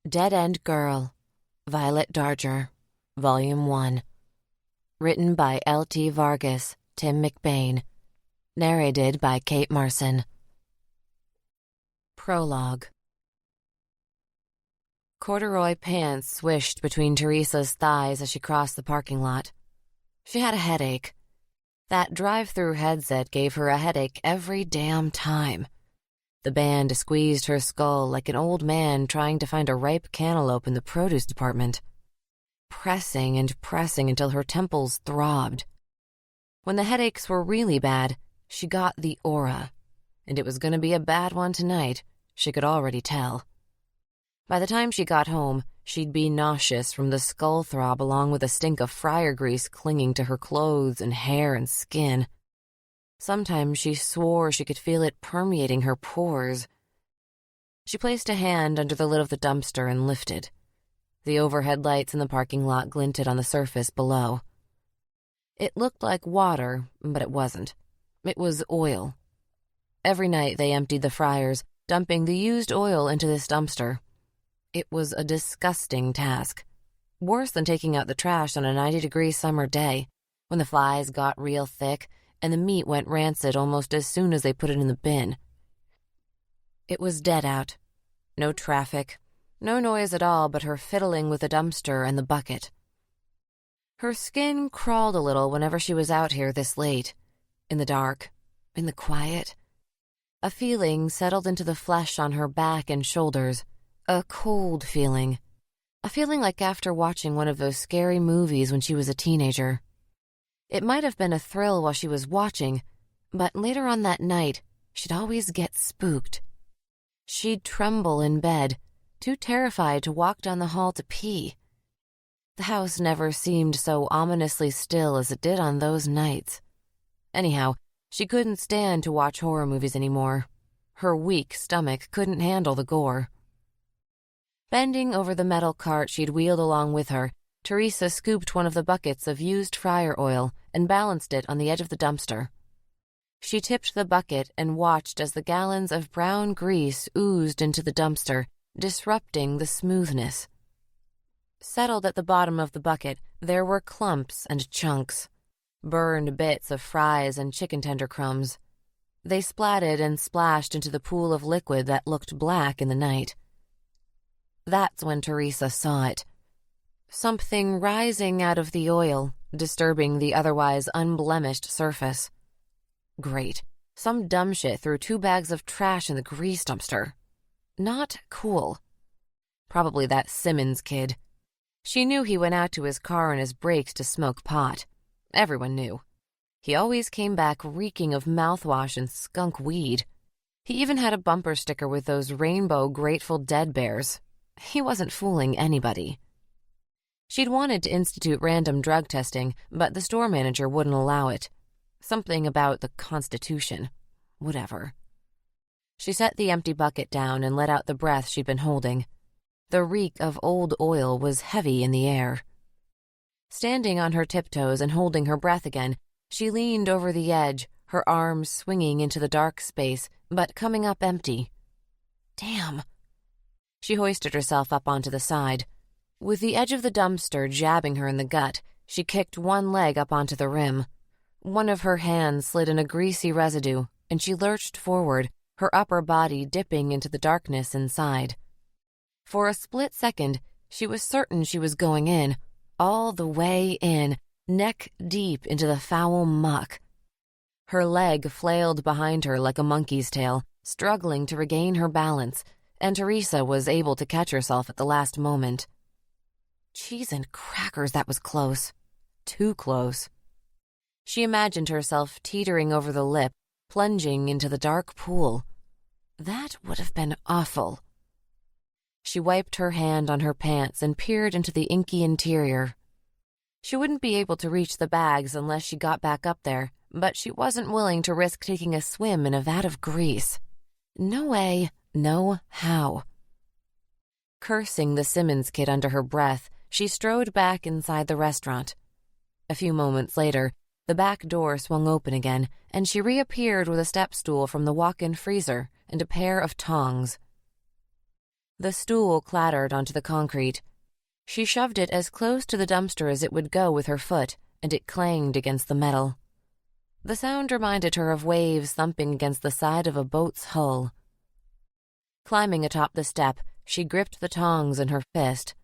Dead-End Girl, Violet Darger, Volume 1. Written by L.T. Vargus, Tim McBain. Narrated by Kate Marson. Prologue. Corduroy pants swished between Teresa's thighs as she crossed the parking lot. She had a headache. That drive-through headset gave her a headache every damn time. The band squeezed her skull like an old man trying to find a ripe cantaloupe in the produce department, pressing and pressing until her temples throbbed. When the headaches were really bad, she got the aura, and it was going to be a bad one tonight, she could already tell. By the time she got home, she'd be nauseous from the skull throb along with a stink of fryer grease clinging to her clothes and hair and skin. Sometimes she swore she could feel it permeating her pores. She placed a hand under the lid of the dumpster and lifted. The overhead lights in the parking lot glinted on the surface below. It looked like water, but it wasn't. It was oil. Every night they emptied the fryers, dumping the used oil into this dumpster. It was a disgusting task, worse than taking out the trash on a 90-degree summer day, when the flies got real thick and the meat went rancid almost as soon as they put it in the bin. It was dead out. No traffic, no noise at all but her fiddling with the dumpster and the bucket. Her skin crawled a little whenever she was out here this late, in the dark, in the quiet. A feeling settled into the flesh on her back and shoulders, a cold feeling. A feeling like after watching one of those scary movies when she was a teenager. It might have been a thrill while she was watching, but later on that night, she'd always get spooked. She'd tremble in bed, too terrified to walk down the hall to pee. The house never seemed so ominously still as it did on those nights. Anyhow, she couldn't stand to watch horror movies anymore. Her weak stomach couldn't handle the gore. Bending over the metal cart she'd wheeled along with her, Teresa scooped one of the buckets of used fryer oil and balanced it on the edge of the dumpster. She tipped the bucket and watched as the gallons of brown grease oozed into the dumpster, disrupting the smoothness. Settled at the bottom of the bucket, there were clumps and chunks, burned bits of fries and chicken tender crumbs. They splatted and splashed into the pool of liquid that looked black in the night. That's when Teresa saw it. Something rising out of the oil, disturbing the otherwise unblemished surface. Great. Some dumb shit threw 2 bags of trash in the grease dumpster. Not cool. Probably that Simmons kid. She knew he went out to his car on his breaks to smoke pot. Everyone knew. He always came back reeking of mouthwash and skunk weed. He even had a bumper sticker with those rainbow Grateful Dead bears. He wasn't fooling anybody. She'd wanted to institute random drug testing, but the store manager wouldn't allow it. Something about the Constitution. Whatever. She set the empty bucket down and let out the breath she'd been holding. The reek of old oil was heavy in the air. Standing on her tiptoes and holding her breath again, she leaned over the edge, her arms swinging into the dark space, but coming up empty. Damn. She hoisted herself up onto the side. With the edge of the dumpster jabbing her in the gut, she kicked one leg up onto the rim. One of her hands slid in a greasy residue, and she lurched forward, her upper body dipping into the darkness inside. For a split second, she was certain she was going in, all the way in, neck deep into the foul muck. Her leg flailed behind her like a monkey's tail, struggling to regain her balance, and Teresa was able to catch herself at the last moment. Cheese and crackers, that was close. Too close. She imagined herself teetering over the lip, plunging into the dark pool. That would have been awful. She wiped her hand on her pants and peered into the inky interior. She wouldn't be able to reach the bags unless she got back up there, but she wasn't willing to risk taking a swim in a vat of grease. No way, no how. Cursing the Simmons kid under her breath, she strode back inside the restaurant. A few moments later, the back door swung open again, and she reappeared with a step stool from the walk-in freezer and a pair of tongs. The stool clattered onto the concrete. She shoved it as close to the dumpster as it would go with her foot, and it clanged against the metal. The sound reminded her of waves thumping against the side of a boat's hull. Climbing atop the step, she gripped the tongs in her fist.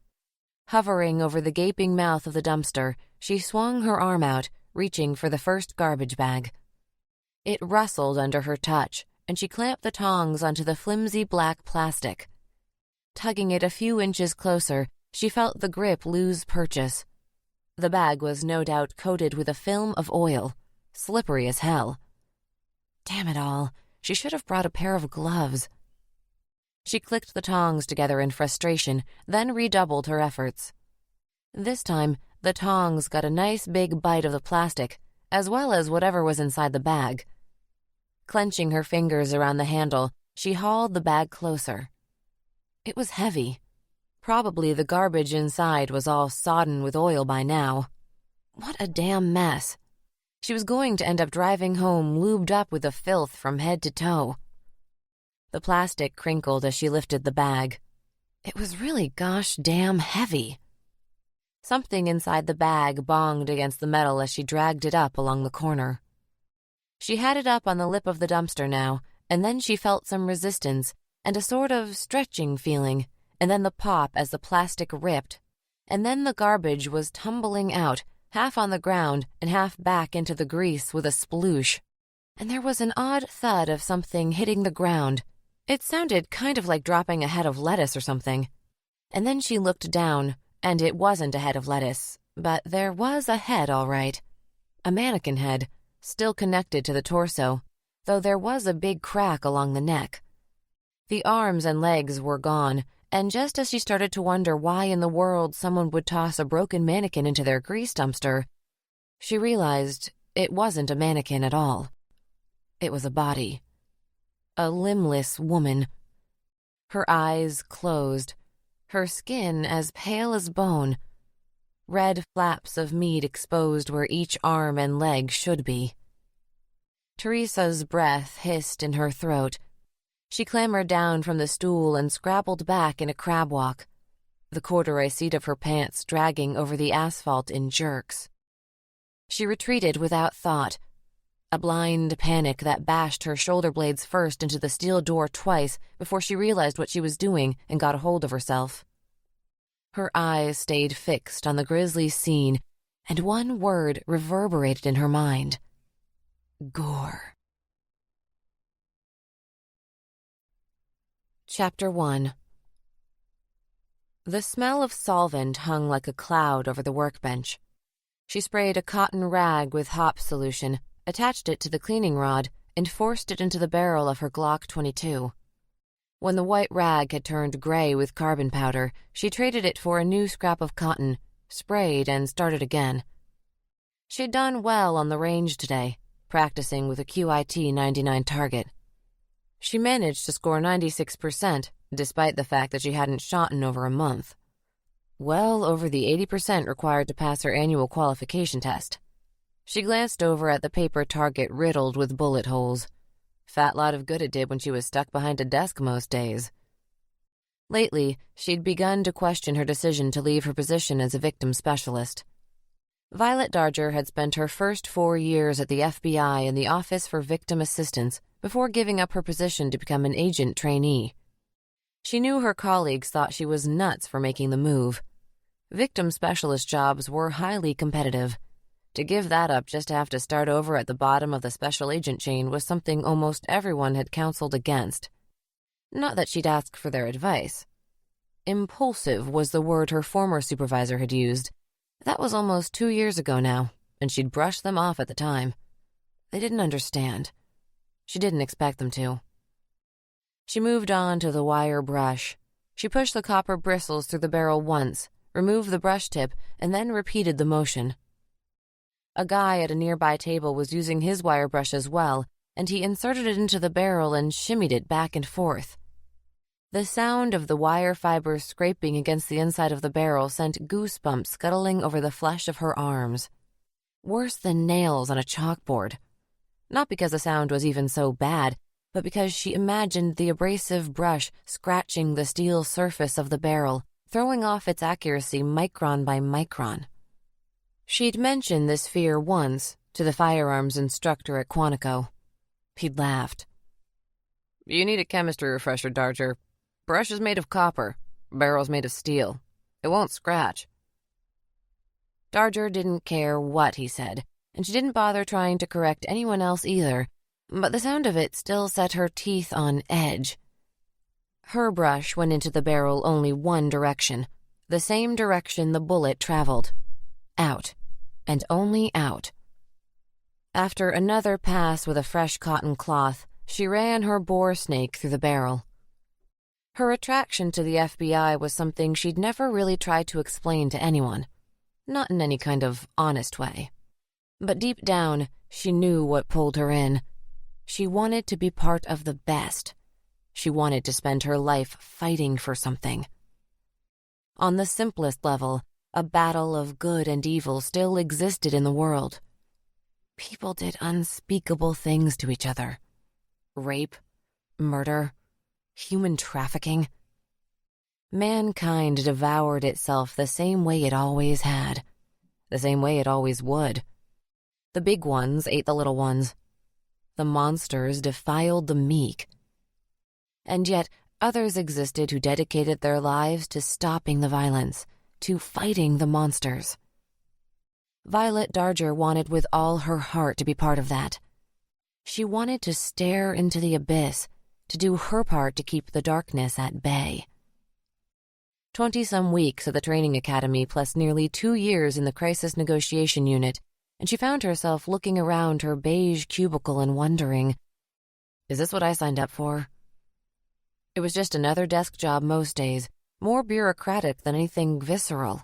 Hovering over the gaping mouth of the dumpster, she swung her arm out, reaching for the first garbage bag. It rustled under her touch, and she clamped the tongs onto the flimsy black plastic. Tugging it a few inches closer, she felt the grip lose purchase. The bag was no doubt coated with a film of oil, slippery as hell. Damn it all, she should have brought a pair of gloves. She clicked the tongs together in frustration, then redoubled her efforts. This time, the tongs got a nice big bite of the plastic, as well as whatever was inside the bag. Clenching her fingers around the handle, she hauled the bag closer. It was heavy. Probably the garbage inside was all sodden with oil by now. What a damn mess. She was going to end up driving home lubed up with the filth from head to toe. The plastic crinkled as she lifted the bag. It was really gosh damn heavy. Something inside the bag bonged against the metal as she dragged it up along the corner. She had it up on the lip of the dumpster now, and then she felt some resistance and a sort of stretching feeling, and then the pop as the plastic ripped, and then the garbage was tumbling out, half on the ground and half back into the grease with a sploosh. And there was an odd thud of something hitting the ground. It sounded kind of like dropping a head of lettuce or something. And then she looked down, and it wasn't a head of lettuce, but there was a head all right. A mannequin head, still connected to the torso, though there was a big crack along the neck. The arms and legs were gone, and just as she started to wonder why in the world someone would toss a broken mannequin into their grease dumpster, she realized it wasn't a mannequin at all. It was a body. A limbless woman. Her eyes closed, her skin as pale as bone, red flaps of meat exposed where each arm and leg should be. Teresa's breath hissed in her throat. She clambered down from the stool and scrabbled back in a crab walk, the corduroy seat of her pants dragging over the asphalt in jerks. She retreated without thought, a blind panic that bashed her shoulder blades first into the steel door twice before she realized what she was doing and got a hold of herself. Her eyes stayed fixed on the grisly scene, and one word reverberated in her mind. Gore. Chapter 1. The smell of solvent hung like a cloud over the workbench. She sprayed a cotton rag with hop solution, attached it to the cleaning rod, and forced it into the barrel of her Glock 22. When the white rag had turned gray with carbon powder, she traded it for a new scrap of cotton, sprayed, and started again. She'd done well on the range today, practicing with a QIT 99 target. She managed to score 96%, despite the fact that she hadn't shot in over a month. Well over the 80% required to pass her annual qualification test. She glanced over at the paper target riddled with bullet holes. Fat lot of good it did when she was stuck behind a desk most days. Lately, she'd begun to question her decision to leave her position as a victim specialist. Violet Darger had spent her first 4 years at the FBI in the Office for Victim Assistance before giving up her position to become an agent trainee. She knew her colleagues thought she was nuts for making the move. Victim specialist jobs were highly competitive. To give that up just to have to start over at the bottom of the special agent chain was something almost everyone had counseled against. Not that she'd ask for their advice. Impulsive was the word her former supervisor had used. That was almost 2 years ago now, and she'd brushed them off at the time. They didn't understand. She didn't expect them to. She moved on to the wire brush. She pushed the copper bristles through the barrel once, removed the brush tip, and then repeated the motion. A guy at a nearby table was using his wire brush as well, and he inserted it into the barrel and shimmied it back and forth. The sound of the wire fibers scraping against the inside of the barrel sent goosebumps scuttling over the flesh of her arms. Worse than nails on a chalkboard. Not because the sound was even so bad, but because she imagined the abrasive brush scratching the steel surface of the barrel, throwing off its accuracy micron by micron. She'd mentioned this fear once to the firearms instructor at Quantico. He'd laughed. "You need a chemistry refresher, Darger. Brush is made of copper. Barrel's made of steel. It won't scratch." Darger didn't care what he said, and she didn't bother trying to correct anyone else either, but the sound of it still set her teeth on edge. Her brush went into the barrel only one direction, the same direction the bullet traveled. Out, and only out. After another pass with a fresh cotton cloth, she ran her bore snake through the barrel. Her attraction to the FBI was something she'd never really tried to explain to anyone, not in any kind of honest way. But deep down, she knew what pulled her in. She wanted to be part of the best. She wanted to spend her life fighting for something. On the simplest level, a battle of good and evil still existed in the world. People did unspeakable things to each other. Rape, murder, human trafficking. Mankind devoured itself the same way it always had, the same way it always would. The big ones ate the little ones. The monsters defiled the meek. And yet others existed who dedicated their lives to stopping the violence, to fighting the monsters. Violet Darger wanted with all her heart to be part of that. She wanted to stare into the abyss, to do her part to keep the darkness at bay. 20-some weeks at the training academy plus nearly 2 years in the crisis negotiation unit, and she found herself looking around her beige cubicle and wondering, is this what I signed up for? It was just another desk job most days, more bureaucratic than anything visceral.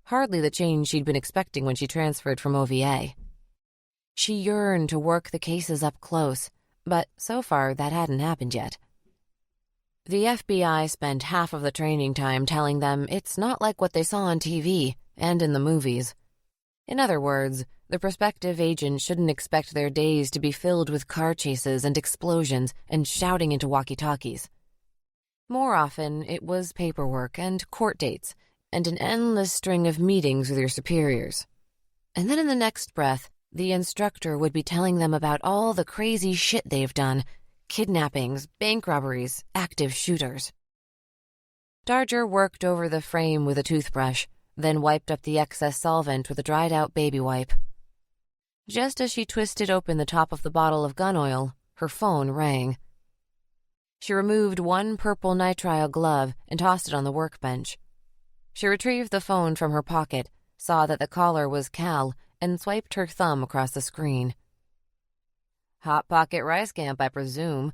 Hardly the change she'd been expecting when she transferred from OVA. She yearned to work the cases up close, but so far that hadn't happened yet. The FBI spent half of the training time telling them it's not like what they saw on TV and in the movies. In other words, the prospective agent shouldn't expect their days to be filled with car chases and explosions and shouting into walkie-talkies. More often, it was paperwork and court dates and an endless string of meetings with your superiors. And then in the next breath, the instructor would be telling them about all the crazy shit they've done, kidnappings, bank robberies, active shooters. Darger worked over the frame with a toothbrush, then wiped up the excess solvent with a dried-out baby wipe. Just as she twisted open the top of the bottle of gun oil, her phone rang. She removed one purple nitrile glove and tossed it on the workbench. She retrieved the phone from her pocket, saw that the caller was Cal, and swiped her thumb across the screen. "Hot Pocket Rice Camp, I presume,"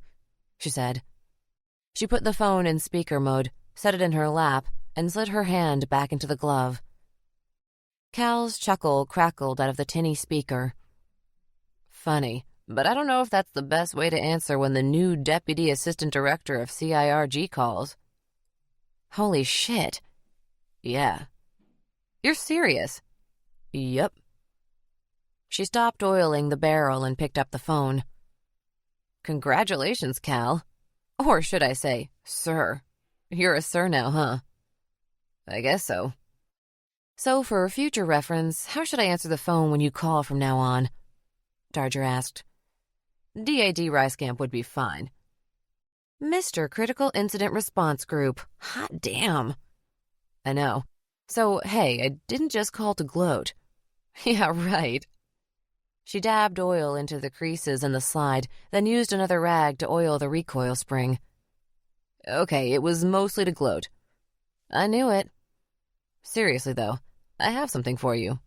she said. She put the phone in speaker mode, set it in her lap, and slid her hand back into the glove. Cal's chuckle crackled out of the tinny speaker. "Funny, but I don't know if that's the best way to answer when the new Deputy Assistant Director of CIRG calls." "Holy shit." "Yeah." "You're serious?" "Yep." She stopped oiling the barrel and picked up the phone. "Congratulations, Cal. Or should I say, sir. You're a sir now, huh?" "I guess so." "So for future reference, how should I answer the phone when you call from now on?" Darger asked. "DAD Rice Camp would be fine." "Mr. Critical Incident Response Group. Hot damn." "I know. So, hey, I didn't just call to gloat." "Yeah, right." She dabbed oil into the creases in the slide, then used another rag to oil the recoil spring. "Okay, it was mostly to gloat." "I knew it." "Seriously, though, I have something for you."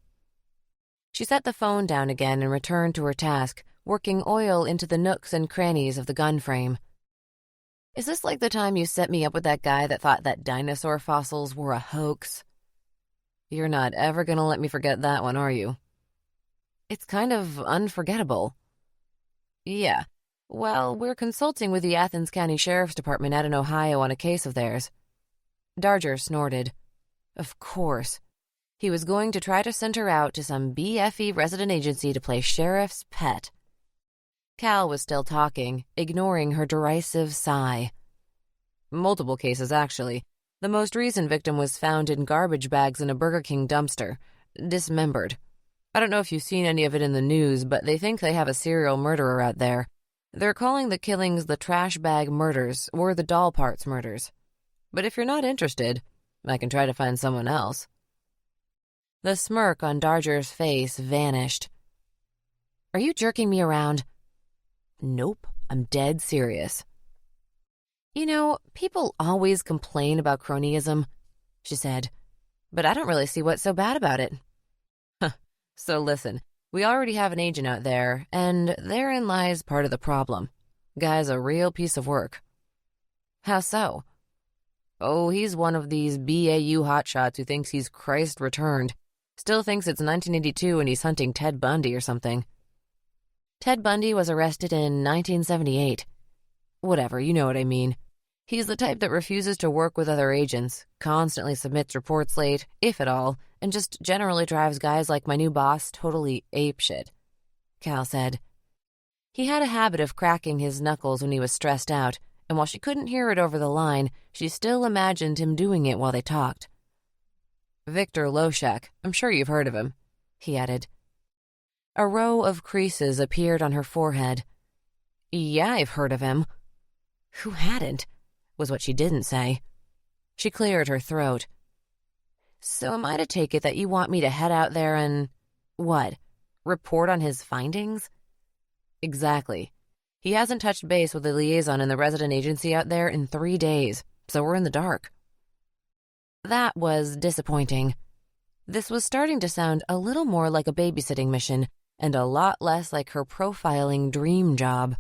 She set the phone down again and returned to her task, working oil into the nooks and crannies of the gun frame. "Is this like the time you set me up with that guy that thought that dinosaur fossils were a hoax?" "You're not ever gonna let me forget that one, are you?" "It's kind of unforgettable." "Yeah. Well, we're consulting with the Athens County Sheriff's Department out in Ohio on a case of theirs." Darger snorted. Of course. He was going to try to send her out to some BFE resident agency to play sheriff's pet. Cal was still talking, ignoring her derisive sigh. Multiple cases, actually. The most recent victim was found in garbage bags in a Burger King dumpster, dismembered. I don't know if you've seen any of it in the news, but they think they have a serial murderer out there. They're calling the killings the trash bag murders or the doll parts murders. But if you're not interested, I can try to find someone else. The smirk on Darger's face vanished. Are you jerking me around? Nope, I'm dead serious. You know, people always complain about cronyism, she said, but I don't really see what's so bad about it. So listen, we already have an agent out there, and therein lies part of the problem. Guy's a real piece of work. How so? Oh, he's one of these BAU hotshots who thinks he's Christ returned. Still thinks it's 1982 and he's hunting Ted Bundy or something. Ted Bundy was arrested in 1978. Whatever, you know what I mean. He's the type that refuses to work with other agents, constantly submits reports late, if at all, and just generally drives guys like my new boss totally apeshit, Cal said. He had a habit of cracking his knuckles when he was stressed out, and while she couldn't hear it over the line, she still imagined him doing it while they talked. Victor Loshak, I'm sure you've heard of him, he added. A row of creases appeared on her forehead. Yeah, I've heard of him. Who hadn't? Was what she didn't say. She cleared her throat. So am I to take it that you want me to head out there and, what, report on his findings? Exactly. He hasn't touched base with the liaison in the resident agency out there in 3 days, so we're in the dark. That was disappointing. This was starting to sound a little more like a babysitting mission and a lot less like her profiling dream job.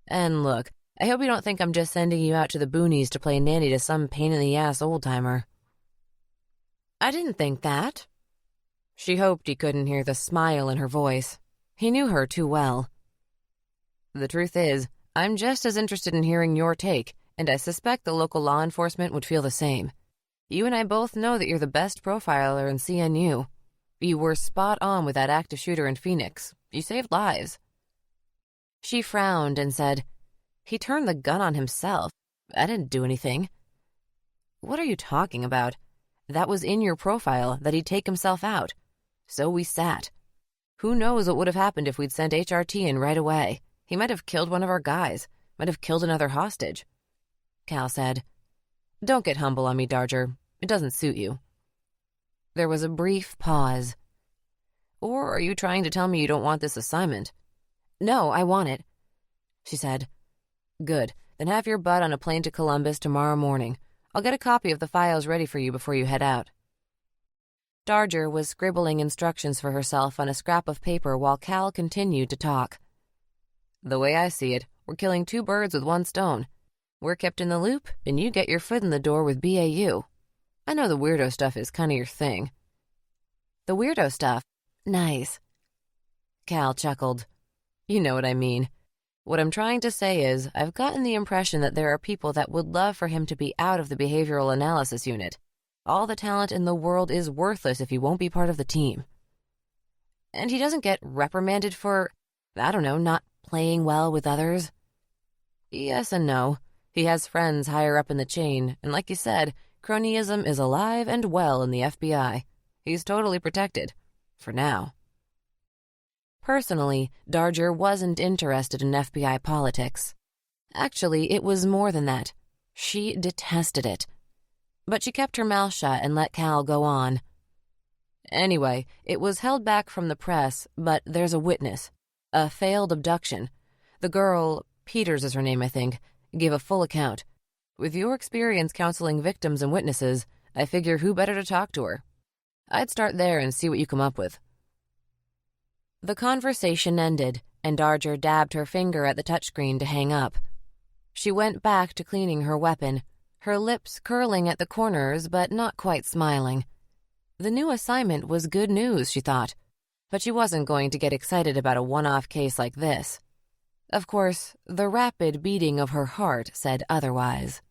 And look, I hope you don't think I'm just sending you out to the boonies to play nanny to some pain-in-the-ass old-timer. I didn't think that. She hoped he couldn't hear the smile in her voice. He knew her too well. The truth is, I'm just as interested in hearing your take, and I suspect the local law enforcement would feel the same. You and I both know that you're the best profiler in CNU. You were spot on with that active shooter in Phoenix. You saved lives. She frowned and said, He turned the gun on himself. I didn't do anything. What are you talking about? That was in your profile, that he'd take himself out. So we sat. Who knows what would have happened if we'd sent HRT in right away. He might have killed one of our guys. Might have killed another hostage. Cal said, Don't get humble on me, Darger. It doesn't suit you. There was a brief pause. Or are you trying to tell me you don't want this assignment? No, I want it, she said. Good. Then have your butt on a plane to Columbus tomorrow morning. I'll get a copy of the files ready for you before you head out. Darger was scribbling instructions for herself on a scrap of paper while Cal continued to talk. The way I see it, we're killing 2 birds with 1 stone. We're kept in the loop, and you get your foot in the door with BAU. I know the weirdo stuff is kind of your thing. The weirdo stuff? Nice. Cal chuckled. You know what I mean. What I'm trying to say is, I've gotten the impression that there are people that would love for him to be out of the behavioral analysis unit. All the talent in the world is worthless if he won't be part of the team. And he doesn't get reprimanded for, I don't know, not playing well with others? Yes and no. He has friends higher up in the chain, and like you said, cronyism is alive and well in the FBI. He's totally protected. For now. Personally, Darger wasn't interested in FBI politics. Actually, it was more than that. She detested it. But she kept her mouth shut and let Cal go on. Anyway, it was held back from the press, but there's a witness. A failed abduction. The girl, Peters is her name, I think, gave a full account. With your experience counseling victims and witnesses, I figure who better to talk to her. I'd start there and see what you come up with. The conversation ended, and Darger dabbed her finger at the touchscreen to hang up. She went back to cleaning her weapon, her lips curling at the corners but not quite smiling. The new assignment was good news, she thought, but she wasn't going to get excited about a one-off case like this. Of course, the rapid beating of her heart said otherwise.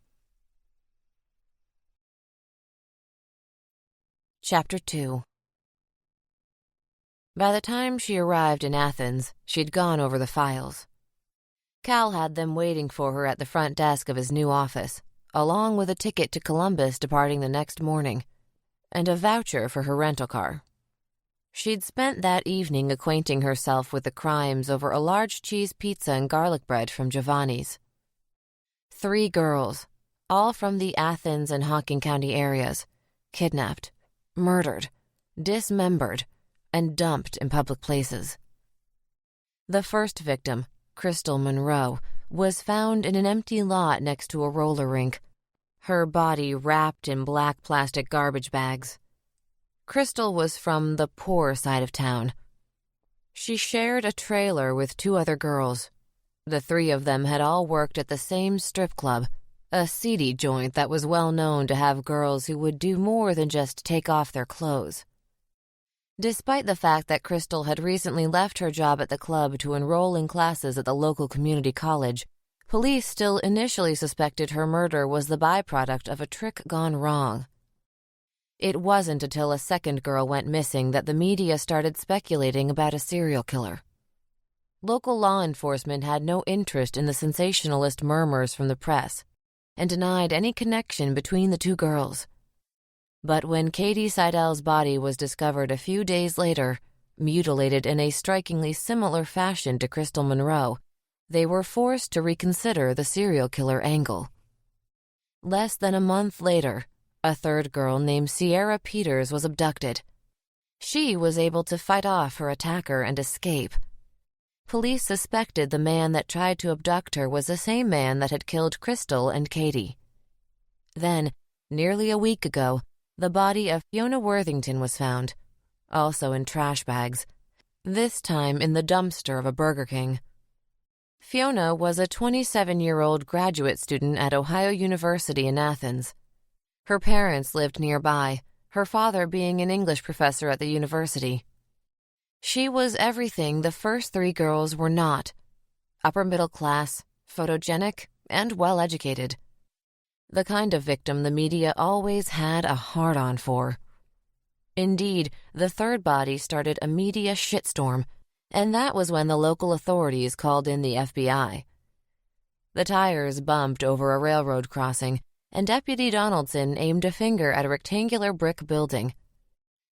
Chapter 2. By the time she arrived in Athens, she'd gone over the files. Cal had them waiting for her at the front desk of his new office, along with a ticket to Columbus departing the next morning, and a voucher for her rental car. She'd spent that evening acquainting herself with the crimes over a large cheese pizza and garlic bread from Giovanni's. 3 girls, all from the Athens and Hocking County areas, kidnapped, murdered, dismembered, and dumped in public places. The first victim, Crystal Monroe, was found in an empty lot next to a roller rink, her body wrapped in black plastic garbage bags. Crystal was from the poor side of town. She shared a trailer with 2 other girls. The 3 of them had all worked at the same strip club, a seedy joint that was well known to have girls who would do more than just take off their clothes. Despite the fact that Crystal had recently left her job at the club to enroll in classes at the local community college, police still initially suspected her murder was the byproduct of a trick gone wrong. It wasn't until a second girl went missing that the media started speculating about a serial killer. Local law enforcement had no interest in the sensationalist murmurs from the press and denied any connection between the 2 girls. But when Katie Seidel's body was discovered a few days later, mutilated in a strikingly similar fashion to Crystal Monroe, they were forced to reconsider the serial killer angle. Less than a month later, a 3rd girl named Sierra Peters was abducted. She was able to fight off her attacker and escape. Police suspected the man that tried to abduct her was the same man that had killed Crystal and Katie. Then, nearly a week ago, the body of Fiona Worthington was found, also in trash bags, this time in the dumpster of a Burger King. Fiona was a 27-year-old graduate student at Ohio University in Athens. Her parents lived nearby, her father being an English professor at the university. She was everything the first 3 girls were not: upper middle class, photogenic, and well-educated. The kind of victim the media always had a hard-on for. Indeed, the 3rd body started a media shitstorm, and that was when the local authorities called in the FBI. The tires bumped over a railroad crossing, and Deputy Donaldson aimed a finger at a rectangular brick building.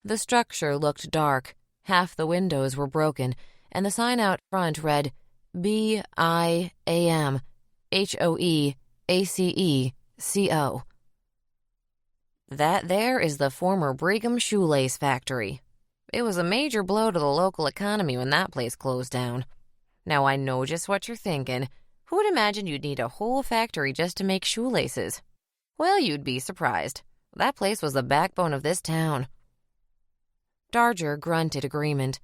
The structure looked dark, half the windows were broken, and the sign out front read, BIAM HOEACECO. That there is the former Brigham Shoelace Factory. It was a major blow to the local economy when that place closed down. Now I know just what you're thinking. Who would imagine you'd need a whole factory just to make shoelaces? Well, you'd be surprised. That place was the backbone of this town. Darger grunted agreement.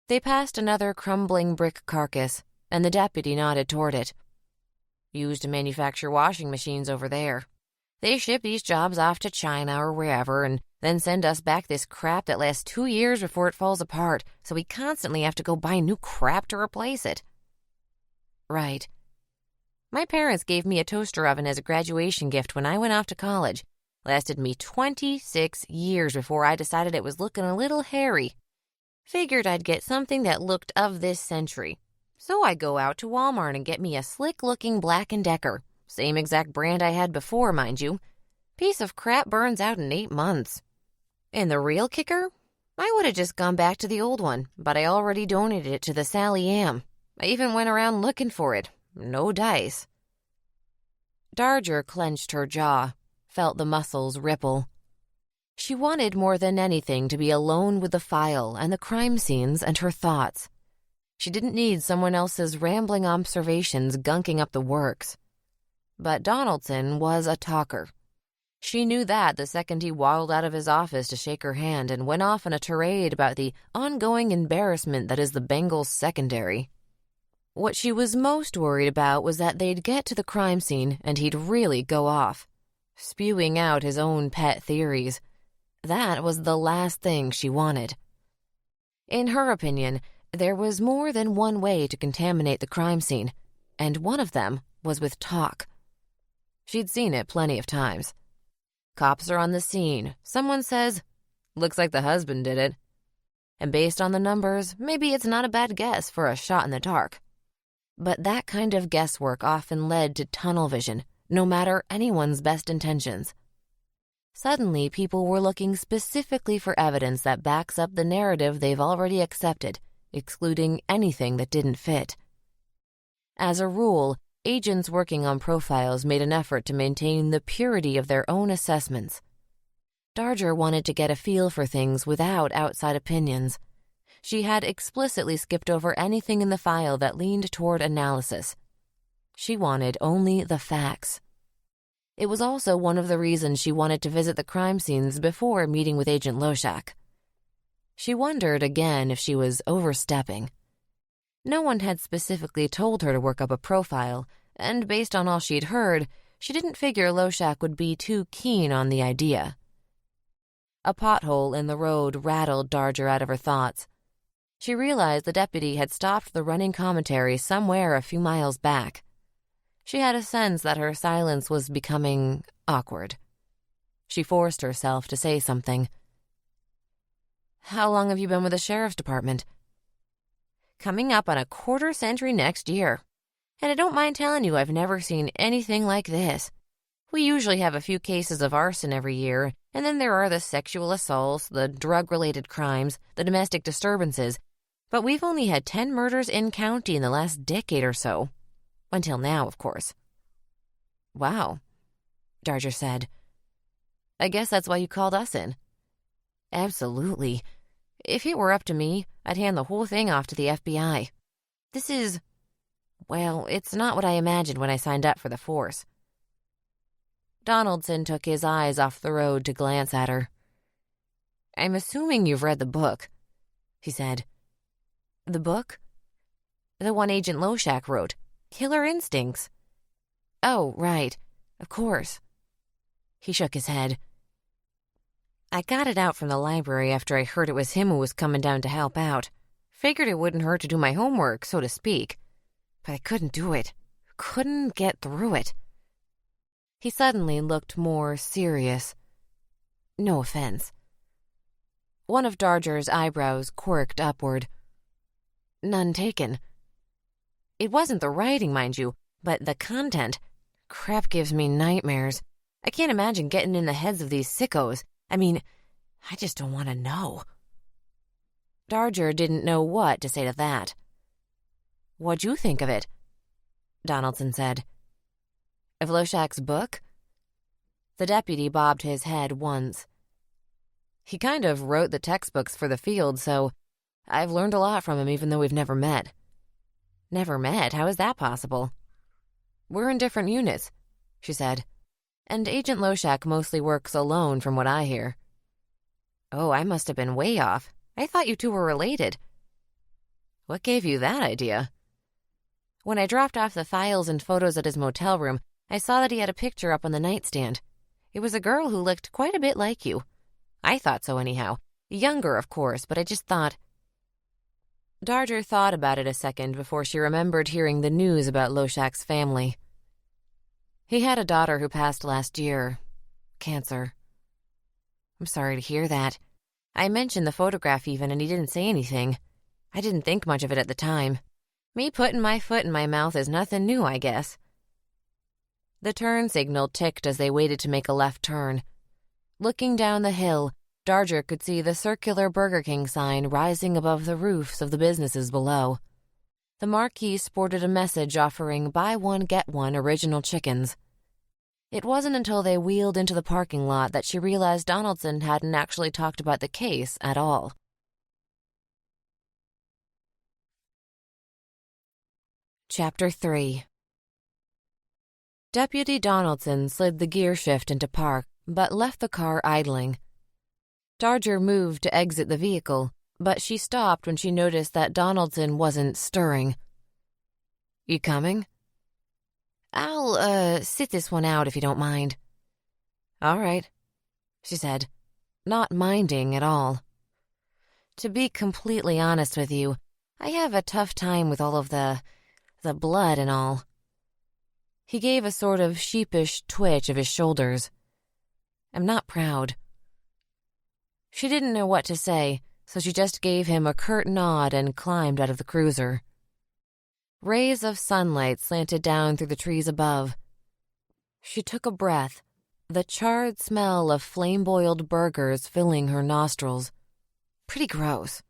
They passed another crumbling brick carcass, and the deputy nodded toward it. Used to manufacture washing machines over there. They ship these jobs off to China or wherever and then send us back this crap that lasts 2 years before it falls apart, so we constantly have to go buy new crap to replace it. Right. My parents gave me a toaster oven as a graduation gift when I went off to college. Lasted me 26 years before I decided it was looking a little hairy. Figured I'd get something that looked of this century. So I go out to Walmart and get me a slick-looking Black & Decker. Same exact brand I had before, mind you. Piece of crap burns out in 8 months. And the real kicker? I would have just gone back to the old one, but I already donated it to the Sally Am. I even went around looking for it. No dice. Darger clenched her jaw, felt the muscles ripple. She wanted more than anything to be alone with the file and the crime scenes and her thoughts. She didn't need someone else's rambling observations gunking up the works. But Donaldson was a talker. She knew that the second he waddled out of his office to shake her hand and went off on a tirade about the ongoing embarrassment that is the Bengals secondary. What she was most worried about was that they'd get to the crime scene and he'd really go off, spewing out his own pet theories. That was the last thing she wanted. In her opinion, there was more than one way to contaminate the crime scene, and one of them was with talk. She'd seen it plenty of times. Cops are on the scene. Someone says, "Looks like the husband did it." and based on the numbers, maybe it's not a bad guess for a shot in the dark. But that kind of guesswork often led to tunnel vision, no matter anyone's best intentions. Suddenly, people were looking specifically for evidence that backs up the narrative they've already accepted, excluding anything that didn't fit. As a rule, agents working on profiles made an effort to maintain the purity of their own assessments. Darger wanted to get a feel for things without outside opinions. She had explicitly skipped over anything in the file that leaned toward analysis. She wanted only the facts. It was also one of the reasons she wanted to visit the crime scenes before meeting with Agent Loshak. She wondered again if she was overstepping. No one had specifically told her to work up a profile, and based on all she'd heard, she didn't figure Loshak would be too keen on the idea. A pothole in the road rattled Darger out of her thoughts. She realized the deputy had stopped the running commentary somewhere a few miles back. She had a sense that her silence was becoming awkward. She forced herself to say something. "How long have you been with the sheriff's department?" "Coming up on a quarter-century next year. And I don't mind telling you I've never seen anything like this. We usually have a few cases of arson every year, and then there are the sexual assaults, the drug-related crimes, the domestic disturbances, but we've only had 10 murders in county in the last decade or so. Until now, of course." "Wow," Darger said. "I guess that's why you called us in." "Absolutely. If it were up to me, I'd hand the whole thing off to the FBI. This is, well, it's not what I imagined when I signed up for the force." Donaldson took his eyes off the road to glance at her. "I'm assuming you've read the book," he said. "The book?" "The one Agent Loshak wrote. Killer Instincts." "Oh, right. Of course." He shook his head. "I got it out from the library after I heard it was him who was coming down to help out. Figured it wouldn't hurt to do my homework, so to speak. But I couldn't do it. Couldn't get through it." He suddenly looked more serious. "No offense." One of Darger's eyebrows quirked upward. "None taken. It wasn't the writing, mind you, but the content. Crap gives me nightmares. I can't imagine getting in the heads of these sickos. I mean, I just don't want to know." Darger didn't know what to say to that. "What'd you think of it?" Donaldson said. "Of Loshak's book?" The deputy bobbed his head once. "He kind of wrote the textbooks for the field, so I've learned a lot from him even though we've never met." "Never met? How is that possible?" "We're in different units," she said. "And Agent Loshak mostly works alone from what I hear." "Oh, I must have been way off. I thought you two were related." "What gave you that idea?" "When I dropped off the files and photos at his motel room, I saw that he had a picture up on the nightstand. It was a girl who looked quite a bit like you. I thought so anyhow. Younger, of course, but I just thought—" Darger thought about it a second before she remembered hearing the news about Loshak's family. "He had a daughter who passed last year. Cancer." "I'm sorry to hear that. I mentioned the photograph even, and he didn't say anything. I didn't think much of it at the time. Me putting my foot in my mouth is nothing new, I guess." The turn signal ticked as they waited to make a left turn. Looking down the hill, Darger could see the circular Burger King sign rising above the roofs of the businesses below. The marquee sported a message offering buy one, get one original chickens. It wasn't until they wheeled into the parking lot that she realized Donaldson hadn't actually talked about the case at all. Chapter 3. Deputy Donaldson slid the gear shift into park, but left the car idling. Darger moved to exit the vehicle, but she stopped when she noticed that Donaldson wasn't stirring. "You coming?" "I'll, sit this one out if you don't mind." "All right," she said, not minding at all. "To be completely honest with you, I have a tough time with all of the blood and all." He gave a sort of sheepish twitch of his shoulders. "I'm not proud." She didn't know what to say, so she just gave him a curt nod and climbed out of the cruiser. Rays of sunlight slanted down through the trees above. She took a breath, the charred smell of flame-boiled burgers filling her nostrils. Pretty gross.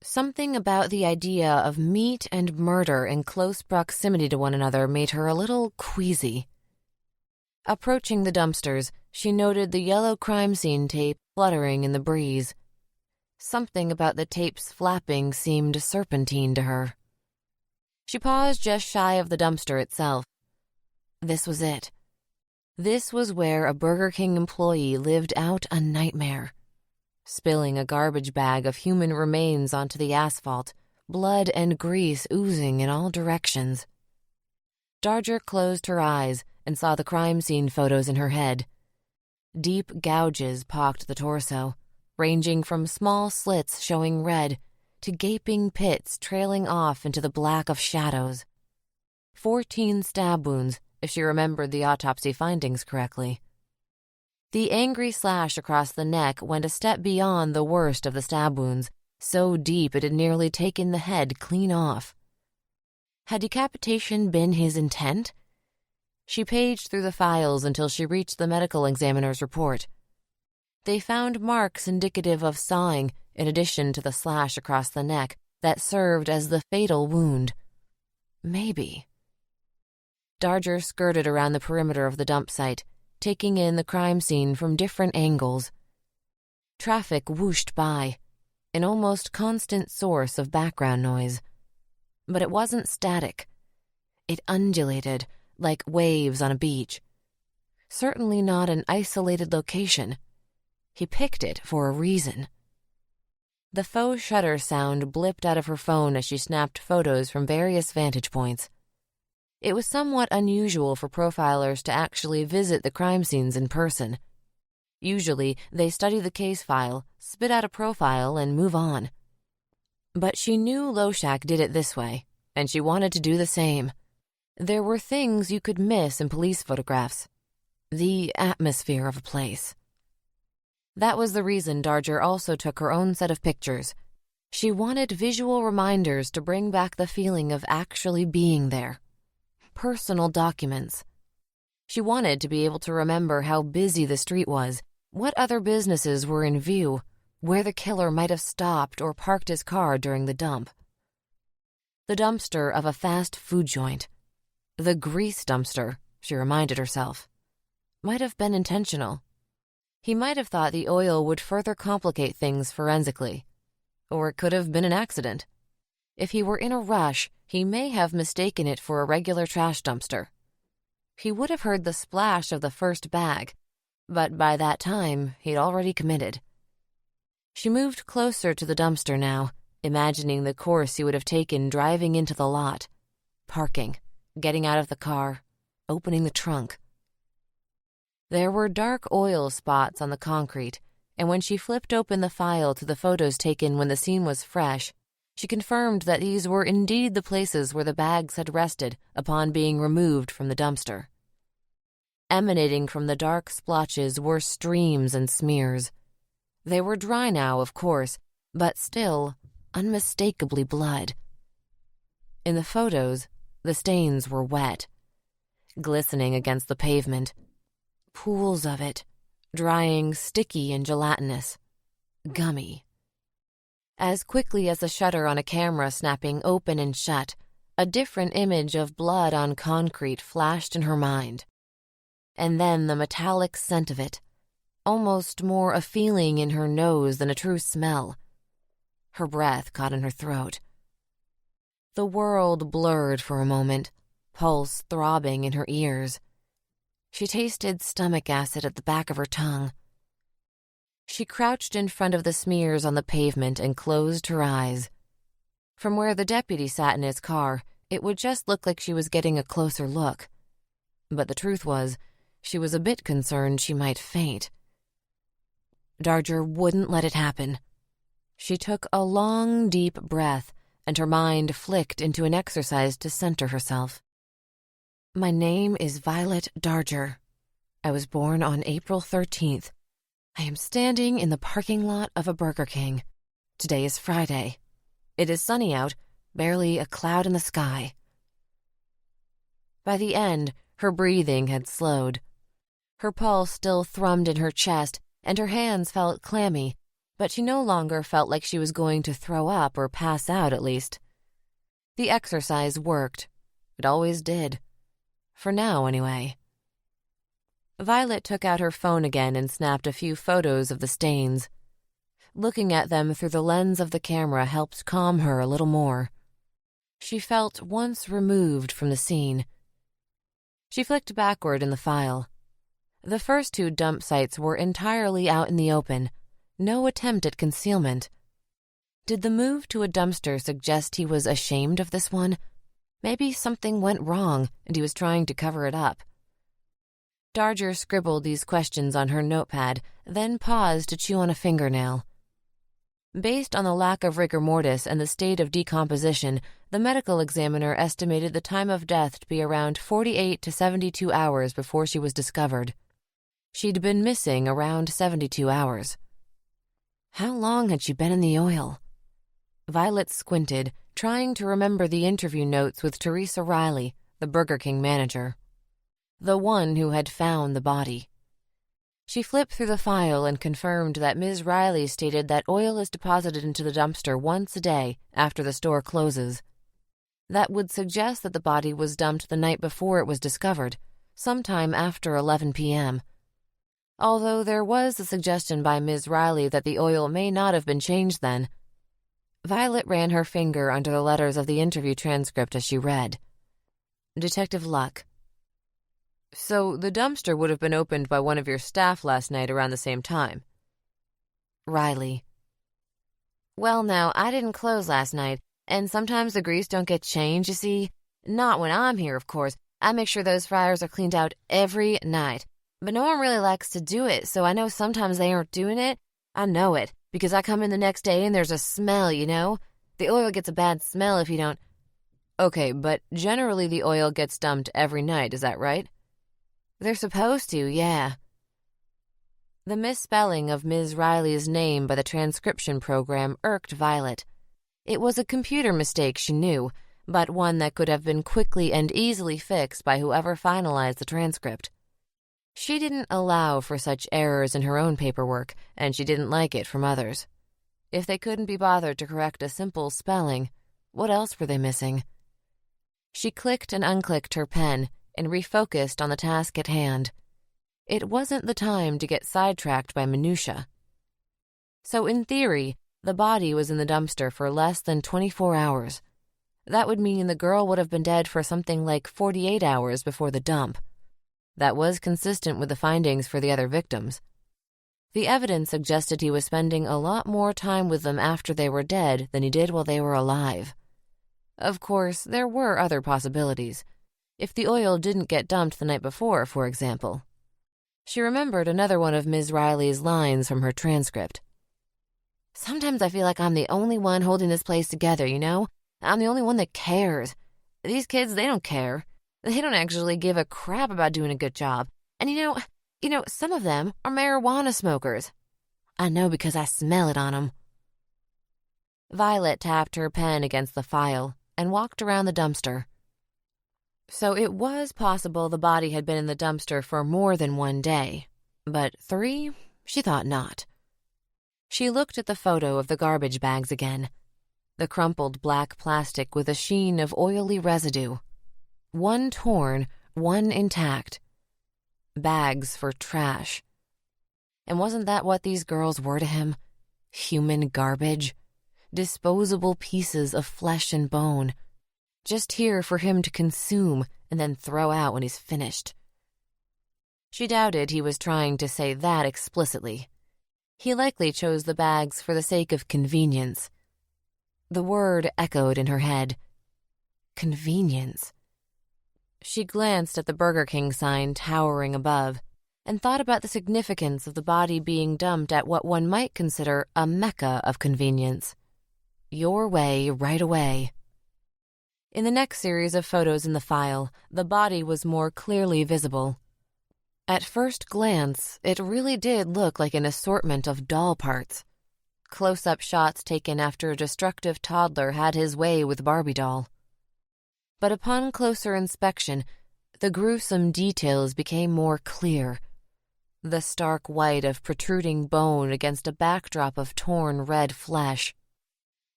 Something about the idea of meat and murder in close proximity to one another made her a little queasy. Approaching the dumpsters, she noted the yellow crime scene tape fluttering in the breeze. Something about the tape's flapping seemed serpentine to her. She paused just shy of the dumpster itself. This was it. This was where a Burger King employee lived out a nightmare. Spilling a garbage bag of human remains onto the asphalt, blood and grease oozing in all directions. Darger closed her eyes and saw the crime scene photos in her head. Deep gouges pocked the torso, ranging from small slits showing red to gaping pits trailing off into the black of shadows. 14 stab wounds, if she remembered the autopsy findings correctly. The angry slash across the neck went a step beyond the worst of the stab wounds, so deep it had nearly taken the head clean off. Had decapitation been his intent? She paged through the files until she reached the medical examiner's report. They found marks indicative of sawing in addition to the slash across the neck that served as the fatal wound. Maybe. Darger skirted around the perimeter of the dump site, taking in the crime scene from different angles. Traffic whooshed by, an almost constant source of background noise. But it wasn't static. It undulated, like waves on a beach. Certainly not an isolated location. He picked it for a reason. The faux shutter sound blipped out of her phone as she snapped photos from various vantage points. It was somewhat unusual for profilers to actually visit the crime scenes in person. Usually, they study the case file, spit out a profile, and move on. But she knew Loshak did it this way, and she wanted to do the same. There were things you could miss in police photographs. The atmosphere of a place. That was the reason Darger also took her own set of pictures. She wanted visual reminders to bring back the feeling of actually being there. Personal documents. She wanted to be able to remember how busy the street was, what other businesses were in view, where the killer might have stopped or parked his car during the dump. The dumpster of a fast food joint. The grease dumpster, she reminded herself. Might have been intentional. He might have thought the oil would further complicate things forensically. Or it could have been an accident. If he were in a rush, he may have mistaken it for a regular trash dumpster. He would have heard the splash of the first bag, but by that time, he'd already committed. She moved closer to the dumpster now, imagining the course he would have taken driving into the lot. Parking, getting out of the car, opening the trunk. There were dark oil spots on the concrete, and when she flipped open the file to the photos taken when the scene was fresh, she confirmed that these were indeed the places where the bags had rested upon being removed from the dumpster. Emanating from the dark splotches were streams and smears. They were dry now, of course, but still unmistakably blood. In the photos, the stains were wet, glistening against the pavement. Pools of it, drying sticky and gelatinous, gummy. As quickly as the shutter on a camera snapping open and shut, a different image of blood on concrete flashed in her mind. And then the metallic scent of it, almost more a feeling in her nose than a true smell. Her breath caught in her throat. The world blurred for a moment, pulse throbbing in her ears. She tasted stomach acid at the back of her tongue. She crouched in front of the smears on the pavement and closed her eyes. From where the deputy sat in his car, it would just look like she was getting a closer look. But the truth was, she was a bit concerned she might faint. Darger wouldn't let it happen. She took a long, deep breath, and her mind flicked into an exercise to center herself. My name is Violet Darger. I was born on April 13th. I am standing in the parking lot of a Burger King. Today is Friday. It is sunny out, barely a cloud in the sky. By the end, her breathing had slowed. Her pulse still thrummed in her chest, and her hands felt clammy, but she no longer felt like she was going to throw up or pass out, at least. The exercise worked. It always did. For now, anyway. Violet took out her phone again and snapped a few photos of the stains. Looking at them through the lens of the camera helped calm her a little more. She felt once removed from the scene. She flicked backward in the file. The first 2 dump sites were entirely out in the open, no attempt at concealment. Did the move to a dumpster suggest he was ashamed of this one? Maybe something went wrong and he was trying to cover it up. Darger scribbled these questions on her notepad, then paused to chew on a fingernail. Based on the lack of rigor mortis and the state of decomposition, the medical examiner estimated the time of death to be around 48 to 72 hours before she was discovered. She'd been missing around 72 hours. How long had she been in the oil? Violet squinted, trying to remember the interview notes with Teresa Riley, the Burger King manager. The one who had found the body. She flipped through the file and confirmed that Ms. Riley stated that oil is deposited into the dumpster once a day after the store closes. That would suggest that the body was dumped the night before it was discovered, sometime after 11 p.m. Although there was a suggestion by Ms. Riley that the oil may not have been changed then. Violet ran her finger under the letters of the interview transcript as she read. Detective Luck. So the dumpster would have been opened by one of your staff last night around the same time. Riley. Well, now, I didn't close last night, and sometimes the grease don't get changed, you see. Not when I'm here, of course. I make sure those fryers are cleaned out every night. But no one really likes to do it, so I know sometimes they aren't doing it. I know it, because I come in the next day and there's a smell, you know? The oil gets a bad smell if you don't... Okay, but generally the oil gets dumped every night, is that right? They're supposed to, yeah. The misspelling of Ms. Riley's name by the transcription program irked Violet. It was a computer mistake, she knew, but one that could have been quickly and easily fixed by whoever finalized the transcript. She didn't allow for such errors in her own paperwork, and she didn't like it from others. If they couldn't be bothered to correct a simple spelling, what else were they missing? She clicked and unclicked her pen and refocused on the task at hand. It wasn't the time to get sidetracked by minutia. So in theory, the body was in the dumpster for less than 24 hours. That would mean the girl would have been dead for something like 48 hours before the dump. That was consistent with the findings for the other victims. The evidence suggested he was spending a lot more time with them after they were dead than he did while they were alive. Of course, there were other possibilities. If the oil didn't get dumped the night before, for example. She remembered another one of Ms. Riley's lines from her transcript. Sometimes I feel like I'm the only one holding this place together, you know? I'm the only one that cares. These kids, they don't care. They don't actually give a crap about doing a good job. And you know, some of them are marijuana smokers. I know because I smell it on them. Violet tapped her pen against the file and walked around the dumpster. So it was possible the body had been in the dumpster for more than one day, but 3? She thought not. She looked at the photo of the garbage bags again, the crumpled black plastic with a sheen of oily residue. One torn, one intact. Bags for trash. And wasn't that what these girls were to him? Human garbage? Disposable pieces of flesh and bone. Just here for him to consume and then throw out when he's finished. She doubted he was trying to say that explicitly. He likely chose the bags for the sake of convenience. The word echoed in her head. Convenience. She glanced at the Burger King sign towering above and thought about the significance of the body being dumped at what one might consider a mecca of convenience. Your way, right away. In the next series of photos in the file, the body was more clearly visible. At first glance, it really did look like an assortment of doll parts. Close-up shots taken after a destructive toddler had his way with Barbie doll. But upon closer inspection, the gruesome details became more clear. The stark white of protruding bone against a backdrop of torn red flesh.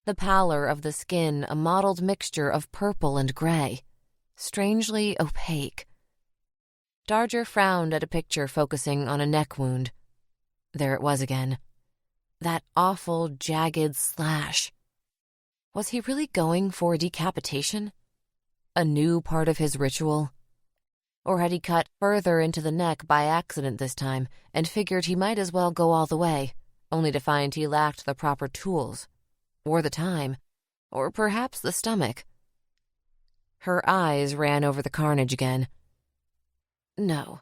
The pallor of the skin a mottled mixture of purple and gray, strangely opaque. Darger frowned at a picture focusing on a neck wound. There it was again. That awful, jagged slash. Was he really going for decapitation? A new part of his ritual? Or had he cut further into the neck by accident this time and figured he might as well go all the way, only to find he lacked the proper tools, or the time, or perhaps the stomach? Her eyes ran over the carnage again. No,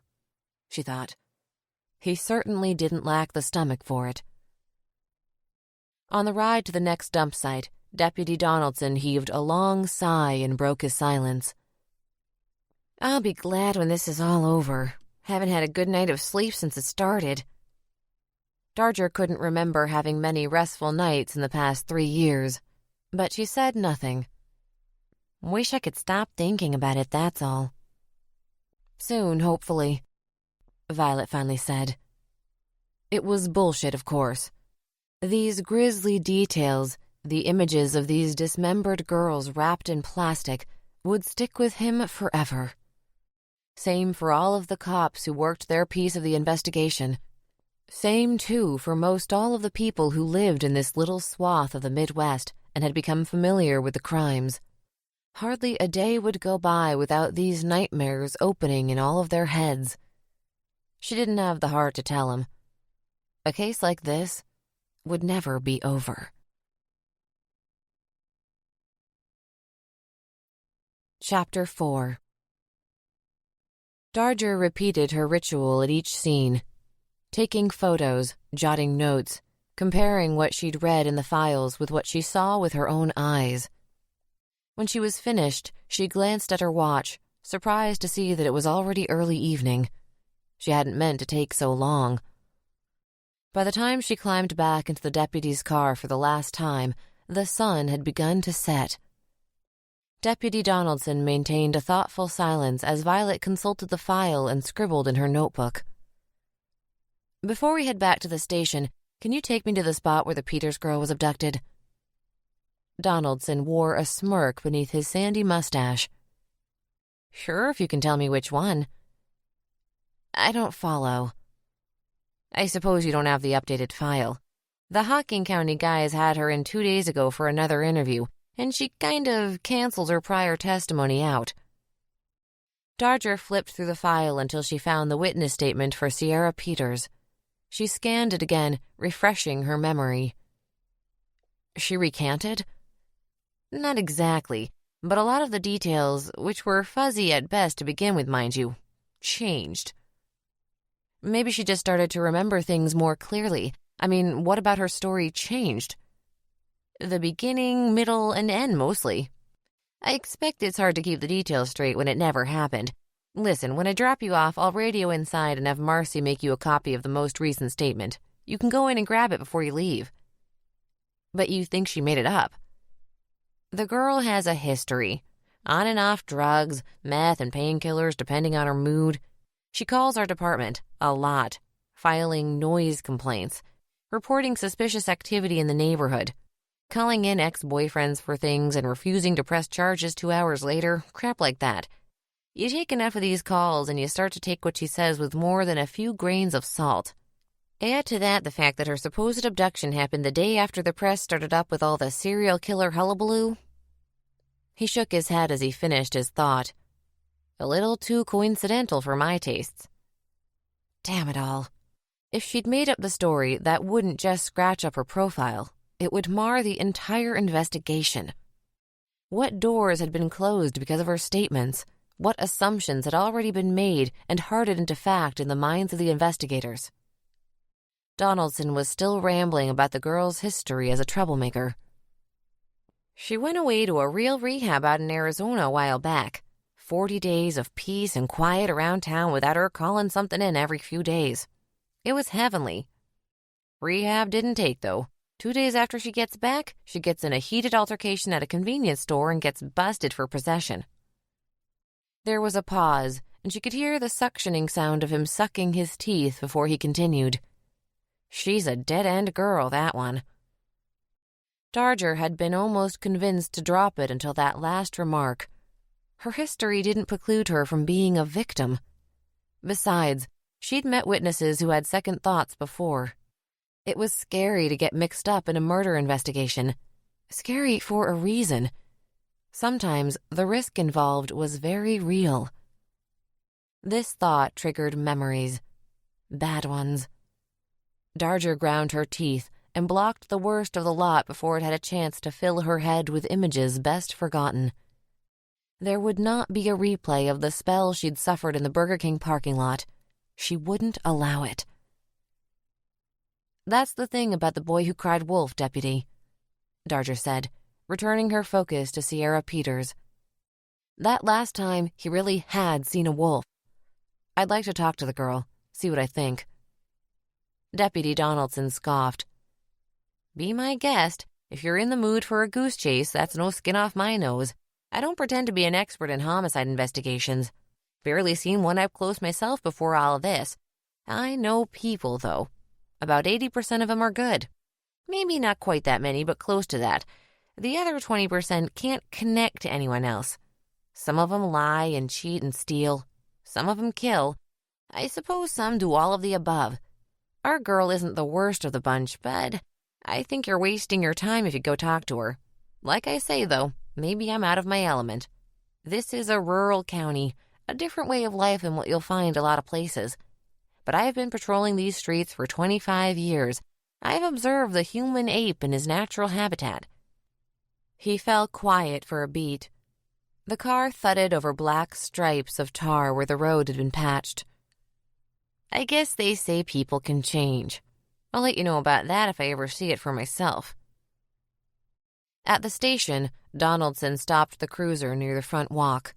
she thought. He certainly didn't lack the stomach for it. On the ride to the next dump site, Deputy Donaldson heaved a long sigh and broke his silence. I'll be glad when this is all over. Haven't had a good night of sleep since it started. Darger couldn't remember having many restful nights in the past 3 years, but she said nothing. Wish I could stop thinking about it, that's all. Soon, hopefully, Violet finally said. It was bullshit, of course. These grisly details, the images of these dismembered girls wrapped in plastic, would stick with him forever. Same for all of the cops who worked their piece of the investigation. Same, too, for most all of the people who lived in this little swath of the Midwest and had become familiar with the crimes. Hardly a day would go by without these nightmares opening in all of their heads. She didn't have the heart to tell him. A case like this would never be over. Chapter 4. Darger repeated her ritual at each scene, taking photos, jotting notes, comparing what she'd read in the files with what she saw with her own eyes. When she was finished, she glanced at her watch, surprised to see that it was already early evening. She hadn't meant to take so long. By the time she climbed back into the deputy's car for the last time, the sun had begun to set. Deputy Donaldson maintained a thoughtful silence as Violet consulted the file and scribbled in her notebook. Before we head back to the station, can you take me to the spot where the Peters girl was abducted? Donaldson wore a smirk beneath his sandy mustache. Sure, if you can tell me which one. I don't follow. I suppose you don't have the updated file. The Hocking County guys had her in 2 days ago for another interview, and she kind of canceled her prior testimony out. Darger flipped through the file until she found the witness statement for Sierra Peters. She scanned it again, refreshing her memory. She recanted? Not exactly, but a lot of the details, which were fuzzy at best to begin with, mind you, changed. Maybe she just started to remember things more clearly. I mean, what about her story changed? The beginning, middle, and end, mostly. I expect it's hard to keep the details straight when it never happened. Listen, when I drop you off, I'll radio inside and have Marcy make you a copy of the most recent statement. You can go in and grab it before you leave. But you think she made it up? The girl has a history. On and off drugs, meth, and painkillers depending on her mood. She calls our department a lot, filing noise complaints, reporting suspicious activity in the neighborhood, calling in ex-boyfriends for things and refusing to press charges 2 hours later, crap like that. You take enough of these calls and you start to take what she says with more than a few grains of salt. Add to that the fact that her supposed abduction happened the day after the press started up with all the serial killer hullabaloo. He shook his head as he finished his thought. A little too coincidental for my tastes. Damn it all. If she'd made up the story, that wouldn't just scratch up her profile. It would mar the entire investigation. What doors had been closed because of her statements? What assumptions had already been made and hardened into fact in the minds of the investigators? Donaldson was still rambling about the girl's history as a troublemaker. She went away to a real rehab out in Arizona a while back. 40 days of peace and quiet around town without her calling something in every few days. It was heavenly. Rehab didn't take, though. 2 days after she gets back, she gets in a heated altercation at a convenience store and gets busted for possession. There was a pause, and she could hear the suctioning sound of him sucking his teeth before he continued. She's a dead-end girl, that one. Darger had been almost convinced to drop it until that last remark. Her history didn't preclude her from being a victim. Besides, she'd met witnesses who had second thoughts before. It was scary to get mixed up in a murder investigation. Scary for a reason. Sometimes the risk involved was very real. This thought triggered memories. Bad ones. Darger ground her teeth and blocked the worst of the lot before it had a chance to fill her head with images best forgotten. There would not be a replay of the spell she'd suffered in the Burger King parking lot. She wouldn't allow it. That's the thing about the boy who cried wolf, Deputy, Darger said, returning her focus to Sierra Peters. That last time, he really had seen a wolf. I'd like to talk to the girl, see what I think. Deputy Donaldson scoffed. Be my guest. If you're in the mood for a goose chase, that's no skin off my nose. I don't pretend to be an expert in homicide investigations. Barely seen one up close myself before all of this. I know people, though. About 80% of them are good. Maybe not quite that many, but close to that. The other 20% can't connect to anyone else. Some of them lie and cheat and steal. Some of them kill. I suppose some do all of the above. Our girl isn't the worst of the bunch, but I think you're wasting your time if you go talk to her. Like I say, though, maybe I'm out of my element. This is a rural county, a different way of life than what you'll find a lot of places. But I've been patrolling these streets for 25 years. I've observed the human ape in his natural habitat. He fell quiet for a beat. The car thudded over black stripes of tar where the road had been patched. I guess they say people can change. I'll let you know about that if I ever see it for myself. At the station, Donaldson stopped the cruiser near the front walk.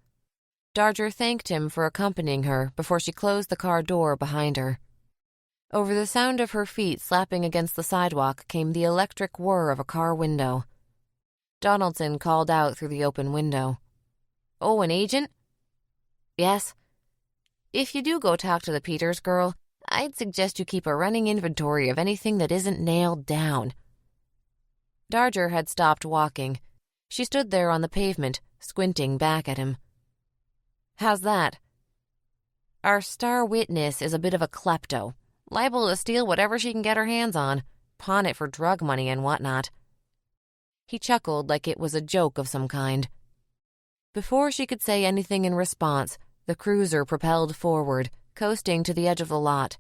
Darger thanked him for accompanying her before she closed the car door behind her. Over the sound of her feet slapping against the sidewalk came the electric whir of a car window. Donaldson called out through the open window. Oh, an agent? Yes. If you do go talk to the Peters girl, I'd suggest you keep a running inventory of anything that isn't nailed down. Darger had stopped walking. She stood there on the pavement, squinting back at him. How's that? Our star witness is a bit of a klepto, liable to steal whatever she can get her hands on, pawn it for drug money and whatnot. He chuckled like it was a joke of some kind. Before she could say anything in response, the cruiser propelled forward, coasting to the edge of the lot.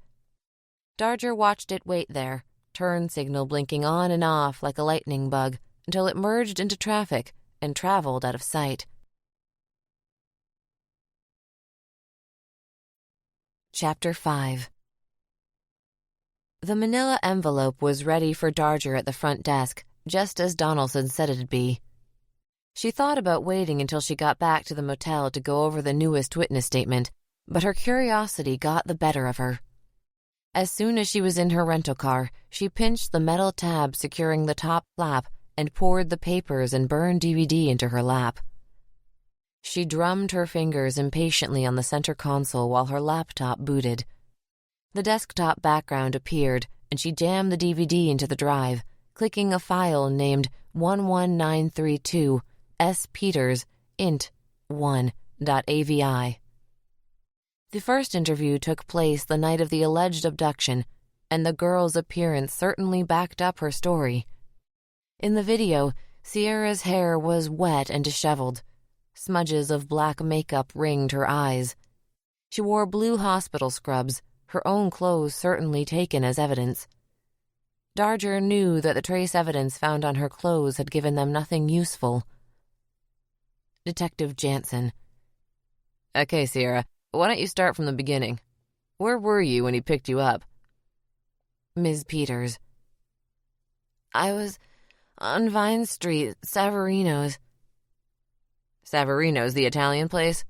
Darger watched it wait there, turn signal blinking on and off like a lightning bug, until it merged into traffic and traveled out of sight. Chapter 5. The manila envelope was ready for Darger at the front desk, just as Donaldson said it'd be. She thought about waiting until she got back to the motel to go over the newest witness statement, but her curiosity got the better of her. As soon as she was in her rental car, she pinched the metal tab securing the top flap and poured the papers and burned DVD into her lap. She drummed her fingers impatiently on the center console while her laptop booted. The desktop background appeared, and she jammed the DVD into the drive, clicking a file named 11932 S. Peters int 1.avi. The first interview took place the night of the alleged abduction, and the girl's appearance certainly backed up her story. In the video, Sierra's hair was wet and disheveled. Smudges of black makeup ringed her eyes. She wore blue hospital scrubs, her own clothes certainly taken as evidence. Darger knew that the trace evidence found on her clothes had given them nothing useful. Detective Jansen. Okay, Sierra, why don't you start from the beginning? Where were you when he picked you up? Ms. Peters. I was on Vine Street, Savarino's. Savarino's, the Italian place?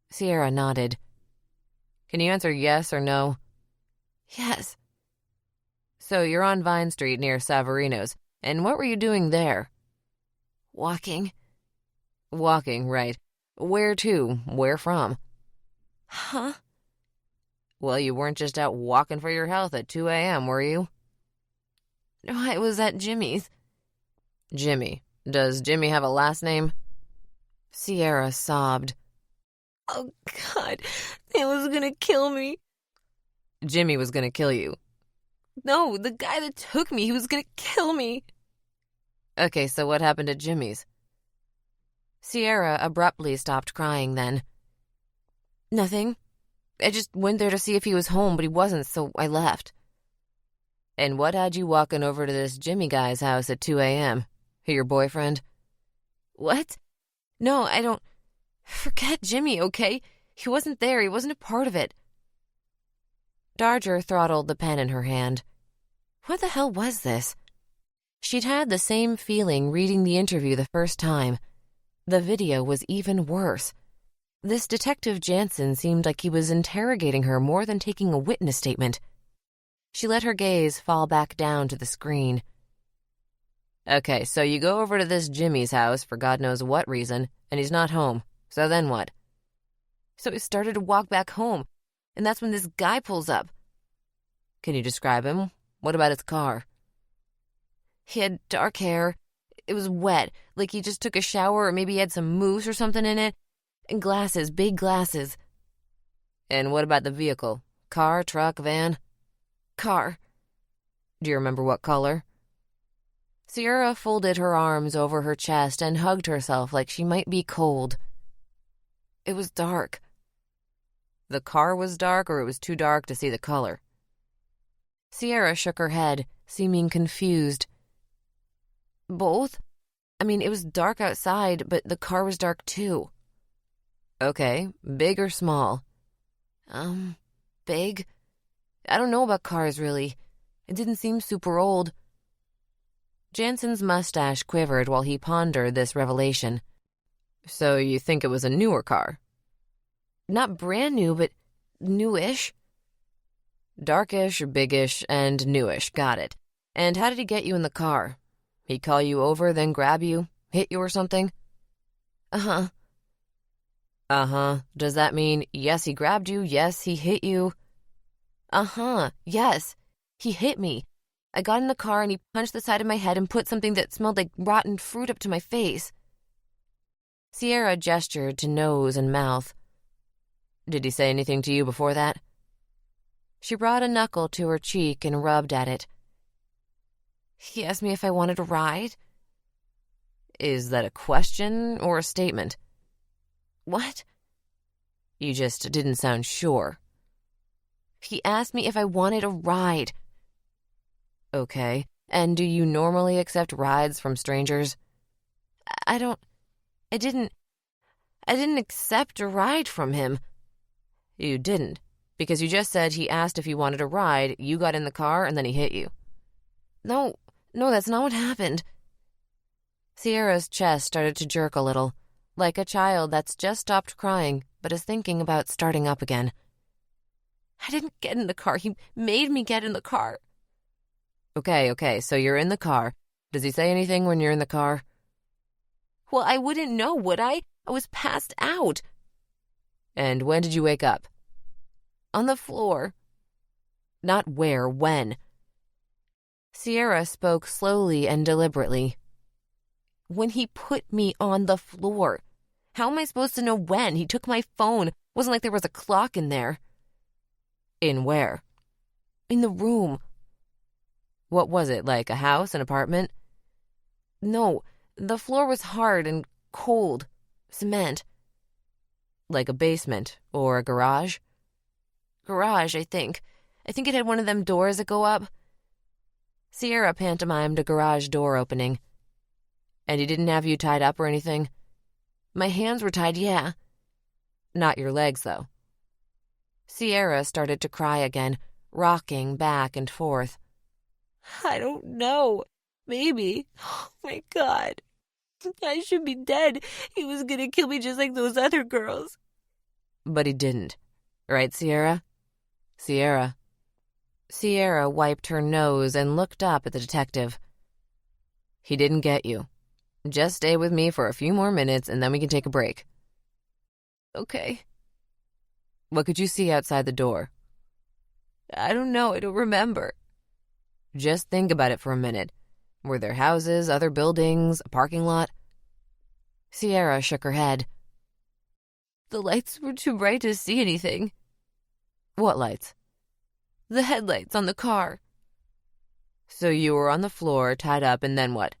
Sierra nodded. Can you answer yes or no? Yes. So you're on Vine Street near Savarino's, and what were you doing there? Walking. Walking, right. Where to? Where from? Huh? Well, you weren't just out walking for your health at 2 a.m., were you? No, I was at Jimmy's. Jimmy. Does Jimmy have a last name? Sierra sobbed. Oh, God. It was gonna kill me. Jimmy was gonna kill you. No, the guy that took me, he was gonna kill me. Okay, so what happened at Jimmy's? Sierra abruptly stopped crying then. Nothing. I just went there to see if he was home, but he wasn't, so I left. And what had you walking over to this Jimmy guy's house at 2 a.m.? Your boyfriend? What? No, I don't... Forget Jimmy, okay? He wasn't there. He wasn't a part of it. Darger throttled the pen in her hand. What the hell was this? She'd had the same feeling reading the interview the first time. The video was even worse. This Detective Jansen seemed like he was interrogating her more than taking a witness statement. She let her gaze fall back down to the screen. Okay, so you go over to this Jimmy's house for God knows what reason, and he's not home. So then what? So we started to walk back home, and that's when this guy pulls up. Can you describe him? What about his car? He had dark hair. It was wet, like he just took a shower or maybe he had some mousse or something in it. And glasses, big glasses. And what about the vehicle? Car, truck, van? Car. Do you remember what color? Sierra folded her arms over her chest and hugged herself like she might be cold. It was dark. The car was dark, or it was too dark to see the color? Sierra shook her head, seeming confused. Both? I mean, it was dark outside, but the car was dark too. Okay, big or small? Big. I don't know about cars, really. It didn't seem super old. Jansen's mustache quivered while he pondered this revelation. So you think it was a newer car? Not brand new, but newish. Darkish, biggish, and newish, got it. And how did he get you in the car? He call you over, then grab you, hit you or something? Uh-huh. Uh-huh. Does that mean, yes, he grabbed you, yes, he hit you? Uh-huh, yes. He hit me. I got in the car and he punched the side of my head and put something that smelled like rotten fruit up to my face. Sierra gestured to nose and mouth. Did he say anything to you before that? She brought a knuckle to her cheek and rubbed at it. He asked me if I wanted a ride. Is that a question or a statement? What? You just didn't sound sure. He asked me if I wanted a ride. Okay, and do you normally accept rides from strangers? I didn't accept a ride from him. You didn't, because you just said he asked if you wanted a ride, you got in the car, and then he hit you. No, that's not what happened. Sierra's chest started to jerk a little, like a child that's just stopped crying but is thinking about starting up again. I didn't get in the car. He made me get in the car. Okay, so you're in the car. Does he say anything when you're in the car? Well, I wouldn't know, would I? I was passed out. And when did you wake up? On the floor. Not where, when. Sierra spoke slowly and deliberately. When he put me on the floor. How am I supposed to know when? He took my phone. It wasn't like there was a clock in there. In where? In the room. What was it, like a house, an apartment? No, the floor was hard and cold. Cement. Like a basement or a garage? Garage, I think. I think it had one of them doors that go up. Sierra pantomimed a garage door opening. And he didn't have you tied up or anything? My hands were tied, yeah. Not your legs, though. Sierra started to cry again, rocking back and forth. I don't know. Maybe. Oh, my God. I should be dead. He was gonna kill me just like those other girls. But he didn't. Right, Sierra? Sierra. Sierra wiped her nose and looked up at the detective. He didn't get you. Just stay with me for a few more minutes and then we can take a break. Okay. What could you see outside the door? I don't know. I don't remember. Just think about it for a minute. Were there houses, other buildings, a parking lot? Sierra shook her head. The lights were too bright to see anything. What lights? The headlights on the car. So you were on the floor, tied up, and then what?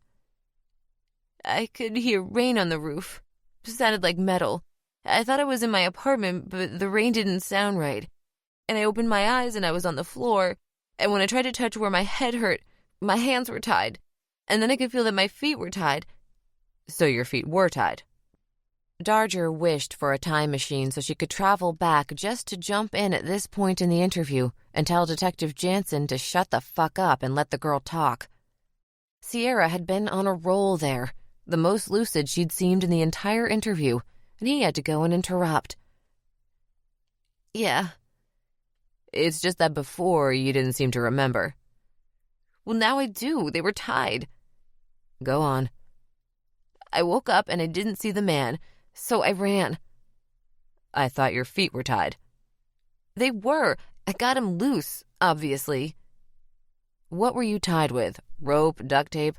I could hear rain on the roof. It sounded like metal. I thought I was in my apartment, but the rain didn't sound right. And I opened my eyes and I was on the floor, and when I tried to touch where my head hurt, my hands were tied. And then I could feel that my feet were tied. So your feet were tied. Darger wished for a time machine so she could travel back just to jump in at this point in the interview and tell Detective Jansen to shut the fuck up and let the girl talk. Sierra had been on a roll there, the most lucid she'd seemed in the entire interview, and he had to go and interrupt. Yeah. It's just that before you didn't seem to remember. Well, now I do. They were tied. Go on. I woke up and I didn't see the man, so I ran. I thought your feet were tied. They were. I got him loose, obviously. What were you tied with? Rope, duct tape?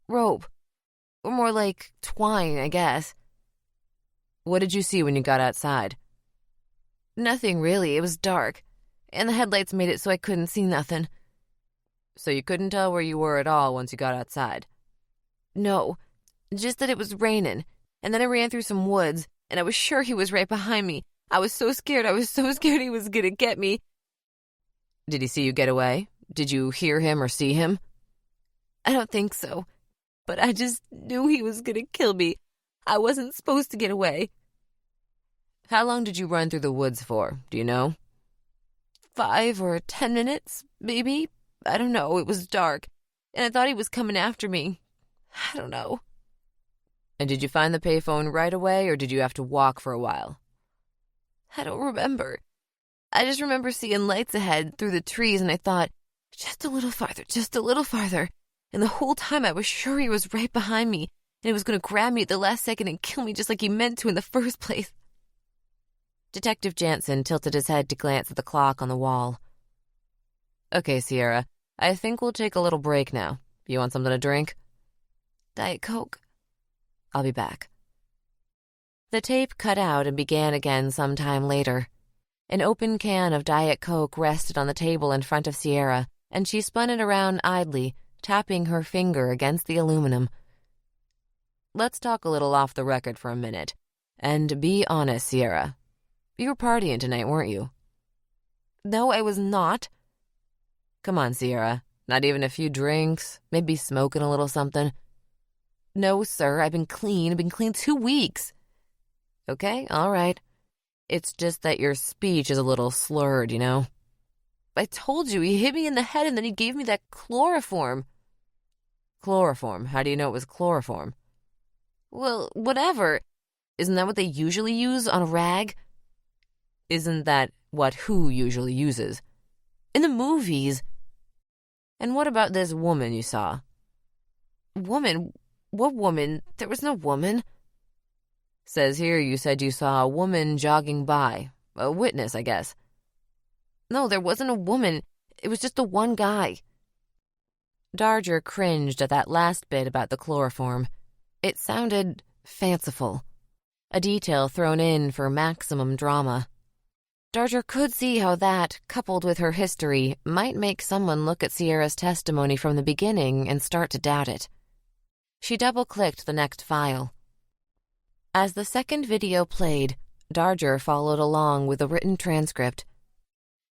Rope. Or more like twine, I guess. What did you see when you got outside? Nothing really. It was dark, and the headlights made it so I couldn't see nothing. So you couldn't tell where you were at all once you got outside? No, just that it was raining, and then I ran through some woods, and I was sure he was right behind me. I was so scared he was gonna get me. Did he see you get away? Did you hear him or see him? I don't think so, but I just knew he was gonna kill me. I wasn't supposed to get away. How long did you run through the woods for, do you know? 5 or 10 minutes, maybe. I don't know, it was dark, and I thought he was coming after me. I don't know. And did you find the payphone right away, or did you have to walk for a while? I don't remember. I just remember seeing lights ahead through the trees, and I thought, just a little farther. And the whole time I was sure he was right behind me, and he was going to grab me at the last second and kill me just like he meant to in the first place. Detective Jansen tilted his head to glance at the clock on the wall. Okay, Sierra, I think we'll take a little break now. You want something to drink? Diet Coke. I'll be back. The tape cut out and began again some time later. An open can of Diet Coke rested on the table in front of Sierra, and she spun it around idly, tapping her finger against the aluminum. Let's talk a little off the record for a minute. And be honest, Sierra. You were partying tonight, weren't you? No, I was not. Come on, Sierra. Not even a few drinks? Maybe smoking a little something? No, sir. I've been clean 2 weeks. Okay, all right. It's just that your speech is a little slurred, you know? I told you, he hit me in the head and then he gave me that chloroform. Chloroform? How do you know it was chloroform? Well, whatever. Isn't that what they usually use on a rag? Isn't that what who usually uses? In the movies. And what about this woman you saw? Woman? What woman? There was no woman. Says here you said you saw a woman jogging by. A witness, I guess. No, there wasn't a woman. It was just the one guy. Darger cringed at that last bit about the chloroform. It sounded fanciful. A detail thrown in for maximum drama. Darger could see how that, coupled with her history, might make someone look at Sierra's testimony from the beginning and start to doubt it. She double-clicked the next file. As the second video played, Darger followed along with a written transcript.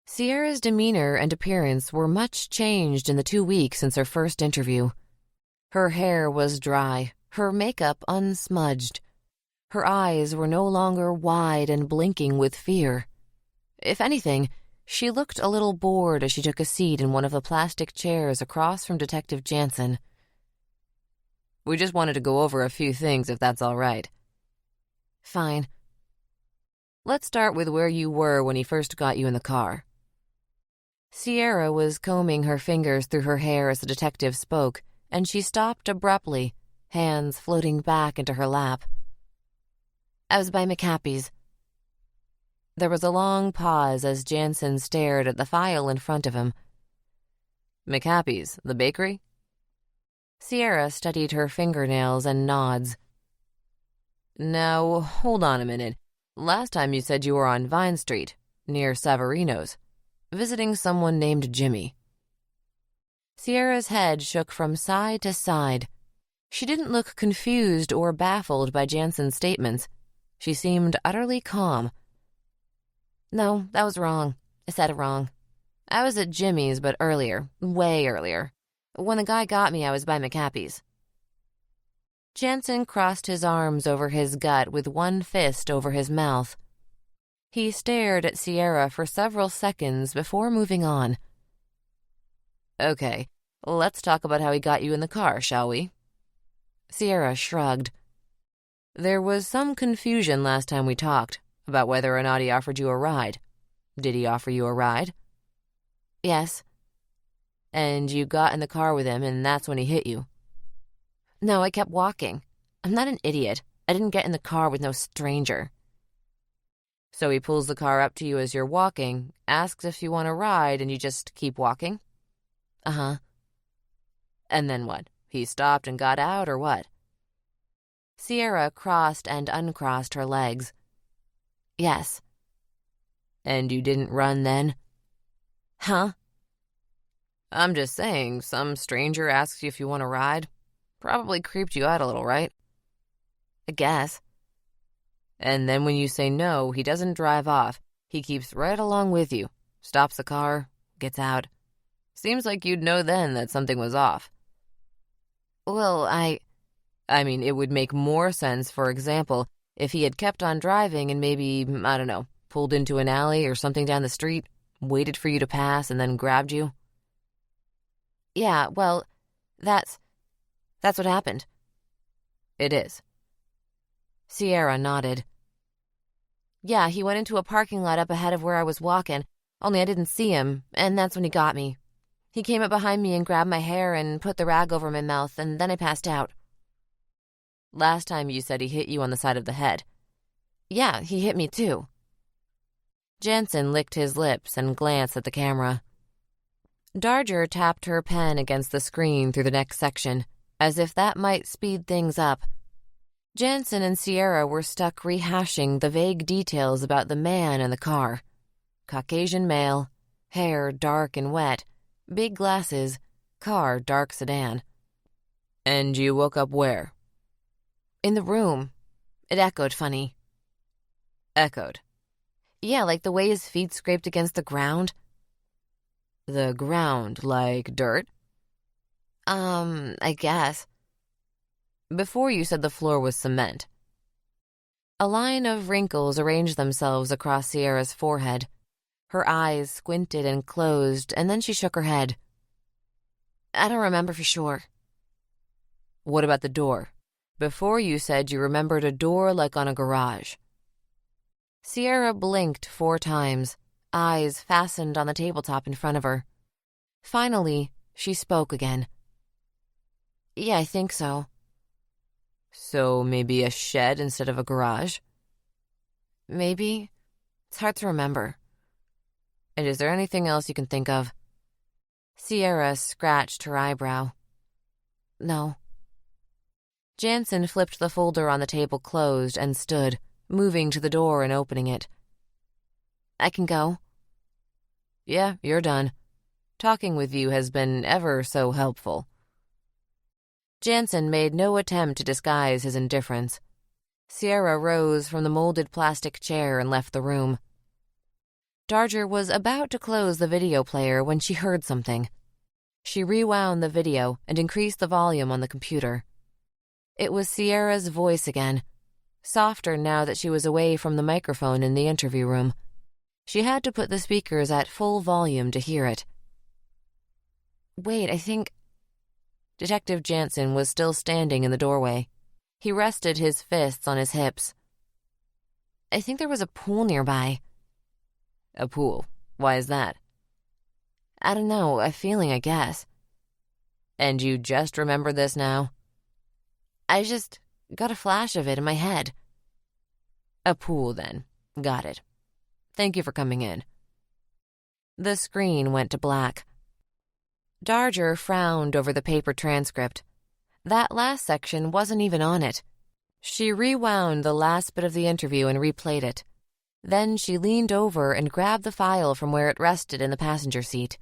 Sierra's demeanor and appearance were much changed in the 2 weeks since her first interview. Her hair was dry, her makeup unsmudged. Her eyes were no longer wide and blinking with fear. If anything, she looked a little bored as she took a seat in one of the plastic chairs across from Detective Jansen. We just wanted to go over a few things, if that's all right. Fine. Let's start with where you were when he first got you in the car. Sierra was combing her fingers through her hair as the detective spoke, and she stopped abruptly, hands floating back into her lap. I was by McHappy's. There was a long pause as Jansen stared at the file in front of him. McHappy's, the bakery? Sierra studied her fingernails and nods. Now, hold on a minute. Last time you said you were on Vine Street, near Savarino's, visiting someone named Jimmy. Sierra's head shook from side to side. She didn't look confused or baffled by Jansen's statements. She seemed utterly calm. No, that was wrong. I said it wrong. I was at Jimmy's, but earlier, way earlier. When the guy got me, I was by McHappy's. Jansen crossed his arms over his gut with one fist over his mouth. He stared at Sierra for several seconds before moving on. Okay, let's talk about how he got you in the car, shall we? Sierra shrugged. There was some confusion last time we talked about whether or not he offered you a ride. Did he offer you a ride? Yes. And you got in the car with him, and that's when he hit you? No, I kept walking. I'm not an idiot. I didn't get in the car with no stranger. So he pulls the car up to you as you're walking, asks if you want a ride, and you just keep walking? Uh-huh. And then what? He stopped and got out, or what? Sierra crossed and uncrossed her legs. Yes. And you didn't run then? Huh? I'm just saying, some stranger asks you if you want a ride. Probably creeped you out a little, right? I guess. And then when you say no, he doesn't drive off. He keeps right along with you, stops the car, gets out. Seems like you'd know then that something was off. Well, I mean, it would make more sense, for example, if he had kept on driving and maybe, I don't know, pulled into an alley or something down the street, waited for you to pass, and then grabbed you. Yeah, well, that's what happened. It is. Sierra nodded. Yeah, he went into a parking lot up ahead of where I was walking, only I didn't see him, and that's when he got me. He came up behind me and grabbed my hair and put the rag over my mouth, and then I passed out. Last time you said he hit you on the side of the head. Yeah, he hit me too. Jansen licked his lips and glanced at the camera. Darger tapped her pen against the screen through the next section, as if that might speed things up. Jansen and Sierra were stuck rehashing the vague details about the man in the car. Caucasian male, hair dark and wet, big glasses, car dark sedan. And you woke up where? In the room. It echoed funny. Echoed? Yeah, like the way his feet scraped against the ground. The ground, like dirt? I guess. Before you said the floor was cement. A line of wrinkles arranged themselves across Sierra's forehead. Her eyes squinted and closed, and then she shook her head. I don't remember for sure. What about the door? Before you said you remembered a door like on a garage. Sierra blinked 4 times, eyes fastened on the tabletop in front of her. Finally, she spoke again. Yeah, I think so. So maybe a shed instead of a garage? Maybe. It's hard to remember. And is there anything else you can think of? Sierra scratched her eyebrow. No. Jansen flipped the folder on the table closed and stood, moving to the door and opening it. I can go? Yeah, you're done. Talking with you has been ever so helpful. Jansen made no attempt to disguise his indifference. Sierra rose from the molded plastic chair and left the room. Darger was about to close the video player when she heard something. She rewound the video and increased the volume on the computer. It was Sierra's voice again, softer now that she was away from the microphone in the interview room. She had to put the speakers at full volume to hear it. Wait, I think... Detective Jansen was still standing in the doorway. He rested his fists on his hips. I think there was a pool nearby. A pool? Why is that? I don't know, a feeling, I guess. And you just remember this now? I just got a flash of it in my head. A pool, then. Got it. Thank you for coming in. The screen went to black. Darger frowned over the paper transcript. That last section wasn't even on it. She rewound the last bit of the interview and replayed it. Then she leaned over and grabbed the file from where it rested in the passenger seat.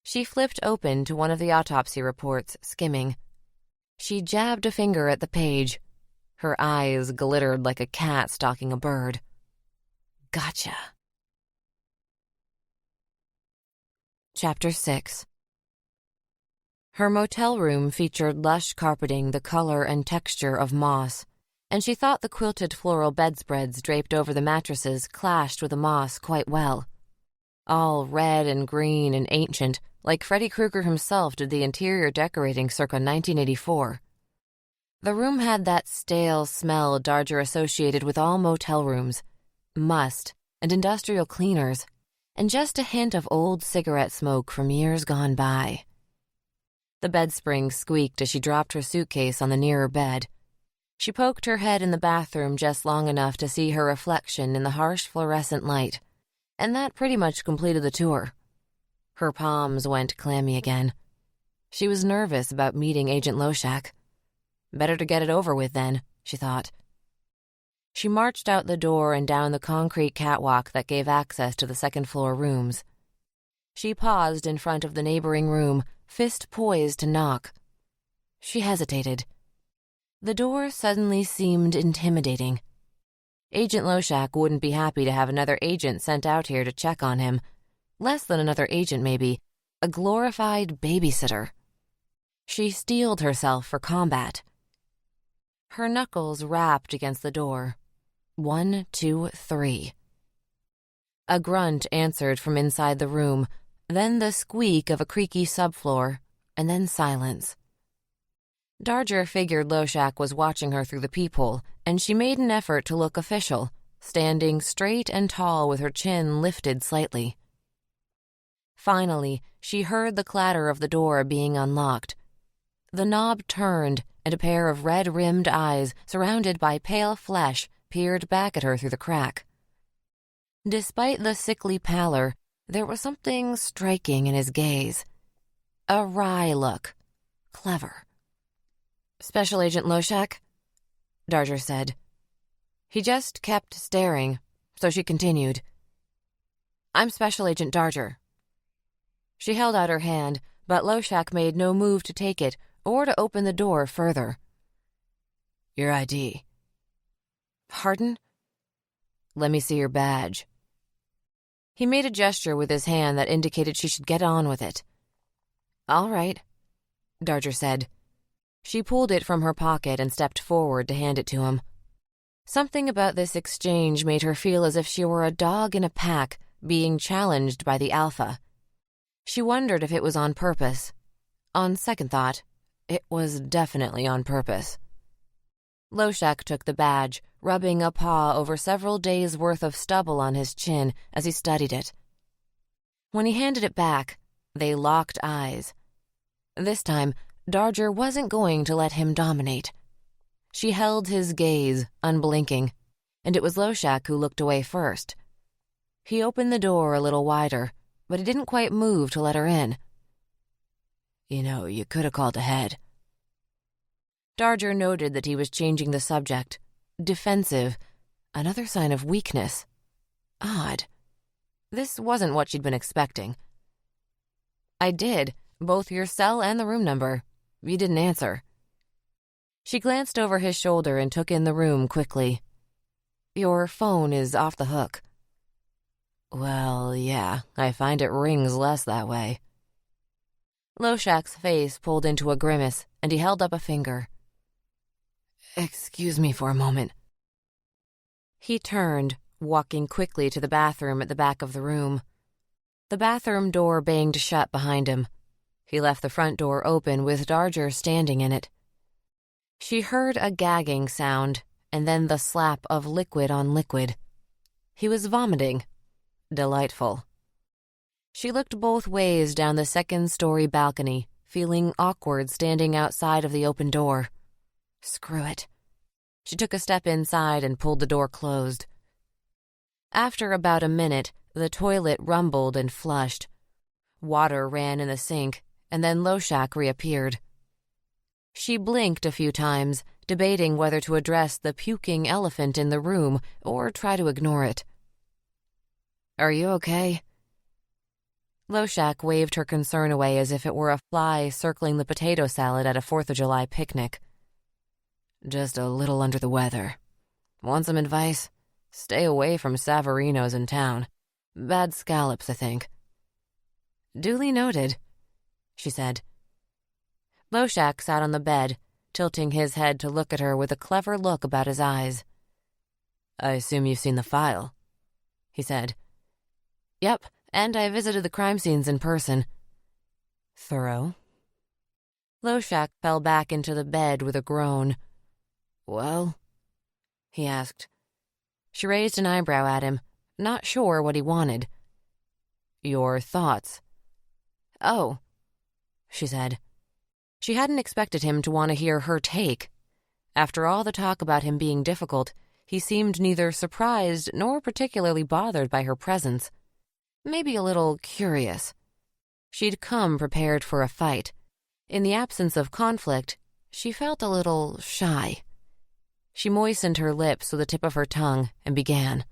She flipped open to one of the autopsy reports, skimming. She jabbed a finger at the page. Her eyes glittered like a cat stalking a bird. Gotcha. Chapter 6. Her motel room featured lush carpeting the color and texture of moss, and she thought the quilted floral bedspreads draped over the mattresses clashed with the moss quite well. All red and green and ancient, like Freddy Krueger himself did the interior decorating circa 1984. The room had that stale smell Darger associated with all motel rooms, must and industrial cleaners, and just a hint of old cigarette smoke from years gone by. The bed spring squeaked as she dropped her suitcase on the nearer bed. She poked her head in the bathroom just long enough to see her reflection in the harsh fluorescent light, and that pretty much completed the tour. Her palms went clammy again. She was nervous about meeting Agent Loshak. Better to get it over with then, she thought. She marched out the door and down the concrete catwalk that gave access to the second-floor rooms. She paused in front of the neighboring room, fist poised to knock. She hesitated. The door suddenly seemed intimidating. Agent Loshak wouldn't be happy to have another agent sent out here to check on him. Less than another agent, maybe. A glorified babysitter. She steeled herself for combat. Her knuckles rapped against the door. 1, 2, 3. A grunt answered from inside the room, then the squeak of a creaky subfloor, and then silence. Darger figured Loshak was watching her through the peephole, and she made an effort to look official, standing straight and tall with her chin lifted slightly. Finally, she heard the clatter of the door being unlocked. The knob turned, and a pair of red-rimmed eyes, surrounded by pale flesh, peered back at her through the crack. Despite the sickly pallor, there was something striking in his gaze. A wry look. Clever. "Special Agent Loshak?" Darger said. He just kept staring, so she continued. "I'm Special Agent Darger." She held out her hand, but Loshak made no move to take it or to open the door further. "Your ID." "Pardon?" "Let me see your badge." He made a gesture with his hand that indicated she should get on with it. "All right," Darger said. She pulled it from her pocket and stepped forward to hand it to him. Something about this exchange made her feel as if she were a dog in a pack being challenged by the alpha. She wondered if it was on purpose. On second thought, it was definitely on purpose. Loshak took the badge, rubbing a paw over several days' worth of stubble on his chin as he studied it. When he handed it back, they locked eyes. This time, Darger wasn't going to let him dominate. She held his gaze, unblinking, and it was Loshak who looked away first. He opened the door a little wider, but he didn't quite move to let her in. "You know, you could have called ahead." Darger noted that he was changing the subject. Defensive. Another sign of weakness. Odd. This wasn't what she'd been expecting. "I did, both your cell and the room number. You didn't answer." She glanced over his shoulder and took in the room quickly. "Your phone is off the hook." "Well, yeah, I find it rings less that way." Loshak's face pulled into a grimace, and he held up a finger. "Excuse me for a moment." He turned, walking quickly to the bathroom at the back of the room. The bathroom door banged shut behind him. He left the front door open with Darger standing in it. She heard a gagging sound, and then the slap of liquid on liquid. He was vomiting. Delightful. She looked both ways down the second-story balcony, feeling awkward standing outside of the open door. Screw it. She took a step inside and pulled the door closed. After about a minute, the toilet rumbled and flushed. Water ran in the sink, and then Loshak reappeared. She blinked a few times, debating whether to address the puking elephant in the room or try to ignore it. "Are you okay?" Loshak waved her concern away as if it were a fly circling the potato salad at a 4th of July picnic. "Just a little under the weather. Want some advice? Stay away from Savarinos in town. Bad scallops, I think." "Duly noted," she said. Loshak sat on the bed, tilting his head to look at her with a clever look about his eyes. "I assume you've seen the file," he said. "Yep, and I visited the crime scenes in person." "Thorough?" Loshak fell back into the bed with a groan. "Well?" he asked. She raised an eyebrow at him, not sure what he wanted. "Your thoughts?" "Oh," she said. She hadn't expected him to want to hear her take. After all the talk about him being difficult, he seemed neither surprised nor particularly bothered by her presence. Maybe a little curious. She'd come prepared for a fight. In the absence of conflict, she felt a little shy. She moistened her lips with the tip of her tongue and began.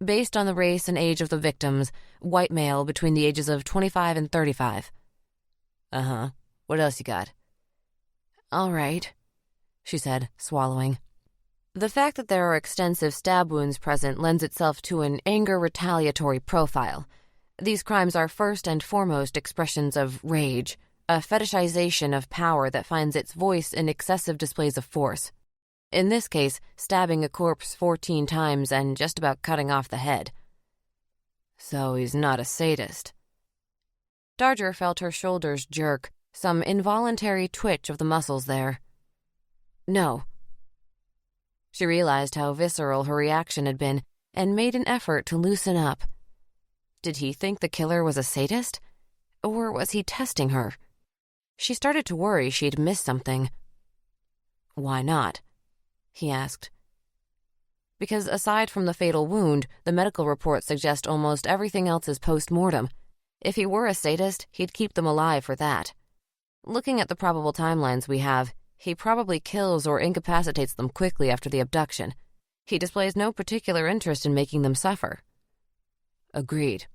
"Based on the race and age of the victims, white male between the ages of 25 and 35. "Uh-huh. What else you got?" "All right," she said, swallowing. "The fact that there are extensive stab wounds present lends itself to an anger retaliatory profile. These crimes are first and foremost expressions of rage, a fetishization of power that finds its voice in excessive displays of force. In this case, stabbing a corpse 14 times and just about cutting off the head." "So he's not a sadist." Darger felt her shoulders jerk, some involuntary twitch of the muscles there. "No." She realized how visceral her reaction had been and made an effort to loosen up. Did he think the killer was a sadist? Or was he testing her? She started to worry she'd missed something. "Why not?" he asked. "Because aside from the fatal wound, the medical reports suggest almost everything else is post-mortem. If he were a sadist, he'd keep them alive for that. Looking at the probable timelines we have, he probably kills or incapacitates them quickly after the abduction. He displays no particular interest in making them suffer." "Agreed.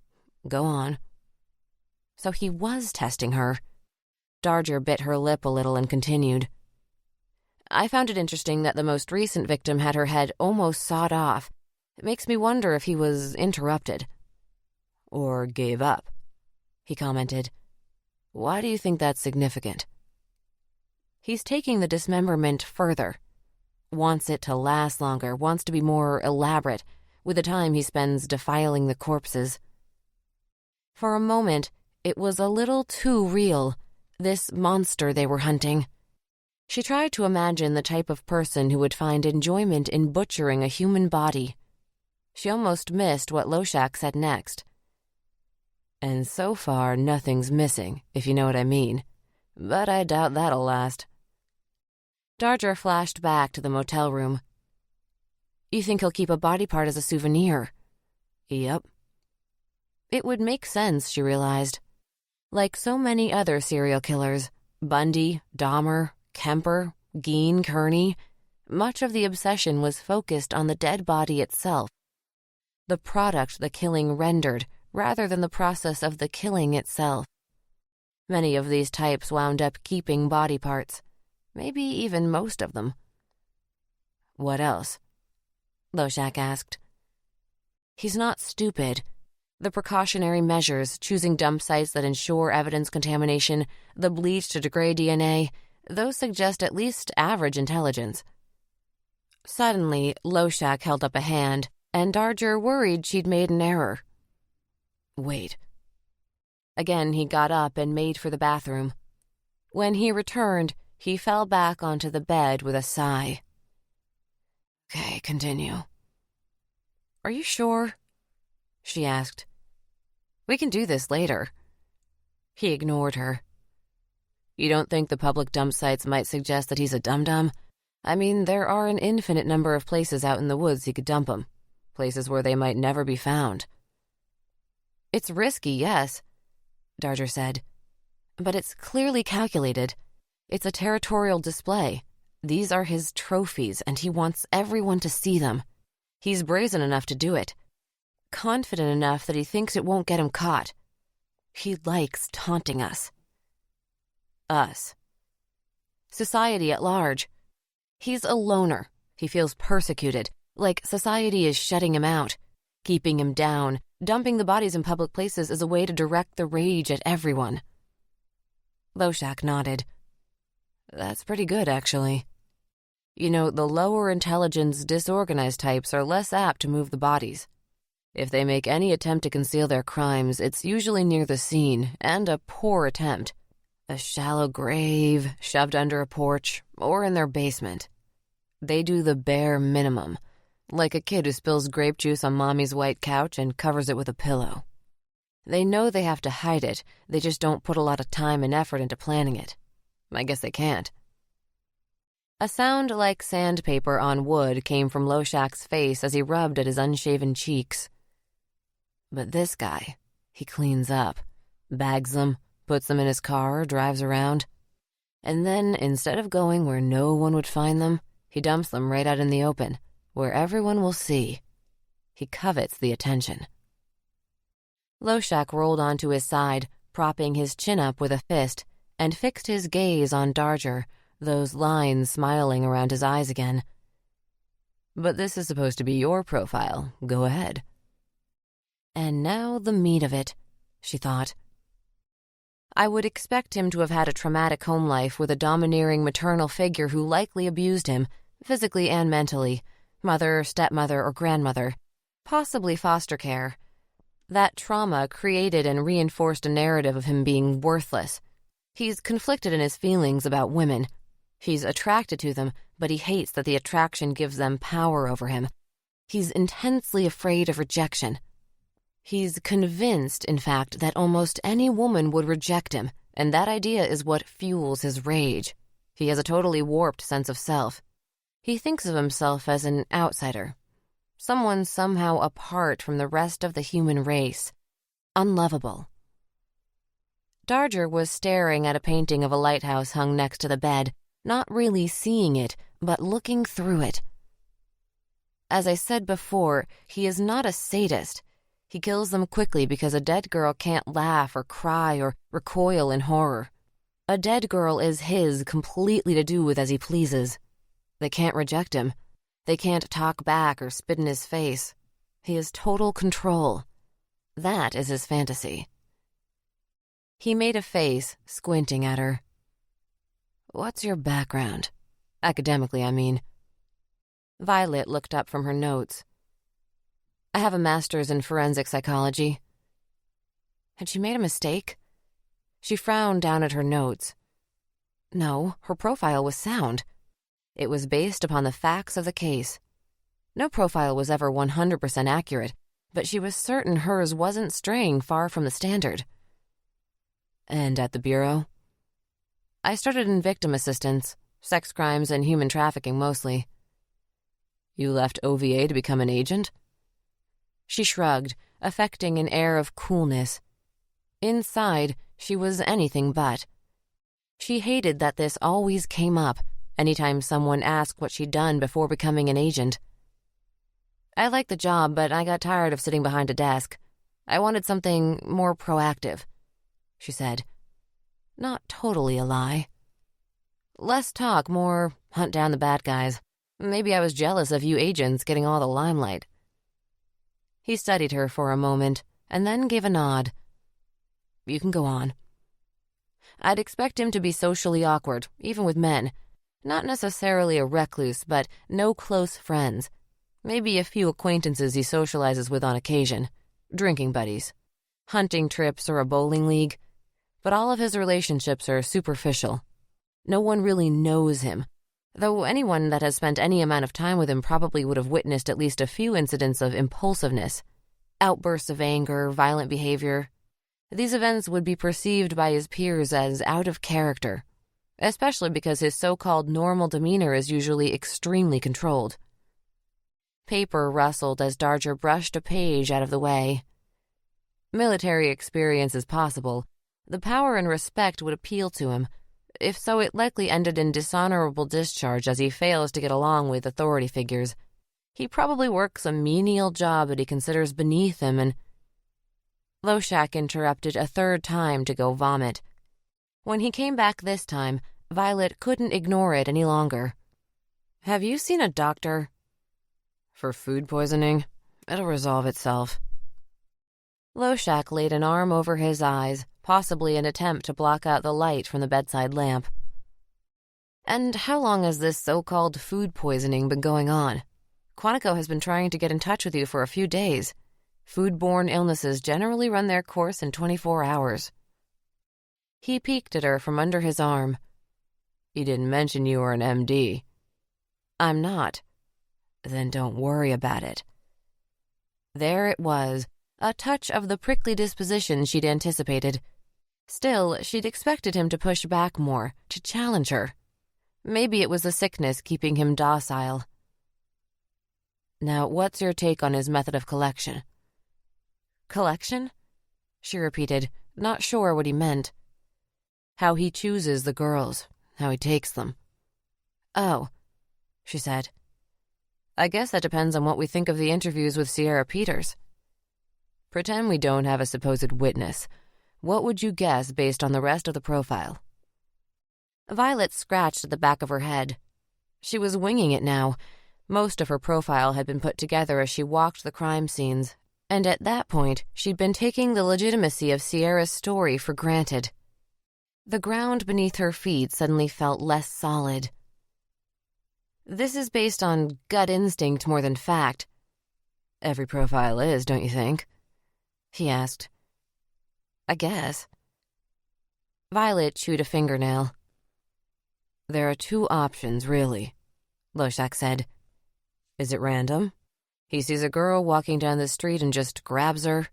Go on." So he was testing her. Darger bit her lip a little and continued. "I found it interesting that the most recent victim had her head almost sawed off. It makes me wonder if he was interrupted." "Or gave up," he commented. "Why do you think that's significant?" He's taking the dismemberment further. Wants it to last longer, wants to be more elaborate, with the time he spends defiling the corpses. For a moment, it was a little too real, this monster they were hunting. She tried to imagine the type of person who would find enjoyment in butchering a human body. She almost missed what Loshak said next. "And so far, nothing's missing, if you know what I mean. But I doubt that'll last." Darger flashed back to the motel room. "You think he'll keep a body part as a souvenir?" "Yep." It would make sense, she realized. Like so many other serial killers, Bundy, Dahmer, Kemper, Gein, Kearney, much of the obsession was focused on the dead body itself. The product the killing rendered, rather than the process of the killing itself. Many of these types wound up keeping body parts, maybe even most of them. "What else?" Loshak asked. "He's not stupid. The precautionary measures, choosing dump sites that ensure evidence contamination, the bleach to degrade DNA, those suggest at least average intelligence." Suddenly, Loshak held up a hand, and Darger worried she'd made an error. "Wait." Again he got up and made for the bathroom. When he returned, he fell back onto the bed with a sigh. "Okay, continue." "Are you sure?" she asked. We can do this later." He ignored her. "You don't think the public dump sites might suggest that he's a dum-dum? I mean, there are an infinite number of places out in the woods he could dump them. Places where they might never be found." "It's risky, yes," Darger said. "But it's clearly calculated. It's a territorial display. These are his trophies, and he wants everyone to see them. He's brazen enough to do it. Confident enough that he thinks it won't get him caught. He likes taunting us." "Us?" "Society at large. He's a loner. He feels persecuted, like society is shutting him out, keeping him down. Dumping the bodies in public places is a way to direct the rage at everyone." Loshak nodded. "That's pretty good, actually. You know, the lower intelligence, disorganized types are less apt to move the bodies. If they make any attempt to conceal their crimes, it's usually near the scene, and a poor attempt. A shallow grave, shoved under a porch, or in their basement. They do the bare minimum, like a kid who spills grape juice on mommy's white couch and covers it with a pillow. They know they have to hide it, they just don't put a lot of time and effort into planning it. I guess they can't." A sound like sandpaper on wood came from Loshak's face as he rubbed at his unshaven cheeks. "But this guy, he cleans up, bags them, puts them in his car, drives around. And then, instead of going where no one would find them, he dumps them right out in the open, where everyone will see. He covets the attention." Loshak rolled onto his side, propping his chin up with a fist, and fixed his gaze on Darger, those lines smiling around his eyes again. "But this is supposed to be your profile. Go ahead." And now the meat of it, she thought. I would expect him to have had a traumatic home life with a domineering maternal figure who likely abused him, physically and mentally, mother, stepmother, or grandmother, possibly foster care. That trauma created and reinforced a narrative of him being worthless. He's conflicted in his feelings about women. He's attracted to them, but he hates that the attraction gives them power over him. He's intensely afraid of rejection. He's convinced, in fact, that almost any woman would reject him, and that idea is what fuels his rage. He has a totally warped sense of self. He thinks of himself as an outsider, someone somehow apart from the rest of the human race, unlovable. Darger was staring at a painting of a lighthouse hung next to the bed, not really seeing it, but looking through it. As I said before, he is not a sadist. He kills them quickly because a dead girl can't laugh or cry or recoil in horror. A dead girl is his completely to do with as he pleases. They can't reject him. They can't talk back or spit in his face. He has total control. That is his fantasy. He made a face, squinting at her. "What's your background? Academically, I mean." Violet looked up from her notes. "I have a master's in forensic psychology." Had she made a mistake? She frowned down at her notes. No, her profile was sound. It was based upon the facts of the case. No profile was ever 100% accurate, but she was certain hers wasn't straying far from the standard. "And at the Bureau?" "I started in victim assistance, sex crimes and human trafficking mostly." "You left OVA to become an agent?" She shrugged, affecting an air of coolness. Inside, she was anything but. She hated that this always came up, anytime someone asked what she'd done before becoming an agent. "I liked the job, but I got tired of sitting behind a desk. I wanted something more proactive," she said. Not totally a lie. "Less talk, more hunt down the bad guys. Maybe I was jealous of you agents getting all the limelight." He studied her for a moment, and then gave a nod. "You can go on." "I'd expect him to be socially awkward, even with men. Not necessarily a recluse, but no close friends. Maybe a few acquaintances he socializes with on occasion. Drinking buddies. Hunting trips or a bowling league. But all of his relationships are superficial. No one really knows him, though anyone that has spent any amount of time with him probably would have witnessed at least a few incidents of impulsiveness. Outbursts of anger, violent behavior, These events would be perceived by his peers as out of character, especially because his so-called normal demeanor is usually extremely controlled. Paper rustled as Darger brushed a page out of the way. Military experience is possible. The power and respect would appeal to him. If so, it likely ended in dishonorable discharge as he fails to get along with authority figures. He probably works a menial job that he considers beneath him and... Loshak interrupted a third time to go vomit. When he came back this time, Violet couldn't ignore it any longer. "Have you seen a doctor?" "For food poisoning? It'll resolve itself." Loshak laid an arm over his eyes, possibly an attempt to block out the light from the bedside lamp. "And how long has this so-called food poisoning been going on? Quantico has been trying to get in touch with you for a few days. Foodborne illnesses generally run their course in 24 hours. He peeked at her from under his arm. "You didn't mention you were an MD." "I'm not." "Then don't worry about it." There it was, a touch of the prickly disposition she'd anticipated. Still, she'd expected him to push back more, to challenge her. Maybe it was the sickness keeping him docile. "Now, what's your take on his method of collection?" "Collection?" she repeated, not sure what he meant. "How he chooses the girls, how he takes them." "Oh," she said. "I guess that depends on what we think of the interviews with Sierra Peters." "Pretend we don't have a supposed witness. What would you guess based on the rest of the profile?" Violet scratched at the back of her head. She was winging it now. Most of her profile had been put together as she walked the crime scenes, and at that point she'd been taking the legitimacy of Sierra's story for granted. The ground beneath her feet suddenly felt less solid. "This is based on gut instinct more than fact." "Every profile is, don't you think?" he asked. "I guess." Violet chewed a fingernail. "There are two options, really," Loshak said. "Is it random? He sees a girl walking down the street and just grabs her?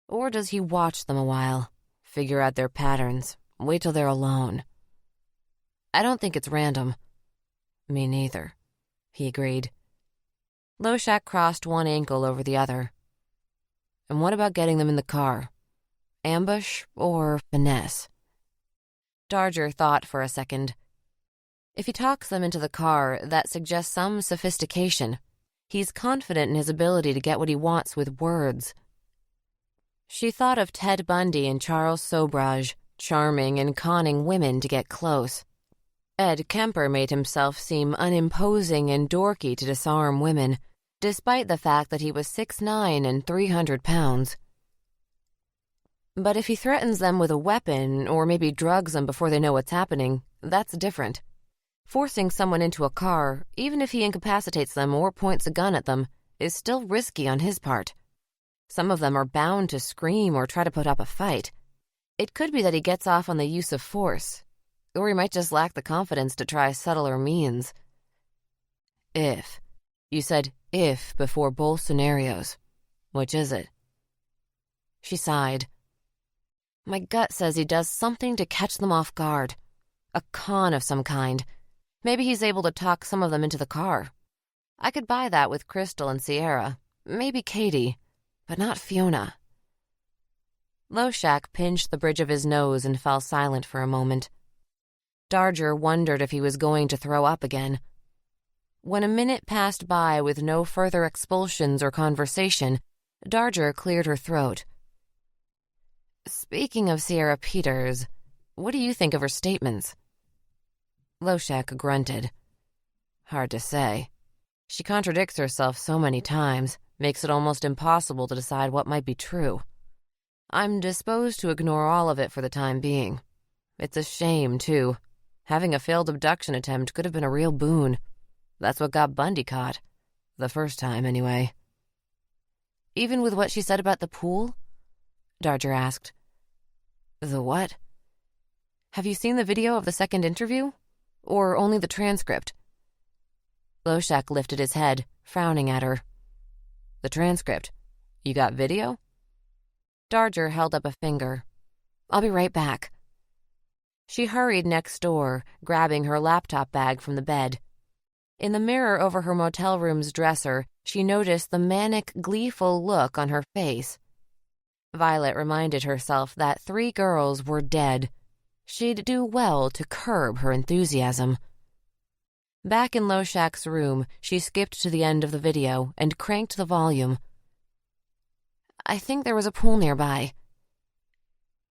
Or does he watch them a while, figure out their patterns, wait till they're alone?" "I don't think it's random." "Me neither," he agreed. Loshak crossed one ankle over the other. "And what about getting them in the car? Ambush or finesse?" Darger thought for a second. If he talks them into the car, that suggests some sophistication. He's confident in his ability to get what he wants with words. She thought of Ted Bundy and Charles Sobrage, charming and conning women to get close. Ed Kemper made himself seem unimposing and dorky to disarm women, despite the fact that he was 6'9" and 300 pounds. But if he threatens them with a weapon, or maybe drugs them before they know what's happening, that's different. Forcing someone into a car, even if he incapacitates them or points a gun at them, is still risky on his part. Some of them are bound to scream or try to put up a fight. It could be that he gets off on the use of force, or he might just lack the confidence to try subtler means. "If." You said "if" before both scenarios. Which is it? She sighed. "My gut says he does something to catch them off guard. A con of some kind. Maybe he's able to talk some of them into the car. I could buy that with Crystal and Sierra. Maybe Katie. But not Fiona." Loshak pinched the bridge of his nose and fell silent for a moment. Darger wondered if he was going to throw up again. When a minute passed by with no further expulsions or conversation, Darger cleared her throat. "Speaking of Sierra Peters, what do you think of her statements?" Loshak grunted. "Hard to say. She contradicts herself so many times, makes it almost impossible to decide what might be true. I'm disposed to ignore all of it for the time being. It's a shame, too. Having a failed abduction attempt could have been a real boon. That's what got Bundy caught. The first time, anyway." "Even with what she said about the pool?" Darger asked. "The what?" "Have you seen the video of the second interview? Or only the transcript?" Loshak lifted his head, frowning at her. "The transcript. You got video?" Darger held up a finger, I'll be right back." She hurried next door, grabbing her laptop bag from the bed. In the mirror over her motel room's dresser, she noticed the manic, gleeful look on her face. Violet reminded herself that 3 girls were dead. She'd do well to curb her enthusiasm. Back in Loshak's room, she skipped to the end of the video and cranked the volume. "I think there was a pool nearby."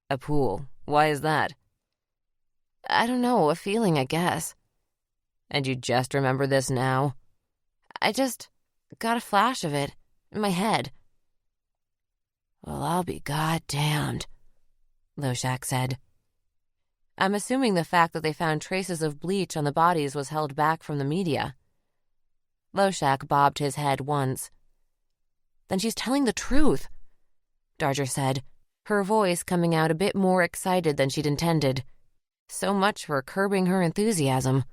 "A pool? Why is that?" "I don't know, a feeling, I guess." "And you just remember this now?" "I just got a flash of it in my head." "Well, I'll be goddamned," Loshak said. "I'm assuming the fact that they found traces of bleach on the bodies was held back from the media." Loshak bobbed his head once. "Then she's telling the truth," Darger said, her voice coming out a bit more excited than she'd intended. So much for curbing her enthusiasm.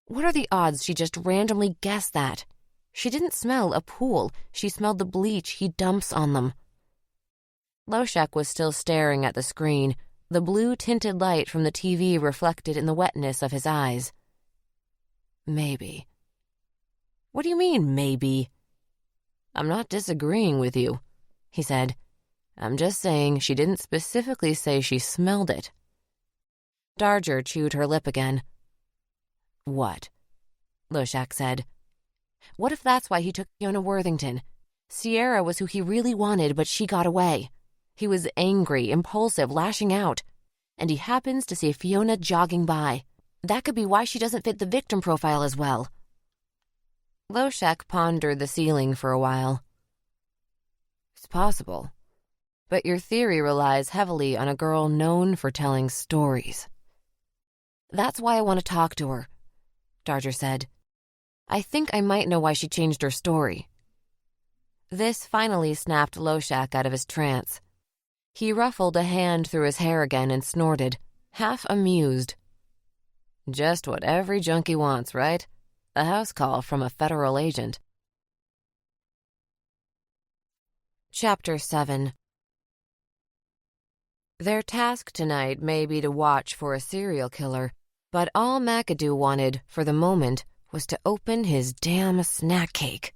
What are the odds she just randomly guessed that? She didn't smell a pool. She smelled the bleach he dumps on them. Loshak was still staring at the screen, the blue-tinted light from the TV reflected in the wetness of his eyes. "Maybe." "What do you mean, maybe?" "I'm not disagreeing with you," he said. "I'm just saying she didn't specifically say she smelled it." Darger chewed her lip again. "What?" Loshak said. "What if that's why he took Fiona Worthington? Sierra was who he really wanted, but she got away. He was angry, impulsive, lashing out. And he happens to see Fiona jogging by. That could be why she doesn't fit the victim profile as well." Loshak pondered the ceiling for a while. "It's possible. But your theory relies heavily on a girl known for telling stories." "That's why I want to talk to her," Darger said. "I think I might know why she changed her story." This finally snapped Loshak out of his trance. He ruffled a hand through his hair again and snorted, half amused. "Just what every junkie wants, right? A house call from a federal agent." Chapter 7. Their task tonight may be to watch for a serial killer, but all McAdoo wanted, for the moment, was to open his damn snack cake.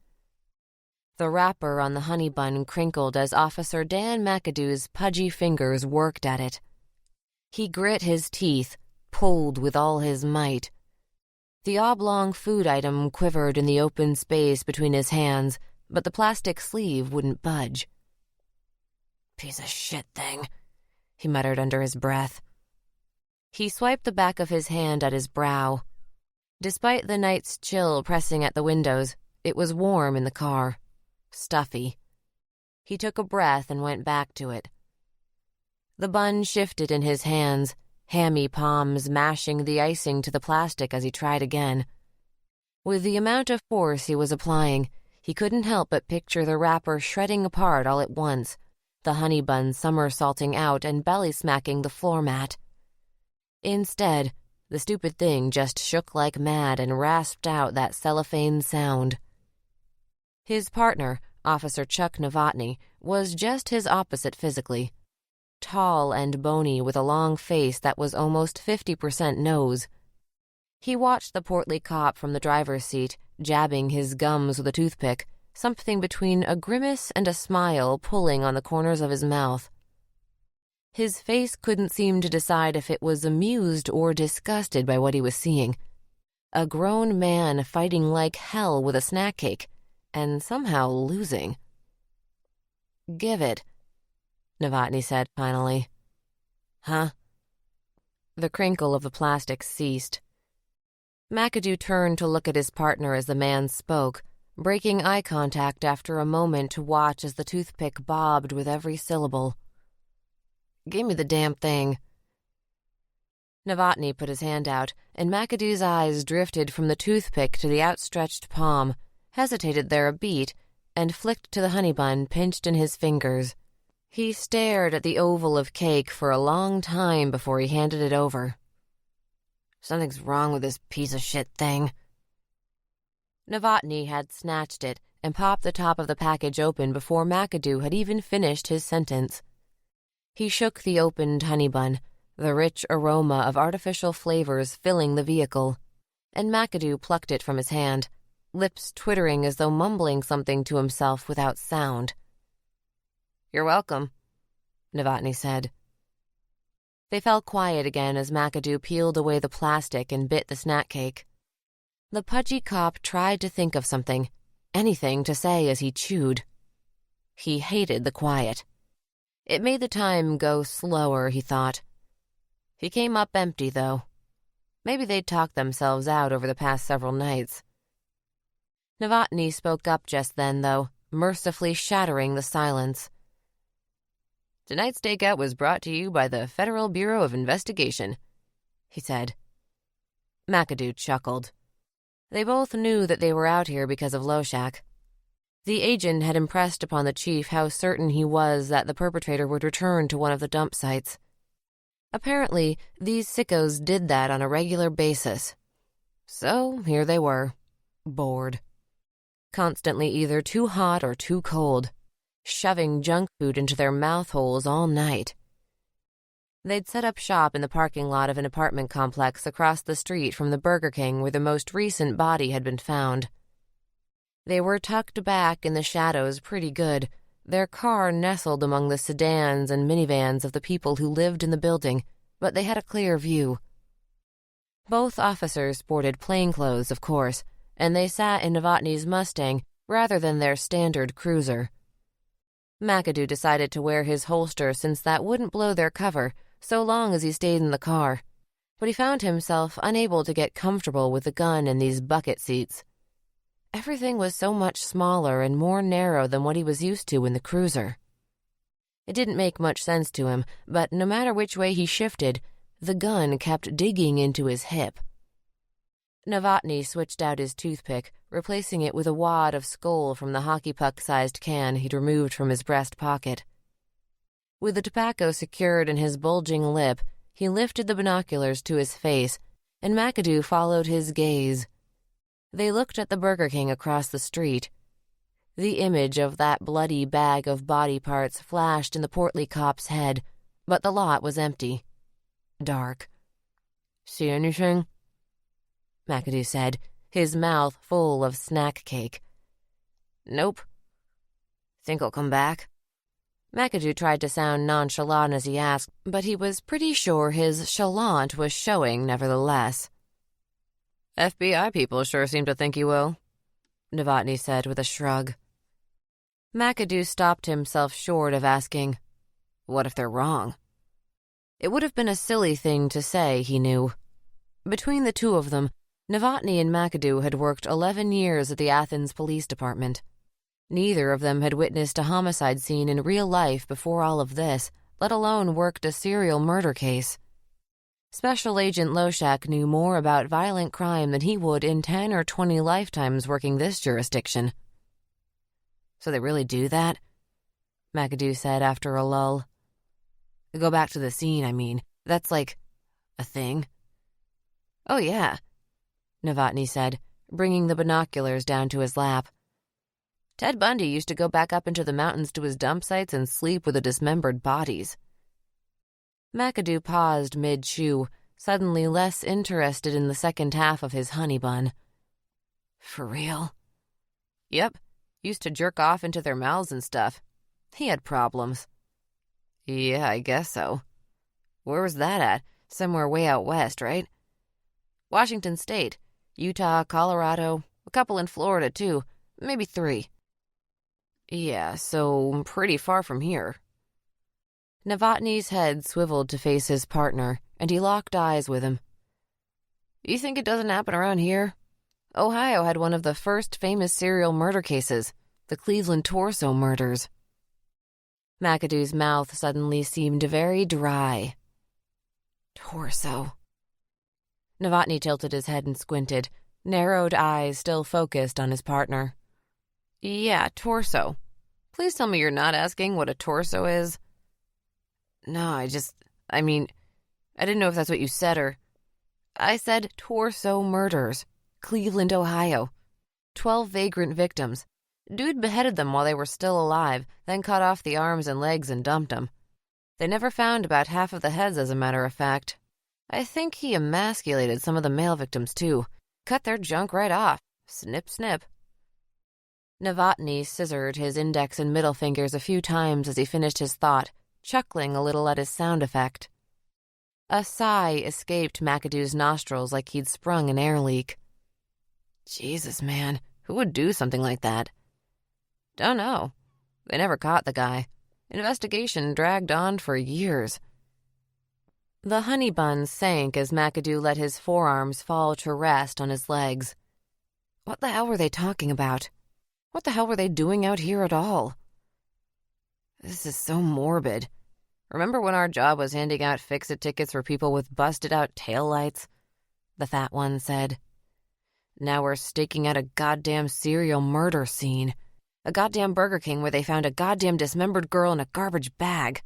The wrapper on the honey bun crinkled as Officer Dan McAdoo's pudgy fingers worked at it. He grit his teeth, pulled with all his might. The oblong food item quivered in the open space between his hands, but the plastic sleeve wouldn't budge. "Piece of shit thing," he muttered under his breath. He swiped the back of his hand at his brow. Despite the night's chill pressing at the windows, it was warm in the car. Stuffy. He took a breath and went back to it. The bun shifted in his hands, hammy palms mashing the icing to the plastic as he tried again. With the amount of force he was applying, he couldn't help but picture the wrapper shredding apart all at once, the honey bun somersaulting out and belly-smacking the floor mat. Instead, the stupid thing just shook like mad and rasped out that cellophane sound. His partner, Officer Chuck Novotny, was just his opposite physically. Tall and bony with a long face that was almost 50% nose. He watched the portly cop from the driver's seat, jabbing his gums with a toothpick, something between a grimace and a smile pulling on the corners of his mouth. His face couldn't seem to decide if it was amused or disgusted by what he was seeing. A grown man fighting like hell with a snack cake, and somehow losing. "Give it," Novotny said finally. "Huh?" The crinkle of the plastic ceased. McAdoo turned to look at his partner as the man spoke, breaking eye contact after a moment to watch as the toothpick bobbed with every syllable. "Give me the damn thing." Novotny put his hand out, and McAdoo's eyes drifted from the toothpick to the outstretched palm, hesitated there a beat, and flicked to the honey bun pinched in his fingers. He stared at the oval of cake for a long time before he handed it over. "Something's wrong with this piece of shit thing." Novotny had snatched it and popped the top of the package open before McAdoo had even finished his sentence. He shook the opened honey bun, the rich aroma of artificial flavors filling the vehicle, and McAdoo plucked it from his hand, lips twittering as though mumbling something to himself without sound. "You're welcome," Novotny said. They fell quiet again as McAdoo peeled away the plastic and bit the snack cake. The pudgy cop tried to think of something, anything to say as he chewed. He hated the quiet. It made the time go slower, he thought. He came up empty, though. Maybe they'd talked themselves out over the past several nights. Novotny spoke up just then, though, mercifully shattering the silence. "Tonight's stakeout was brought to you by the Federal Bureau of Investigation," he said. McAdoo chuckled. They both knew that they were out here because of Loshak. The agent had impressed upon the chief how certain he was that the perpetrator would return to one of the dump sites. Apparently, these sickos did that on a regular basis. So here they were, bored. Constantly either too hot or too cold, shoving junk food into their mouth holes all night. They'd set up shop in the parking lot of an apartment complex across the street from the Burger King where the most recent body had been found. They were tucked back in the shadows pretty good, their car nestled among the sedans and minivans of the people who lived in the building, but they had a clear view. Both officers sported plainclothes, of course, and they sat in Novotny's Mustang rather than their standard cruiser. McAdoo decided to wear his holster since that wouldn't blow their cover so long as he stayed in the car, but he found himself unable to get comfortable with the gun in these bucket seats. Everything was so much smaller and more narrow than what he was used to in the cruiser. It didn't make much sense to him, but no matter which way he shifted, the gun kept digging into his hip. Novotny switched out his toothpick, replacing it with a wad of skull from the hockey puck-sized can he'd removed from his breast pocket. With the tobacco secured in his bulging lip, he lifted the binoculars to his face, and McAdoo followed his gaze. They looked at the Burger King across the street. The image of that bloody bag of body parts flashed in the portly cop's head, but the lot was empty. Dark. "See anything?" McAdoo said, his mouth full of snack cake. "Nope." "Think I'll come back?" McAdoo tried to sound nonchalant as he asked, but he was pretty sure his chalant was showing nevertheless. "FBI people sure seem to think you will," Novotny said with a shrug. McAdoo stopped himself short of asking, "What if they're wrong?" It would have been a silly thing to say, he knew. Between the two of them, Novotny and McAdoo had worked 11 years at the Athens Police Department. Neither of them had witnessed a homicide scene in real life before all of this, let alone worked a serial murder case. Special Agent Loshak knew more about violent crime than he would in 10 or 20 lifetimes working this jurisdiction. "So they really do that?" McAdoo said after a lull. "Go back to the scene, I mean. That's like a thing." "Oh, yeah," Novotny said, bringing the binoculars down to his lap. "Ted Bundy used to go back up into the mountains to his dump sites and sleep with the dismembered bodies." McAdoo paused mid-chew, suddenly less interested in the second half of his honey bun. "For real?" "Yep. Used to jerk off into their mouths and stuff. He had problems." "Yeah, I guess so. Where was that at? Somewhere way out west, right?" "Washington State. Utah, Colorado, a couple in Florida, too. Maybe 3. "Yeah, so pretty far from here." Novotny's head swiveled to face his partner, and he locked eyes with him. "You think it doesn't happen around here? Ohio had one of the first famous serial murder cases, the Cleveland torso murders." McAdoo's mouth suddenly seemed very dry. "Torso." Novotny tilted his head and squinted, narrowed eyes still focused on his partner. "Yeah, torso. Please tell me you're not asking what a torso is." "No, I didn't know if that's what you said or—" "I said torso murders. Cleveland, Ohio. 12 vagrant victims. Dude beheaded them while they were still alive, then cut off the arms and legs and dumped them. They never found about half of the heads, as a matter of fact. I think he emasculated some of the male victims, too. Cut their junk right off. Snip, snip. Novotny scissored his index and middle fingers a few times as he finished his thought, chuckling a little at his sound effect. A sigh escaped McAdoo's nostrils like he'd sprung an air leak. Jesus, man, who would do something like that? Don't know. They never caught the guy. Investigation dragged on for years. The honey bun sank as McAdoo let his forearms fall to rest on his legs. What the hell were they talking about? What the hell were they doing out here at all? This is so morbid. Remember when our job was handing out fix-it tickets for people with busted-out taillights? The fat one said. Now we're staking out a goddamn serial murder scene. A goddamn Burger King where they found a goddamn dismembered girl in a garbage bag.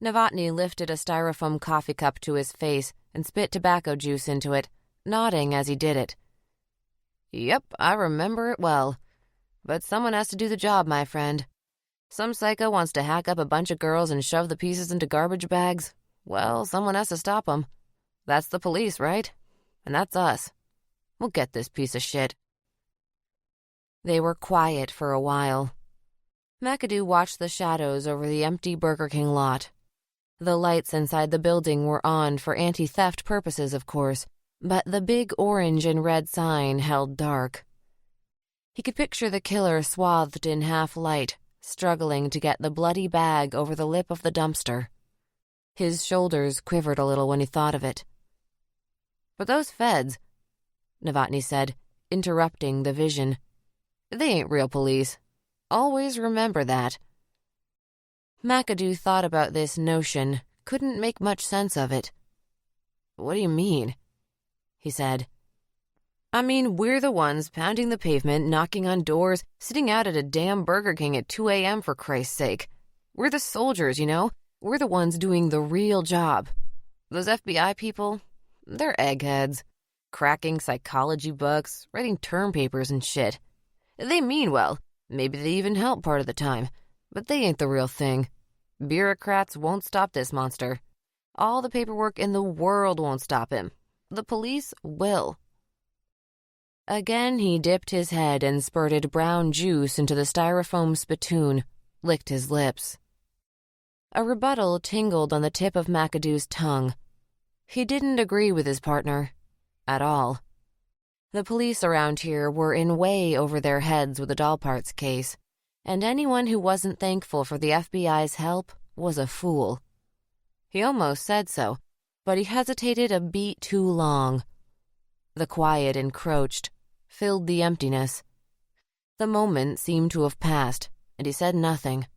Novotny lifted a styrofoam coffee cup to his face and spit tobacco juice into it, nodding as he did it. Yep, I remember it well. But someone has to do the job, my friend. Some psycho wants to hack up a bunch of girls and shove the pieces into garbage bags. Well, someone has to stop them. That's the police, right? And that's us. We'll get this piece of shit. They were quiet for a while. McAdoo watched the shadows over the empty Burger King lot. The lights inside the building were on for anti-theft purposes, of course, but the big orange and red sign held dark. He could picture the killer swathed in half-light, struggling to get the bloody bag over the lip of the dumpster. His shoulders quivered a little when he thought of it. But those feds, Novotny said, interrupting the vision. They ain't real police. Always remember that. McAdoo thought about this notion, couldn't make much sense of it. What do you mean? He said. I mean, we're the ones pounding the pavement, knocking on doors, sitting out at a damn Burger King at 2 a.m. for Christ's sake. We're the soldiers, you know? We're the ones doing the real job. Those FBI people, they're eggheads. Cracking psychology books, writing term papers and shit. They mean well. Maybe they even help part of the time. But they ain't the real thing. Bureaucrats won't stop this monster. All the paperwork in the world won't stop him. The police will. Again he dipped his head and spurted brown juice into the styrofoam spittoon, licked his lips. A rebuttal tingled on the tip of McAdoo's tongue. He didn't agree with his partner. At all. The police around here were in way over their heads with the doll parts case, and anyone who wasn't thankful for the FBI's help was a fool. He almost said so, but he hesitated a beat too long. The quiet encroached, filled the emptiness. The moment seemed to have passed, and he said nothing.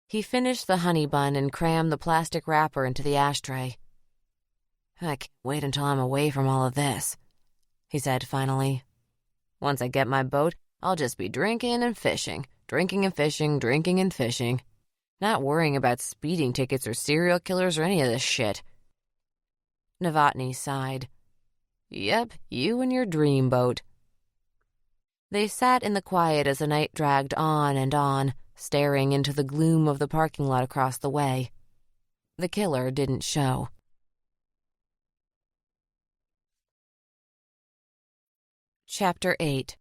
He finished the honey bun and crammed the plastic wrapper into the ashtray. I can't wait until I'm away from all of this, he said finally. Once I get my boat, I'll just be drinking and fishing, drinking and fishing, drinking and fishing. Not worrying about speeding tickets or serial killers or any of this shit. Novotny sighed. Yep, you and your dream boat. They sat in the quiet as the night dragged on, staring into the gloom of the parking lot across the way. The killer didn't show. Chapter 8.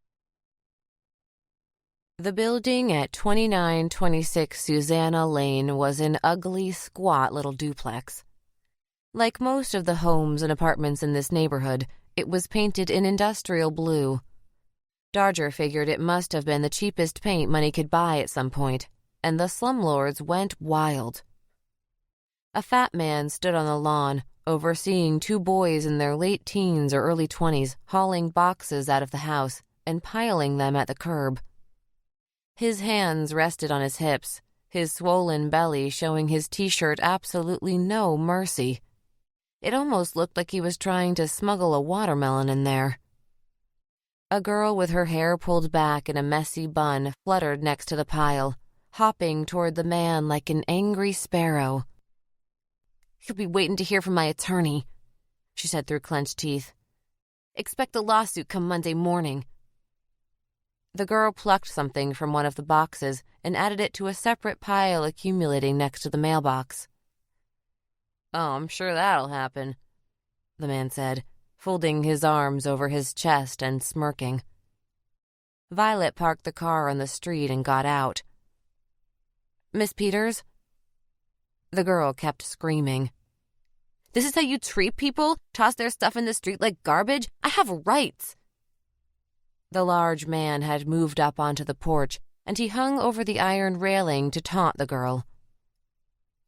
The building at 2926 Susanna Lane was an ugly, squat little duplex. Like most of the homes and apartments in this neighborhood, it was painted in industrial blue. Darger figured it must have been the cheapest paint money could buy at some point, and the slumlords went wild. A fat man stood on the lawn, overseeing two boys in their late teens or early 20s hauling boxes out of the house and piling them at the curb. His hands rested on his hips, his swollen belly showing his t-shirt absolutely no mercy. It almost looked like he was trying to smuggle a watermelon in there. A girl with her hair pulled back in a messy bun fluttered next to the pile, hopping toward the man like an angry sparrow. He'll be waiting to hear from my attorney, she said through clenched teeth. Expect the lawsuit come Monday morning. The girl plucked something from one of the boxes and added it to a separate pile accumulating next to the mailbox. "Oh, I'm sure that'll happen," the man said, folding his arms over his chest and smirking. Violet parked the car on the street and got out. "Miss Peters?" The girl kept screaming. "This is how you treat people? Toss their stuff in the street like garbage? I have rights!" The large man had moved up onto the porch, and he hung over the iron railing to taunt the girl.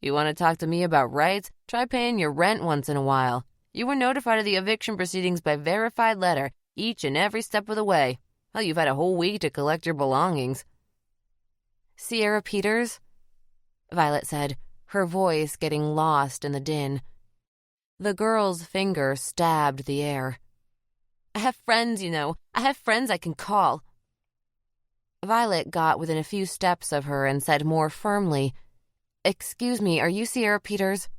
"You want to talk to me about rights? Try paying your rent once in a while. You were notified of the eviction proceedings by verified letter, each and every step of the way. Well, you've had a whole week to collect your belongings." "Sierra Peters?" Violet said, her voice getting lost in the din. The girl's finger stabbed the air. "I have friends, you know. I have friends I can call." Violet got within a few steps of her and said more firmly, "Excuse me, are you Sierra Peters?"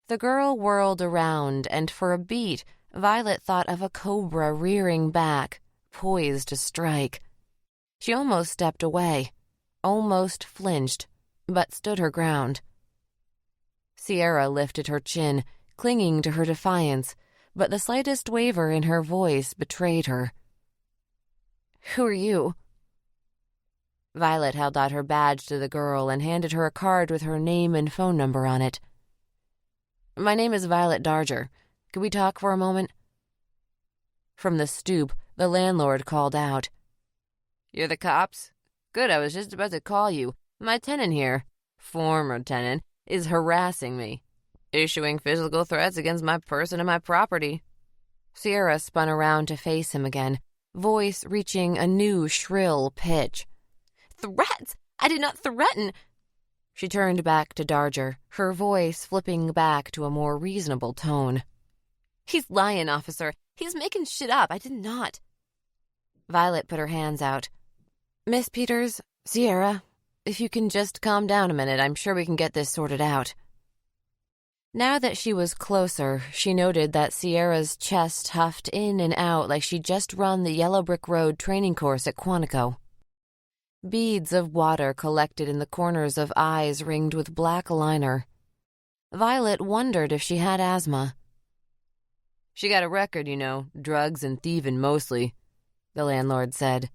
The girl whirled around, and for a beat, Violet thought of a cobra rearing back, poised to strike. She almost stepped away, almost flinched, but stood her ground. Sierra lifted her chin, clinging to her defiance, but the slightest waver in her voice betrayed her. "Who are you?" Violet held out her badge to the girl and handed her a card with her name and phone number on it. "My name is Violet Darger. Could we talk for a moment?" From the stoop, the landlord called out. "You're the cops? Good, I was just about to call you. My tenant here, former tenant, is harassing me, issuing physical threats against my person and my property." Sierra spun around to face him again, voice reaching a new shrill pitch. "Threats? I did not threaten—" She turned back to Darger, her voice flipping back to a more reasonable tone. "He's lying, officer. He's making shit up. I did not." Violet put her hands out. "Miss Peters, Sierra, if you can just calm down a minute, I'm sure we can get this sorted out." Now that she was closer, she noted that Sierra's chest huffed in and out like she'd just run the Yellow Brick Road training course at Quantico. Beads of water collected in the corners of eyes ringed with black liner. Violet wondered if she had asthma. "She got a record, you know, drugs and thieving mostly," the landlord said.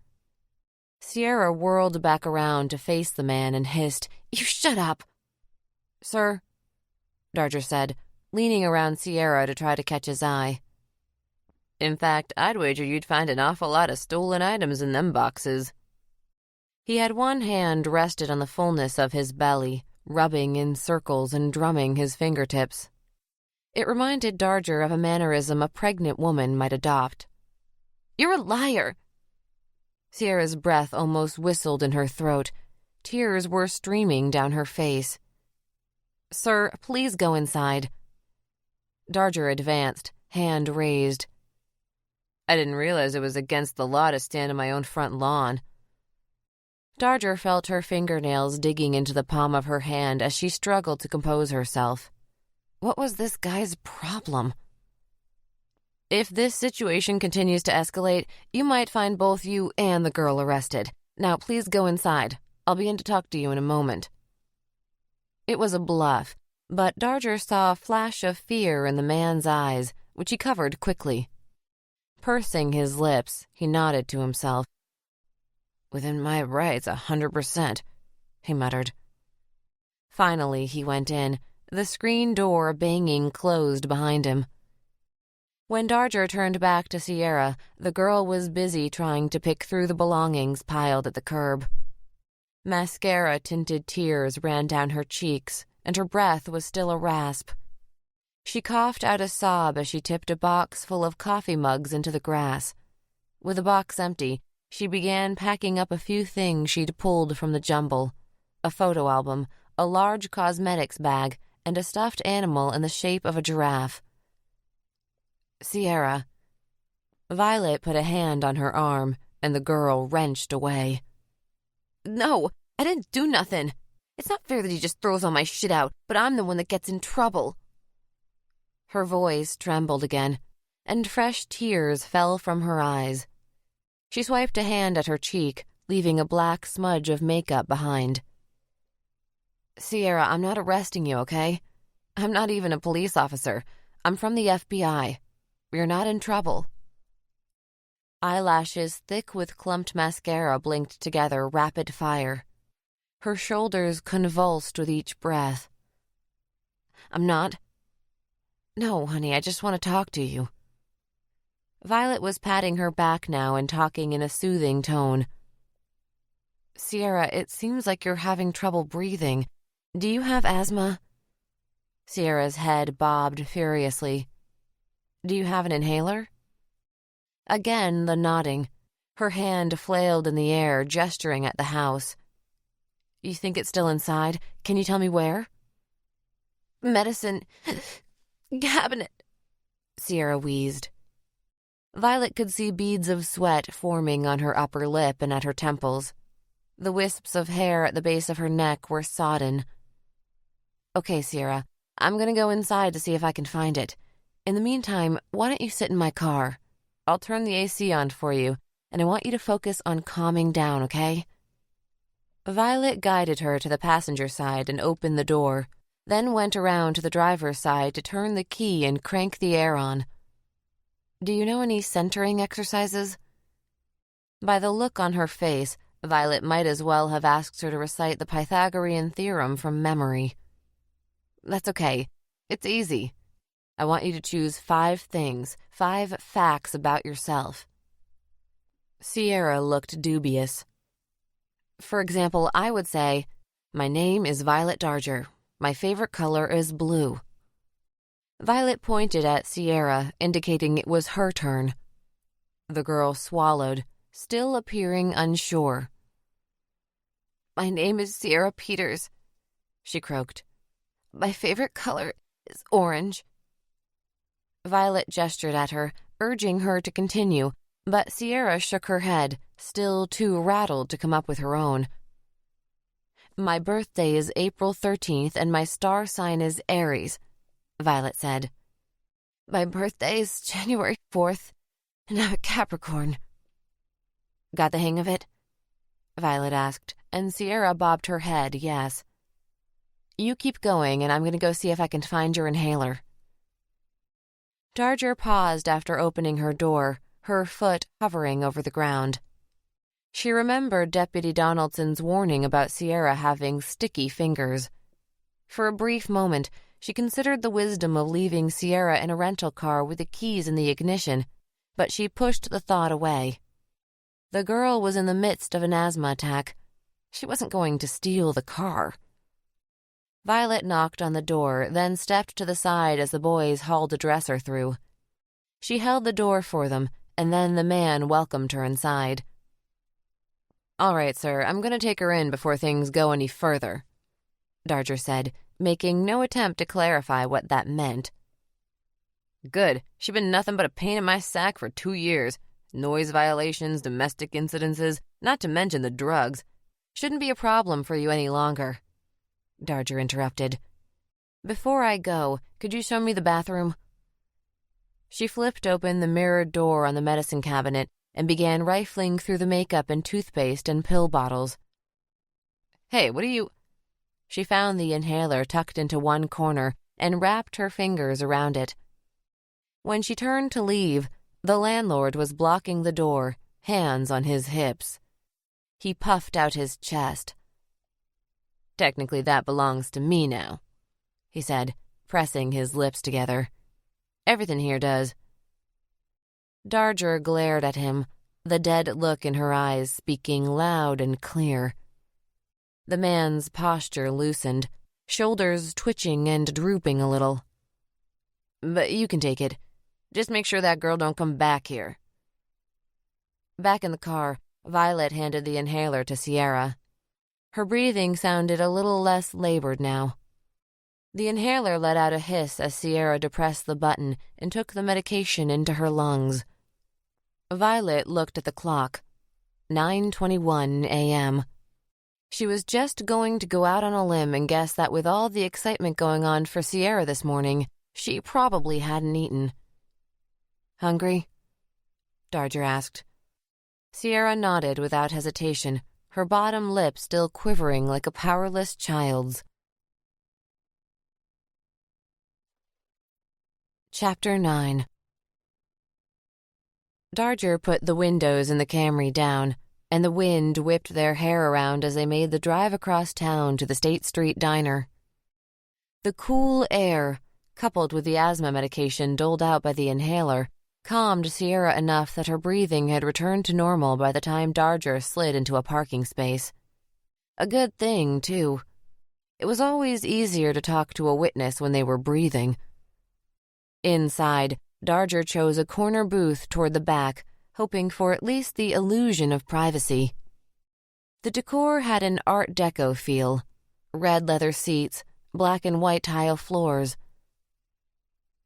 Sierra whirled back around to face the man and hissed, "You shut up!" "Sir," Darger said, leaning around Sierra to try to catch his eye. "In fact, I'd wager you'd find an awful lot of stolen items in them boxes." He had one hand rested on the fullness of his belly, rubbing in circles and drumming his fingertips. It reminded Darger of a mannerism a pregnant woman might adopt. "You're a liar!" Sierra's breath almost whistled in her throat. Tears were streaming down her face. "Sir, please go inside." Darger advanced, hand raised. "I didn't realize it was against the law to stand on my own front lawn." Darger felt her fingernails digging into the palm of her hand as she struggled to compose herself. What was this guy's problem? "If this situation continues to escalate, you might find both you and the girl arrested. Now please go inside. I'll be in to talk to you in a moment." It was a bluff, but Darger saw a flash of fear in the man's eyes, which he covered quickly. Pursing his lips, he nodded to himself. "Within my rights, 100%, he muttered. Finally, he went in, the screen door banging closed behind him. When Darger turned back to Sierra, the girl was busy trying to pick through the belongings piled at the curb. Mascara-tinted tears ran down her cheeks, and her breath was still a rasp. She coughed out a sob as she tipped a box full of coffee mugs into the grass. With the box empty, she began packing up a few things she'd pulled from the jumble: a photo album, a large cosmetics bag, and a stuffed animal in the shape of a giraffe. "Sierra." Violet put a hand on her arm, and the girl wrenched away. "No, I didn't do nothing. It's not fair that he just throws all my shit out, but I'm the one that gets in trouble." Her voice trembled again, and fresh tears fell from her eyes. She swiped a hand at her cheek, leaving a black smudge of makeup behind. Sierra, I'm not arresting you, okay? I'm not even a police officer. I'm from the FBI. You're not in trouble. Eyelashes thick with clumped mascara blinked together rapid fire. Her shoulders convulsed with each breath. I'm not. No, honey, I just want to talk to you. Violet was patting her back now and talking in a soothing tone. Sierra, it seems like you're having trouble breathing. Do you have asthma? Sierra's head bobbed furiously. Do you have an inhaler? Again, the nodding. Her hand flailed in the air, gesturing at the house. You think it's still inside? Can you tell me where? Medicine cabinet, Sierra wheezed. Violet could see beads of sweat forming on her upper lip and at her temples. The wisps of hair at the base of her neck were sodden. Okay, Sierra, I'm gonna go inside to see if I can find it. In the meantime, why don't you sit in my car? I'll turn the AC on for you, and I want you to focus on calming down, okay? Violet guided her to the passenger side and opened the door, then went around to the driver's side to turn the key and crank the air on. Do you know any centering exercises? By the look on her face, Violet might as well have asked her to recite the Pythagorean theorem from memory. That's okay. It's easy. I want you to choose 5 things, 5 facts about yourself. Sierra looked dubious. For example, I would say, my name is Violet Darger. My favorite color is blue. Violet pointed at Sierra, indicating it was her turn. The girl swallowed, still appearing unsure. My name is Sierra Peters, she croaked. My favorite color is orange. Violet gestured at her, urging her to continue, but Sierra shook her head, still too rattled to come up with her own. My birthday is April 13th and my star sign is Aries, Violet said. My birthday is January 4th and I'm a Capricorn. Got the hang of it? Violet asked, and Sierra bobbed her head, yes. You keep going and I'm going to go see if I can find your inhaler. Darger paused after opening her door, her foot hovering over the ground. She remembered Deputy Donaldson's warning about Sierra having sticky fingers. For a brief moment, she considered the wisdom of leaving Sierra in a rental car with the keys in the ignition, but she pushed the thought away. The girl was in the midst of an asthma attack. She wasn't going to steal the car. Violet knocked on the door, then stepped to the side as the boys hauled a dresser through. She held the door for them, and then the man welcomed her inside. All right, sir, I'm going to take her in before things go any further, Darger said, making no attempt to clarify what that meant. Good. She's been nothing but a pain in my sack for 2 years. Noise violations, domestic incidences, not to mention the drugs. Shouldn't be a problem for you any longer. Darger interrupted. Before I go, could you show me the bathroom? She flipped open the mirrored door on the medicine cabinet and began rifling through the makeup and toothpaste and pill bottles. Hey, what are you... She found the inhaler tucked into one corner and wrapped her fingers around it. When she turned to leave, the landlord was blocking the door, hands on his hips. He puffed out his chest. Technically, that belongs to me now, he said, pressing his lips together. Everything here does. Darger glared at him, the dead look in her eyes speaking loud and clear. The man's posture loosened, shoulders twitching and drooping a little. But you can take it. Just make sure that girl don't come back here. Back in the car, Violet handed the inhaler to Sierra. Her breathing sounded a little less labored now. The inhaler let out a hiss as Sierra depressed the button and took the medication into her lungs. Violet looked at the clock. 9:21 a.m. She was just going to go out on a limb and guess that with all the excitement going on for Sierra this morning, she probably hadn't eaten. Hungry? Darger asked. Sierra nodded without hesitation, her bottom lip still quivering like a powerless child's. Chapter 9. Darger put the windows in the Camry down, and the wind whipped their hair around as they made the drive across town to the State Street diner. The cool air, coupled with the asthma medication doled out by the inhaler, calmed Sierra enough that her breathing had returned to normal by the time Darger slid into a parking space. A good thing, too. It was always easier to talk to a witness when they were breathing. Inside, Darger chose a corner booth toward the back, hoping for at least the illusion of privacy. The decor had an Art Deco feel. Red leather seats, black and white tile floors.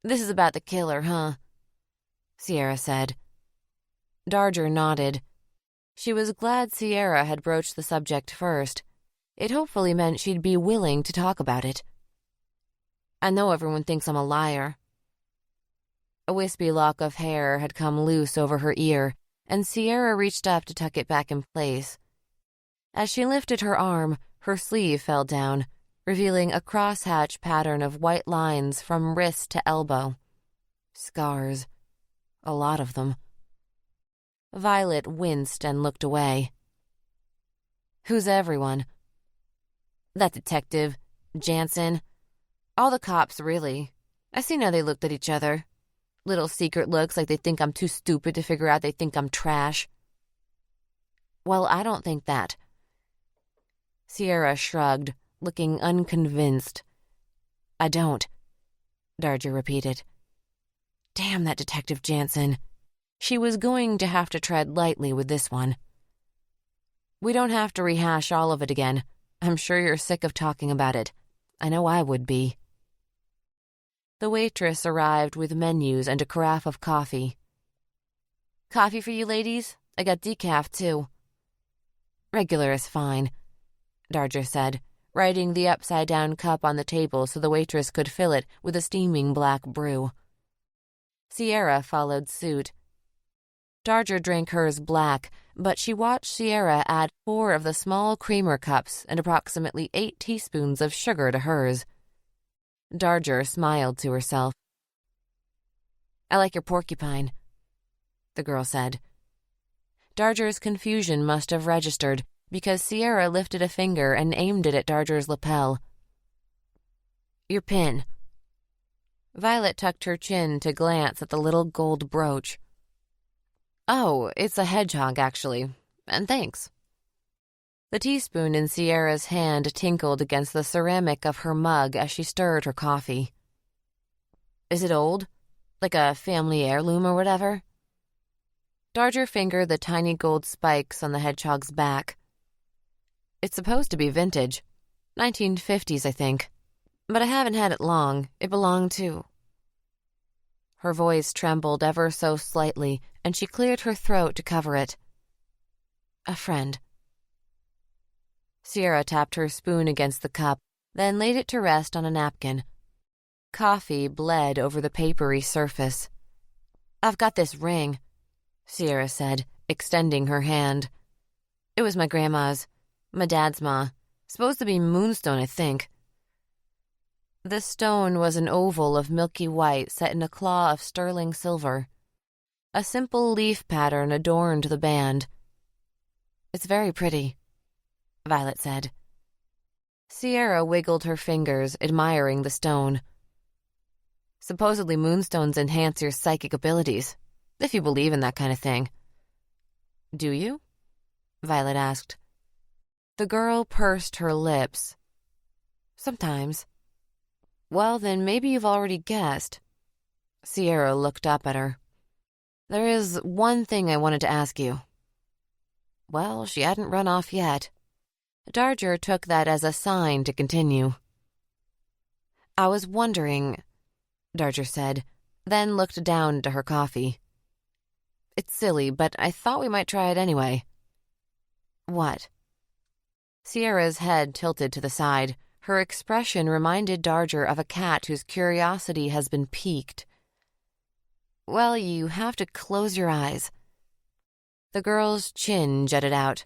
"This is about the killer, huh?" Sierra said. Darger nodded. She was glad Sierra had broached the subject first. It hopefully meant she'd be willing to talk about it. "I know everyone thinks I'm a liar." A wispy lock of hair had come loose over her ear, and Sierra reached up to tuck it back in place. As she lifted her arm, her sleeve fell down, revealing a crosshatch pattern of white lines from wrist to elbow. Scars. A lot of them. Violet winced and looked away. "Who's everyone?" "That detective, Jansen. All the cops, really. I seen how they looked at each other. Little secret looks like they think I'm too stupid to figure out they think I'm trash." "Well, I don't think that." Sierra shrugged, looking unconvinced. "I don't," Darger repeated. Damn that Detective Jansen. She was going to have to tread lightly with this one. "We don't have to rehash all of it again. I'm sure you're sick of talking about it. I know I would be." The waitress arrived with menus and a carafe of coffee. "Coffee for you ladies? I got decaf, too." "Regular is fine," Darger said, righting the upside-down cup on the table so the waitress could fill it with a steaming black brew. Sierra followed suit. Darger drank hers black, but she watched Sierra add 4 of the small creamer cups and approximately 8 teaspoons of sugar to hers. Darger smiled to herself. "I like your porcupine," the girl said. Darger's confusion must have registered, because Sierra lifted a finger and aimed it at Darger's lapel. "Your pin." Violet tucked her chin to glance at the little gold brooch. "Oh, it's a hedgehog, actually. And thanks." The teaspoon in Sierra's hand tinkled against the ceramic of her mug as she stirred her coffee. "Is it old? Like a family heirloom or whatever?" Darger fingered the tiny gold spikes on the hedgehog's back. "It's supposed to be vintage. 1950s, I think. But I haven't had it long. It belonged to—" Her voice trembled ever so slightly, and she cleared her throat to cover it. "A friend." Sierra tapped her spoon against the cup, then laid it to rest on a napkin. Coffee bled over the papery surface. "I've got this ring," Sierra said, extending her hand. "It was my grandma's. My dad's ma. Supposed to be moonstone, I think." The stone was an oval of milky white set in a claw of sterling silver. A simple leaf pattern adorned the band. "It's very pretty," Violet said. Sierra wiggled her fingers, admiring the stone. "Supposedly moonstones enhance your psychic abilities, if you believe in that kind of thing." "Do you?" Violet asked. The girl pursed her lips. "Sometimes." "Well, then maybe you've already guessed." Sierra looked up at her. "There is one thing I wanted to ask you." Well, she hadn't run off yet. Darger took that as a sign to continue. "I was wondering," Darger said, then looked down to her coffee. "It's silly, but I thought we might try it anyway." "What?" Sierra's head tilted to the side. Her expression reminded Darger of a cat whose curiosity has been piqued. "Well, you have to close your eyes." The girl's chin jutted out.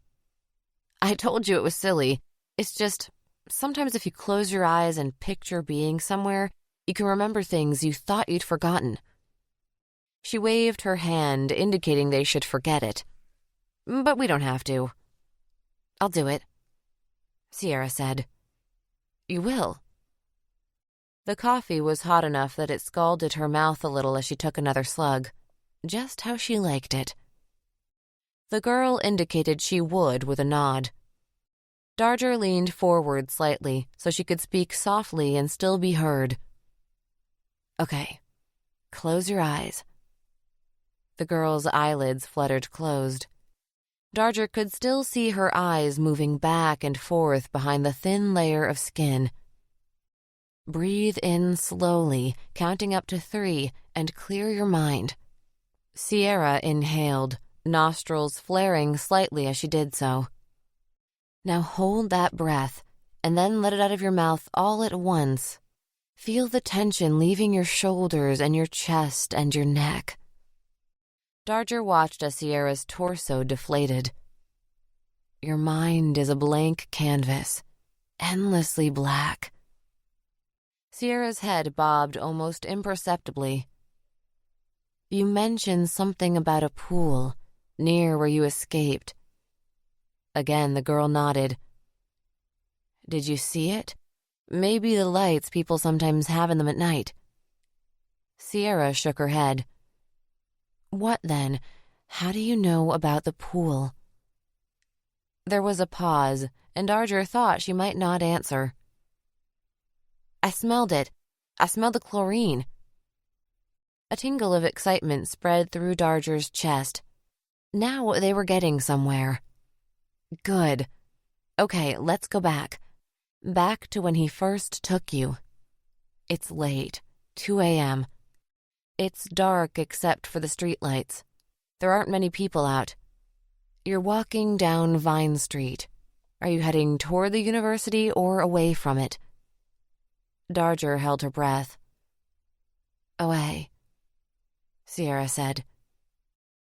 I told you it was silly. It's just, sometimes if you close your eyes and picture being somewhere, you can remember things you thought you'd forgotten. She waved her hand, indicating they should forget it. But we don't have to. I'll do it, Sierra said. You will? The coffee was hot enough that it scalded her mouth a little as she took another slug, just how she liked it. The girl indicated she would with a nod. Darger leaned forward slightly so she could speak softly and still be heard. Okay, close your eyes. The girl's eyelids fluttered closed. Darger could still see her eyes moving back and forth behind the thin layer of skin. Breathe in slowly, counting up to 3, and clear your mind. Sierra inhaled, nostrils flaring slightly as she did so. Now hold that breath, and then let it out of your mouth all at once. Feel the tension leaving your shoulders and your chest and your neck. Darger watched as Sierra's torso deflated. Your mind is a blank canvas, endlessly black. Sierra's head bobbed almost imperceptibly. You mentioned something about a pool, near where you escaped. Again, the girl nodded. Did you see it? Maybe the lights people sometimes have in them at night. Sierra shook her head. What then? How do you know about the pool? There was a pause, and Darger thought she might not answer. I smelled it. I smelled the chlorine. A tingle of excitement spread through Darger's chest. Now they were getting somewhere. Good. Okay, let's go back. Back to when he first took you. It's late, 2 a.m. It's dark except for the streetlights. There aren't many people out. You're walking down Vine Street. Are you heading toward the university or away from it? Darger held her breath. Away, Sierra said.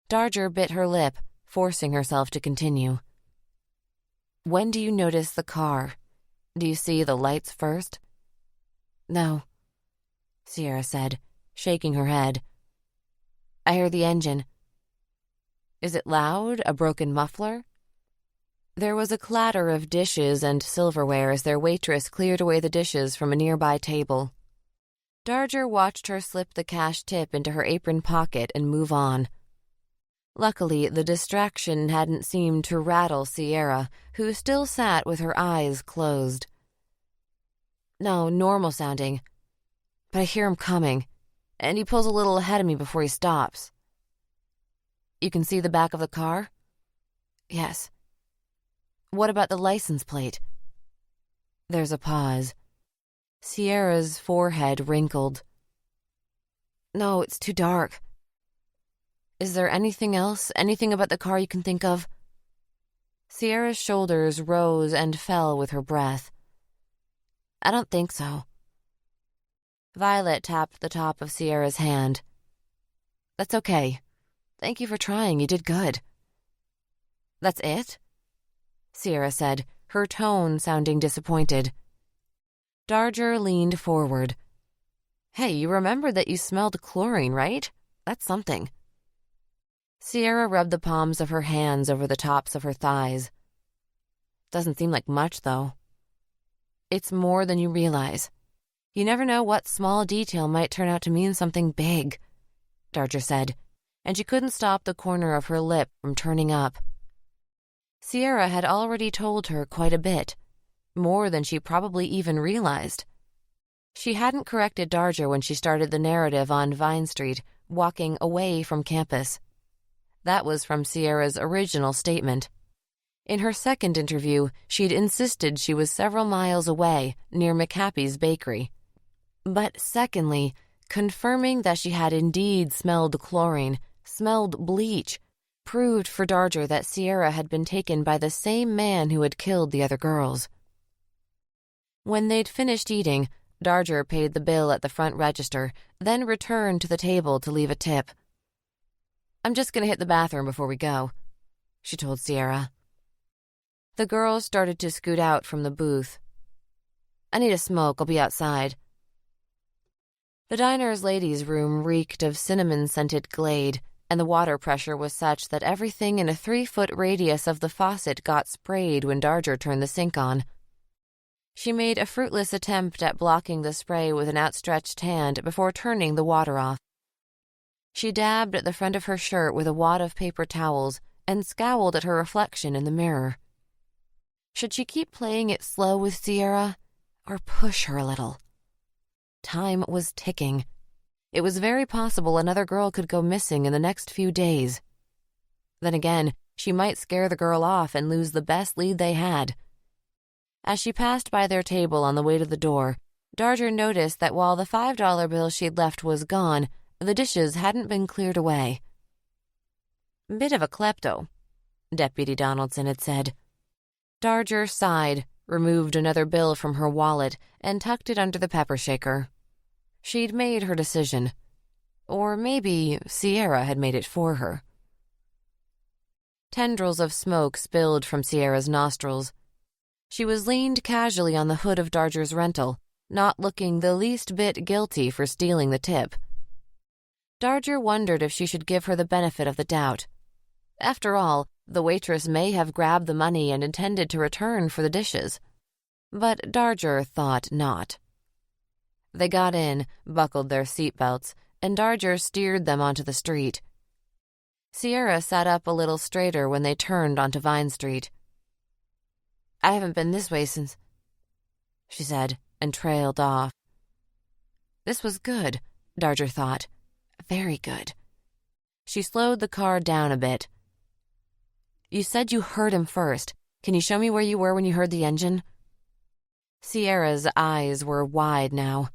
Darger bit her lip, forcing herself to continue. When do you notice the car? Do you see the lights first? No, Sierra said, shaking her head. I hear the engine. Is it loud, a broken muffler? There was a clatter of dishes and silverware as their waitress cleared away the dishes from a nearby table. Darger watched her slip the cash tip into her apron pocket and move on. Luckily, the distraction hadn't seemed to rattle Sierra, who still sat with her eyes closed. No, normal sounding. But I hear him coming, and he pulls a little ahead of me before he stops. You can see the back of the car? Yes. What about the license plate? There's a pause. Sierra's forehead wrinkled. No, it's too dark. Is there anything else, anything about the car you can think of? Sierra's shoulders rose and fell with her breath. I don't think so. Violet tapped the top of Sierra's hand. That's okay. Thank you for trying. You did good. That's it? Sierra said, her tone sounding disappointed. Darger leaned forward. Hey, you remembered that you smelled chlorine, right? That's something. Sierra rubbed the palms of her hands over the tops of her thighs. Doesn't seem like much, though. It's more than you realize. You never know what small detail might turn out to mean something big, Darger said, and she couldn't stop the corner of her lip from turning up. Sierra had already told her quite a bit, more than she probably even realized. She hadn't corrected Darger when she started the narrative on Vine Street, walking away from campus. That was from Sierra's original statement. In her second interview, she'd insisted she was several miles away, near McHappy's bakery. But secondly, confirming that she had indeed smelled chlorine, smelled bleach, proved for Darger that Sierra had been taken by the same man who had killed the other girls. When they'd finished eating, Darger paid the bill at the front register, then returned to the table to leave a tip. I'm just going to hit the bathroom before we go. she told Sierra. The girl started to scoot out from the booth. I need a smoke. I'll be outside. The diner's ladies' room reeked of cinnamon-scented Glade, and the water pressure was such that everything in a 3-foot radius of the faucet got sprayed when Darger turned the sink on. She made a fruitless attempt at blocking the spray with an outstretched hand before turning the water off. She dabbed at the front of her shirt with a wad of paper towels and scowled at her reflection in the mirror. Should she keep playing it slow with Sierra, or push her a little? Time was ticking. It was very possible another girl could go missing in the next few days. Then again, she might scare the girl off and lose the best lead they had. As she passed by their table on the way to the door, Darger noticed that while the $5 bill she'd left was gone, the dishes hadn't been cleared away. "Bit of a klepto," Deputy Donaldson had said. Darger sighed, removed another bill from her wallet, and tucked it under the pepper shaker. She'd made her decision. Or maybe Sierra had made it for her. Tendrils of smoke spilled from Sierra's nostrils. She was leaned casually on the hood of Darger's rental, not looking the least bit guilty for stealing the tip. Darger wondered if she should give her the benefit of the doubt. After all, the waitress may have grabbed the money and intended to return for the dishes. But Darger thought not. They got in, buckled their seatbelts, and Darger steered them onto the street. Sierra sat up a little straighter when they turned onto Vine Street. "I haven't been this way since," she said, and trailed off. This was good, Darger thought. Very good. She slowed the car down a bit. "You said you heard him first. Can you show me where you were when you heard the engine?" Sierra's eyes were wide now.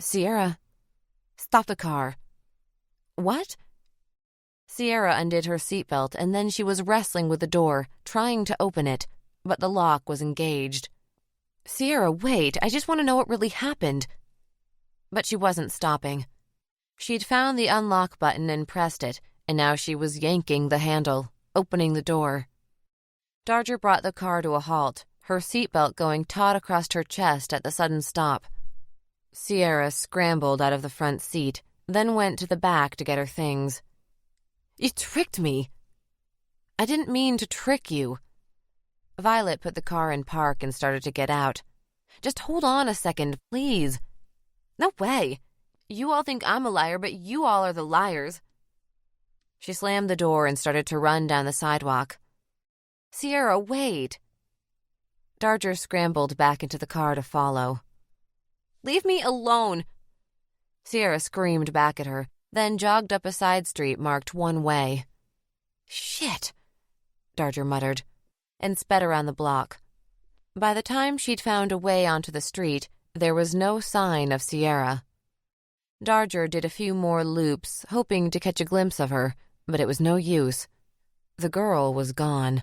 "Sierra, stop the car." "What?" Sierra undid her seatbelt, and then she was wrestling with the door, trying to open it, but the lock was engaged. "Sierra, wait, I just want to know what really happened." But she wasn't stopping. She'd found the unlock button and pressed it, and now she was yanking the handle, opening the door. Darger brought the car to a halt, her seatbelt going taut across her chest at the sudden stop. Sierra scrambled out of the front seat, then went to the back to get her things. "You tricked me." "I didn't mean to trick you." Violet put the car in park and started to get out. "Just hold on a second, please." "No way. You all think I'm a liar, but you all are the liars." She slammed the door and started to run down the sidewalk. "Sierra, wait." Darger scrambled back into the car to follow. "Leave me alone." Sierra screamed back at her, then jogged up a side street marked one way. "Shit," Darger muttered, and sped around the block. By the time she'd found a way onto the street, there was no sign of Sierra. Darger did a few more loops, hoping to catch a glimpse of her, but it was no use. The girl was gone.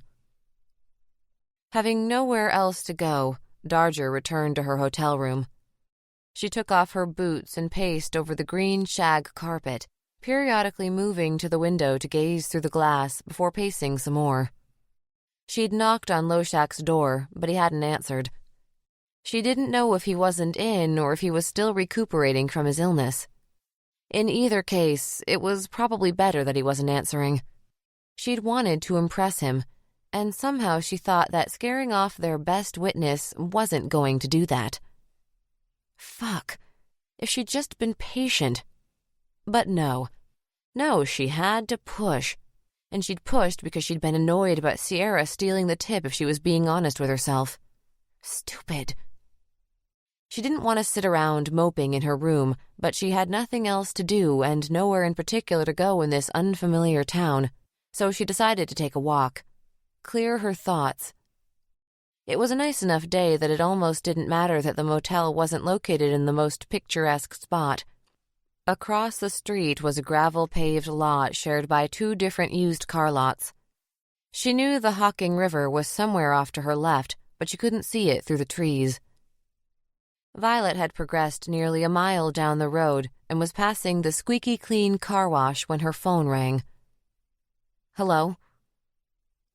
Having nowhere else to go, Darger returned to her hotel room. She took off her boots and paced over the green shag carpet, periodically moving to the window to gaze through the glass before pacing some more. She'd knocked on Loshak's door, but he hadn't answered. She didn't know if he wasn't in or if he was still recuperating from his illness. In either case, it was probably better that he wasn't answering. She'd wanted to impress him, and somehow she thought that scaring off their best witness wasn't going to do that. Fuck. If she'd just been patient. But no. No, she had to push. And she'd pushed because she'd been annoyed about Sierra stealing the tip if she was being honest with herself. Stupid. She didn't want to sit around moping in her room, but she had nothing else to do and nowhere in particular to go in this unfamiliar town, so she decided to take a walk. Clear her thoughts. It was a nice enough day that it almost didn't matter that the motel wasn't located in the most picturesque spot. Across the street was a gravel-paved lot shared by 2 different used car lots. She knew the Hocking River was somewhere off to her left, but she couldn't see it through the trees. Violet had progressed nearly a mile down the road and was passing the squeaky clean car wash when her phone rang. "Hello?"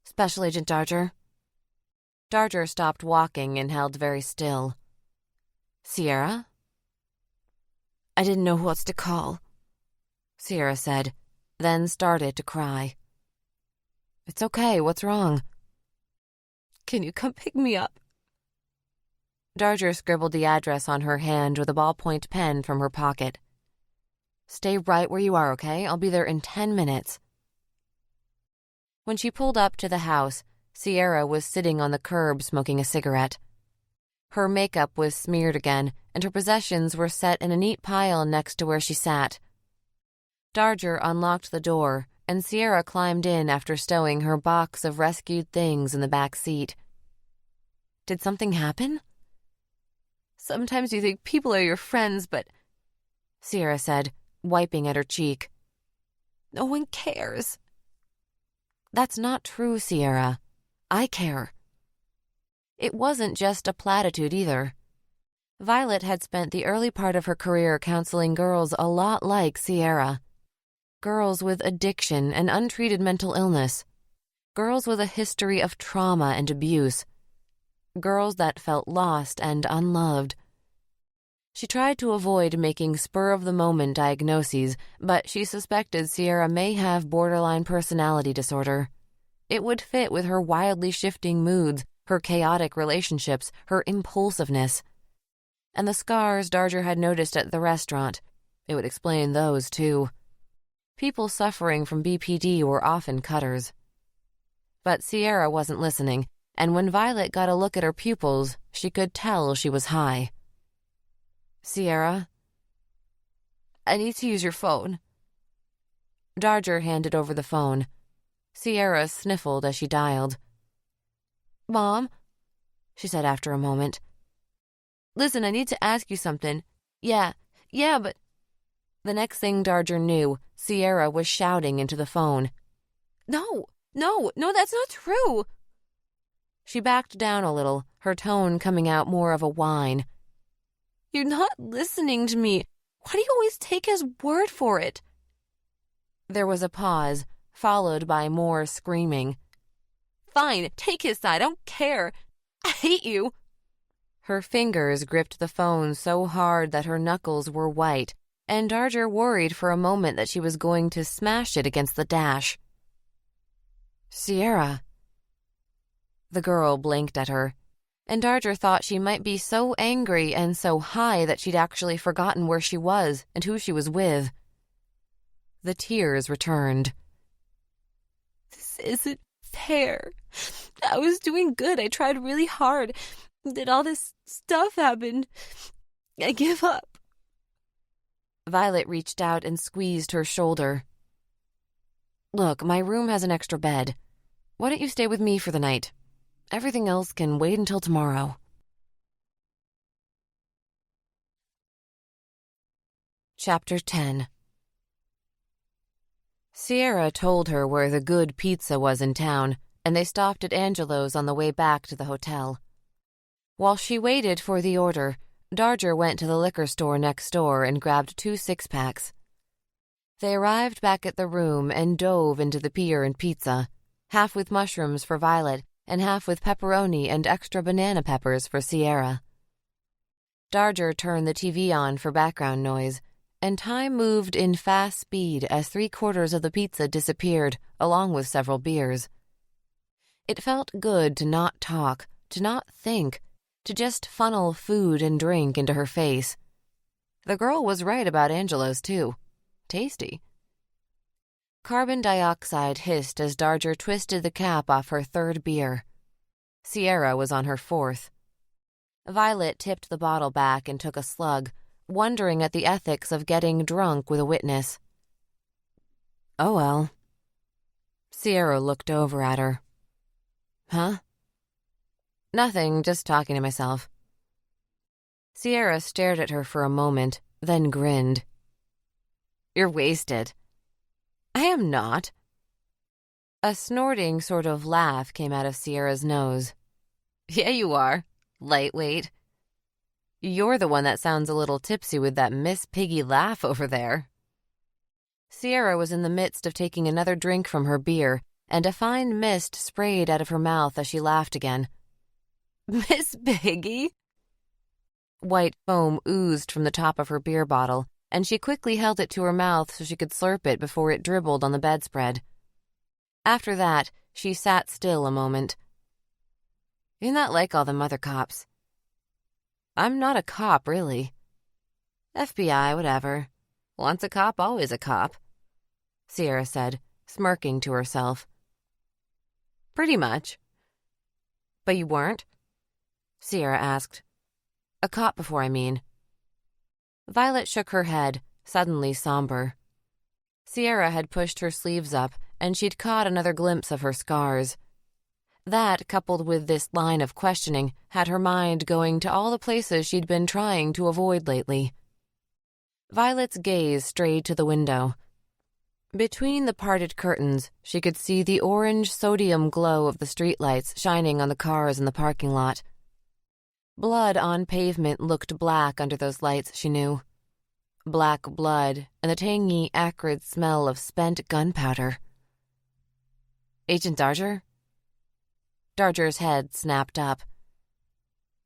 Special Agent Darger. Darger stopped walking and held very still. Sierra? I didn't know who else to call, Sierra said, then started to cry. It's okay, what's wrong? Can you come pick me up? Darger scribbled the address on her hand with a ballpoint pen from her pocket. Stay right where you are, okay? I'll be there in 10 minutes. When she pulled up to the house, Sierra was sitting on the curb smoking a cigarette. Her makeup was smeared again, and her possessions were set in a neat pile next to where she sat. Darger unlocked the door, and Sierra climbed in after stowing her box of rescued things in the back seat. Did something happen? Sometimes you think people are your friends, but... Sierra said, wiping at her cheek. No one cares. That's not true, Sierra. I care. It wasn't just a platitude either. Violet had spent the early part of her career counseling girls a lot like Sierra. Girls with addiction and untreated mental illness. Girls with a history of trauma and abuse. Girls that felt lost and unloved. She tried to avoid making spur-of-the-moment diagnoses, but she suspected Sierra may have borderline personality disorder. It would fit with her wildly shifting moods, her chaotic relationships, her impulsiveness. And the scars Darger had noticed at the restaurant. It would explain those, too. People suffering from BPD were often cutters. But Sierra wasn't listening, and when Violet got a look at her pupils, she could tell she was high. Sierra? I need to use your phone. Darger handed over the phone. Sierra sniffled as she dialed. Mom, she said after a moment. Listen, I need to ask you something. Yeah, but... The next thing Darger knew, Sierra was shouting into the phone. No, that's not true. She backed down a little, her tone coming out more of a whine. You're not listening to me. Why do you always take his word for it? There was a pause, followed by more screaming. Fine, take his side, I don't care. I hate you. Her fingers gripped the phone so hard that her knuckles were white, and Darger worried for a moment that she was going to smash it against the dash. Sierra. The girl blinked at her, and Darger thought she might be so angry and so high that she'd actually forgotten where she was and who she was with. The tears returned. This isn't fair. I was doing good. I tried really hard. Then all this stuff happened. I give up. Violet reached out and squeezed her shoulder. Look, my room has an extra bed. Why don't you stay with me for the night? Everything else can wait until tomorrow. Chapter 10. Sierra told her where the good pizza was in town, and they stopped at Angelo's on the way back to the hotel. While she waited for the order, Darger went to the liquor store next door and grabbed 2 six-packs. They arrived back at the room and dove into the beer and pizza, half with mushrooms for Violet and half with pepperoni and extra banana peppers for Sierra. Darger turned the TV on for background noise, and time moved in fast speed as 3/4 of the pizza disappeared, along with several beers. It felt good to not talk, to not think, to just funnel food and drink into her face. The girl was right about Angelo's, too. Tasty. Carbon dioxide hissed as Darger twisted the cap off her 3rd beer. Sierra was on her 4th. Violet tipped the bottle back and took a slug, wondering at the ethics of getting drunk with a witness. Oh well. Sierra looked over at her. Huh? Nothing, just talking to myself. Sierra stared at her for a moment, then grinned. You're wasted. I am not. A snorting sort of laugh came out of Sierra's nose. Yeah, you are. Lightweight. You're the one that sounds a little tipsy with that Miss Piggy laugh over there. Sierra was in the midst of taking another drink from her beer, and a fine mist sprayed out of her mouth as she laughed again. "Miss Piggy?" White foam oozed from the top of her beer bottle, and she quickly held it to her mouth so she could slurp it before it dribbled on the bedspread. After that, she sat still a moment. "You're not like all them other cops." "I'm not a cop, really." "FBI, whatever. Once a cop, always a cop," Sierra said, smirking to herself. "Pretty much." "But you weren't?" Sierra asked. "A cop before, I mean." Violet shook her head, suddenly somber. Sierra had pushed her sleeves up, and she'd caught another glimpse of her scars. That, coupled with this line of questioning, had her mind going to all the places she'd been trying to avoid lately. Violet's gaze strayed to the window. Between the parted curtains, she could see the orange sodium glow of the streetlights shining on the cars in the parking lot. Blood on pavement looked black under those lights, she knew. Black blood and the tangy, acrid smell of spent gunpowder. "Agent Darger?" Darger's head snapped up.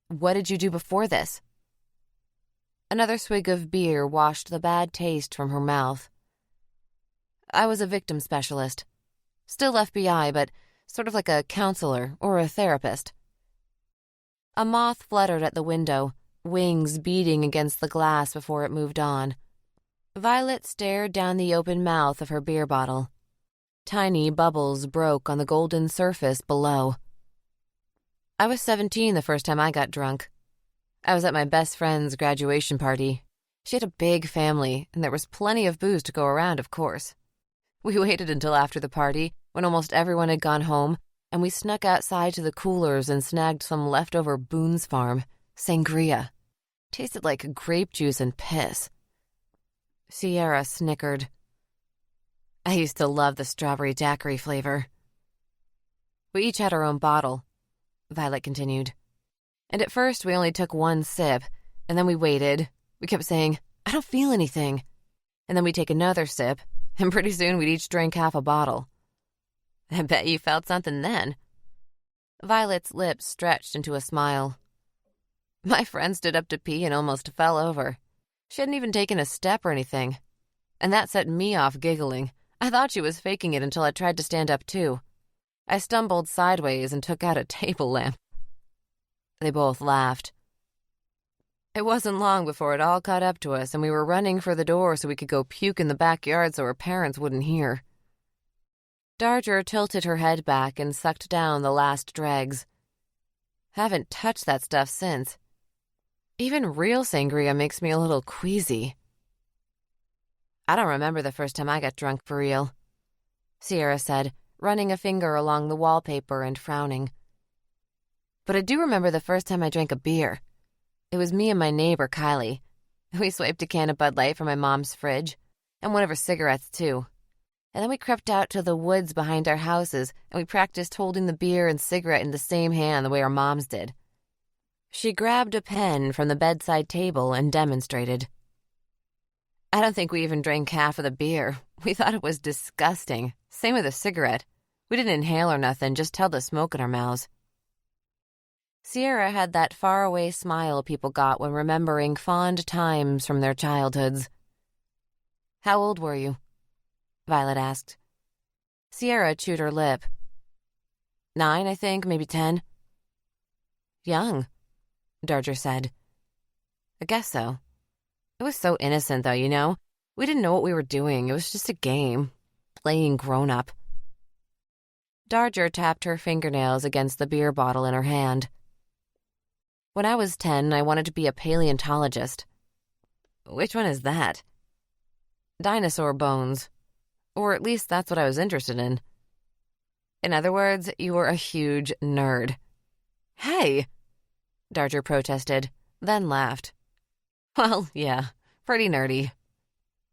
"What did you do before this?" Another swig of beer washed the bad taste from her mouth. "I was a victim specialist. Still FBI, but sort of like a counselor or a therapist." A moth fluttered at the window, wings beating against the glass before it moved on. Violet stared down the open mouth of her beer bottle. Tiny bubbles broke on the golden surface below. "I was 17 the first time I got drunk. I was at my best friend's graduation party. She had a big family, and there was plenty of booze to go around, of course. We waited until after the party, when almost everyone had gone home, and we snuck outside to the coolers and snagged some leftover Boone's Farm, sangria. Tasted like grape juice and piss." Sierra snickered. "I used to love the strawberry daiquiri flavor." "We each had our own bottle," Violet continued. "And at first we only took one sip, and then we waited. We kept saying, 'I don't feel anything.' And then we'd take another sip, and pretty soon we'd each drink half a bottle." "I bet you felt something then." Violet's lips stretched into a smile. "My friend stood up to pee and almost fell over. She hadn't even taken a step or anything. And that set me off giggling. I thought she was faking it until I tried to stand up too. I stumbled sideways and took out a table lamp." They both laughed. "It wasn't long before it all caught up to us, and we were running for the door so we could go puke in the backyard so her parents wouldn't hear." Darger tilted her head back and sucked down the last dregs. "Haven't touched that stuff since. Even real sangria makes me a little queasy." "I don't remember the first time I got drunk for real," Sierra said, running a finger along the wallpaper and frowning. "But I do remember the first time I drank a beer. It was me and my neighbor, Kylie. We swiped a can of Bud Light from my mom's fridge, and one of her cigarettes, too. And then we crept out to the woods behind our houses, and we practiced holding the beer and cigarette in the same hand the way our moms did." She grabbed a pen from the bedside table and demonstrated. "I don't think we even drank half of the beer. We thought it was disgusting. Same with the cigarette. We didn't inhale or nothing, just held the smoke in our mouths." Sierra had that faraway smile people got when remembering fond times from their childhoods. "How old were you?" Violet asked. Sierra chewed her lip. 9, I think, maybe 10. "Young," Darger said. "I guess so. It was so innocent, though, you know? We didn't know what we were doing. It was just a game. Playing grown-up." Darger tapped her fingernails against the beer bottle in her hand. "When I was 10, I wanted to be a paleontologist." "Which one is that?" "Dinosaur bones. Or at least that's what I was interested in." "In other words, you were a huge nerd." "Hey!" Darger protested, then laughed. "Well, yeah, pretty nerdy."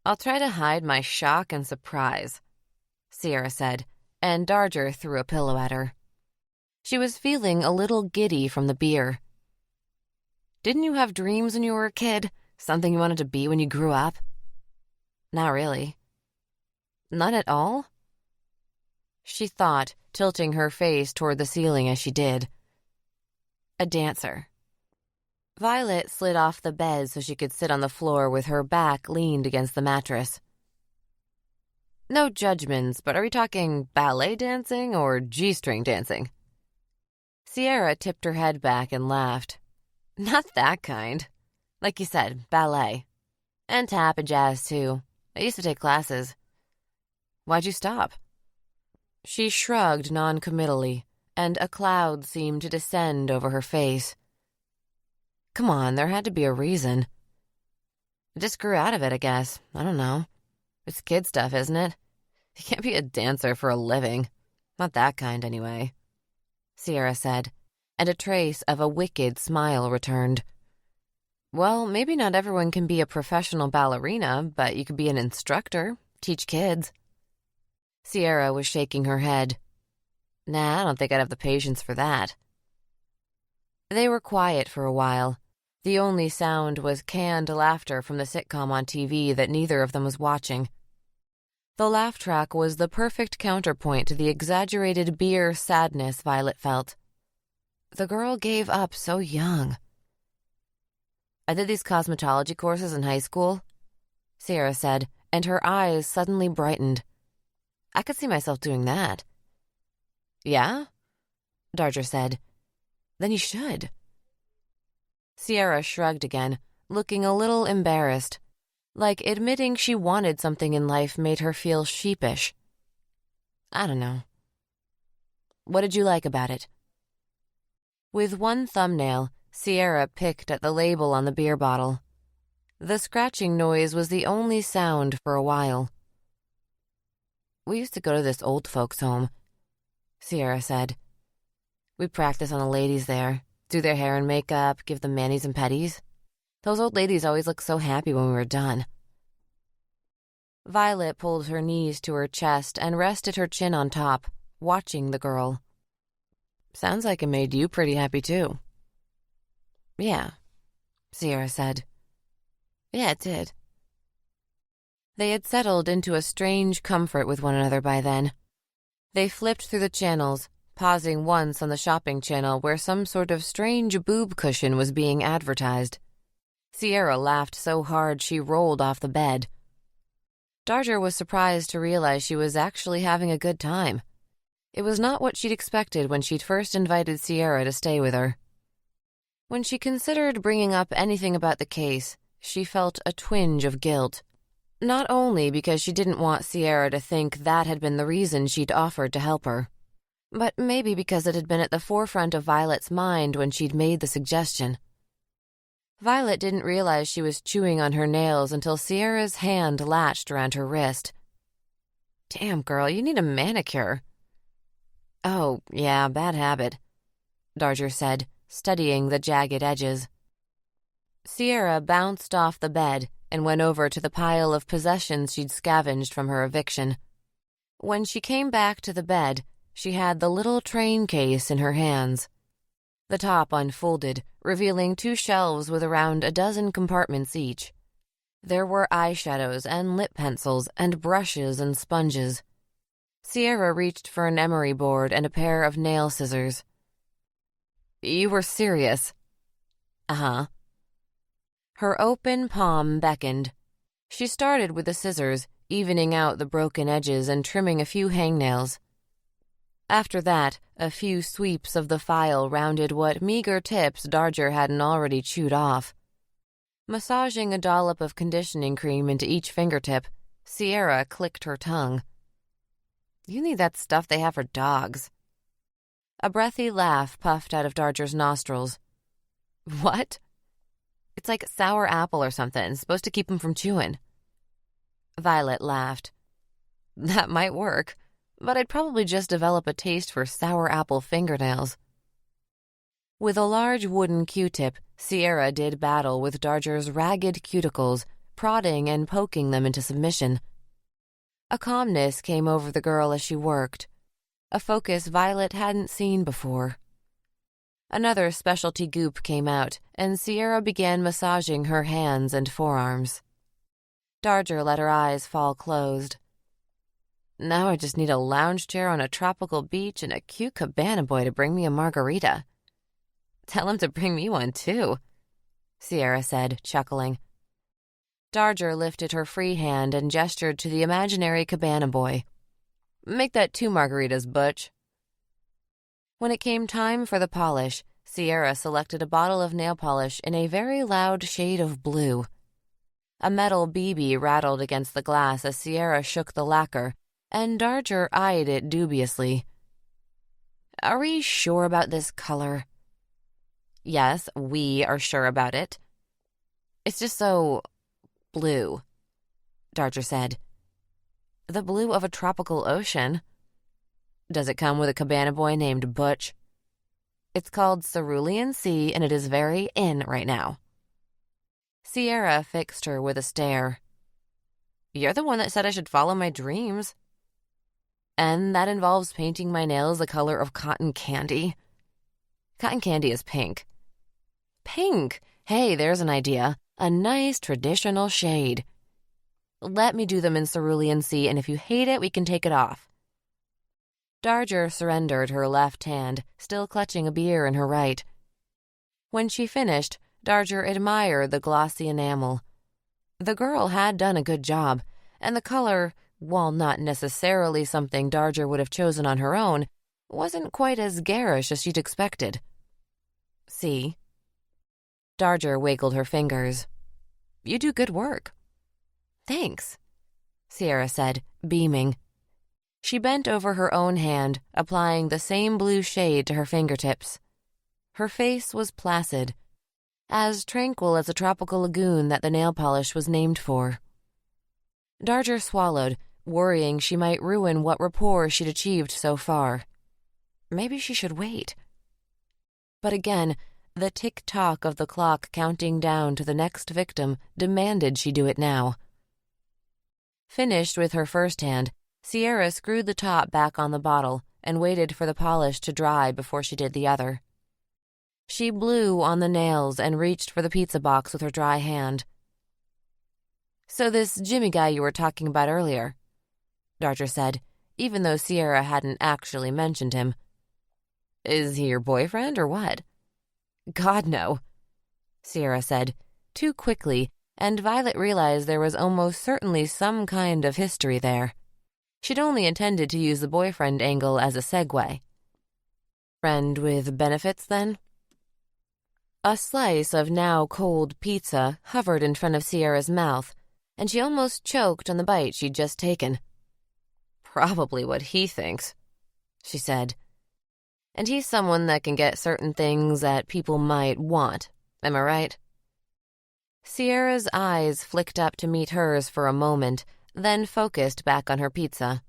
"I'll try to hide my shock and surprise," Sierra said, and Darger threw a pillow at her. She was feeling a little giddy from the beer. "Didn't you have dreams when you were a kid? Something you wanted to be when you grew up?" "Not really." "None at all?" she thought, tilting her face toward the ceiling as she did. A dancer. Violet slid off the bed so she could sit on the floor with her back leaned against the mattress. No judgments, but are we talking ballet dancing or G-string dancing? Sierra tipped her head back and laughed. Not that kind. Like you said, ballet. And tap and jazz, too. I used to take classes. Why'd you stop? She shrugged non-committally, and a cloud seemed to descend over her face. Come on, there had to be a reason. I just grew out of it, I guess. I don't know. It's kid stuff, isn't it? You can't be a dancer for a living. Not that kind, anyway, Sierra said, and a trace of a wicked smile returned. Well, maybe not everyone can be a professional ballerina, but you could be an instructor, teach kids. Sierra was shaking her head. Nah, I don't think I'd have the patience for that. They were quiet for a while. The only sound was canned laughter from the sitcom on TV that neither of them was watching. The laugh track was the perfect counterpoint to the exaggerated beer sadness Violet felt. The girl gave up so young. I did these cosmetology courses in high school, Sierra said, and her eyes suddenly brightened. I could see myself doing that. Yeah? Darger said. Then you should. Sierra shrugged again, looking a little embarrassed, like admitting she wanted something in life made her feel sheepish. I don't know. What did you like about it? With one thumbnail, Sierra picked at the label on the beer bottle. The scratching noise was the only sound for a while. We used to go to this old folks' home, Sierra said. We'd practice on the ladies there, do their hair and makeup, give them manis and petties. Those old ladies always looked so happy when we were done. Violet pulled her knees to her chest and rested her chin on top, watching the girl. Sounds like it made you pretty happy, too. Yeah, Sierra said. Yeah, it did. They had settled into a strange comfort with one another by then. They flipped through the channels, pausing once on the shopping channel where some sort of strange boob cushion was being advertised. Sierra laughed so hard she rolled off the bed. Darger was surprised to realize she was actually having a good time. It was not what she'd expected when she'd first invited Sierra to stay with her. When she considered bringing up anything about the case, she felt a twinge of guilt. Not only because she didn't want Sierra to think that had been the reason she'd offered to help her, but maybe because it had been at the forefront of Violet's mind when she'd made the suggestion. Violet didn't realize she was chewing on her nails until Sierra's hand latched around her wrist. Damn, girl, you need a manicure. Oh, yeah, bad habit, Darger said, studying the jagged edges. Sierra bounced off the bed and went over to the pile of possessions she'd scavenged from her eviction. When she came back to the bed, she had the little train case in her hands. The top unfolded, revealing 2 shelves with around a dozen compartments each. There were eyeshadows and lip pencils and brushes and sponges. Sierra reached for an emery board and a pair of nail scissors. You were serious? Uh-huh. Her open palm beckoned. She started with the scissors, evening out the broken edges and trimming a few hangnails. After that, a few sweeps of the file rounded what meager tips Darger hadn't already chewed off. Massaging a dollop of conditioning cream into each fingertip, Sierra clicked her tongue. You need that stuff they have for dogs. A breathy laugh puffed out of Darger's nostrils. What? It's like sour apple or something, supposed to keep them from chewing. Violet laughed. That might work, but I'd probably just develop a taste for sour apple fingernails. With a large wooden Q-tip, Sierra did battle with Darger's ragged cuticles, prodding and poking them into submission. A calmness came over the girl as she worked, a focus Violet hadn't seen before. Another specialty goop came out, and Sierra began massaging her hands and forearms. Darger let her eyes fall closed. Now I just need a lounge chair on a tropical beach and a cute cabana boy to bring me a margarita. Tell him to bring me one, too, Sierra said, chuckling. Darger lifted her free hand and gestured to the imaginary cabana boy. Make that 2 margaritas, Butch. When it came time for the polish, Sierra selected a bottle of nail polish in a very loud shade of blue. A metal BB rattled against the glass as Sierra shook the lacquer, and Darger eyed it dubiously. Are we sure about this color? Yes, we are sure about it. It's just so blue, Darger said. The blue of a tropical ocean. Does it come with a cabana boy named Butch? It's called Cerulean Sea, and it is very in right now. Sierra fixed her with a stare. You're the one that said I should follow my dreams. And that involves painting my nails the color of cotton candy. Cotton candy is pink. Pink! Hey, there's an idea. A nice traditional shade. Let me do them in Cerulean Sea, and if you hate it, we can take it off. Darger surrendered her left hand, still clutching a beer in her right. When she finished, Darger admired the glossy enamel. The girl had done a good job, and the color, while not necessarily something Darger would have chosen on her own, wasn't quite as garish as she'd expected. See? Darger wiggled her fingers. You do good work. Thanks, Sierra said, beaming. She bent over her own hand, applying the same blue shade to her fingertips. Her face was placid, as tranquil as a tropical lagoon that the nail polish was named for. Darger swallowed, worrying she might ruin what rapport she'd achieved so far. Maybe she should wait. But again, the tick-tock of the clock counting down to the next victim demanded she do it now. Finished with her first hand, Sierra screwed the top back on the bottle and waited for the polish to dry before she did the other. She blew on the nails and reached for the pizza box with her dry hand. So this Jimmy guy you were talking about earlier, Darger said, even though Sierra hadn't actually mentioned him. Is he your boyfriend or what? God, no, Sierra said, too quickly, and Violet realized there was almost certainly some kind of history there. She'd only intended to use the boyfriend angle as a segue. Friend with benefits, then? A slice of now cold pizza hovered in front of Sierra's mouth, and she almost choked on the bite she'd just taken. Probably what he thinks, she said. And he's someone that can get certain things that people might want, am I right? Sierra's eyes flicked up to meet hers for a moment, then focused back on her pizza.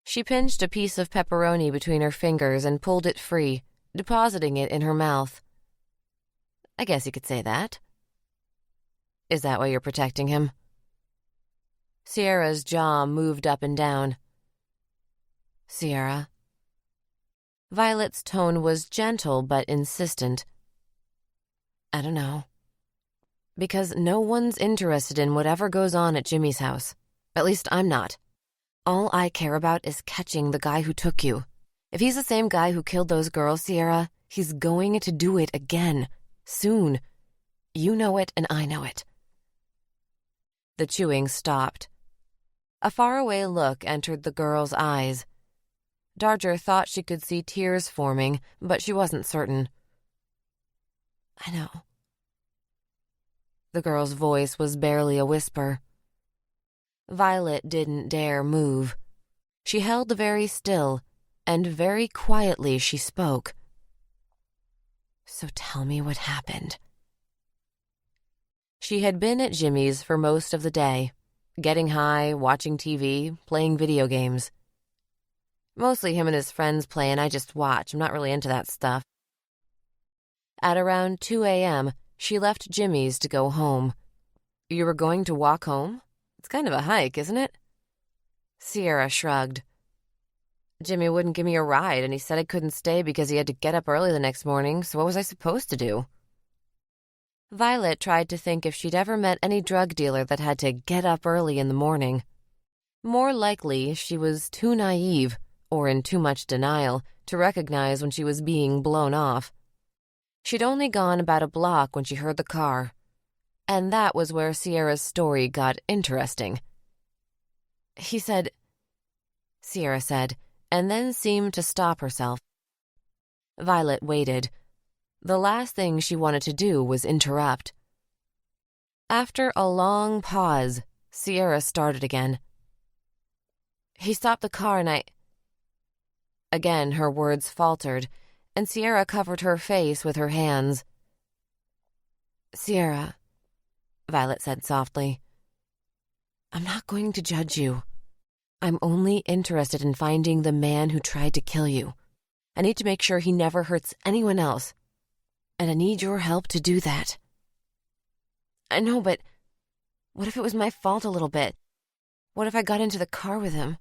She pinched a piece of pepperoni between her fingers and pulled it free, depositing it in her mouth. I guess you could say that. Is that why you're protecting him? Sierra's jaw moved up and down. Sierra. Violet's tone was gentle but insistent. I don't know. Because no one's interested in whatever goes on at Jimmy's house. At least I'm not. All I care about is catching the guy who took you. If he's the same guy who killed those girls, Sierra, he's going to do it again. Soon. You know it and I know it. The chewing stopped. A faraway look entered the girl's eyes. Darger thought she could see tears forming, but she wasn't certain. I know. The girl's voice was barely a whisper. Violet didn't dare move. She held very still, and very quietly she spoke. So tell me what happened. She had been at Jimmy's for most of the day, getting high, watching TV, playing video games. Mostly him and his friends play, and I just watch. I'm not really into that stuff. At around 2 a.m., she left Jimmy's to go home. You were going to walk home? It's kind of a hike, isn't it? Sierra shrugged. Jimmy wouldn't give me a ride, and he said I couldn't stay because he had to get up early the next morning, so what was I supposed to do? Violet tried to think if she'd ever met any drug dealer that had to get up early in the morning. More likely, she was too naive or in too much denial to recognize when she was being blown off. She'd only gone about a block when she heard the car, and that was where Sierra's story got interesting. Sierra said, and then seemed to stop herself. Violet waited. The last thing she wanted to do was interrupt. After a long pause, Sierra started again. He stopped the car and Again, her words faltered, and Sierra covered her face with her hands. Sierra, Violet said softly, I'm not going to judge you. I'm only interested in finding the man who tried to kill you. I need to make sure he never hurts anyone else, and I need your help to do that. I know, but what if it was my fault a little bit? What if I got into the car with him?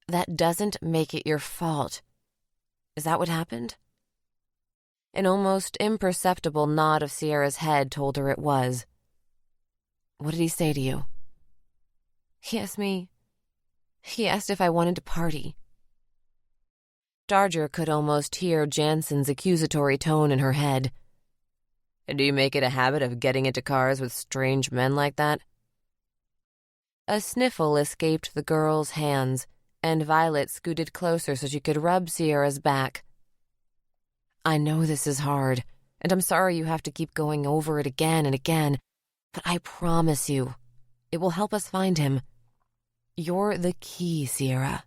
That doesn't make it your fault. Is that what happened? An almost imperceptible nod of Sierra's head told her it was. What did he say to you? He asked if I wanted to party. Darger could almost hear Jansen's accusatory tone in her head. Do you make it a habit of getting into cars with strange men like that? A sniffle escaped the girl's hands, and Violet scooted closer so she could rub Sierra's back. I know this is hard, and I'm sorry you have to keep going over it again and again, but I promise you, it will help us find him. You're the key, Sierra.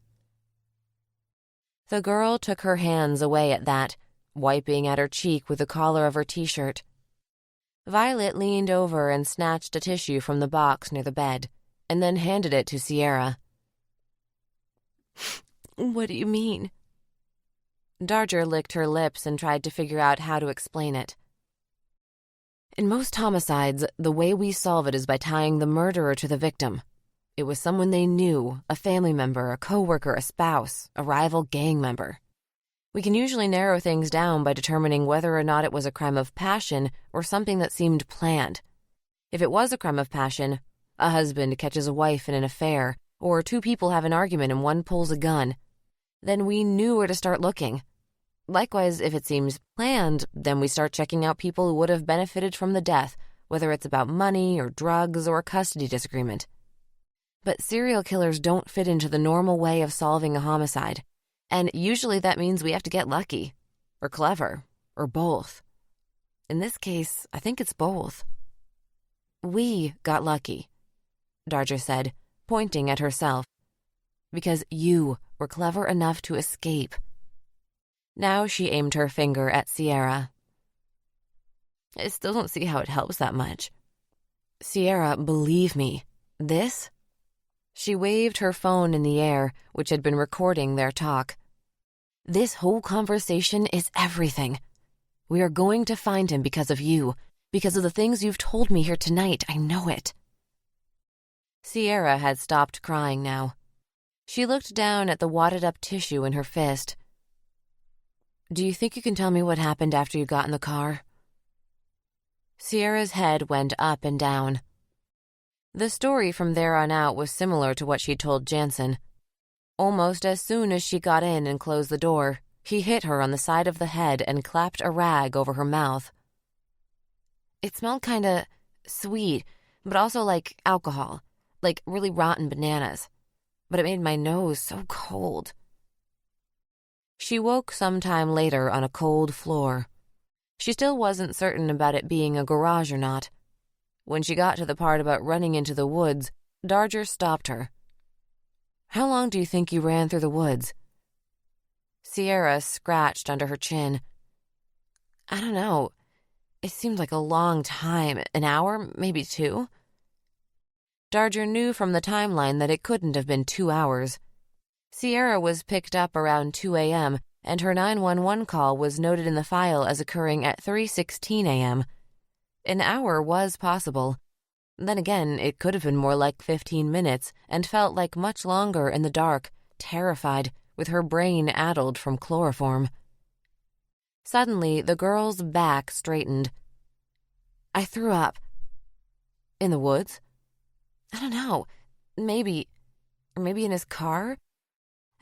The girl took her hands away at that, wiping at her cheek with the collar of her t-shirt. Violet leaned over and snatched a tissue from the box near the bed, and then handed it to Sierra. What do you mean? Darger licked her lips and tried to figure out how to explain it. In most homicides, the way we solve it is by tying the murderer to the victim. It was someone they knew, a family member, a coworker, a spouse, a rival gang member. We can usually narrow things down by determining whether or not it was a crime of passion or something that seemed planned. If it was a crime of passion, a husband catches a wife in an affair, or two people have an argument and one pulls a gun, then we knew where to start looking. Likewise, if it seems planned, then we start checking out people who would have benefited from the death, whether it's about money or drugs or a custody disagreement. But serial killers don't fit into the normal way of solving a homicide, and usually that means we have to get lucky, or clever, or both. In this case, I think it's both. We got lucky, Darger said, pointing at herself, because you were clever enough to escape. Now she aimed her finger at Sierra. I still don't see how it helps that much. Sierra, believe me, this? She waved her phone in the air, which had been recording their talk. This whole conversation is everything. We are going to find him because of you, because of the things you've told me here tonight. I know it. Sierra had stopped crying now. She looked down at the wadded-up tissue in her fist. Do you think you can tell me what happened after you got in the car? Sierra's head went up and down. The story from there on out was similar to what she'd told Jansen. Almost as soon as she got in and closed the door, he hit her on the side of the head and clapped a rag over her mouth. It smelled kinda sweet, but also like alcohol, like really rotten bananas. But it made my nose so cold. She woke sometime later on a cold floor. She still wasn't certain about it being a garage or not. When she got to the part about running into the woods, Darger stopped her. How long do you think you ran through the woods? Sierra scratched under her chin. I don't know. It seemed like a long time. An hour, maybe 2. Darger knew from the timeline that it couldn't have been 2 hours. Sierra was picked up around 2 a.m., and her 911 call was noted in the file as occurring at 3:16 a.m. An hour was possible. Then again, it could have been more like 15 minutes and felt like much longer in the dark, terrified, with her brain addled from chloroform. Suddenly, the girl's back straightened. I threw up. In the woods? I don't know. Maybe. Or maybe in his car?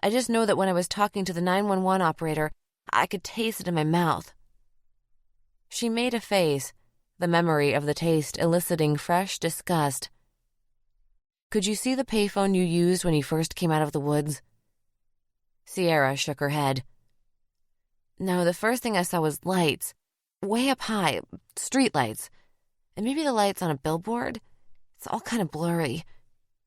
I just know that when I was talking to the 911 operator, I could taste it in my mouth. She made a face, the memory of the taste eliciting fresh disgust. Could you see the payphone you used when you first came out of the woods? Sierra shook her head. No, the first thing I saw was lights. Way up high, street lights. And maybe the lights on a billboard? It's all kind of blurry.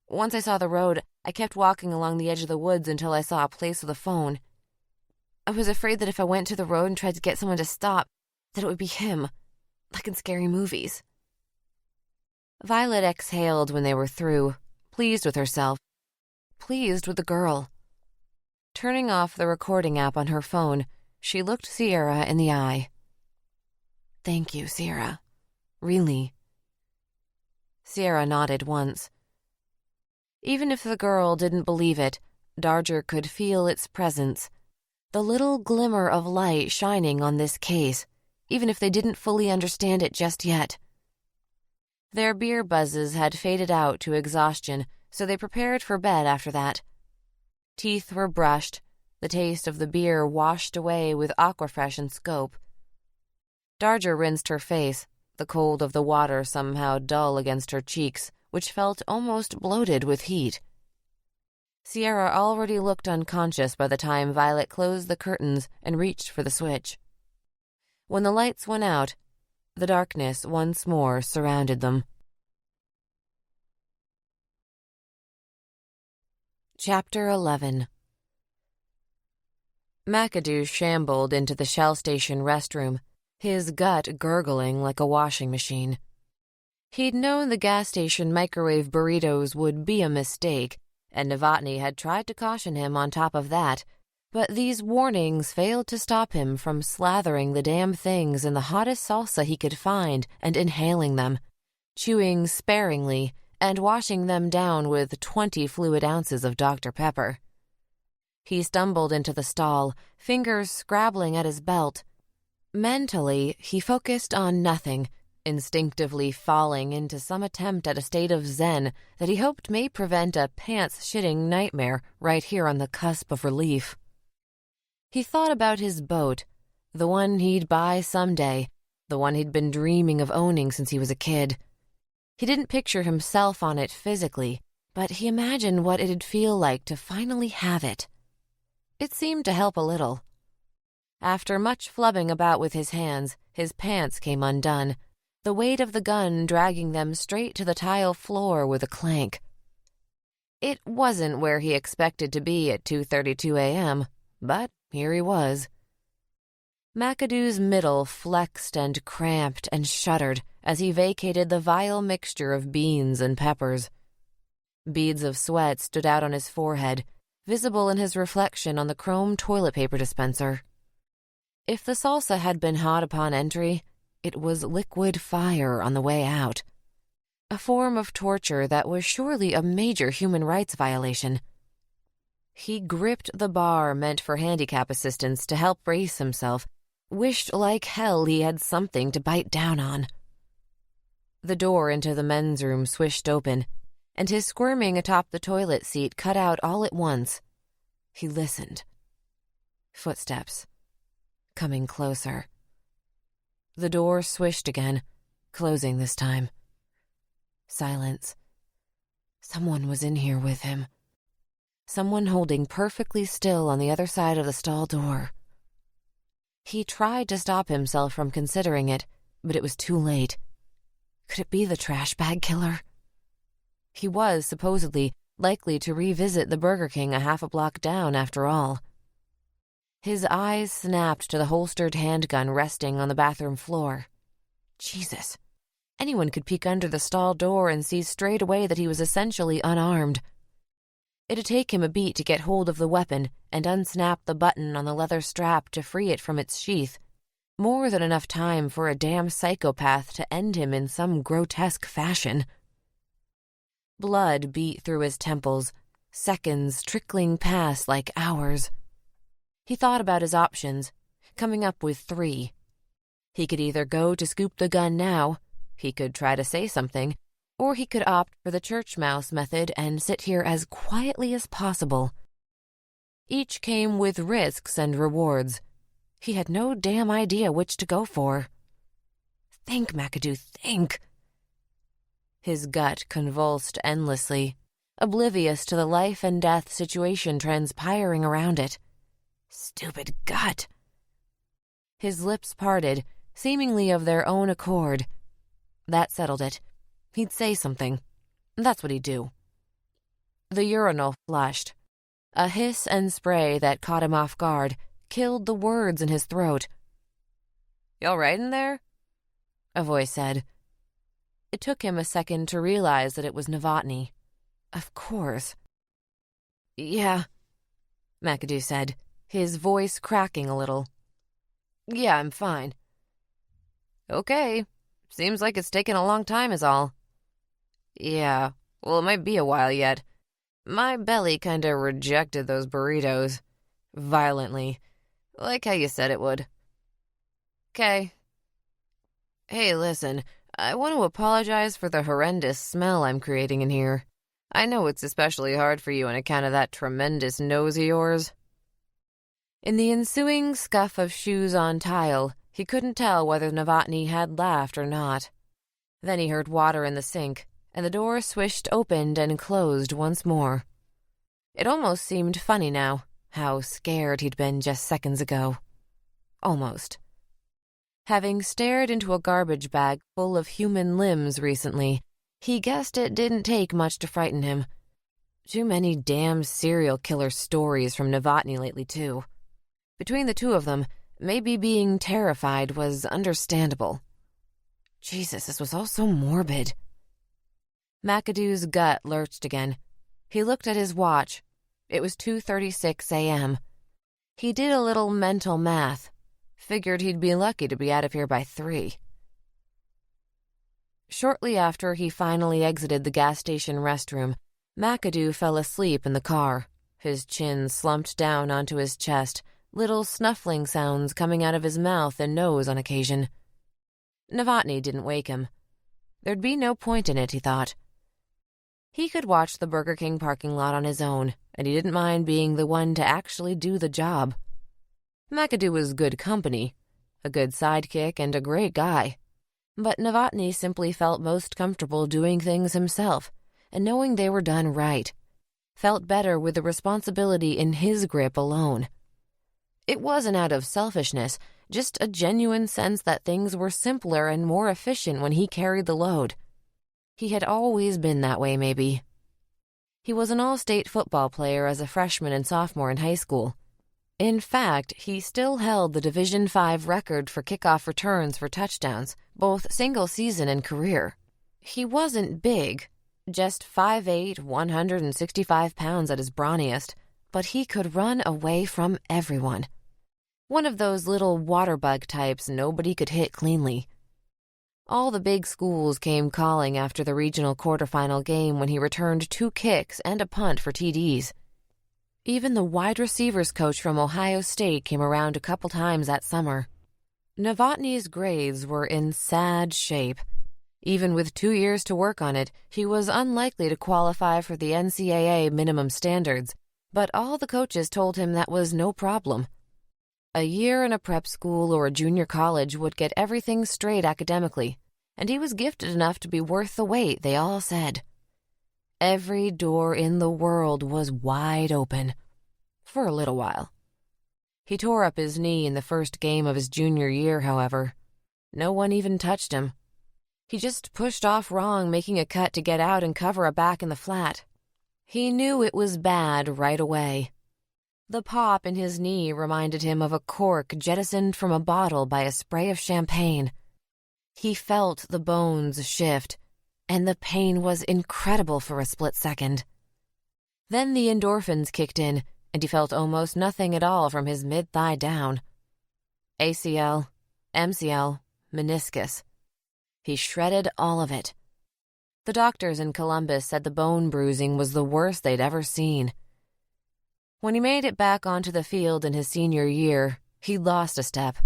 Once I saw the road, I kept walking along the edge of the woods until I saw a place with a phone. I was afraid that if I went to the road and tried to get someone to stop, that it would be him, like in scary movies. Violet exhaled when they were through, pleased with herself, pleased with the girl. Turning off the recording app on her phone, she looked Sierra in the eye. Thank you, Sierra. Really. Sierra nodded once. Even if the girl didn't believe it, Darger could feel its presence, the little glimmer of light shining on this case, even if they didn't fully understand it just yet. Their beer buzzes had faded out to exhaustion, so they prepared for bed after that. Teeth were brushed, the taste of the beer washed away with Aquafresh and Scope. Darger rinsed her face, the cold of the water somehow dull against her cheeks, which felt almost bloated with heat. Sierra already looked unconscious by the time Violet closed the curtains and reached for the switch. When the lights went out, the darkness once more surrounded them. Chapter 11. McAdoo shambled into the Shell Station restroom, his gut gurgling like a washing machine. He'd known the gas station microwave burritos would be a mistake, and Novotny had tried to caution him on top of that, but these warnings failed to stop him from slathering the damn things in the hottest salsa he could find and inhaling them, chewing sparingly and washing them down with 20 fluid ounces of Dr. Pepper. He stumbled into the stall, fingers scrabbling at his belt. Mentally, he focused on nothing, instinctively falling into some attempt at a state of zen that he hoped may prevent a pants-shitting nightmare right here on the cusp of relief. He thought about his boat, the one he'd buy someday, the one he'd been dreaming of owning since he was a kid. He didn't picture himself on it physically, but he imagined what it'd feel like to finally have it. It seemed to help a little. After much flubbing about with his hands, his pants came undone, the weight of the gun dragging them straight to the tile floor with a clank. It wasn't where he expected to be at 2:32 a.m., but here he was. McAdoo's middle flexed and cramped and shuddered as he vacated the vile mixture of beans and peppers. Beads of sweat stood out on his forehead, visible in his reflection on the chrome toilet paper dispenser. If the salsa had been hot upon entry, it was liquid fire on the way out. A form of torture that was surely a major human rights violation. He gripped the bar meant for handicap assistance to help brace himself, wished like hell he had something to bite down on. The door into the men's room swished open, and his squirming atop the toilet seat cut out all at once. He listened. Footsteps. Coming closer. The door swished again, closing this time. Silence. Someone was in here with him. Someone holding perfectly still on the other side of the stall door. He tried to stop himself from considering it, but it was too late. Could it be the trash bag killer? He was, supposedly, likely to revisit the Burger King a half a block down after all. His eyes snapped to the holstered handgun resting on the bathroom floor. Jesus. Anyone could peek under the stall door and see straight away that he was essentially unarmed. It'd take him a beat to get hold of the weapon and unsnap the button on the leather strap to free it from its sheath. More than enough time for a damn psychopath to end him in some grotesque fashion. Blood beat through his temples, seconds trickling past like hours. He thought about his options, coming up with 3. He could either go to scoop the gun now, he could try to say something, Or he could opt for the church mouse method and sit here as quietly as possible. Each came with risks and rewards. He had no damn idea which to go for. Think, McAdoo, think. His gut convulsed endlessly, oblivious to the life and death situation transpiring around it. Stupid gut. His lips parted, seemingly of their own accord. That settled it. He'd say something. That's what he'd do. The urinal flushed. A hiss and spray that caught him off guard killed the words in his throat. "You all right in there?" a voice said. It took him a second to realize that it was Novotny. Of course. "Yeah," McAdoo said, his voice cracking a little. "Yeah, I'm fine." "Okay. Seems like it's taken a long time is all." "Yeah, well, it might be a while yet. My belly kinda rejected those burritos. Violently. Like how you said it would." "'Kay. Hey, listen, I want to apologize for the horrendous smell I'm creating in here. I know it's especially hard for you on account of that tremendous nose of yours." In the ensuing scuff of shoes on tile, he couldn't tell whether Novotny had laughed or not. Then he heard water in the sink, and the door swished opened and closed once more. It almost seemed funny now, how scared he'd been just seconds ago. Almost. Having stared into a garbage bag full of human limbs recently, he guessed it didn't take much to frighten him. Too many damn serial killer stories from Novotny lately, too. Between the two of them, maybe being terrified was understandable. Jesus, this was all so morbid. McAdoo's gut lurched again. He looked at his watch. It was 2:36 a.m. He did a little mental math. Figured he'd be lucky to be out of here by 3. Shortly after he finally exited the gas station restroom, McAdoo fell asleep in the car, his chin slumped down onto his chest, little snuffling sounds coming out of his mouth and nose on occasion. Novotny didn't wake him. There'd be no point in it, he thought. He could watch the Burger King parking lot on his own, and he didn't mind being the one to actually do the job. McAdoo was good company, a good sidekick and a great guy. But Novotny simply felt most comfortable doing things himself and knowing they were done right. Felt better with the responsibility in his grip alone. It wasn't out of selfishness, just a genuine sense that things were simpler and more efficient when he carried the load. He had always been that way, maybe. He was an all-state football player as a freshman and sophomore in high school. In fact, he still held the Division V record for kickoff returns for touchdowns, both single season and career. He wasn't big, just 5'8", 165 pounds at his brawniest, but he could run away from everyone. One of those little water bug types nobody could hit cleanly. All the big schools came calling after the regional quarterfinal game when he returned 2 kicks and a punt for TDs. Even the wide receivers coach from Ohio State came around a couple times that summer. Novotny's grades were in sad shape. Even with 2 years to work on it, he was unlikely to qualify for the NCAA minimum standards, but all the coaches told him that was no problem. A year in a prep school or a junior college would get everything straight academically, and he was gifted enough to be worth the wait, they all said. Every door in the world was wide open. For a little while. He tore up his knee in the first game of his junior year, however. No one even touched him. He just pushed off wrong, making a cut to get out and cover a back in the flat. He knew it was bad right away. The pop in his knee reminded him of a cork jettisoned from a bottle by a spray of champagne. He felt the bones shift, and the pain was incredible for a split second. Then the endorphins kicked in, and he felt almost nothing at all from his mid-thigh down. ACL, MCL, meniscus. He shredded all of it. The doctors in Columbus said the bone bruising was the worst they'd ever seen. When he made it back onto the field in his senior year, he lost a step,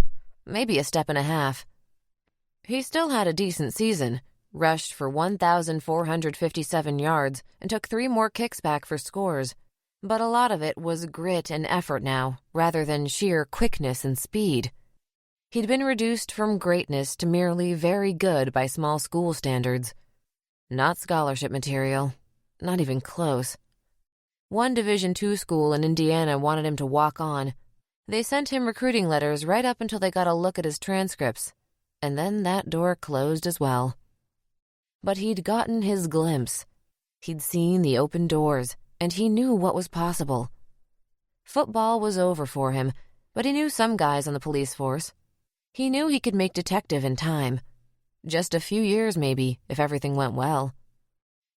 maybe a step and a half. He still had a decent season, rushed for 1,457 yards, and took 3 more kicks back for scores. But a lot of it was grit and effort now, rather than sheer quickness and speed. He'd been reduced from greatness to merely very good by small school standards. Not scholarship material. Not even close. One Division II school in Indiana wanted him to walk on. They sent him recruiting letters right up until they got a look at his transcripts, and then that door closed as well. But he'd gotten his glimpse. He'd seen the open doors, and he knew what was possible. Football was over for him, but he knew some guys on the police force. He knew he could make detective in time. Just a few years, maybe, if everything went well.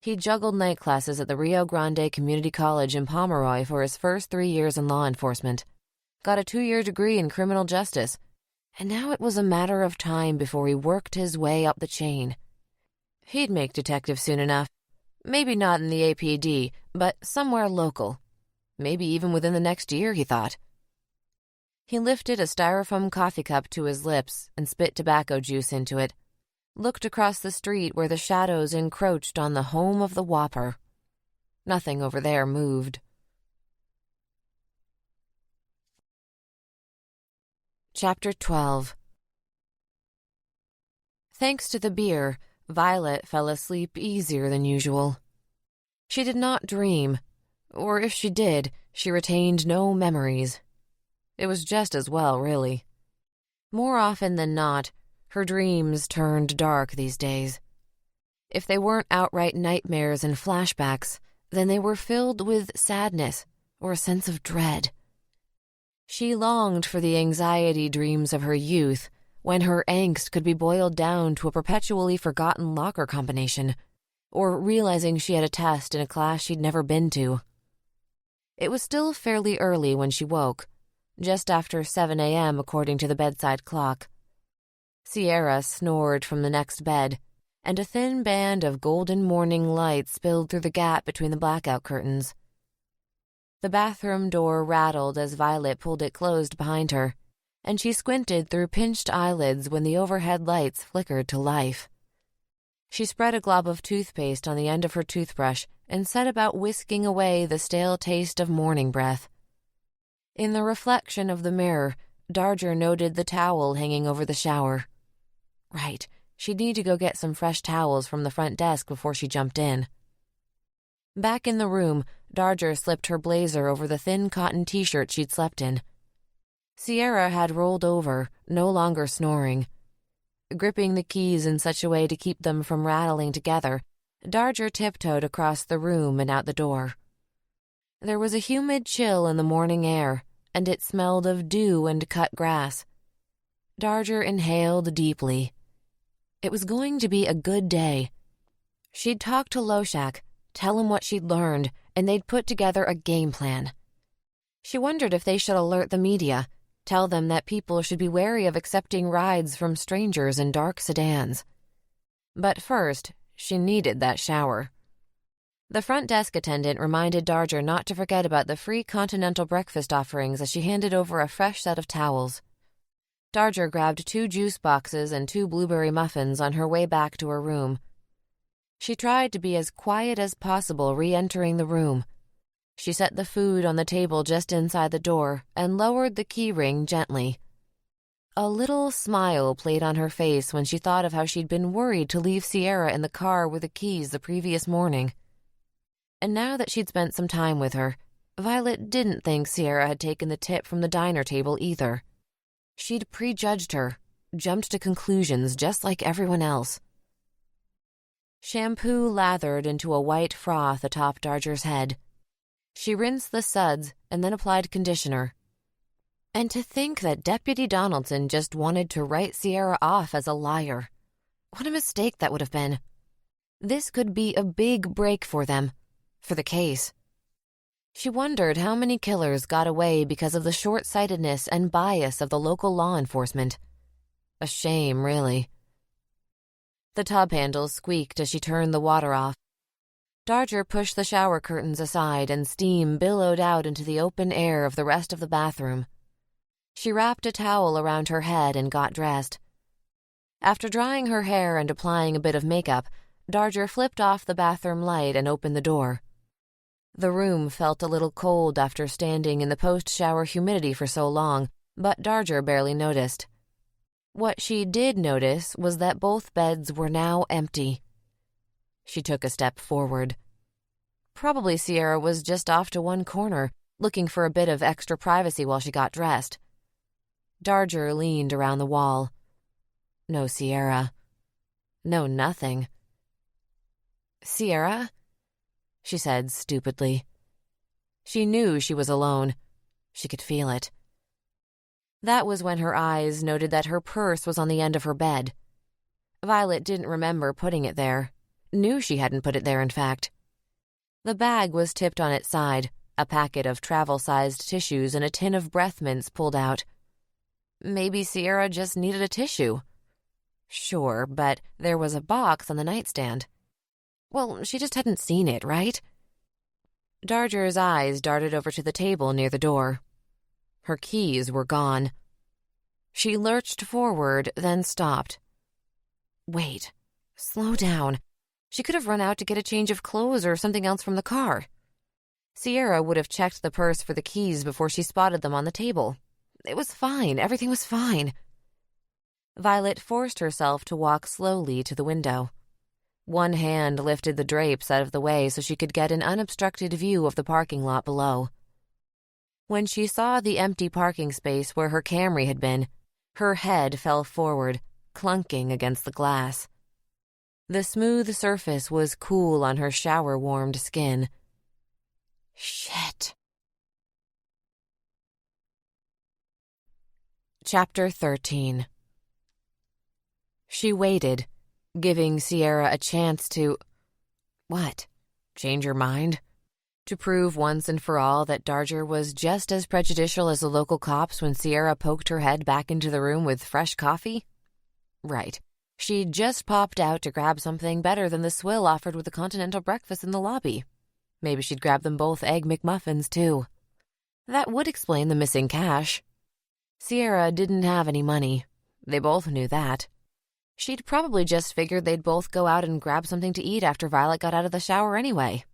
He juggled night classes at the Rio Grande Community College in Pomeroy for his first 3 years in law enforcement, got a 2-year degree in criminal justice, and now it was a matter of time before he worked his way up the chain. He'd make detective soon enough. Maybe not in the APD, but somewhere local. Maybe even within the next year, he thought. He lifted a styrofoam coffee cup to his lips and spit tobacco juice into it, looked across the street where the shadows encroached on the home of the Whopper. Nothing over there moved. Chapter 12. Thanks to the beer, Violet fell asleep easier than usual. She did not dream, or if she did, she retained no memories. It was just as well, really. More often than not, her dreams turned dark these days. If they weren't outright nightmares and flashbacks, then they were filled with sadness or a sense of dread. She longed for the anxiety dreams of her youth, when her angst could be boiled down to a perpetually forgotten locker combination, or realizing she had a test in a class she'd never been to. It was still fairly early when she woke, just after 7 a.m. according to the bedside clock. Sierra snored from the next bed, and a thin band of golden morning light spilled through the gap between the blackout curtains. The bathroom door rattled as Violet pulled it closed behind her, and she squinted through pinched eyelids when the overhead lights flickered to life. She spread a glob of toothpaste on the end of her toothbrush and set about whisking away the stale taste of morning breath. In the reflection of the mirror, Darger noted the towel hanging over the shower. Right, she'd need to go get some fresh towels from the front desk before she jumped in. Back in the room, Darger slipped her blazer over the thin cotton t-shirt she'd slept in. Sierra had rolled over, no longer snoring. Gripping the keys in such a way to keep them from rattling together, Darger tiptoed across the room and out the door. There was a humid chill in the morning air, and it smelled of dew and cut grass. Darger inhaled deeply. It was going to be a good day. She'd talk to Loshak, tell him what she'd learned, and they'd put together a game plan. She wondered if they should alert the media, tell them that people should be wary of accepting rides from strangers in dark sedans. But first, she needed that shower. The front desk attendant reminded Darger not to forget about the free continental breakfast offerings as she handed over a fresh set of towels. Darger grabbed 2 juice boxes and 2 blueberry muffins on her way back to her room. She tried to be as quiet as possible re-entering the room. She set the food on the table just inside the door and lowered the key ring gently. A little smile played on her face when she thought of how she'd been worried to leave Sierra in the car with the keys the previous morning. And now that she'd spent some time with her, Violet didn't think Sierra had taken the tip from the diner table either. She'd prejudged her, jumped to conclusions just like everyone else. Shampoo lathered into a white froth atop Darger's head. She rinsed the suds and then applied conditioner. And to think that Deputy Donaldson just wanted to write Sierra off as a liar. What a mistake that would have been. This could be a big break for them, for the case. She wondered how many killers got away because of the short-sightedness and bias of the local law enforcement. A shame, really. The tub handle squeaked as she turned the water off. Darger pushed the shower curtains aside and steam billowed out into the open air of the rest of the bathroom. She wrapped a towel around her head and got dressed. After drying her hair and applying a bit of makeup, Darger flipped off the bathroom light and opened the door. The room felt a little cold after standing in the post-shower humidity for so long, but Darger barely noticed. What she did notice was that both beds were now empty. She took a step forward. Probably Sierra was just off to one corner, looking for a bit of extra privacy while she got dressed. Darger leaned around the wall. No Sierra. No nothing. "Sierra?" she said stupidly. She knew she was alone. She could feel it. That was when her eyes noted that her purse was on the end of her bed. Violet didn't remember putting it there. Knew she hadn't put it there, in fact. The bag was tipped on its side, a packet of travel-sized tissues and a tin of breath mints pulled out. Maybe Sierra just needed a tissue. Sure, but there was a box on the nightstand. Well, she just hadn't seen it, right? Darger's eyes darted over to the table near the door. Her keys were gone. She lurched forward, then stopped. Wait, slow down. She could have run out to get a change of clothes or something else from the car. Sierra would have checked the purse for the keys before she spotted them on the table. It was fine. Everything was fine. Violet forced herself to walk slowly to the window. One hand lifted the drapes out of the way so she could get an unobstructed view of the parking lot below. When she saw the empty parking space where her Camry had been, her head fell forward, clunking against the glass. The smooth surface was cool on her shower-warmed skin. Shit. Chapter 13. She waited, giving Sierra a chance to... What? Change her mind? To prove once and for all that Darger was just as prejudicial as the local cops when Sierra poked her head back into the room with fresh coffee? Right. She'd just popped out to grab something better than the swill offered with a continental breakfast in the lobby. Maybe she'd grab them both Egg McMuffins, too. That would explain the missing cash. Sierra didn't have any money. They both knew that. She'd probably just figured they'd both go out and grab something to eat after Violet got out of the shower anyway.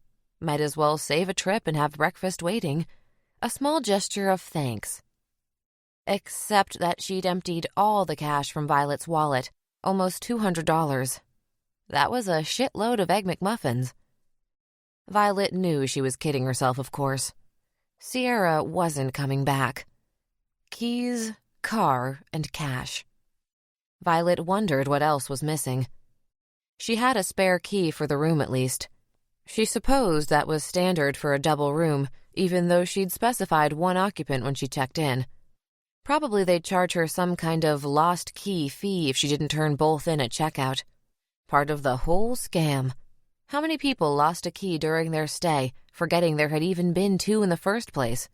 Might as well save a trip and have breakfast waiting. A small gesture of thanks. Except that she'd emptied all the cash from Violet's wallet, almost $200. That was a shitload of Egg McMuffins. Violet knew she was kidding herself, of course. Sierra wasn't coming back. Keys, car, and cash. Violet wondered what else was missing. She had a spare key for the room at least. She supposed that was standard for a double room, even though she'd specified one occupant when she checked in. Probably they'd charge her some kind of lost key fee if she didn't turn both in at checkout. Part of the whole scam. How many people lost a key during their stay, forgetting there had even been two in the first place?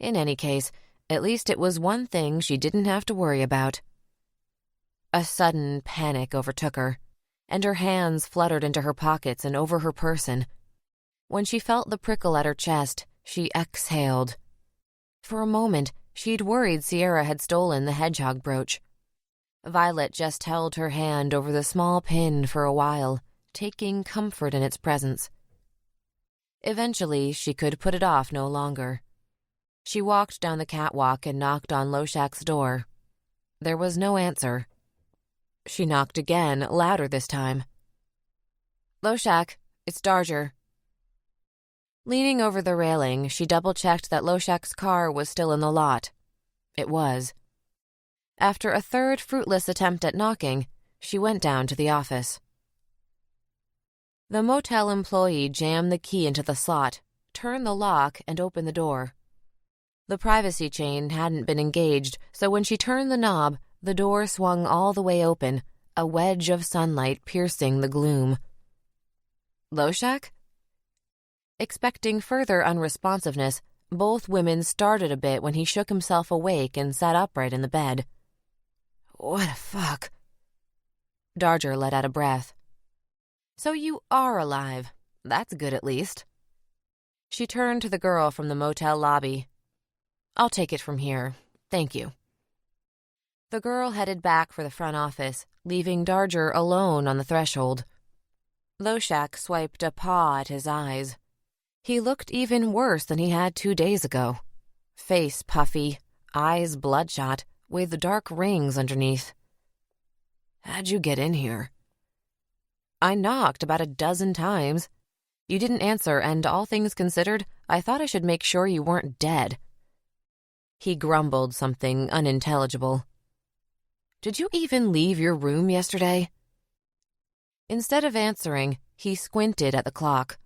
In any case, at least it was one thing she didn't have to worry about. A sudden panic overtook her, and her hands fluttered into her pockets and over her person. When she felt the prickle at her chest, she exhaled. For a moment, she'd worried Sierra had stolen the hedgehog brooch. Violet just held her hand over the small pin for a while, taking comfort in its presence. Eventually, she could put it off no longer. She walked down the catwalk and knocked on Loshak's door. There was no answer. She knocked again, louder this time. "Loshak, it's Darger." Leaning over the railing, she double-checked that Loshak's car was still in the lot. It was. After a third fruitless attempt at knocking, she went down to the office. The motel employee jammed the key into the slot, turned the lock, and opened the door. The privacy chain hadn't been engaged, so when she turned the knob, the door swung all the way open, a wedge of sunlight piercing the gloom. "Loshak?" Expecting further unresponsiveness, both women started a bit when he shook himself awake and sat upright in the bed. "What the fuck?" Darger let out a breath. "So you are alive. That's good at least." She turned to the girl from the motel lobby. "I'll take it from here. Thank you." The girl headed back for the front office, leaving Darger alone on the threshold. Loshak swiped a paw at his eyes. He looked even worse than he had 2 days ago. Face puffy, eyes bloodshot, with dark rings underneath. "How'd you get in here?" "I knocked about a dozen times. You didn't answer, and all things considered, I thought I should make sure you weren't dead." He grumbled something unintelligible. "Did you even leave your room yesterday?" Instead of answering, he squinted at the clock.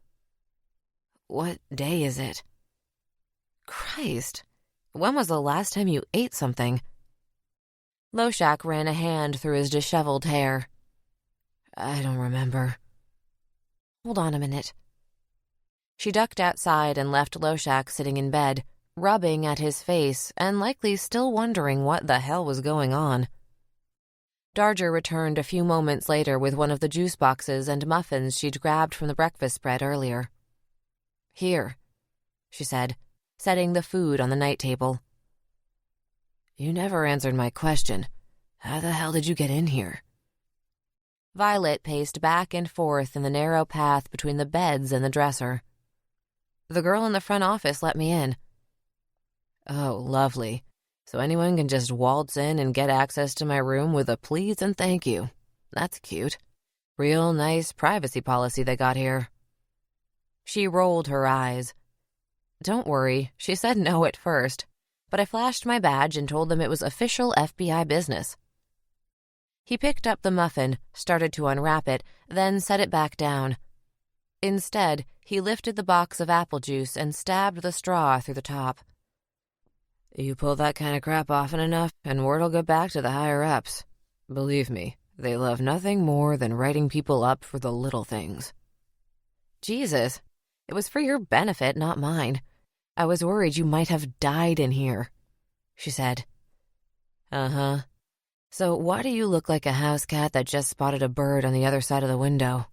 "What day is it?" "Christ, when was the last time you ate something?" Loshak ran a hand through his disheveled hair. "I don't remember." "Hold on a minute." She ducked outside and left Loshak sitting in bed, rubbing at his face and likely still wondering what the hell was going on. Darger returned a few moments later with one of the juice boxes and muffins she'd grabbed from the breakfast spread earlier. "Here," she said, setting the food on the night table. "You never answered my question. How the hell did you get in here?" Violet paced back and forth in the narrow path between the beds and the dresser. "The girl in the front office let me in." "Oh, lovely. So anyone can just waltz in and get access to my room with a please and thank you. That's cute. Real nice privacy policy they got here." She rolled her eyes. "Don't worry, she said no at first, but I flashed my badge and told them it was official FBI business." He picked up the muffin, started to unwrap it, then set it back down. Instead, he lifted the box of apple juice and stabbed the straw through the top. "You pull that kind of crap often enough, and word'll get back to the higher-ups. Believe me, they love nothing more than writing people up for the little things." "Jesus, it was for your benefit, not mine. I was worried you might have died in here," she said. "Uh-huh. So why do you look like a house cat that just spotted a bird on the other side of the window?"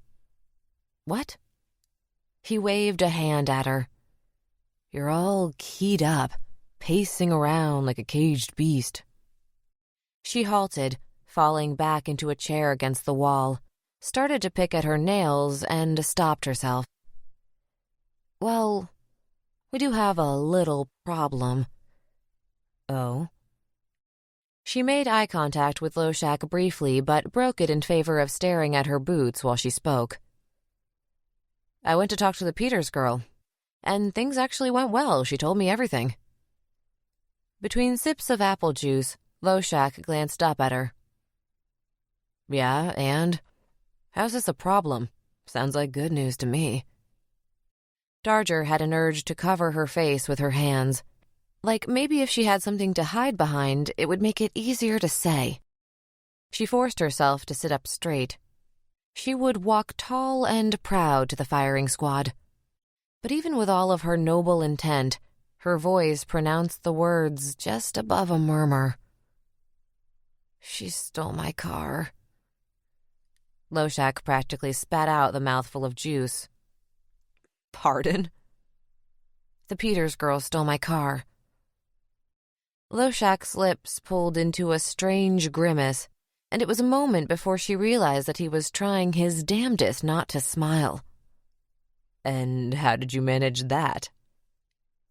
"What?" He waved a hand at her. "You're all keyed up, pacing around like a caged beast." She halted, falling back into a chair against the wall, started to pick at her nails, and stopped herself. "Well, we do have a little problem." "Oh?" She made eye contact with Loshak briefly, but broke it in favor of staring at her boots while she spoke. "I went to talk to the Peters girl, and things actually went well. She told me everything." Between sips of apple juice, Loshak glanced up at her. "Yeah, and? How's this a problem? Sounds like good news to me." Darger had an urge to cover her face with her hands. Like maybe if she had something to hide behind, it would make it easier to say. She forced herself to sit up straight. She would walk tall and proud to the firing squad. But even with all of her noble intent, her voice pronounced the words just above a murmur. "She stole my car." Loshak practically spat out the mouthful of juice. "Pardon?" "The Peters girl stole my car." Loshak's lips pulled into a strange grimace, and it was a moment before she realized that he was trying his damnedest not to smile. "And how did you manage that?"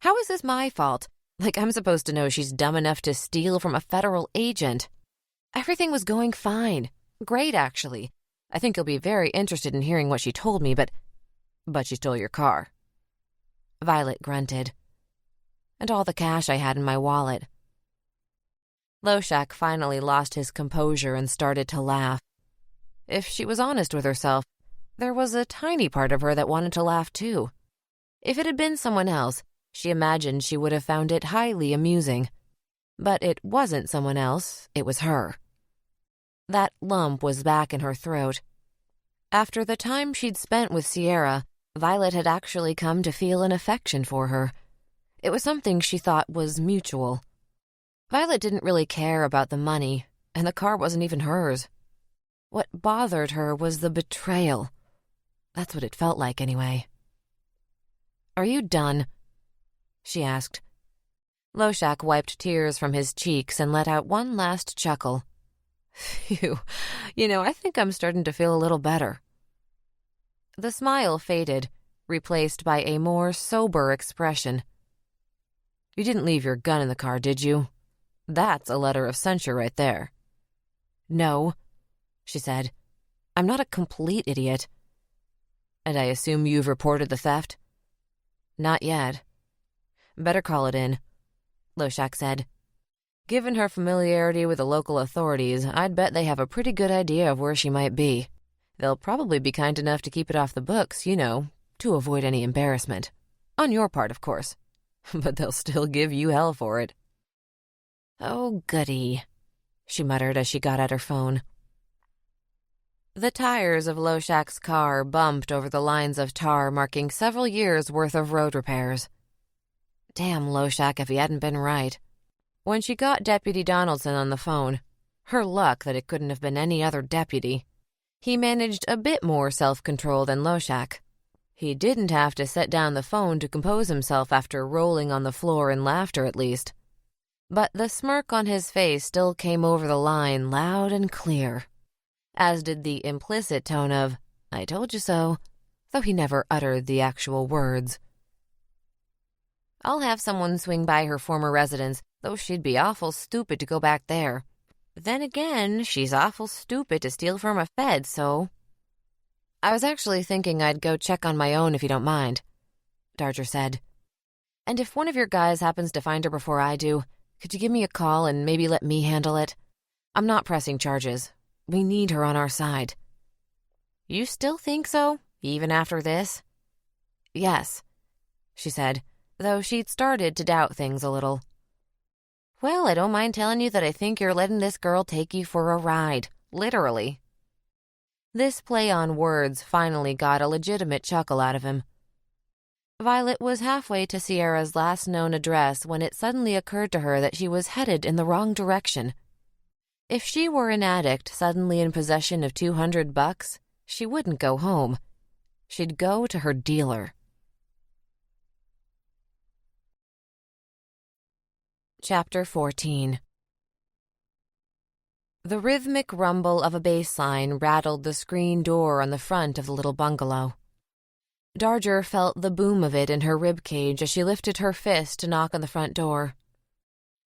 "How is this my fault? Like I'm supposed to know she's dumb enough to steal from a federal agent. Everything was going fine. Great, actually. I think you'll be very interested in hearing what she told me, but she stole your car." Violet grunted. "And all the cash I had in my wallet." Loshak finally lost his composure and started to laugh. If she was honest with herself, there was a tiny part of her that wanted to laugh too. If it had been someone else, she imagined she would have found it highly amusing. But it wasn't someone else, it was her. That lump was back in her throat. After the time she'd spent with Sierra, Violet had actually come to feel an affection for her. It was something she thought was mutual. Violet didn't really care about the money, and the car wasn't even hers. What bothered her was the betrayal. That's what it felt like, anyway. "Are you done?" she asked. Loshak wiped tears from his cheeks and let out one last chuckle. Phew, I think I'm starting to feel a little better. The smile faded, replaced by a more sober expression. You didn't leave your gun in the car, did you? That's a letter of censure right there. No, she said. I'm not a complete idiot. And I assume you've reported the theft? Not yet. Better call it in, Loshak said. Given her familiarity with the local authorities, I'd bet they have a pretty good idea of where she might be. They'll probably be kind enough to keep it off the books, to avoid any embarrassment. On your part, of course. But they'll still give you hell for it. Oh, goody, she muttered as she got at her phone. The tires of Loshak's car bumped over the lines of tar marking several years' worth of road repairs. Damn Loshak if he hadn't been right. When she got Deputy Donaldson on the phone, her luck that it couldn't have been any other deputy, he managed a bit more self-control than Loshak. He didn't have to set down the phone to compose himself after rolling on the floor in laughter, at least. But the smirk on his face still came over the line loud and clear, as did the implicit tone of, I told you so, though he never uttered the actual words. I'll have someone swing by her former residence, though she'd be awful stupid to go back there. Then again, she's awful stupid to steal from a Fed, so... I was actually thinking I'd go check on my own if you don't mind, Darger said. And if one of your guys happens to find her before I do, could you give me a call and maybe let me handle it? I'm not pressing charges. We need her on our side. You still think so, even after this? Yes, she said, though she'd started to doubt things a little. Well, I don't mind telling you that I think you're letting this girl take you for a ride, literally. This play on words finally got a legitimate chuckle out of him. Violet was halfway to Sierra's last known address when it suddenly occurred to her that she was headed in the wrong direction. If she were an addict suddenly in possession of $200, she wouldn't go home. She'd go to her dealer. Chapter 14. The rhythmic rumble of a bass line rattled the screen door on the front of the little bungalow. Darger felt the boom of it in her ribcage as she lifted her fist to knock on the front door.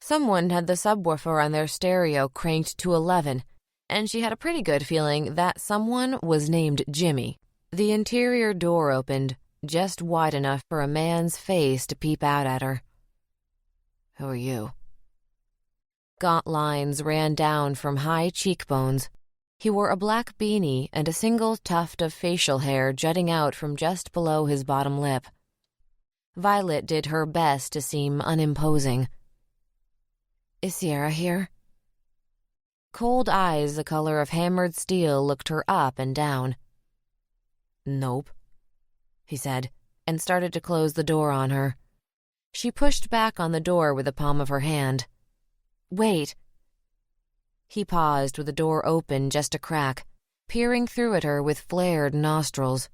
Someone had the subwoofer on their stereo cranked to 11, and she had a pretty good feeling that someone was named Jimmy. The interior door opened, just wide enough for a man's face to peep out at her. Who are you? Gaunt lines ran down from high cheekbones. He wore a black beanie and a single tuft of facial hair jutting out from just below his bottom lip. Violet did her best to seem unimposing. Is Sierra here? Cold eyes the color of hammered steel looked her up and down. Nope, he said, and started to close the door on her. She pushed back on the door with the palm of her hand. Wait. He paused with the door open just a crack, peering through at her with flared nostrils.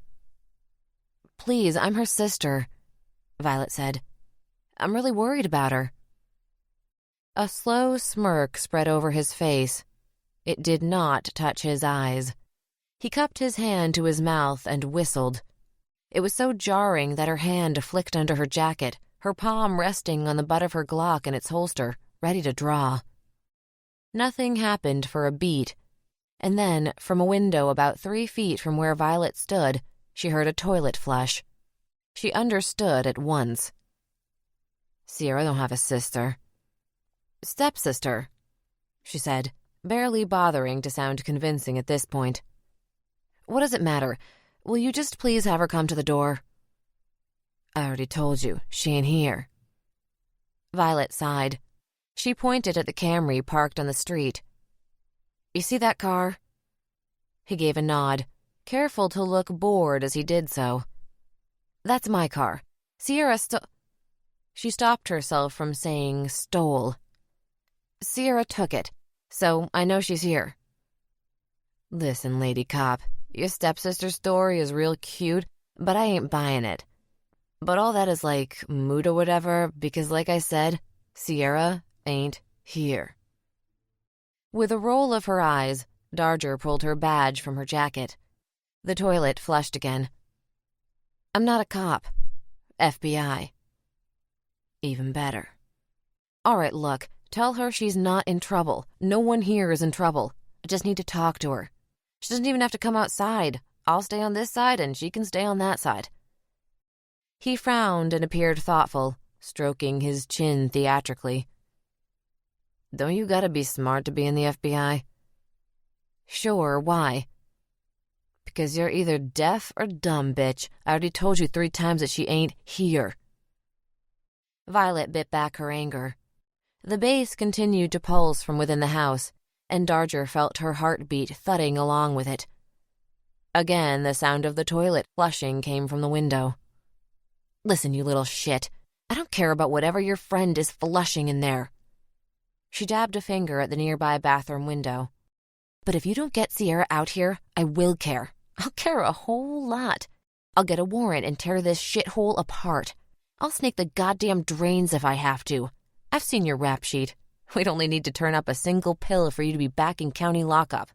Please, I'm her sister, Violet said. I'm really worried about her. A slow smirk spread over his face. It did not touch his eyes. He cupped his hand to his mouth and whistled. It was so jarring that her hand flicked under her jacket, her palm resting on the butt of her Glock in its holster, ready to draw. Nothing happened for a beat, and then, from a window about 3 feet from where Violet stood, she heard a toilet flush. She understood at once. Sierra don't have a sister. Stepsister, she said, barely bothering to sound convincing at this point. What does it matter? Will you just please have her come to the door? I already told you, she ain't here. Violet sighed. She pointed at the Camry parked on the street. You see that car? He gave a nod, careful to look bored as he did so. That's my car. Sierra She stopped herself from saying stole. Sierra took it, so I know she's here. Listen, lady cop, your stepsister's story is real cute, but I ain't buying it. But all that is like mood or whatever, because like I said, Sierra ain't here. With a roll of her eyes, Darger pulled her badge from her jacket. The toilet flushed again. I'm not a cop. FBI. Even better. All right, look, tell her she's not in trouble. No one here is in trouble. I just need to talk to her. She doesn't even have to come outside. I'll stay on this side and she can stay on that side. He frowned and appeared thoughtful, stroking his chin theatrically. Don't you gotta be smart to be in the FBI? Sure, why? Because you're either deaf or dumb, bitch. I already told you 3 times that she ain't here. Violet bit back her anger. The bass continued to pulse from within the house, and Darger felt her heartbeat thudding along with it. Again, the sound of the toilet flushing came from the window. Listen, you little shit. I don't care about whatever your friend is flushing in there. She dabbed a finger at the nearby bathroom window. But if you don't get Sierra out here, I will care. I'll care a whole lot. I'll get a warrant and tear this shithole apart. I'll snake the goddamn drains if I have to. I've seen your rap sheet. We'd only need to turn up a single pill for you to be back in county lockup.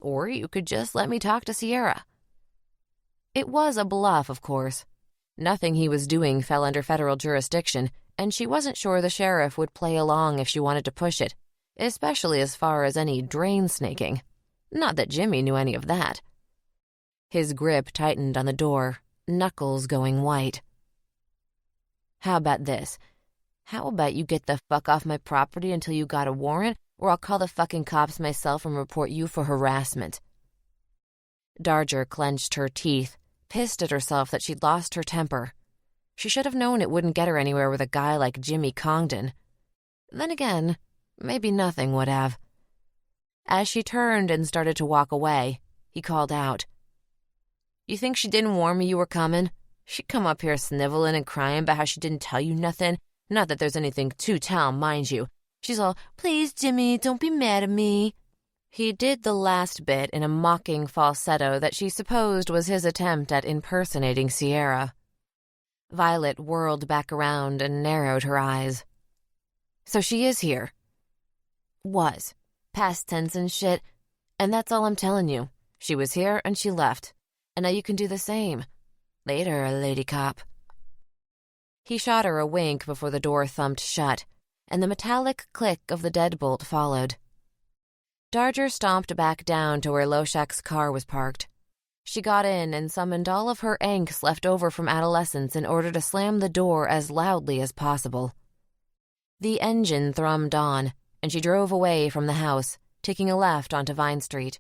Or you could just let me talk to Sierra. It was a bluff, of course. Nothing he was doing fell under federal jurisdiction, and she wasn't sure the sheriff would play along if she wanted to push it, especially as far as any drain snaking. Not that Jimmy knew any of that. His grip tightened on the door, knuckles going white. How about this? How about you get the fuck off my property until you got a warrant, or I'll call the fucking cops myself and report you for harassment. Darger clenched her teeth, pissed at herself that she'd lost her temper. She should have known it wouldn't get her anywhere with a guy like Jimmy Congdon. Then again, maybe nothing would have. As she turned and started to walk away, he called out, You think she didn't warn me you were coming? She'd come up here sniveling and crying about how she didn't tell you nothing. Not that there's anything to tell, mind you. She's all, Please, Jimmy, don't be mad at me. He did the last bit in a mocking falsetto that she supposed was his attempt at impersonating Sierra. Violet whirled back around and narrowed her eyes. So she is here. Was. Past tense and shit. And that's all I'm telling you. She was here and she left. And now you can do the same. Later, lady cop. He shot her a wink before the door thumped shut, and the metallic click of the deadbolt followed. Darger stomped back down to where Loshak's car was parked. She got in and summoned all of her angst left over from adolescence in order to slam the door as loudly as possible. The engine thrummed on, and she drove away from the house, taking a left onto Vine Street.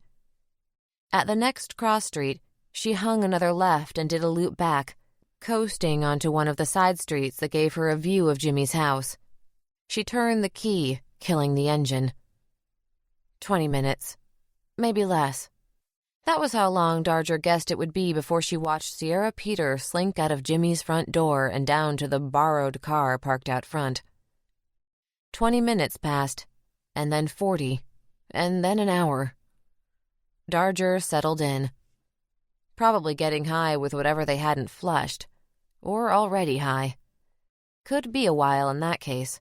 At the next cross street, she hung another left and did a loop back, coasting onto one of the side streets that gave her a view of Jimmy's house. She turned the key, killing the engine. 20 minutes. Maybe less. That was how long Darger guessed it would be before she watched Sierra Peter slink out of Jimmy's front door and down to the borrowed car parked out front. 20 minutes passed, and then 40, and then an hour. Darger settled in. Probably getting high with whatever they hadn't flushed. Or already high. Could be a while in that case.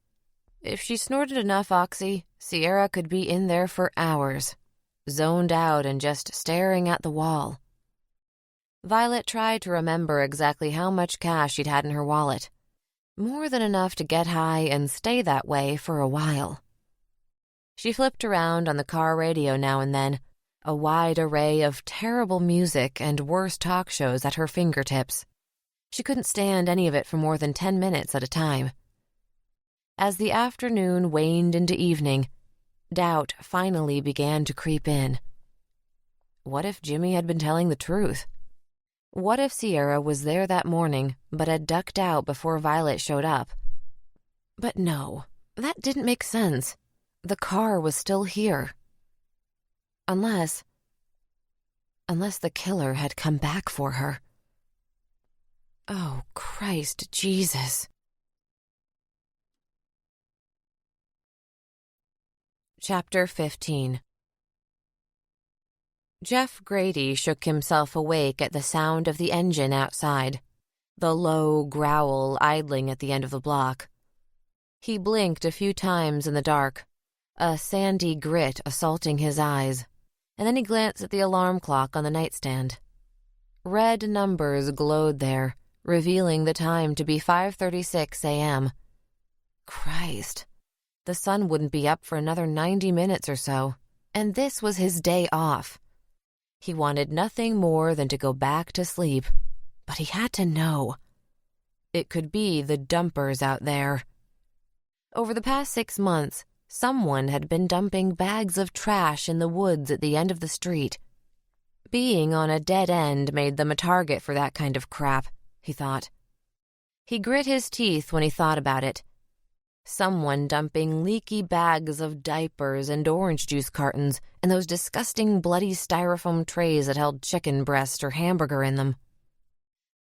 If she snorted enough oxy, Sierra could be in there for hours, zoned out and just staring at the wall. Violet tried to remember exactly how much cash she'd had in her wallet. More than enough to get high and stay that way for a while. She flipped around on the car radio now and then, a wide array of terrible music and worse talk shows at her fingertips. She couldn't stand any of it for more than 10 minutes at a time. As the afternoon waned into evening, doubt finally began to creep in. What if Jimmy had been telling the truth? What if Sierra was there that morning but had ducked out before Violet showed up? But no, that didn't make sense. The car was still here. Unless the killer had come back for her. Oh, Christ Jesus. Chapter 15. Jeff Grady shook himself awake at the sound of the engine outside, the low growl idling at the end of the block. He blinked a few times in the dark, a sandy grit assaulting his eyes, and then he glanced at the alarm clock on the nightstand. Red numbers glowed there, revealing the time to be 5:36 a.m. Christ, the sun wouldn't be up for another 90 minutes or so, and this was his day off. He wanted nothing more than to go back to sleep, but he had to know. It could be the dumpers out there. Over the past 6 months, someone had been dumping bags of trash in the woods at the end of the street. Being on a dead end made them a target for that kind of crap, he thought. He grit his teeth when he thought about it. Someone dumping leaky bags of diapers and orange juice cartons and those disgusting bloody styrofoam trays that held chicken breast or hamburger in them.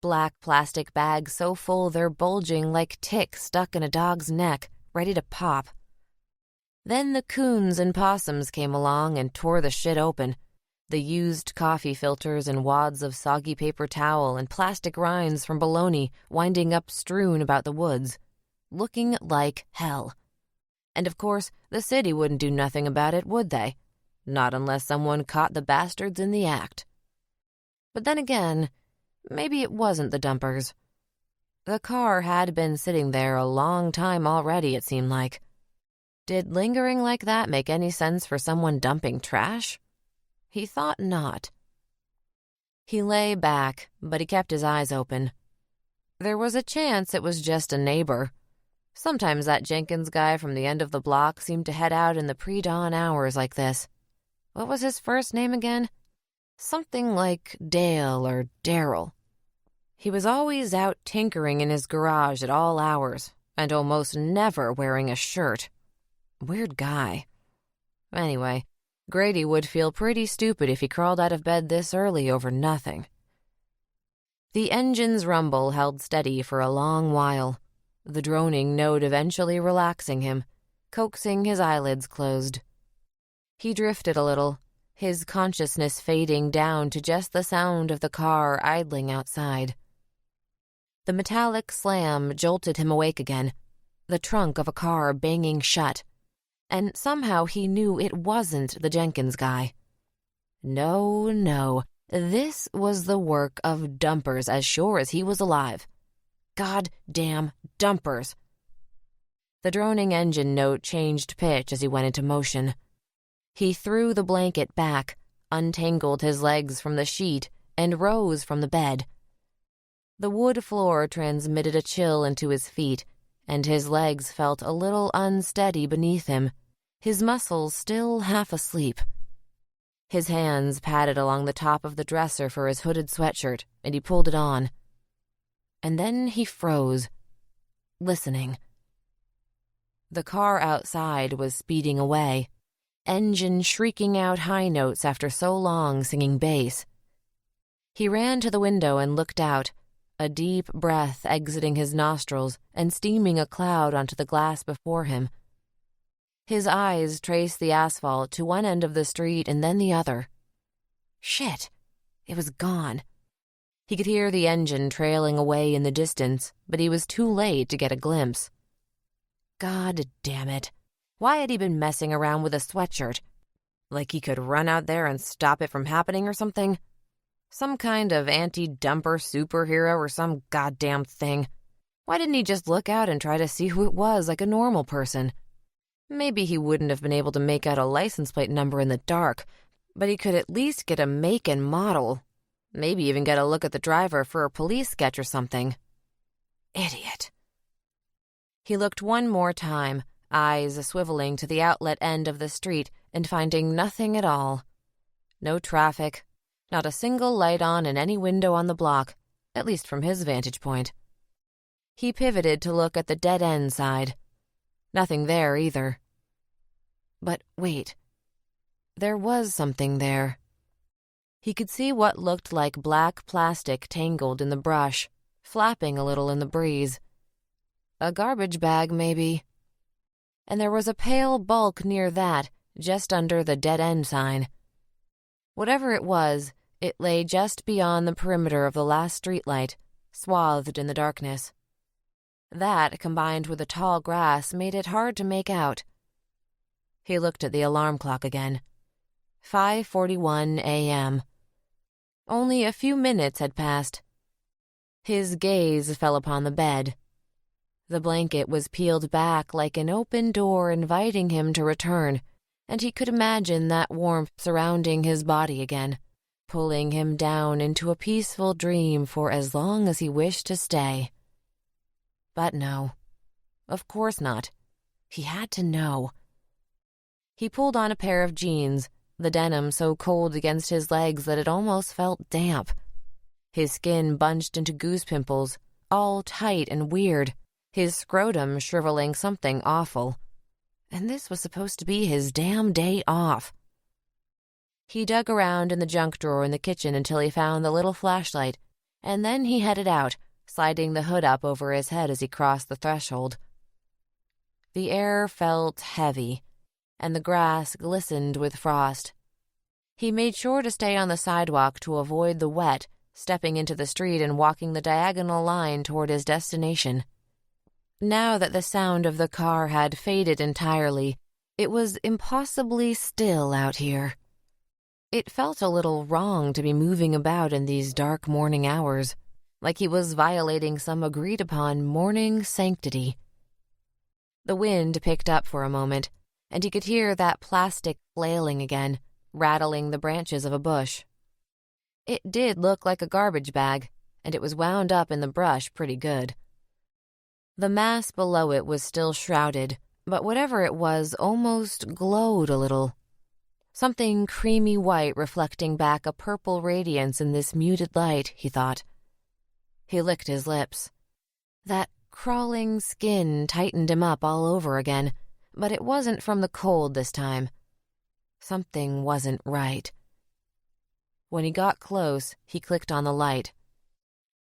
Black plastic bags so full they're bulging like ticks stuck in a dog's neck, ready to pop. Then the coons and possums came along and tore the shit open. The used coffee filters and wads of soggy paper towel and plastic rinds from bologna winding up strewn about the woods, looking like hell. And of course, the city wouldn't do nothing about it, would they? Not unless someone caught the bastards in the act. But then again, maybe it wasn't the dumpers. The car had been sitting there a long time already, it seemed like. Did lingering like that make any sense for someone dumping trash? He thought not. He lay back, but he kept his eyes open. There was a chance it was just a neighbor. Sometimes that Jenkins guy from the end of the block seemed to head out in the pre-dawn hours like this. What was his first name again? Something like Dale or Daryl. He was always out tinkering in his garage at all hours, and almost never wearing a shirt. Weird guy. Anyway, Grady would feel pretty stupid if he crawled out of bed this early over nothing. The engine's rumble held steady for a long while, the droning note eventually relaxing him, coaxing his eyelids closed. He drifted a little, his consciousness fading down to just the sound of the car idling outside. The metallic slam jolted him awake again, the trunk of a car banging shut, and somehow he knew it wasn't the Jenkins guy. No, this was the work of dumpers as sure as he was alive. Goddamn dumpers. The droning engine note changed pitch as he went into motion. He threw the blanket back, untangled his legs from the sheet, and rose from the bed. The wood floor transmitted a chill into his feet, and his legs felt a little unsteady beneath him, his muscles still half asleep. His hands patted along the top of the dresser for his hooded sweatshirt, and he pulled it on. And then he froze, listening. The car outside was speeding away, engine shrieking out high notes after so long singing bass. He ran to the window and looked out, a deep breath exiting his nostrils and steaming a cloud onto the glass before him. His eyes traced the asphalt to one end of the street and then the other. Shit! It was gone. He could hear the engine trailing away in the distance, but he was too late to get a glimpse. God damn it. Why had he been messing around with a sweatshirt? Like he could run out there and stop it from happening or something? Some kind of anti-dumper superhero or some goddamn thing. Why didn't he just look out and try to see who it was like a normal person? Maybe he wouldn't have been able to make out a license plate number in the dark, but he could at least get a make and model. Maybe even get a look at the driver for a police sketch or something. Idiot. He looked one more time, eyes swiveling to the outlet end of the street and finding nothing at all. No traffic. Not a single light on in any window on the block, at least from his vantage point. He pivoted to look at the dead-end side. Nothing there either. But wait. There was something there. He could see what looked like black plastic tangled in the brush, flapping a little in the breeze. A garbage bag, maybe. And there was a pale bulk near that, just under the dead-end sign. Whatever it was, it lay just beyond the perimeter of the last streetlight, swathed in the darkness. That, combined with the tall grass, made it hard to make out. He looked at the alarm clock again. 5:41 a.m. Only a few minutes had passed. His gaze fell upon the bed. The blanket was peeled back like an open door inviting him to return, and he could imagine that warmth surrounding his body again, pulling him down into a peaceful dream for as long as he wished to stay. But no, of course not. He had to know. He pulled on a pair of jeans, the denim so cold against his legs that it almost felt damp. His skin bunched into goose pimples, all tight and weird, his scrotum shriveling something awful. And this was supposed to be his damn day off. He dug around in the junk drawer in the kitchen until he found the little flashlight, and then he headed out, sliding the hood up over his head as he crossed the threshold. The air felt heavy, and the grass glistened with frost. He made sure to stay on the sidewalk to avoid the wet, stepping into the street and walking the diagonal line toward his destination. Now that the sound of the car had faded entirely, it was impossibly still out here. It felt a little wrong to be moving about in these dark morning hours, like he was violating some agreed-upon morning sanctity. The wind picked up for a moment, and he could hear that plastic flailing again, rattling the branches of a bush. It did look like a garbage bag, and it was wound up in the brush pretty good. The mass below it was still shrouded, but whatever it was almost glowed a little. Something creamy white reflecting back a purple radiance in this muted light, he thought. He licked his lips. That crawling skin tightened him up all over again, but it wasn't from the cold this time. Something wasn't right. When he got close, he clicked on the light.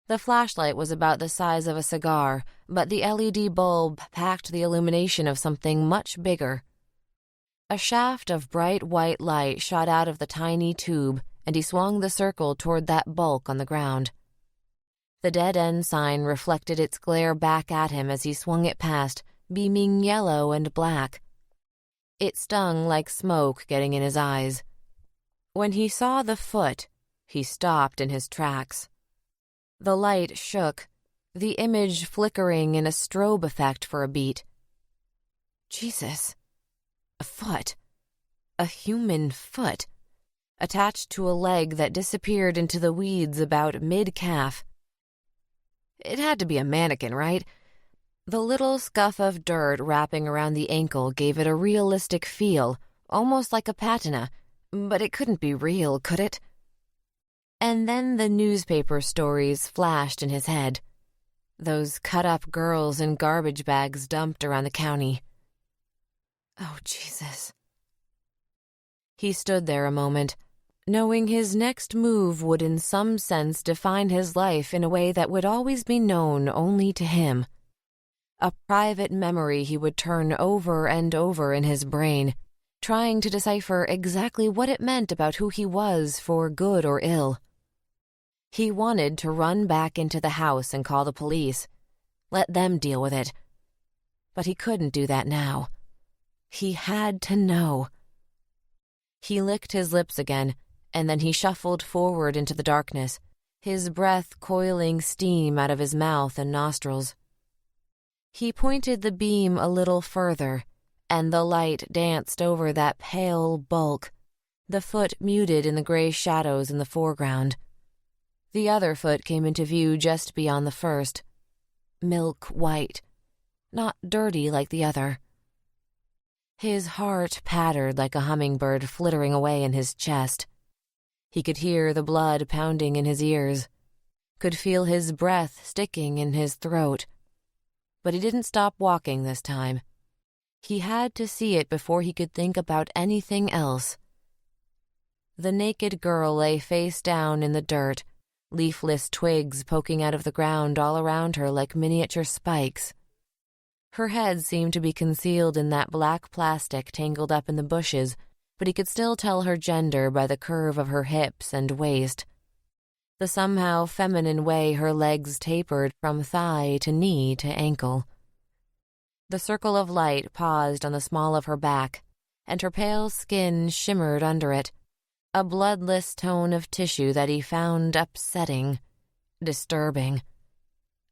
The flashlight was about the size of a cigar, but the LED bulb packed the illumination of something much bigger. A shaft of bright white light shot out of the tiny tube, and he swung the circle toward that bulk on the ground. The dead-end sign reflected its glare back at him as he swung it past, beaming yellow and black. It stung like smoke getting in his eyes. When he saw the foot, he stopped in his tracks. The light shook, the image flickering in a strobe effect for a beat. Jesus. A foot. A human foot. Attached to a leg that disappeared into the weeds about mid-calf. It had to be a mannequin, right? The little scuff of dirt wrapping around the ankle gave it a realistic feel, almost like a patina, but it couldn't be real, could it? And then the newspaper stories flashed in his head. Those cut-up girls in garbage bags dumped around the county. Oh, Jesus. He stood there a moment, knowing his next move would in some sense define his life in a way that would always be known only to him. A private memory he would turn over and over in his brain, trying to decipher exactly what it meant about who he was for good or ill. He wanted to run back into the house and call the police. Let them deal with it. But he couldn't do that now. He had to know. He licked his lips again, and then he shuffled forward into the darkness, his breath coiling steam out of his mouth and nostrils. He pointed the beam a little further, and the light danced over that pale bulk, the foot muted in the gray shadows in the foreground. The other foot came into view just beyond the first, milk white, not dirty like the other. His heart pattered like a hummingbird flittering away in his chest. He could hear the blood pounding in his ears, could feel his breath sticking in his throat. But he didn't stop walking this time. He had to see it before he could think about anything else. The naked girl lay face down in the dirt, leafless twigs poking out of the ground all around her like miniature spikes. Her head seemed to be concealed in that black plastic tangled up in the bushes, but he could still tell her gender by the curve of her hips and waist. the somehow feminine way her legs tapered from thigh to knee to ankle. The circle of light paused on the small of her back, and her pale skin shimmered under it, a bloodless tone of tissue that he found upsetting, disturbing,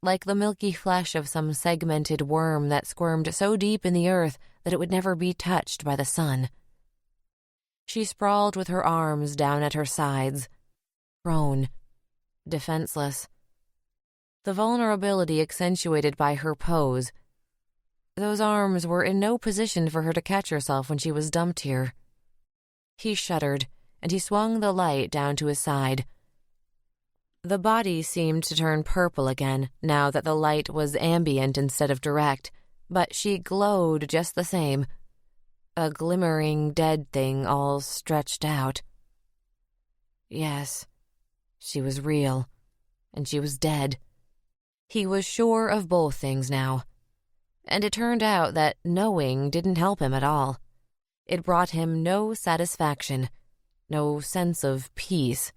like the milky flesh of some segmented worm that squirmed so deep in the earth that it would never be touched by the sun. She sprawled with her arms down at her sides, prone, defenseless, the vulnerability accentuated by her pose. Those arms were in no position for her to catch herself when she was dumped here. He shuddered, and he swung the light down to his side. The body seemed to turn purple again now that the light was ambient instead of direct, but she glowed just the same, a glimmering dead thing all stretched out. Yes, she was real, and she was dead. He was sure of both things now. And it turned out that knowing didn't help him at all. It brought him no satisfaction, no sense of peace.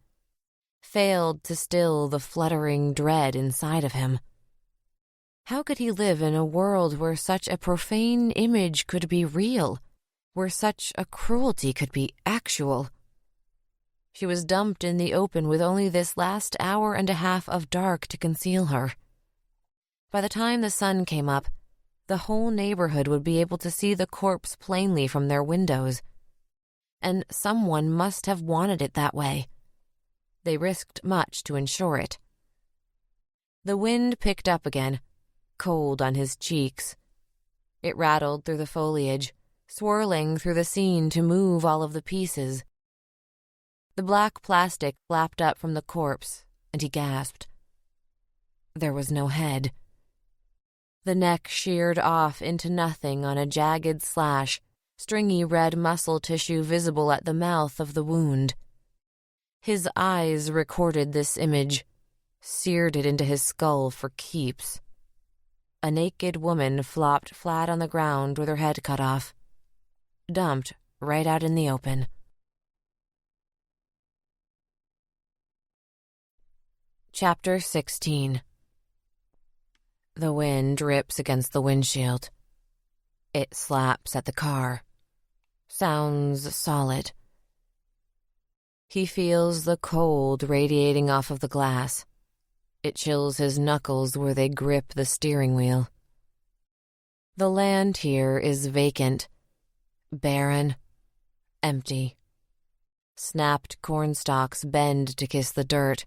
Failed to still the fluttering dread inside of him. How could he live in a world where such a profane image could be real, where such a cruelty could be actual? She was dumped in the open with only this last hour and a half of dark to conceal her. By the time the sun came up, the whole neighborhood would be able to see the corpse plainly from their windows. And someone must have wanted it that way. They risked much to ensure it. The wind picked up again, cold on his cheeks. It rattled through the foliage, swirling through the scene to move all of the pieces. The black plastic flapped up from the corpse, and he gasped. There was no head. The neck sheared off into nothing on a jagged slash, stringy red muscle tissue visible at the mouth of the wound. His eyes recorded this image, seared it into his skull for keeps. A naked woman flopped flat on the ground with her head cut off, dumped right out in the open. Chapter 16. The wind rips against the windshield. It slaps at the car. Sounds solid. He feels the cold radiating off of the glass. It chills his knuckles where they grip the steering wheel. The land here is vacant, barren, empty. Snapped cornstalks bend to kiss the dirt.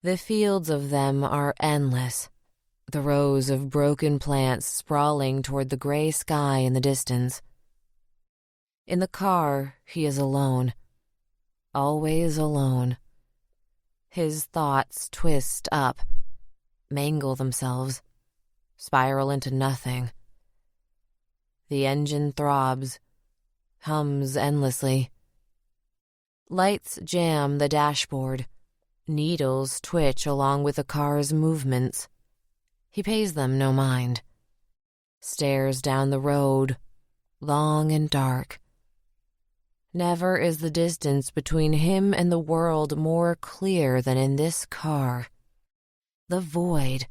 The fields of them are endless. The rows of broken plants sprawling toward the gray sky in the distance. In the car, he is alone. Always alone. His thoughts twist up, mangle themselves, spiral into nothing. The engine throbs, hums endlessly. Lights jam the dashboard. Needles twitch along with the car's movements. He pays them no mind. Stares down the road, long and dark. Never is the distance between him and the world more clear than in this car. The void,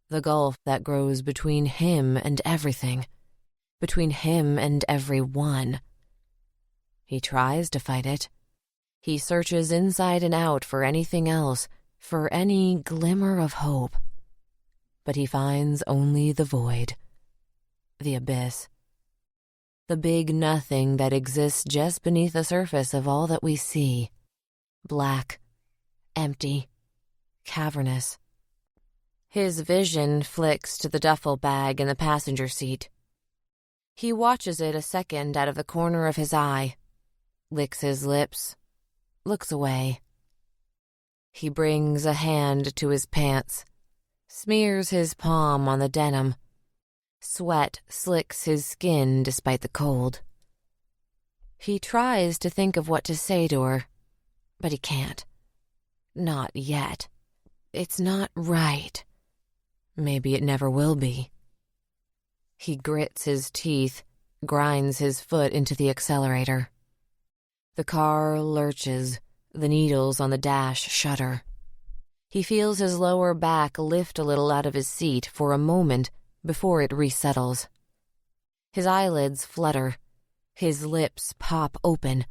the gulf that grows between him and everything, between him and everyone. He tries to fight it. He searches inside and out for anything else, for any glimmer of hope. But he finds only the void, the abyss. The big nothing that exists just beneath the surface of all that we see. Black, empty, cavernous. His vision flicks to the duffel bag in the passenger seat. He watches it a second out of the corner of his eye, licks his lips, looks away. He brings a hand to his pants, smears his palm on the denim. Sweat slicks his skin despite the cold. He tries to think of what to say to her, but he can't. Not yet. It's not right. Maybe it never will be. He grits his teeth, grinds his foot into the accelerator. The car lurches, The needles on the dash shudder. He feels his lower back lift a little out of his seat for a moment before it resettles. His eyelids flutter. His lips pop open.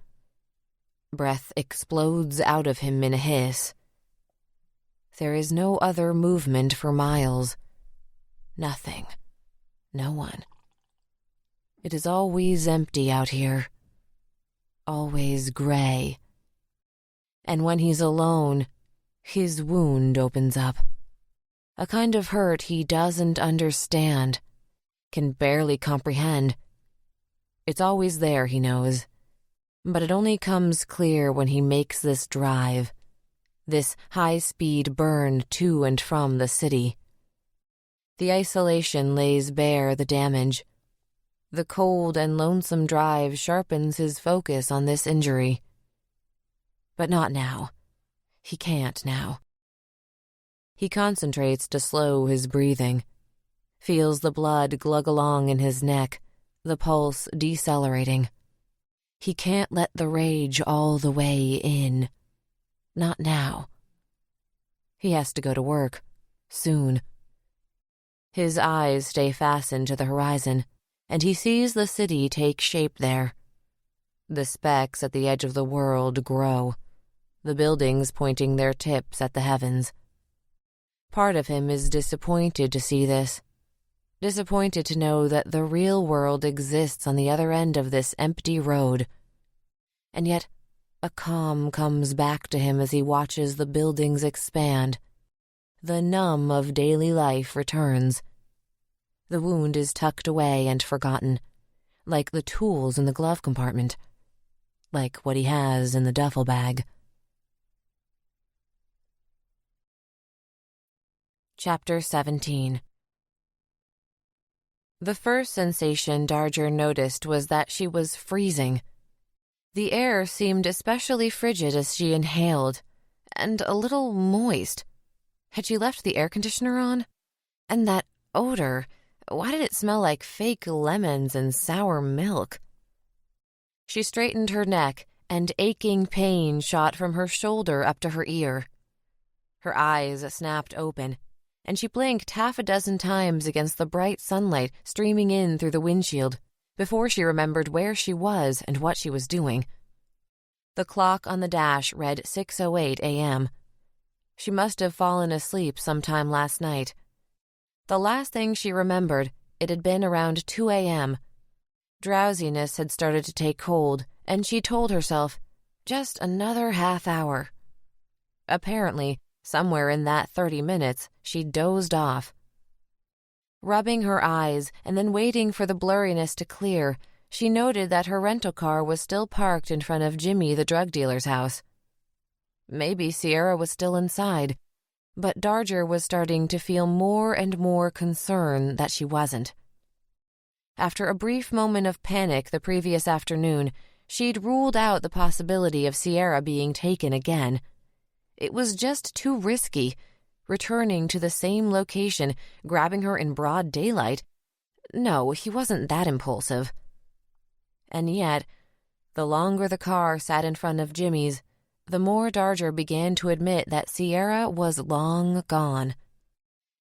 Breath explodes out of him in a hiss. There is no other movement for miles. Nothing. No one. It is always empty out here. Always gray. And when he's alone, his wound opens up. A kind of hurt he doesn't understand, can barely comprehend. It's always there, he knows, but it only comes clear when he makes this drive, this high-speed burn to and from the city. The isolation lays bare the damage. The cold and lonesome drive sharpens his focus on this injury. But not now. He can't now. He concentrates to slow his breathing, feels the blood glug along in his neck, the pulse decelerating. He can't let the rage all the way in. Not now. He has to go to work. Soon. His eyes stay fastened to the horizon, and he sees the city take shape there. The specks at the edge of the world grow, the buildings pointing their tips at the heavens. Part of him is disappointed to see this, disappointed to know that the real world exists on the other end of this empty road. And yet, a calm comes back to him as he watches the buildings expand. The numb of daily life returns. The wound is tucked away and forgotten, like the tools in the glove compartment, like what he has in the duffel bag. Chapter 17. The first sensation Darger noticed was that she was freezing. The air seemed especially frigid as she inhaled, and a little moist. Had she left the air conditioner on? And that odor, why did it smell like fake lemons and sour milk? She straightened her neck, and aching pain shot from her shoulder up to her ear. Her eyes snapped open, and she blinked half a dozen times against the bright sunlight streaming in through the windshield before she remembered where she was and what she was doing. The clock on the dash read 6:08 a.m. She must have fallen asleep sometime last night. The last thing she remembered, it had been around 2 a.m. Drowsiness had started to take hold, and she told herself, just another half hour. Apparently, somewhere in that 30 minutes, she dozed off. Rubbing her eyes and then waiting for the blurriness to clear, she noted that her rental car was still parked in front of Jimmy the drug dealer's house. Maybe Sierra was still inside, but Darger was starting to feel more and more concern that she wasn't. After a brief moment of panic the previous afternoon, she'd ruled out the possibility of Sierra being taken again. It was just too risky, returning to the same location, grabbing her in broad daylight. No, he wasn't that impulsive. And yet, the longer the car sat in front of Jimmy's, the more Darger began to admit that Sierra was long gone.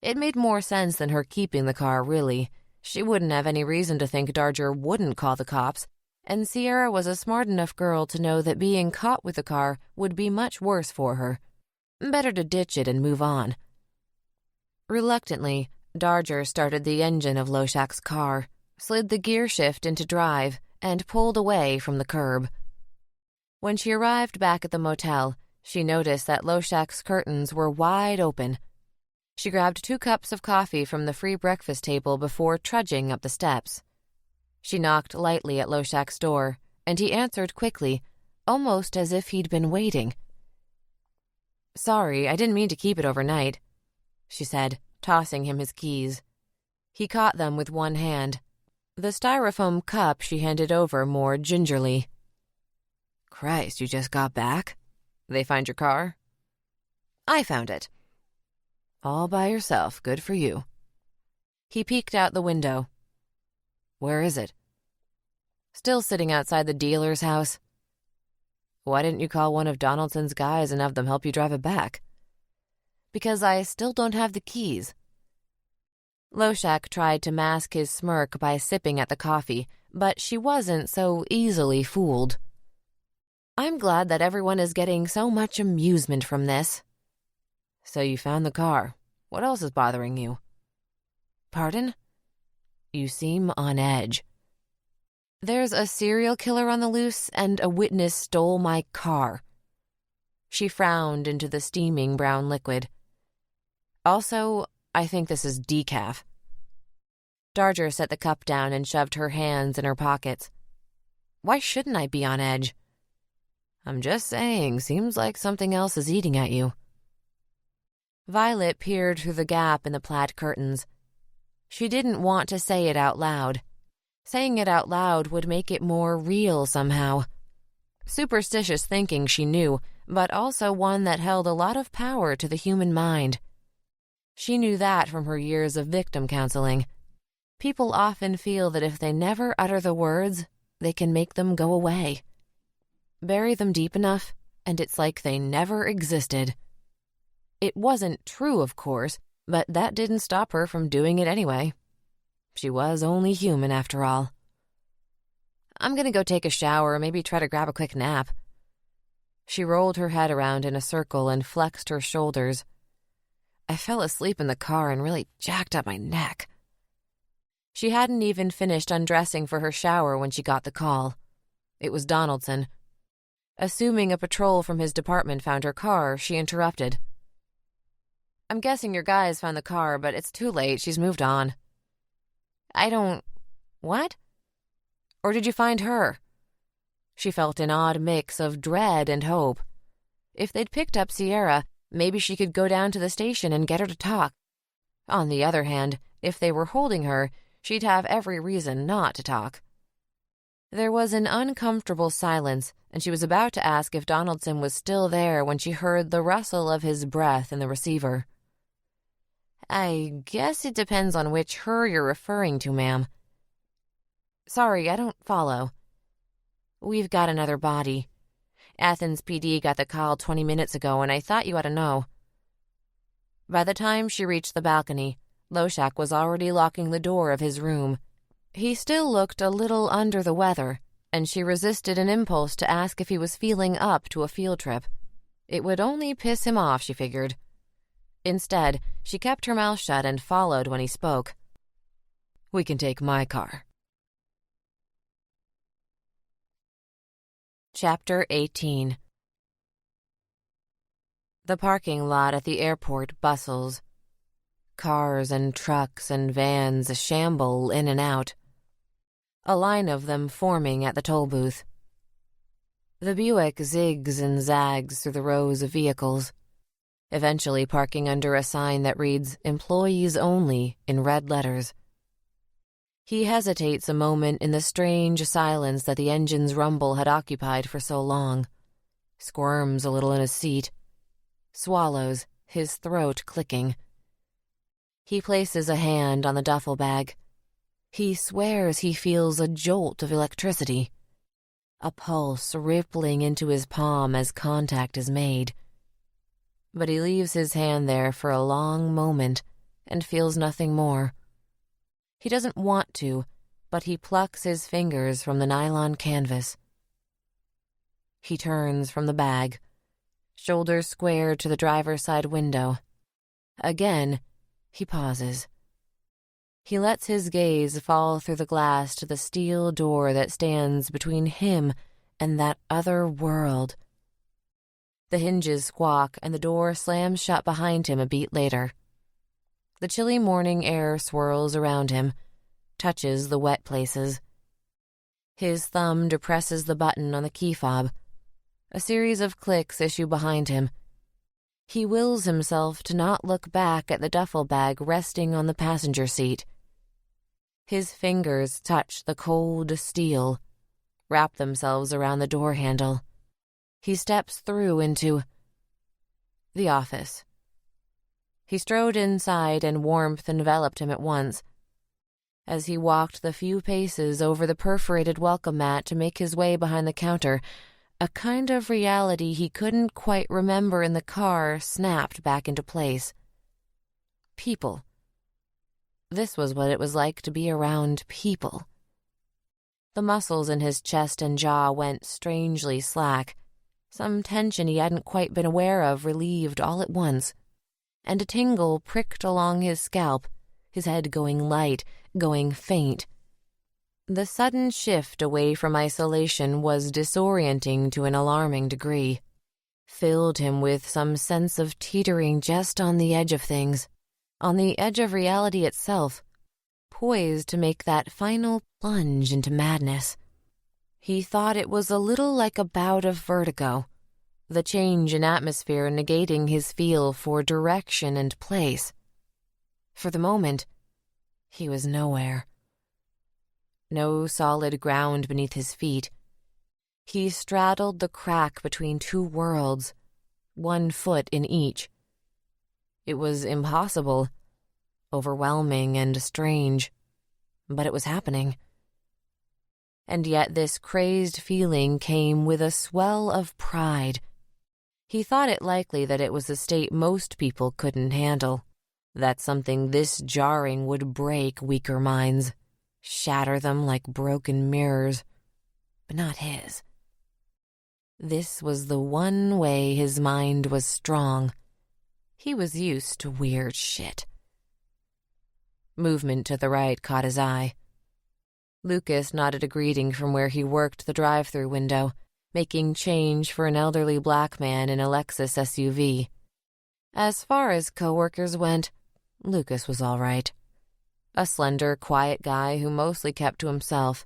It made more sense than her keeping the car, really. She wouldn't have any reason to think Darger wouldn't call the cops, and Sierra was a smart enough girl to know that being caught with the car would be much worse for her. Better to ditch it and move on. Reluctantly, Darger started the engine of Loshak's car, slid the gear shift into drive, and pulled away from the curb. When she arrived back at the motel, she noticed that Loshak's curtains were wide open. She grabbed 2 cups of coffee from the free breakfast table before trudging up the steps. She knocked lightly at Loshak's door, and he answered quickly, almost as if he'd been waiting. "Sorry, I didn't mean to keep it overnight," she said, tossing him his keys. He caught them with one hand. The styrofoam cup she handed over more gingerly. "Christ, you just got back? They find your car?" "I found it." "All by yourself, good for you." He peeked out the window. "Where is it?" "Still sitting outside the dealer's house." Why didn't you call one of Donaldson's guys and have them help you drive it back? Because I still don't have the keys. Loshak tried to mask his smirk by sipping at the coffee, but she wasn't so easily fooled. I'm glad that everyone is getting so much amusement from this. So you found the car. What else is bothering you? Pardon? You seem on edge. There's a serial killer on the loose, and a witness stole my car. She frowned into the steaming brown liquid. Also, I think this is decaf. Darger set the cup down and shoved her hands in her pockets. Why shouldn't I be on edge? I'm just saying, seems like something else is eating at you. Violet peered through the gap in the plaid curtains. She didn't want to say it out loud. Saying it out loud would make it more real somehow. Superstitious thinking, she knew, but also one that held a lot of power to the human mind. She knew that from her years of victim counseling. People often feel that if they never utter the words, they can make them go away. Bury them deep enough, and it's like they never existed. It wasn't true, of course, but that didn't stop her from doing it anyway. She was only human, after all. I'm gonna go take a shower, maybe try to grab a quick nap. She rolled her head around in a circle and flexed her shoulders. I fell asleep in the car and really jacked up my neck. She hadn't even finished undressing for her shower when she got the call. It was Donaldson. Assuming a patrol from his department found her car, she interrupted. I'm guessing your guys found the car, but it's too late. She's moved on. What? Or did you find her? She felt an odd mix of dread and hope. If they'd picked up Sierra, maybe she could go down to the station and get her to talk. On the other hand, if they were holding her, she'd have every reason not to talk. There was an uncomfortable silence, and she was about to ask if Donaldson was still there when she heard the rustle of his breath in the receiver. I guess it depends on which her you're referring to, ma'am. Sorry, I don't follow. We've got another body. Athens PD got the call 20 minutes ago, and I thought you ought to know. By the time she reached the balcony, Loshak was already locking the door of his room. He still looked a little under the weather, and she resisted an impulse to ask if he was feeling up to a field trip. It would only piss him off, she figured. Instead, she kept her mouth shut and followed when he spoke. We can take my car. Chapter 18. The parking lot at the airport bustles. Cars and trucks and vans shamble in and out, a line of them forming at the toll booth. The Buick zigs and zags through the rows of vehicles, eventually parking under a sign that reads "Employees Only" in red letters. He hesitates a moment in the strange silence that the engine's rumble had occupied for so long, squirms a little in his seat, swallows, his throat clicking. He places a hand on the duffel bag. He swears he feels a jolt of electricity, a pulse rippling into his palm as contact is made. But he leaves his hand there for a long moment and feels nothing more. He doesn't want to, but he plucks his fingers from the nylon canvas. He turns from the bag, shoulders squared to the driver's side window. Again, he pauses. He lets his gaze fall through the glass to the steel door that stands between him and that other world. The hinges squawk and the door slams shut behind him a beat later. The chilly morning air swirls around him, touches the wet places. His thumb depresses the button on the key fob. A series of clicks issue behind him. He wills himself to not look back at the duffel bag resting on the passenger seat. His fingers touch the cold steel, wrap themselves around the door handle. He steps through into the office. He strode inside and warmth enveloped him at once. As he walked the few paces over the perforated welcome mat to make his way behind the counter, A kind of reality he couldn't quite remember in the car snapped back into place. People. This was what it was like to be around people. The muscles in his chest and jaw went strangely slack. Some tension he hadn't quite been aware of relieved all at once, and a tingle pricked along his scalp, his head going light, going faint. The sudden shift away from isolation was disorienting to an alarming degree, filled him with some sense of teetering just on the edge of things, on the edge of reality itself, poised to make that final plunge into madness. He thought it was a little like a bout of vertigo, the change in atmosphere negating his feel for direction and place. For the moment, he was nowhere. No solid ground beneath his feet. He straddled the crack between two worlds, 1 foot in each. It was impossible, overwhelming and strange, but it was happening. And yet this crazed feeling came with a swell of pride. He thought it likely that it was a state most people couldn't handle, that something this jarring would break weaker minds, shatter them like broken mirrors, but not his. This was the one way his mind was strong. He was used to weird shit. Movement to the right caught his eye. Lucas nodded a greeting from where he worked the drive-through window, making change for an elderly black man in a Lexus SUV. As far as coworkers went, Lucas was all right. A slender, quiet guy who mostly kept to himself.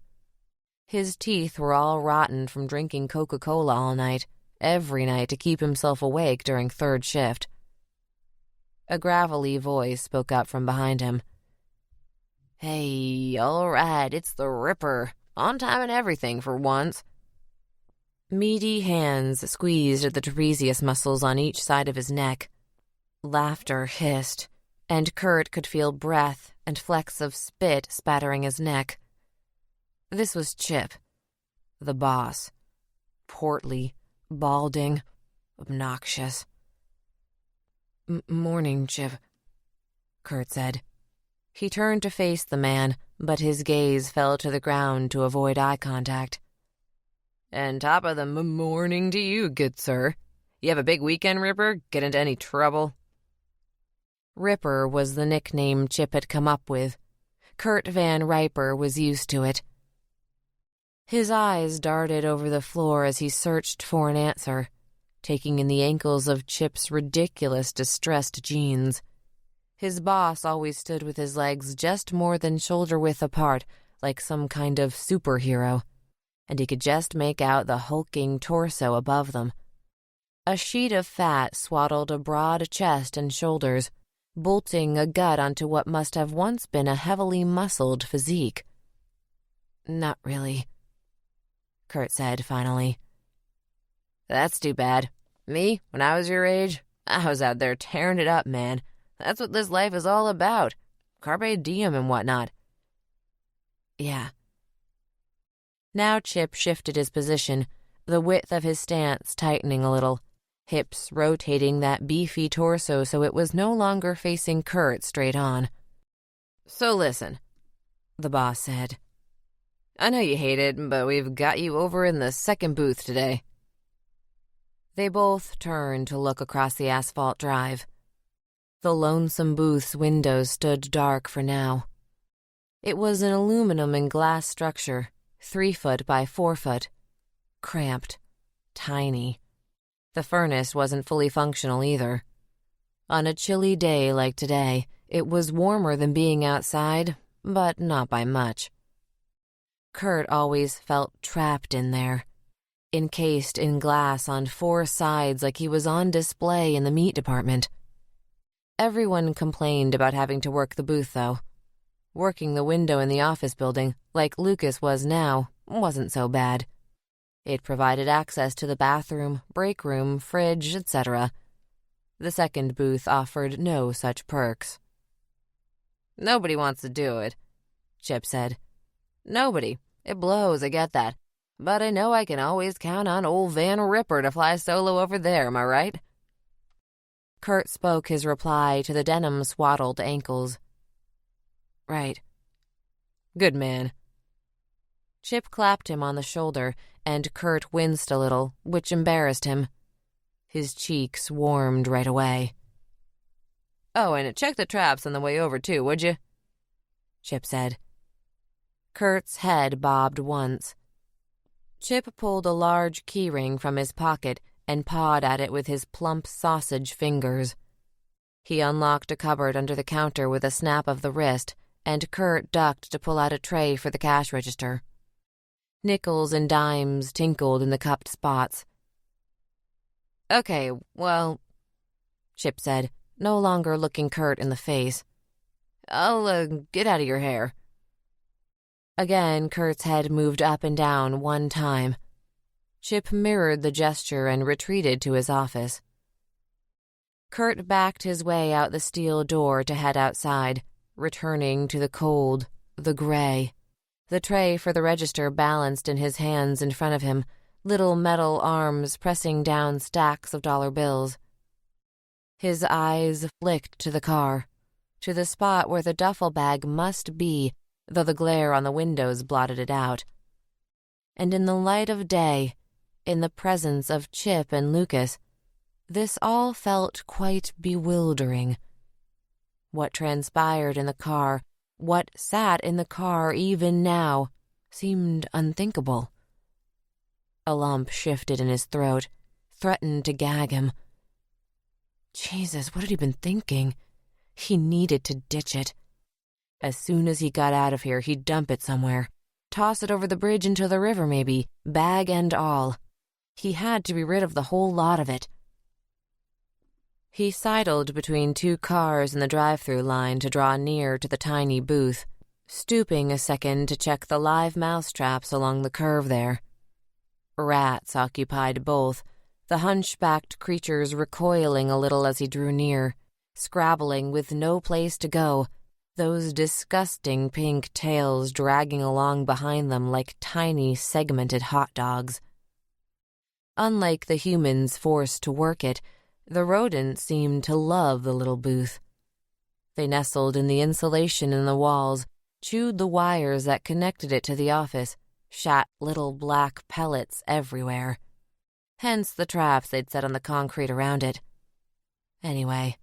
His teeth were all rotten from drinking Coca-Cola all night, every night to keep himself awake during third shift. A gravelly voice spoke up from behind him. "Hey, all right, it's the Ripper. On time and everything for once." Meaty hands squeezed at the trapezius muscles on each side of his neck. Laughter hissed, and Kurt could feel breath and flecks of spit spattering his neck. This was Chip, the boss. Portly, balding, obnoxious. "Morning, Chip," Kurt said. He turned to face the man, but his gaze fell to the ground to avoid eye contact. "And top of the morning to you, good sir. You have a big weekend, Ripper? Get into any trouble?" Ripper was the nickname Chip had come up with. Kurt Van Riper was used to it. His eyes darted over the floor as he searched for an answer, taking in the ankles of Chip's ridiculous distressed jeans. His boss always stood with his legs just more than shoulder-width apart, like some kind of superhero, and he could just make out the hulking torso above them. A sheet of fat swaddled a broad chest and shoulders, bolting a gut onto what must have once been a heavily muscled physique. "Not really," Kurt said finally. "That's too bad. Me, when I was your age, I was out there tearing it up, man. That's what this life is all about. Carpe diem and whatnot." "Yeah." Now Chip shifted his position, the width of his stance tightening a little, hips rotating that beefy torso so it was no longer facing Kurt straight on. "So listen," the boss said. "I know you hate it, but we've got you over in the second booth today." They both turned to look across the asphalt drive. The lonesome booth's windows stood dark for now. It was an aluminum and glass structure, 3 foot by 4 foot. Cramped. Tiny. The furnace wasn't fully functional either. On a chilly day like today, it was warmer than being outside, but not by much. Kurt always felt trapped in there, encased in glass on 4 sides like he was on display in the meat department. Everyone complained about having to work the booth, though. Working the window in the office building, like Lucas was now, wasn't so bad. It provided access to the bathroom, break room, fridge, etc. The second booth offered no such perks. "Nobody wants to do it," Chip said. "Nobody. It blows, I get that. but I know I can always count on old Van Ripper to fly solo over there, am I right?" Kurt spoke his reply to the denim-swaddled ankles. "Right." "Good man." Chip clapped him on the shoulder, and Kurt winced a little, which embarrassed him. His cheeks warmed right away. "Oh, and check the traps on the way over, too, would you?" Chip said. Kurt's head bobbed once. Chip pulled a large keyring from his pocket and pawed at it with his plump sausage fingers. He unlocked a cupboard under the counter with a snap of the wrist, and Kurt ducked to pull out a tray for the cash register. Nickels and dimes tinkled in the cupped spots. "Okay, well," Chip said, no longer looking Kurt in the face. "I'll get out of your hair." Again, Kurt's head moved up and down one time. Chip mirrored the gesture and retreated to his office. Kurt backed his way out the steel door to head outside, returning to the cold, the gray. The tray for the register balanced in his hands in front of him, little metal arms pressing down stacks of dollar bills. His eyes flicked to the car, to the spot where the duffel bag must be, though the glare on the windows blotted it out. And in the light of day, in the presence of Chip and Lucas, this all felt quite bewildering. What transpired in the car, what sat in the car even now, seemed unthinkable. A lump shifted in his throat, threatened to gag him. Jesus, what had he been thinking? He needed to ditch it. As soon as he got out of here, he'd dump it somewhere. Toss it over the bridge into the river, maybe, bag and all. He had to be rid of the whole lot of it. He sidled between two cars in the drive-through line to draw near to the tiny booth, stooping a second to check the live mousetraps along the curve there. Rats occupied both, the hunchbacked creatures recoiling a little as he drew near, scrabbling with no place to go, those disgusting pink tails dragging along behind them like tiny segmented hot dogs. Unlike the humans forced to work it, the rodents seemed to love the little booth. They nestled in the insulation in the walls, chewed the wires that connected it to the office, shat little black pellets everywhere. Hence the traps they'd set on the concrete around it. Anyway,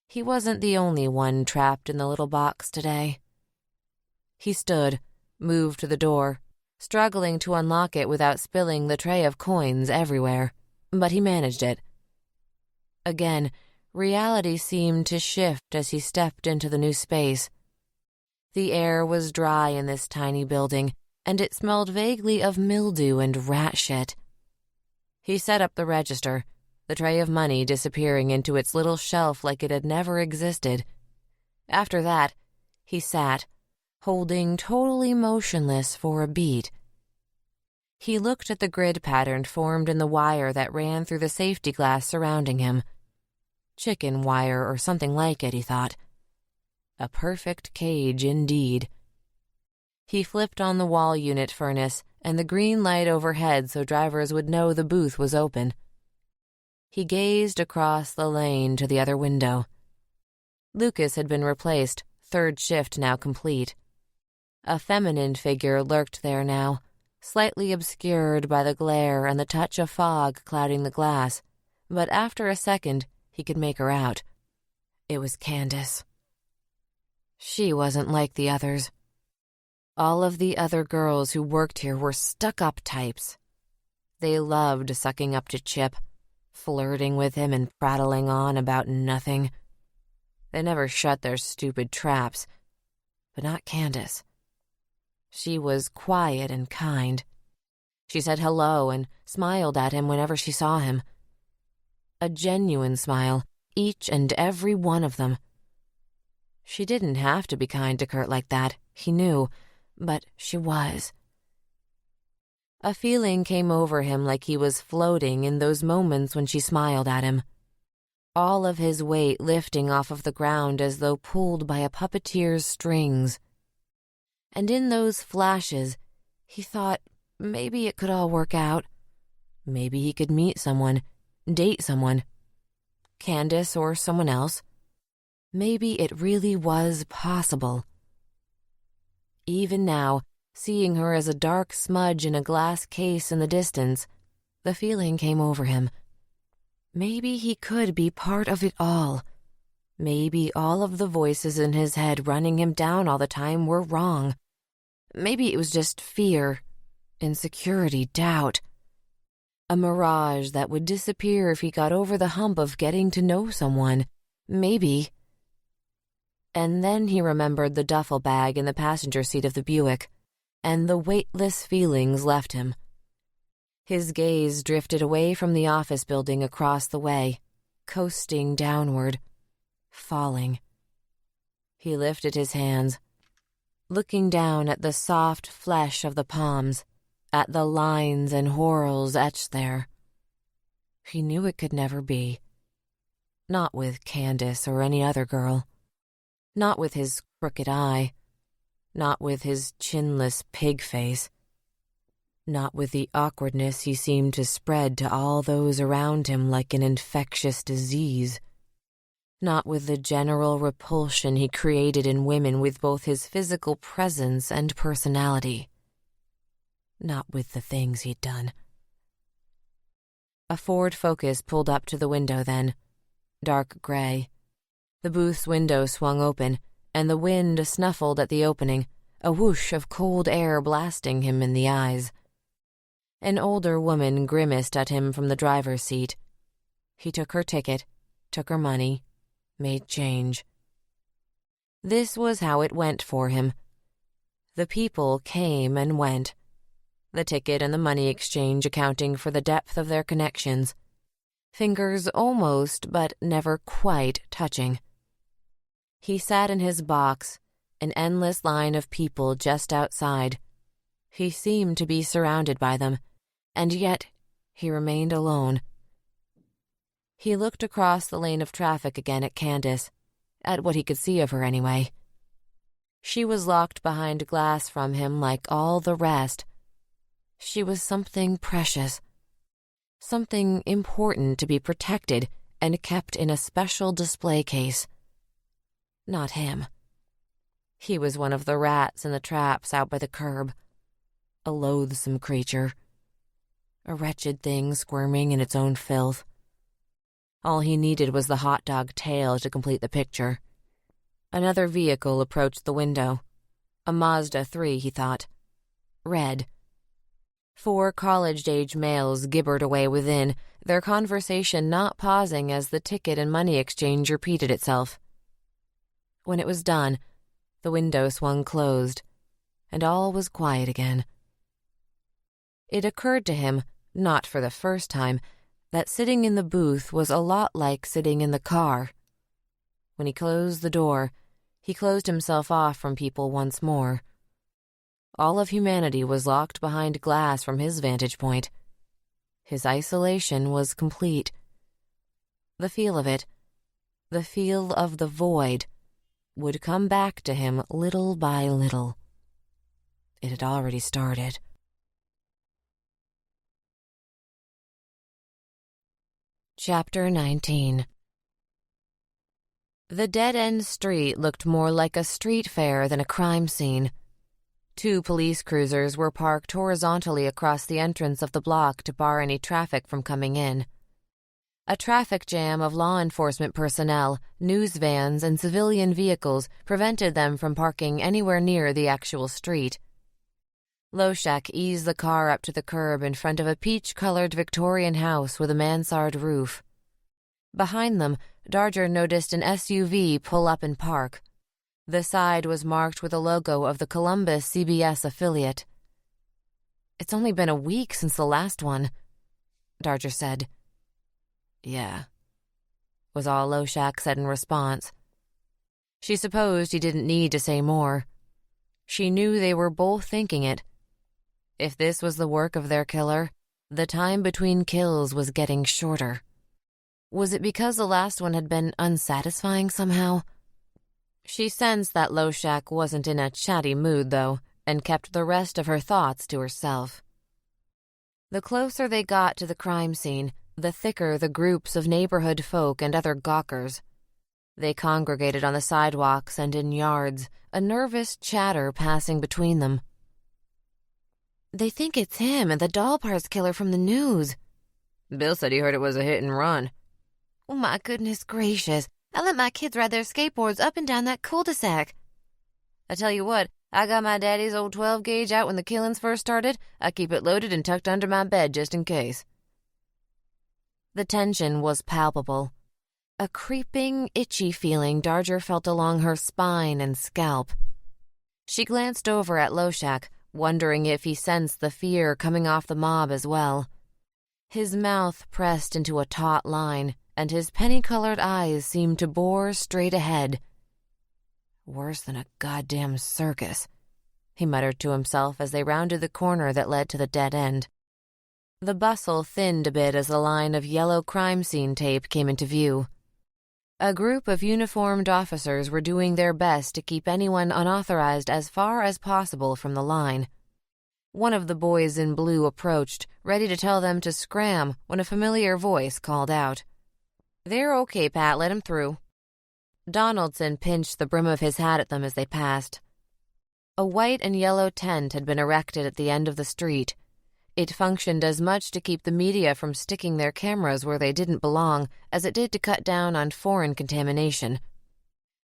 he wasn't the only one trapped in the little box today. He stood, moved to the door, struggling to unlock it without spilling the tray of coins everywhere, but he managed it. Again, reality seemed to shift as he stepped into the new space. The air was dry in this tiny building, and it smelled vaguely of mildew and rat shit. He set up the register, the tray of money disappearing into its little shelf like it had never existed. After that, he sat, holding totally motionless for a beat. He looked at the grid pattern formed in the wire that ran through the safety glass surrounding him. Chicken wire or something like it, he thought. A perfect cage indeed. He flipped on the wall unit furnace and the green light overhead so drivers would know the booth was open. He gazed across the lane to the other window. Lucas had been replaced, third shift now complete. A feminine figure lurked there now, slightly obscured by the glare and the touch of fog clouding the glass, but after a second he could make her out. It was Candace. She wasn't like the others. All of the other girls who worked here were stuck-up types. They loved sucking up to Chip, flirting with him and prattling on about nothing. They never shut their stupid traps, but not Candace. She was quiet and kind. She said hello and smiled at him whenever she saw him. A genuine smile, each and every one of them. She didn't have to be kind to Kurt like that, he knew, but she was. A feeling came over him like he was floating in those moments when she smiled at him. All of his weight lifting off of the ground as though pulled by a puppeteer's strings. And in those flashes, he thought maybe it could all work out. Maybe he could meet someone, date someone. Candace or someone else. Maybe it really was possible. Even now, seeing her as a dark smudge in a glass case in the distance, the feeling came over him. Maybe he could be part of it all. Maybe all of the voices in his head running him down all the time were wrong. Maybe it was just fear, insecurity, doubt. A mirage that would disappear if he got over the hump of getting to know someone. Maybe. And then he remembered the duffel bag in the passenger seat of the Buick, and the weightless feelings left him. His gaze drifted away from the office building across the way, coasting downward, falling. He lifted his hands, looking down at the soft flesh of the palms, at the lines and whorls etched there. He knew it could never be. Not with Candace or any other girl. Not with his crooked eye. Not with his chinless pig face. Not with the awkwardness he seemed to spread to all those around him like an infectious disease. Not with the general repulsion he created in women with both his physical presence and personality. Not with the things he'd done. A Ford Focus pulled up to the window then, dark gray. The booth's window swung open, and the wind snuffled at the opening, a whoosh of cold air blasting him in the eyes. An older woman grimaced at him from the driver's seat. He took her ticket, took her money, made change. This was how it went for him. The people came and went, the ticket and the money exchange accounting for the depth of their connections, fingers almost but never quite touching. He sat in his box, an endless line of people just outside. He seemed to be surrounded by them, and yet he remained alone. He looked across the lane of traffic again at Candace, at what he could see of her anyway. She was locked behind glass from him like all the rest. She was something precious, something important to be protected and kept in a special display case. Not him. He was one of the rats in the traps out by the curb, a loathsome creature, a wretched thing squirming in its own filth. All he needed was the hot dog tail to complete the picture. Another vehicle approached the window. A Mazda 3, he thought. Red. 4 college-age males gibbered away within, their conversation not pausing as the ticket and money exchange repeated itself. When it was done, the window swung closed, and all was quiet again. It occurred to him, not for the first time, that sitting in the booth was a lot like sitting in the car. When he closed the door, he closed himself off from people once more. All of humanity was locked behind glass from his vantage point. His isolation was complete. The feel of it, the feel of the void, would come back to him little by little. It had already started. Chapter 19. The dead-end street looked more like a street fair than a crime scene. 2 police cruisers were parked horizontally across the entrance of the block to bar any traffic from coming in. A traffic jam of law enforcement personnel, news vans, and civilian vehicles prevented them from parking anywhere near the actual street. Loshak eased the car up to the curb in front of a peach-colored Victorian house with a mansard roof. Behind them, Darger noticed an SUV pull up and park. The side was marked with a logo of the Columbus CBS affiliate. "It's only been a week since the last one," Darger said. "Yeah," was all Loshak said in response. She supposed he didn't need to say more. She knew they were both thinking it. If this was the work of their killer, the time between kills was getting shorter. Was it because the last one had been unsatisfying somehow? She sensed that Loshak wasn't in a chatty mood, though, and kept the rest of her thoughts to herself. The closer they got to the crime scene, the thicker the groups of neighborhood folk and other gawkers. They congregated on the sidewalks and in yards, a nervous chatter passing between them. "They think it's him and the doll parts killer from the news." "Bill said he heard it was a hit and run." "Oh my goodness gracious, I let my kids ride their skateboards up and down that cul-de-sac." "I tell you what, I got my daddy's old 12-gauge out when the killings first started. I keep it loaded and tucked under my bed just in case." The tension was palpable. A creeping, itchy feeling Darger felt along her spine and scalp. She glanced over at Loshak, wondering if he sensed the fear coming off the mob as well. His mouth pressed into a taut line, and his penny-colored eyes seemed to bore straight ahead. "Worse than a goddamn circus," he muttered to himself as they rounded the corner that led to the dead end. The bustle thinned a bit as the line of yellow crime scene tape came into view. A group of uniformed officers were doing their best to keep anyone unauthorized as far as possible from the line. One of the boys in blue approached, ready to tell them to scram when a familiar voice called out, "They're okay, Pat, let him through." Donaldson pinched the brim of his hat at them as they passed. A white and yellow tent had been erected at the end of the street. It functioned as much to keep the media from sticking their cameras where they didn't belong as it did to cut down on foreign contamination.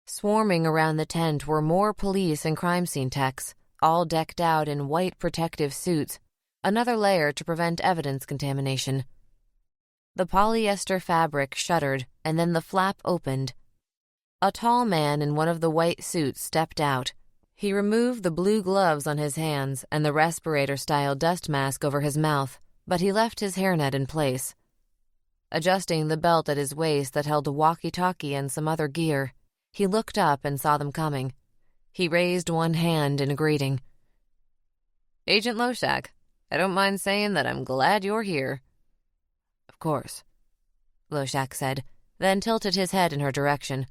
Swarming around the tent were more police and crime scene techs, all decked out in white protective suits, another layer to prevent evidence contamination. The polyester fabric shuddered, and then the flap opened. A tall man in one of the white suits stepped out. He removed the blue gloves on his hands and the respirator-style dust mask over his mouth, but he left his hairnet in place. Adjusting the belt at his waist that held a walkie-talkie and some other gear, he looked up and saw them coming. He raised one hand in a greeting. "Agent Loshak, I don't mind saying that I'm glad you're here." "Of course," Loshak said, then tilted his head in her direction.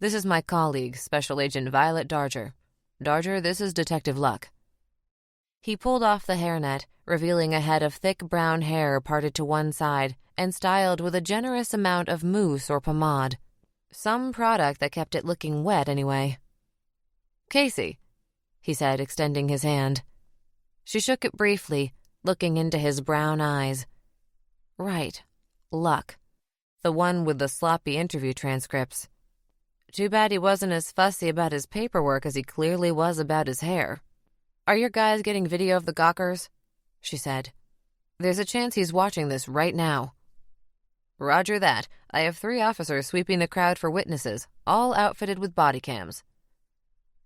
"This is my colleague, Special Agent Violet Darger. Darger, this is Detective Luck." He pulled off the hairnet, revealing a head of thick brown hair parted to one side and styled with a generous amount of mousse or pomade. Some product that kept it looking wet anyway. "Casey," he said, extending his hand. She shook it briefly, looking into his brown eyes. Right, Luck. The one with the sloppy interview transcripts. Too bad he wasn't as fussy about his paperwork as he clearly was about his hair. "Are your guys getting video of the gawkers?" she said. "There's a chance he's watching this right now." "Roger that. I have 3 officers sweeping the crowd for witnesses, all outfitted with body cams."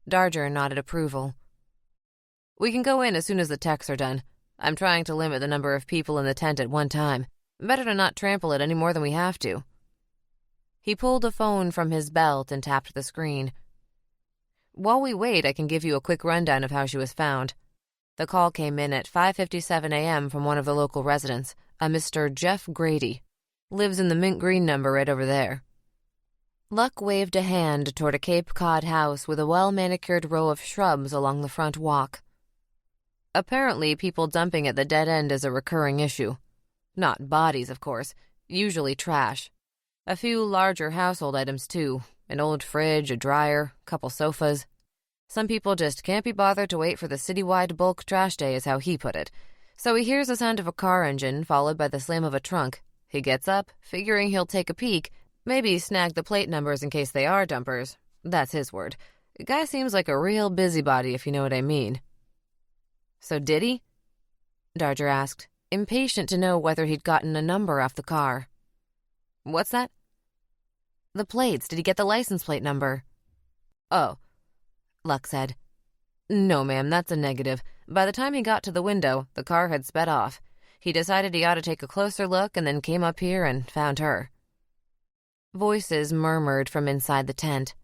Darger nodded approval. "We can go in as soon as the techs are done. I'm trying to limit the number of people in the tent at one time. Better to not trample it any more than we have to." He pulled a phone from his belt and tapped the screen. "While we wait, I can give you a quick rundown of how she was found." The call came in at 5:57 a.m. from one of the local residents, a Mr. Jeff Grady. "Lives in the mint green number right over there." Luck waved a hand toward a Cape Cod house with a well-manicured row of shrubs along the front walk. "Apparently, people dumping at the dead end is a recurring issue. Not bodies, of course, usually trash. A few larger household items, too. An old fridge, a dryer, a couple sofas. Some people just can't be bothered to wait for the citywide bulk trash day, is how he put it. So he hears the sound of a car engine, followed by the slam of a trunk. He gets up, figuring he'll take a peek, maybe snag the plate numbers in case they are dumpers. That's his word. The guy seems like a real busybody, if you know what I mean." "So did he?" Darger asked, impatient to know whether he'd gotten a number off the car. "What's that?" "The plates. Did he get the license plate number?" "Oh," Luck said. "No, ma'am, that's a negative. By the time he got to the window, the car had sped off. He decided he ought to take a closer look and then came up here and found her." Voices murmured from inside the tent.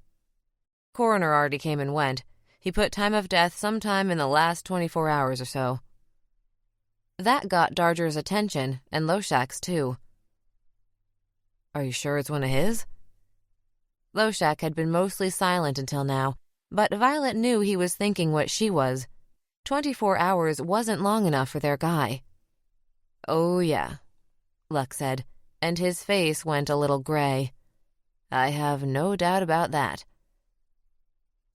"Coroner already came and went. He put time of death sometime in the last 24 hours or so." That got Darger's attention, and Loshak's too. "Are you sure it's one of his?" Loshak had been mostly silent until now, but Violet knew he was thinking what she was. 24 hours wasn't long enough for their guy. "Oh, yeah," Luck said, and his face went a little gray. "I have no doubt about that."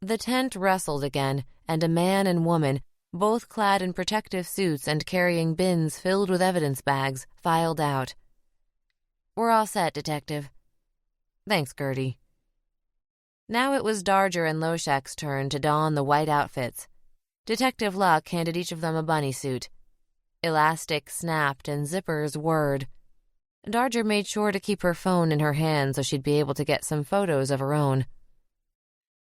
The tent rustled again, and a man and woman, both clad in protective suits and carrying bins filled with evidence bags, filed out. "We're all set, Detective." "Thanks, Gertie." Now it was Darger and Loshak's turn to don the white outfits. Detective Luck handed each of them a bunny suit. Elastic snapped and zippers whirred. Darger made sure to keep her phone in her hand so she'd be able to get some photos of her own.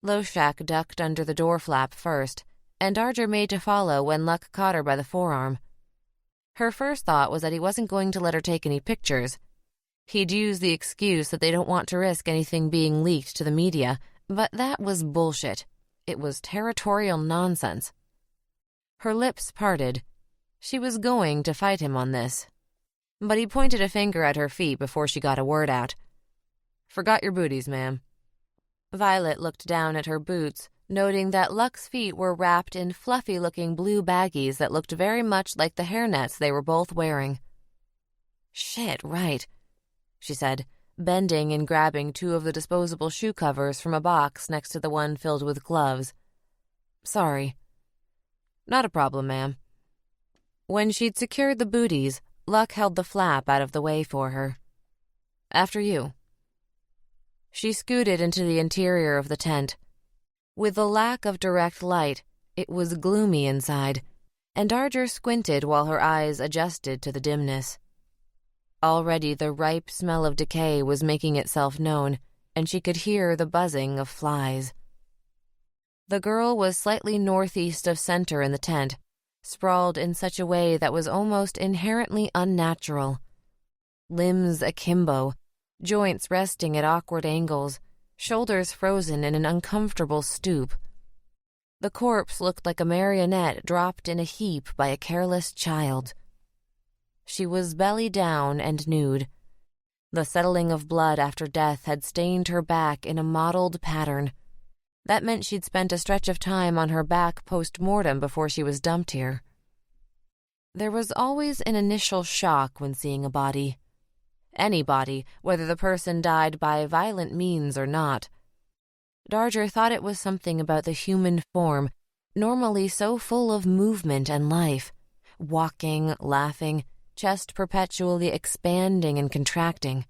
Loshak ducked under the door flap first, and Darger made to follow when Luck caught her by the forearm. Her first thought was that he wasn't going to let her take any pictures. He'd use the excuse that they don't want to risk anything being leaked to the media, but that was bullshit. It was territorial nonsense. Her lips parted. She was going to fight him on this. But he pointed a finger at her feet before she got a word out. "Forgot your booties, ma'am." Violet looked down at her boots, noting that Luck's feet were wrapped in fluffy-looking blue baggies that looked very much like the hairnets they were both wearing. "Shit, right," she said, bending and grabbing two of the disposable shoe covers from a box next to the one filled with gloves. "Sorry." "Not a problem, ma'am." When she'd secured the booties, Luck held the flap out of the way for her. "After you." She scooted into the interior of the tent. With the lack of direct light, it was gloomy inside, and Darger squinted while her eyes adjusted to the dimness. Already the ripe smell of decay was making itself known, and she could hear the buzzing of flies. The girl was slightly northeast of center in the tent, sprawled in such a way that was almost inherently unnatural. Limbs akimbo, joints resting at awkward angles, shoulders frozen in an uncomfortable stoop. The corpse looked like a marionette dropped in a heap by a careless child. She was belly down and nude. The settling of blood after death had stained her back in a mottled pattern. That meant she'd spent a stretch of time on her back post-mortem before she was dumped here. There was always an initial shock when seeing a body. Any body, whether the person died by violent means or not. Darger thought it was something about the human form, normally so full of movement and life, walking, laughing, chest perpetually expanding and contracting.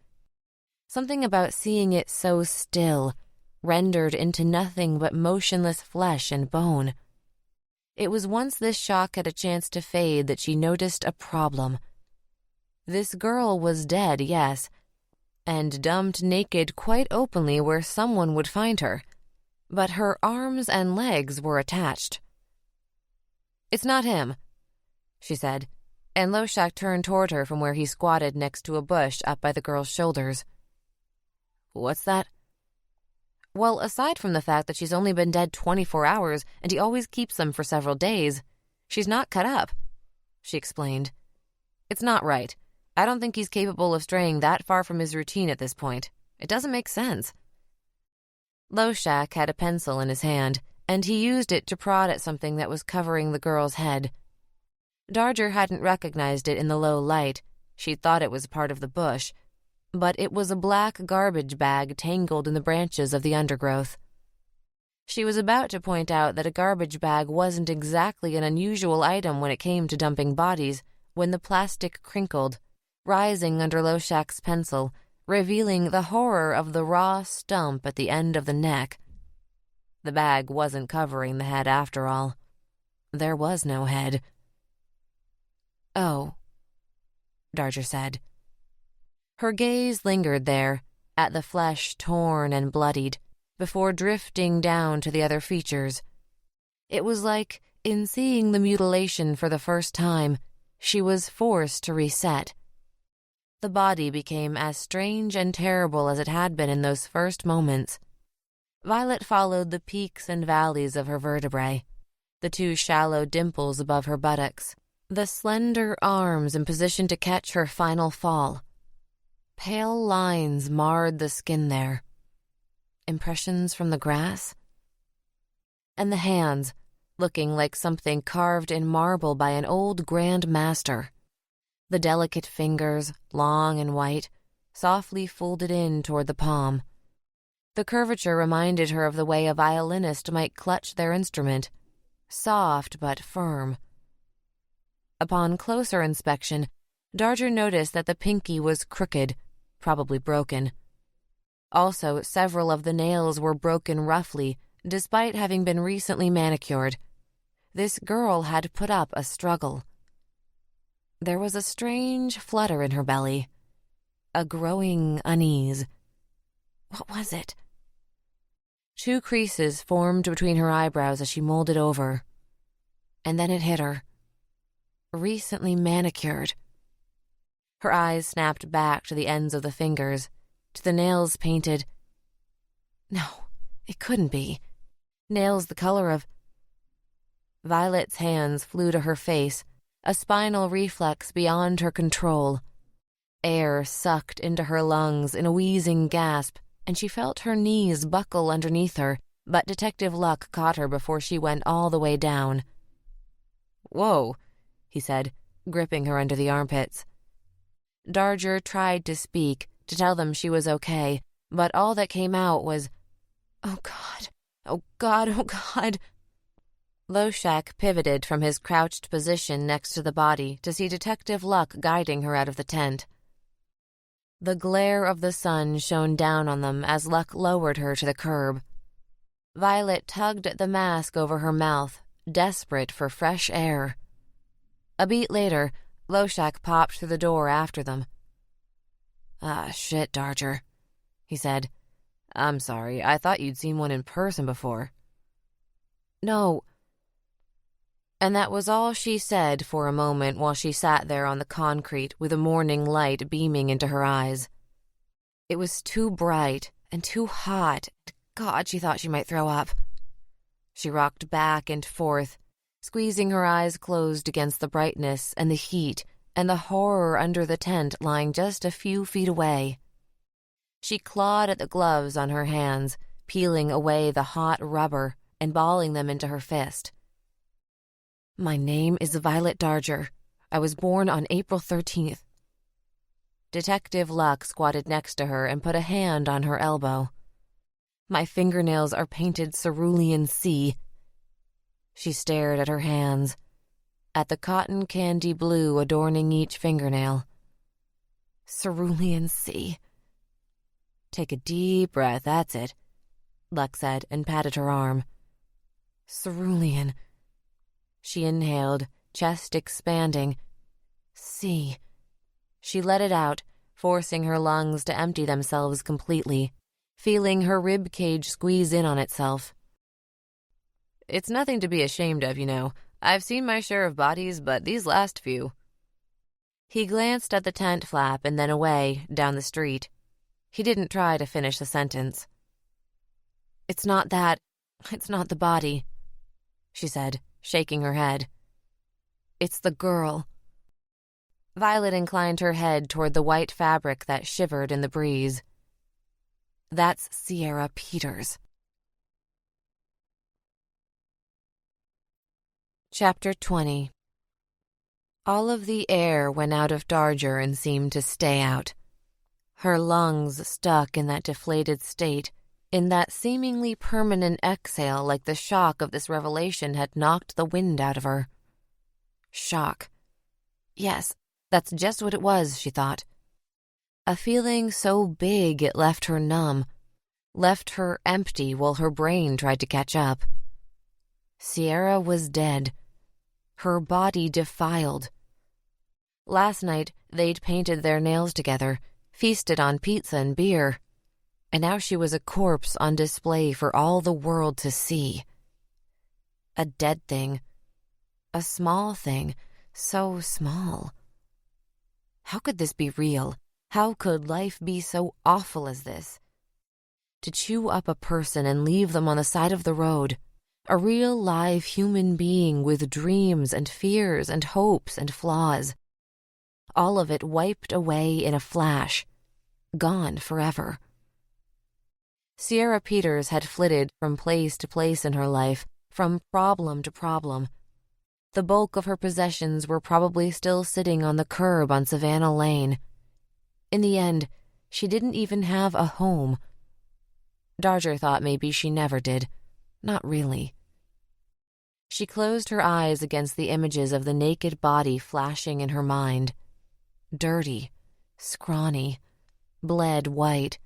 Something about seeing it so still, rendered into nothing but motionless flesh and bone. It was once this shock had a chance to fade that she noticed a problem. This girl was dead, yes, and dumped naked quite openly where someone would find her, but her arms and legs were attached. "It's not him," she said, and Loshak turned toward her from where he squatted next to a bush up by the girl's shoulders. "What's that?" "Well, aside from the fact that she's only been dead 24 hours and he always keeps them for several days, she's not cut up," she explained. "It's not right. I don't think he's capable of straying that far from his routine at this point. It doesn't make sense." Loshak had a pencil in his hand, and he used it to prod at something that was covering the girl's head. Darger hadn't recognized it in the low light. She'd thought it was part of the bush, but it was a black garbage bag tangled in the branches of the undergrowth. She was about to point out that a garbage bag wasn't exactly an unusual item when it came to dumping bodies, when the plastic crinkled, rising under Loshak's pencil, revealing the horror of the raw stump at the end of the neck. The bag wasn't covering the head after all. There was no head. "Oh," Darger said. Her gaze lingered there, at the flesh torn and bloodied, before drifting down to the other features. It was like, in seeing the mutilation for the first time, she was forced to reset. The body became as strange and terrible as it had been in those first moments. Violet followed the peaks and valleys of her vertebrae, the two shallow dimples above her buttocks, the slender arms in position to catch her final fall. Pale lines marred the skin there. Impressions from the grass? And the hands, looking like something carved in marble by an old grand master. The delicate fingers, long and white, softly folded in toward the palm. The curvature reminded her of the way a violinist might clutch their instrument, soft but firm. Upon closer inspection, Darger noticed that the pinky was crooked, probably broken. Also, several of the nails were broken roughly, despite having been recently manicured. This girl had put up a struggle. There was a strange flutter in her belly, a growing unease. What was it? 2 creases formed between her eyebrows as she molded over. And then it hit her. Recently manicured. Her eyes snapped back to the ends of the fingers, to the nails painted. No, it couldn't be. Nails the color of... Violet's hands flew to her face, a spinal reflex beyond her control. Air sucked into her lungs in a wheezing gasp, and she felt her knees buckle underneath her, but Detective Luck caught her before she went all the way down. "Whoa," he said, gripping her under the armpits. Darger tried to speak, to tell them she was okay, but all that came out was, "Oh God, oh God, oh God." Loshak pivoted from his crouched position next to the body to see Detective Luck guiding her out of the tent. The glare of the sun shone down on them as Luck lowered her to the curb. Violet tugged at the mask over her mouth, desperate for fresh air. A beat later, Loshak popped through the door after them. "Ah, shit, Darger," he said. "I'm sorry, I thought you'd seen one in person before." "No." And that was all she said for a moment while she sat there on the concrete with the morning light beaming into her eyes. It was too bright and too hot. God, she thought she might throw up. She rocked back and forth, squeezing her eyes closed against the brightness and the heat and the horror under the tent lying just a few feet away. She clawed at the gloves on her hands, peeling away the hot rubber and balling them into her fist. "My name is Violet Darger. I was born on April 13th. Detective Luck squatted next to her and put a hand on her elbow. "My fingernails are painted cerulean C." She stared at her hands, at the cotton candy blue adorning each fingernail. "Cerulean C." "Take a deep breath, that's it," Luck said and patted her arm. "Cerulean." She inhaled, chest expanding. "C." She let it out, forcing her lungs to empty themselves completely, feeling her rib cage squeeze in on itself. "It's nothing to be ashamed of, you know. I've seen my share of bodies, but these last few." He glanced at the tent flap and then away, down the street. He didn't try to finish the sentence. It's not the body," she said, shaking her head. "It's the girl." Violet inclined her head toward the white fabric that shivered in the breeze. "That's Sierra Peters." Chapter 20. All of the air went out of Darger and seemed to stay out. Her lungs stuck in that deflated state, in that seemingly permanent exhale, like the shock of this revelation had knocked the wind out of her. Shock. Yes, that's just what it was, she thought. A feeling so big it left her numb, left her empty while her brain tried to catch up. Sierra was dead. Her body defiled. Last night, they'd painted their nails together, feasted on pizza and beer, and now she was a corpse on display for all the world to see. A dead thing. A small thing. So small. How could this be real? How could life be so awful as this? To chew up a person and leave them on the side of the road. A real live human being with dreams and fears and hopes and flaws. All of it wiped away in a flash. Gone forever. Sierra Peters had flitted from place to place in her life, from problem to problem. The bulk of her possessions were probably still sitting on the curb on Savannah Lane. In the end, she didn't even have a home. Darger thought maybe she never did. Not really. She closed her eyes against the images of the naked body flashing in her mind. Dirty, scrawny, bled white.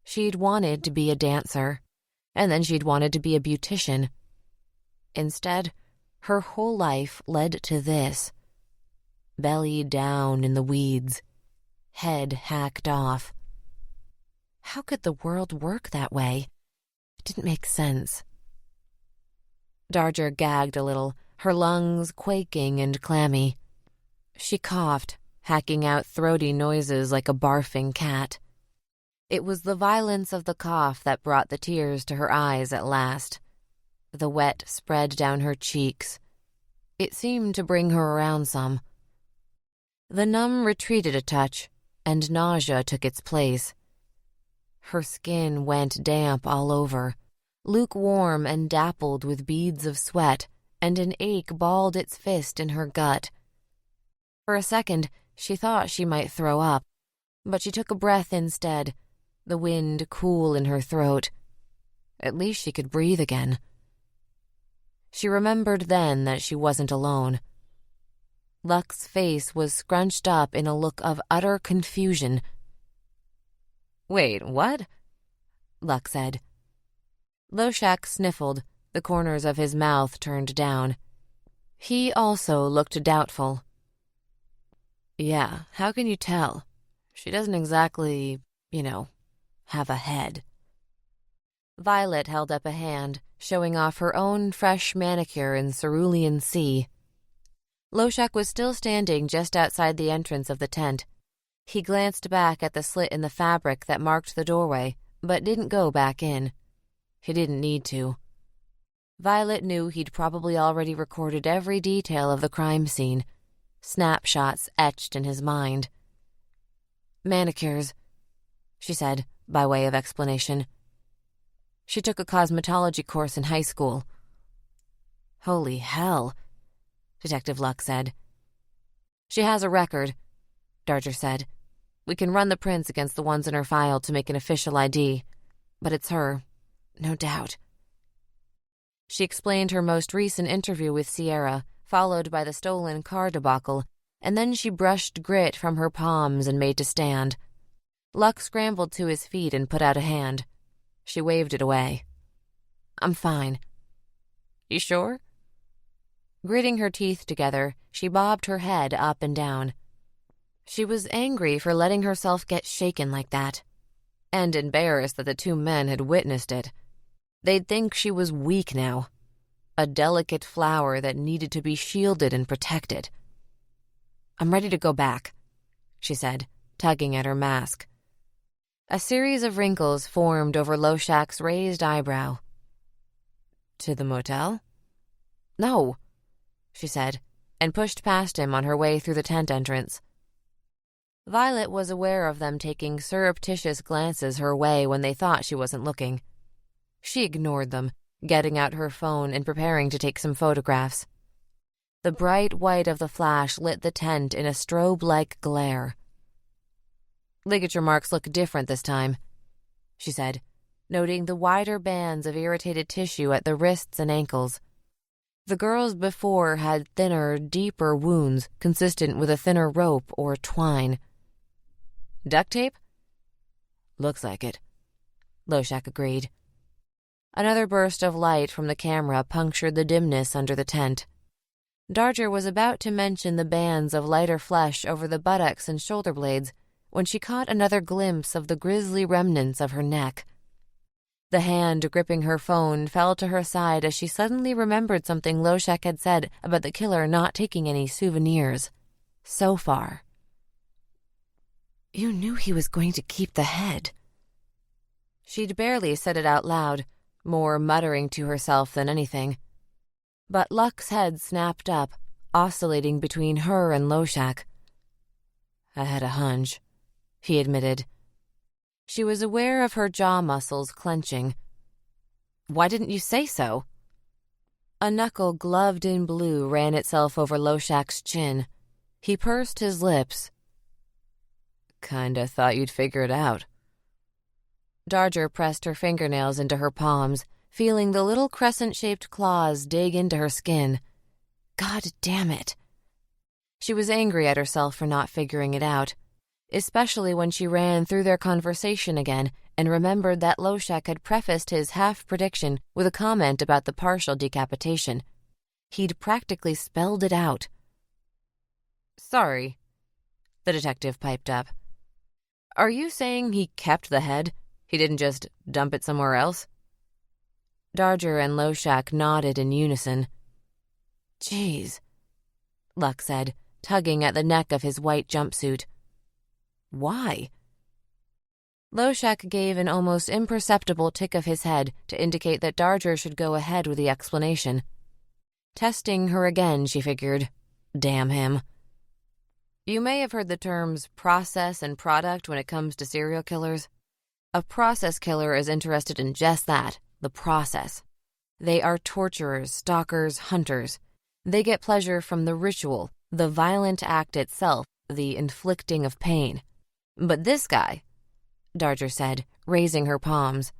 She'd wanted to be a dancer, and then she'd wanted to be a beautician. Instead, her whole life led to this. Belly down in the weeds, head hacked off. How could the world work that way? It didn't make sense. Darger gagged a little, her lungs quaking and clammy. She coughed, hacking out throaty noises like a barfing cat. It was the violence of the cough that brought the tears to her eyes at last. The wet spread down her cheeks. It seemed to bring her around some. The numb retreated a touch, and nausea took its place. Her skin went damp all over, lukewarm and dappled with beads of sweat, and an ache balled its fist in her gut. For a second, she thought she might throw up, but she took a breath instead, the wind cool in her throat. At least she could breathe again. She remembered then that she wasn't alone. Luck's face was scrunched up in a look of utter confusion. "Wait, what?" Luck said. Loshak sniffled, the corners of his mouth turned down. He also looked doubtful. "Yeah, how can you tell? She doesn't exactly, have a head." Violet held up a hand, showing off her own fresh manicure in cerulean sea. Loshak was still standing just outside the entrance of the tent. He glanced back at the slit in the fabric that marked the doorway, but didn't go back in. He didn't need to. Violet knew he'd probably already recorded every detail of the crime scene, snapshots etched in his mind. "Manicures," she said, by way of explanation. She took a cosmetology course in high school. "Holy hell," Detective Luck said. "She has a record," Darger said. "We can run the prints against the ones in her file to make an official ID. But it's her, no doubt." She explained her most recent interview with Sierra, followed by the stolen car debacle, and then she brushed grit from her palms and made to stand. Luck scrambled to his feet and put out a hand. She waved it away. "I'm fine." "You sure?" Gritting her teeth together, she bobbed her head up and down. She was angry for letting herself get shaken like that, and embarrassed that the two men had witnessed it. They'd think she was weak now, a delicate flower that needed to be shielded and protected. "I'm ready to go back," she said, tugging at her mask. A series of wrinkles formed over Loshak's raised eyebrow. "To the motel?" "No," she said, and pushed past him on her way through the tent entrance. Violet was aware of them taking surreptitious glances her way when they thought she wasn't looking. She ignored them, getting out her phone and preparing to take some photographs. The bright white of the flash lit the tent in a strobe-like glare. "Ligature marks look different this time," she said, noting the wider bands of irritated tissue at the wrists and ankles. The girls before had thinner, deeper wounds consistent with a thinner rope or twine. "Duct tape?" "Looks like it," Loshak agreed. Another burst of light from the camera punctured the dimness under the tent. Darger was about to mention the bands of lighter flesh over the buttocks and shoulder blades when she caught another glimpse of the grisly remnants of her neck. The hand gripping her phone fell to her side as she suddenly remembered something Loshak had said about the killer not taking any souvenirs. So far. "You knew he was going to keep the head." She'd barely said it out loud, more muttering to herself than anything. But Luck's head snapped up, oscillating between her and Loshak. "I had a hunch," he admitted. She was aware of her jaw muscles clenching. "Why didn't you say so?" A knuckle gloved in blue ran itself over Loshak's chin. He pursed his lips. "Kinda thought you'd figure it out." Darger pressed her fingernails into her palms, feeling the little crescent-shaped claws dig into her skin. God damn it. She was angry at herself for not figuring it out, especially when she ran through their conversation again and remembered that Loshak had prefaced his half-prediction with a comment about the partial decapitation. He'd practically spelled it out. "Sorry," the detective piped up. "Are you saying he kept the head? He didn't just dump it somewhere else?" Darger and Loshak nodded in unison. "Jeez," Luck said, tugging at the neck of his white jumpsuit. "Why?" Loshak gave an almost imperceptible tick of his head to indicate that Darger should go ahead with the explanation. Testing her again, she figured. Damn him. "You may have heard the terms process and product when it comes to serial killers. A process killer is interested in just that, the process. They are torturers, stalkers, hunters. They get pleasure from the ritual, the violent act itself, the inflicting of pain. But this guy," Darger said, raising her palms,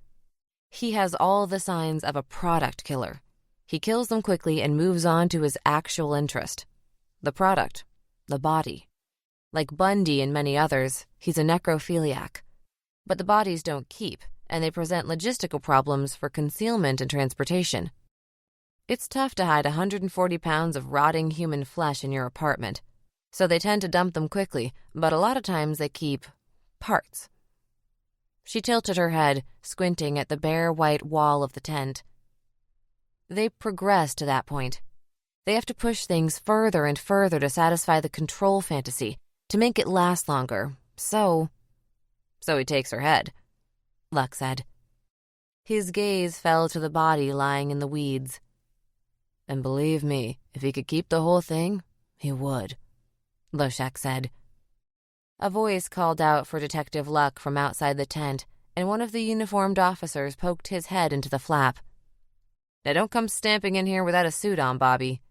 "he has all the signs of a product killer. He kills them quickly and moves on to his actual interest. The product, the body. Like Bundy and many others, he's a necrophiliac. But the bodies don't keep, and they present logistical problems for concealment and transportation. It's tough to hide 140 pounds of rotting human flesh in your apartment, so they tend to dump them quickly, but a lot of times they keep parts." She tilted her head, squinting at the bare white wall of the tent. "They progress to that point. They have to push things further and further to satisfy the control fantasy, to make it last longer, so he takes her head," Luck said. His gaze fell to the body lying in the weeds. "And believe me, if he could keep the whole thing, he would," Loshak said. A voice called out for Detective Luck from outside the tent, and one of the uniformed officers poked his head into the flap. "Now don't come stamping in here without a suit on, Bobby,"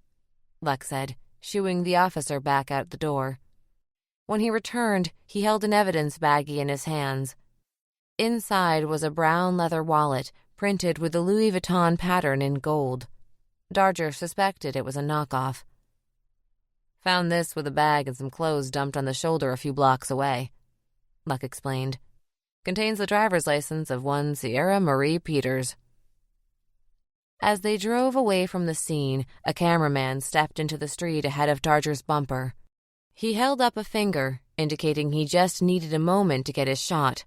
Luck said, shooing the officer back out the door. When he returned, he held an evidence baggie in his hands. Inside was a brown leather wallet printed with the Louis Vuitton pattern in gold. Darger suspected it was a knockoff. "Found this with a bag and some clothes dumped on the shoulder a few blocks away," Luck explained. "Contains the driver's license of one Sierra Marie Peters." As they drove away from the scene, a cameraman stepped into the street ahead of Darger's bumper. He held up a finger, indicating he just needed a moment to get his shot.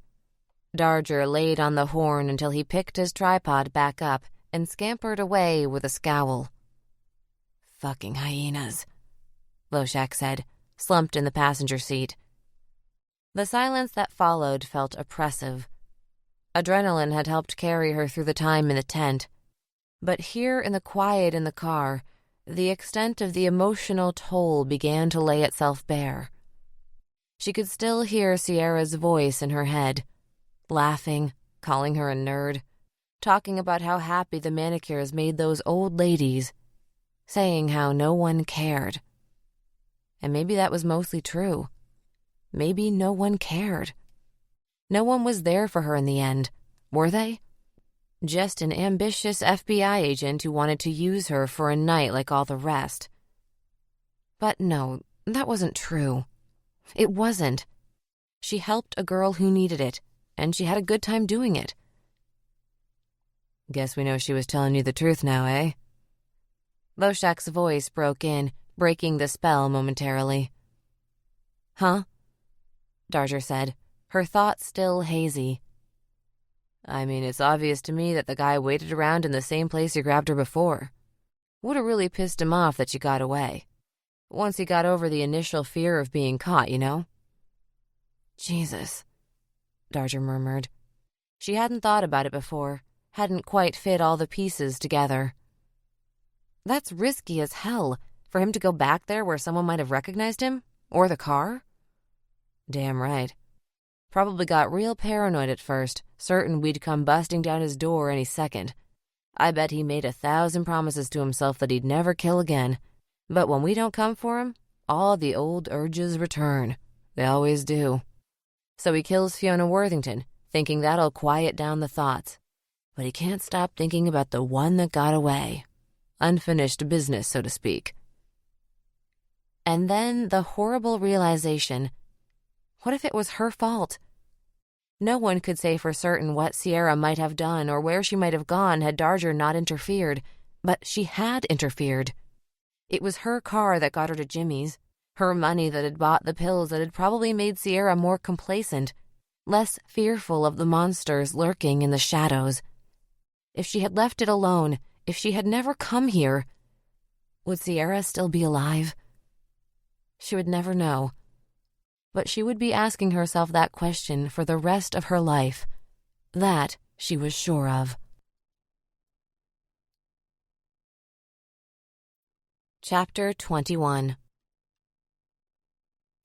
Darger laid on the horn until he picked his tripod back up and scampered away with a scowl. "Fucking hyenas," Loshak said, slumped in the passenger seat. The silence that followed felt oppressive. Adrenaline had helped carry her through the time in the tent. But here in the quiet in the car, the extent of the emotional toll began to lay itself bare. She could still hear Sierra's voice in her head, laughing, calling her a nerd, talking about how happy the manicures made those old ladies, saying how no one cared. And maybe that was mostly true. Maybe no one cared. No one was there for her in the end, were they? Just an ambitious FBI agent who wanted to use her for a night like all the rest. But no, that wasn't true. It wasn't. She helped a girl who needed it, and she had a good time doing it. "Guess we know she was telling you the truth now, eh?" Loshak's voice broke in, breaking the spell momentarily. "Huh?" Darger said, her thoughts still hazy. "I mean, it's obvious to me that the guy waited around in the same place you grabbed her before. Would have really pissed him off that she got away. Once he got over the initial fear of being caught, you know?" "Jesus," Darger murmured. She hadn't thought about it before, hadn't quite fit all the pieces together. That's risky as hell, for him to go back there where someone might have recognized him? Or the car? Damn right. Probably got real paranoid at first, certain we'd come busting down his door any second. I bet he made 1,000 promises to himself that he'd never kill again. But when we don't come for him, all the old urges return. They always do. So he kills Fiona Worthington, thinking that'll quiet down the thoughts. But he can't stop thinking about the one that got away. Unfinished business, so to speak. And then the horrible realization, what if it was her fault? No one could say for certain what Sierra might have done or where she might have gone had Darger not interfered, but she had interfered. It was her car that got her to Jimmy's, her money that had bought the pills that had probably made Sierra more complacent, less fearful of the monsters lurking in the shadows. If she had left it alone, if she had never come here, would Sierra still be alive? She would never know. But she would be asking herself that question for the rest of her life. That she was sure of. Chapter 21.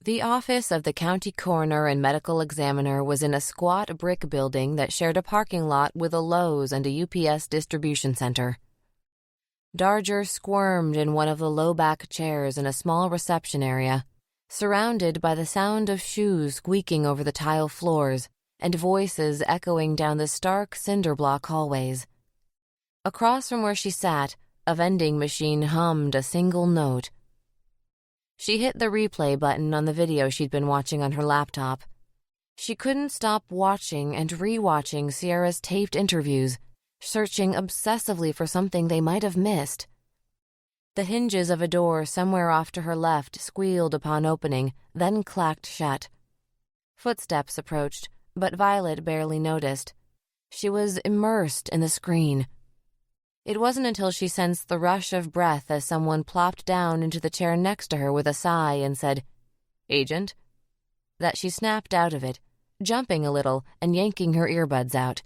The office of the county coroner and medical examiner was in a squat brick building that shared a parking lot with a Lowe's and a UPS distribution center. Darger squirmed in one of the low-back chairs in a small reception area, surrounded by the sound of shoes squeaking over the tile floors and voices echoing down the stark cinder-block hallways. Across from where she sat, a vending machine hummed a single note. She hit the replay button on the video she'd been watching on her laptop. She couldn't stop watching and re-watching Sierra's taped interviews, searching obsessively for something they might have missed. The hinges of a door somewhere off to her left squealed upon opening, then clacked shut. Footsteps approached, but Violet barely noticed. She was immersed in the screen. It wasn't until she sensed the rush of breath as someone plopped down into the chair next to her with a sigh and said, "Agent?" that she snapped out of it, jumping a little and yanking her earbuds out.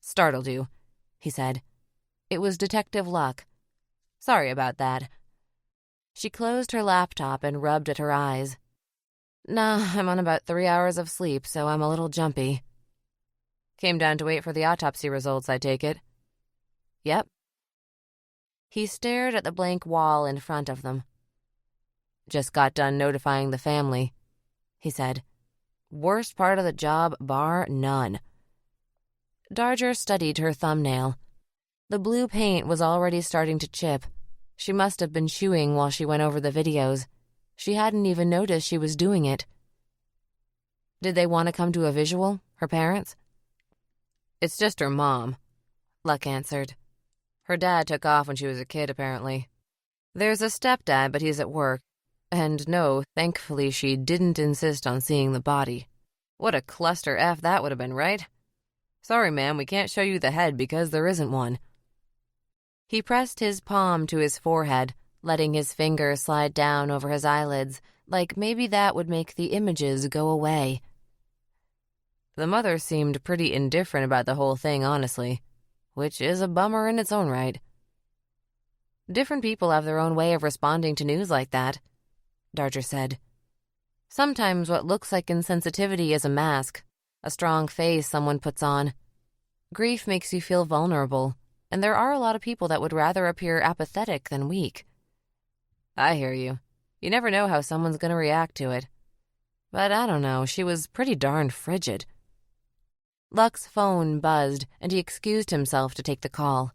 "Startled you," he said. It was Detective Luck. "Sorry about that." She closed her laptop and rubbed at her eyes. "Nah, I'm on about 3 hours of sleep, so I'm a little jumpy." "Came down to wait for the autopsy results, I take it?" "Yep." He stared at the blank wall in front of them. "Just got done notifying the family," he said. "Worst part of the job, bar none." Darger studied her thumbnail. The blue paint was already starting to chip. She must have been chewing while she went over the videos. She hadn't even noticed she was doing it. "Did they want to come to a visual, her parents?" "It's just her mom," Luck answered. "Her dad took off when she was a kid, apparently. There's a stepdad, but he's at work. And no, thankfully she didn't insist on seeing the body. What a cluster F that would have been, right? Sorry, ma'am, we can't show you the head because there isn't one." He pressed his palm to his forehead, letting his finger slide down over his eyelids, like maybe that would make the images go away. The mother seemed pretty indifferent about the whole thing, honestly, which is a bummer in its own right. Different people have their own way of responding to news like that, Darger said. Sometimes what looks like insensitivity is a mask, a strong face someone puts on. Grief makes you feel vulnerable, and there are a lot of people that would rather appear apathetic than weak. I hear you. You never know how someone's going to react to it. But I don't know, she was pretty darn frigid. Luck's phone buzzed, and he excused himself to take the call.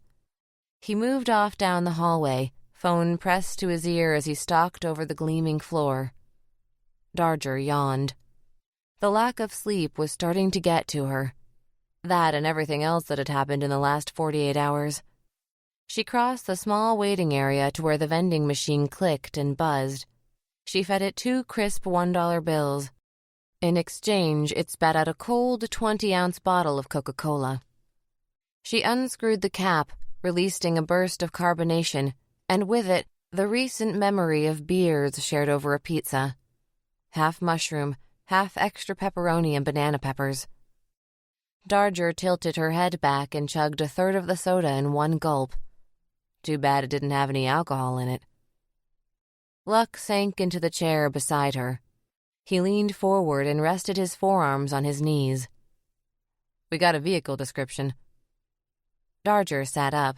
He moved off down the hallway, phone pressed to his ear as he stalked over the gleaming floor. Darger yawned. The lack of sleep was starting to get to her. That and everything else that had happened in the last 48 hours. She crossed the small waiting area to where the vending machine clicked and buzzed. She fed it 2 crisp $1 bills. In exchange, it spat out a cold 20-ounce bottle of Coca-Cola. She unscrewed the cap, releasing a burst of carbonation, and with it, the recent memory of beers shared over a pizza. Half mushroom, half extra pepperoni and banana peppers. Darger tilted her head back and chugged a third of the soda in one gulp. Too bad it didn't have any alcohol in it. Luck sank into the chair beside her. He leaned forward and rested his forearms on his knees. We got a vehicle description. Darger sat up.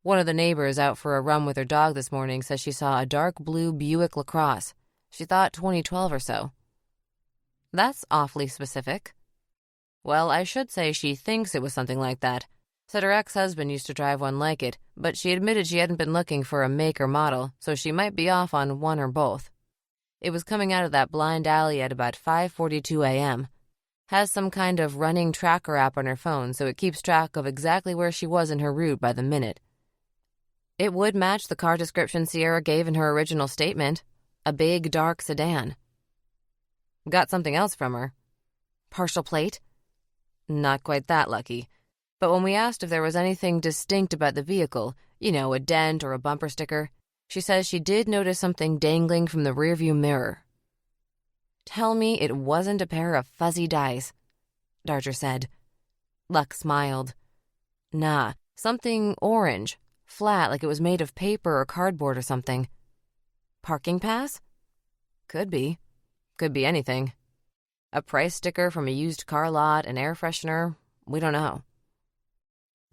One of the neighbors out for a run with her dog this morning says she saw a dark blue Buick LaCrosse. She thought 2012 or so. That's awfully specific. Well, I should say she thinks it was something like that. Said her ex-husband used to drive one like it, but she admitted she hadn't been looking for a make or model, so she might be off on one or both. It was coming out of that blind alley at about 5:42 a.m. Has some kind of running tracker app on her phone, so it keeps track of exactly where she was in her route by the minute. It would match the car description Sierra gave in her original statement. A big, dark sedan. Got something else from her. Partial plate? Not quite that lucky. But when we asked if there was anything distinct about the vehicle, a dent or a bumper sticker, she says she did notice something dangling from the rearview mirror. Tell me it wasn't a pair of fuzzy dice, Darger said. Luck smiled. Nah, something orange, flat like it was made of paper or cardboard or something. Parking pass? Could be. Could be anything. A price sticker from a used car lot, an air freshener, we don't know.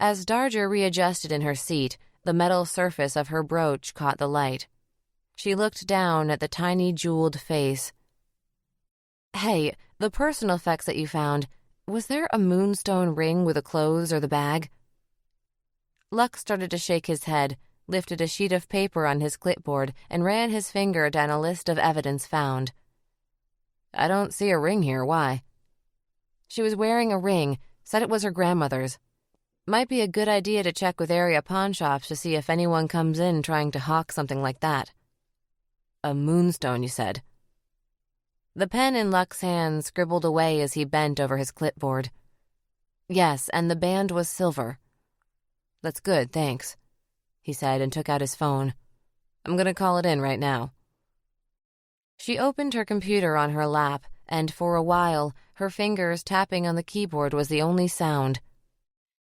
As Darger readjusted in her seat, the metal surface of her brooch caught the light. She looked down at the tiny jeweled face. Hey, the personal effects that you found, was there a moonstone ring with the clothes or the bag? Luck started to shake his head, lifted a sheet of paper on his clipboard, and ran his finger down a list of evidence found. I don't see a ring here, why? She was wearing a ring, said it was her grandmother's. Might be a good idea to check with area pawn shops to see if anyone comes in trying to hawk something like that. A moonstone, you said. The pen in Luck's hand scribbled away as he bent over his clipboard. Yes, and the band was silver. That's good, thanks, he said and took out his phone. I'm going to call it in right now. She opened her computer on her lap, and for a while, her fingers tapping on the keyboard was the only sound.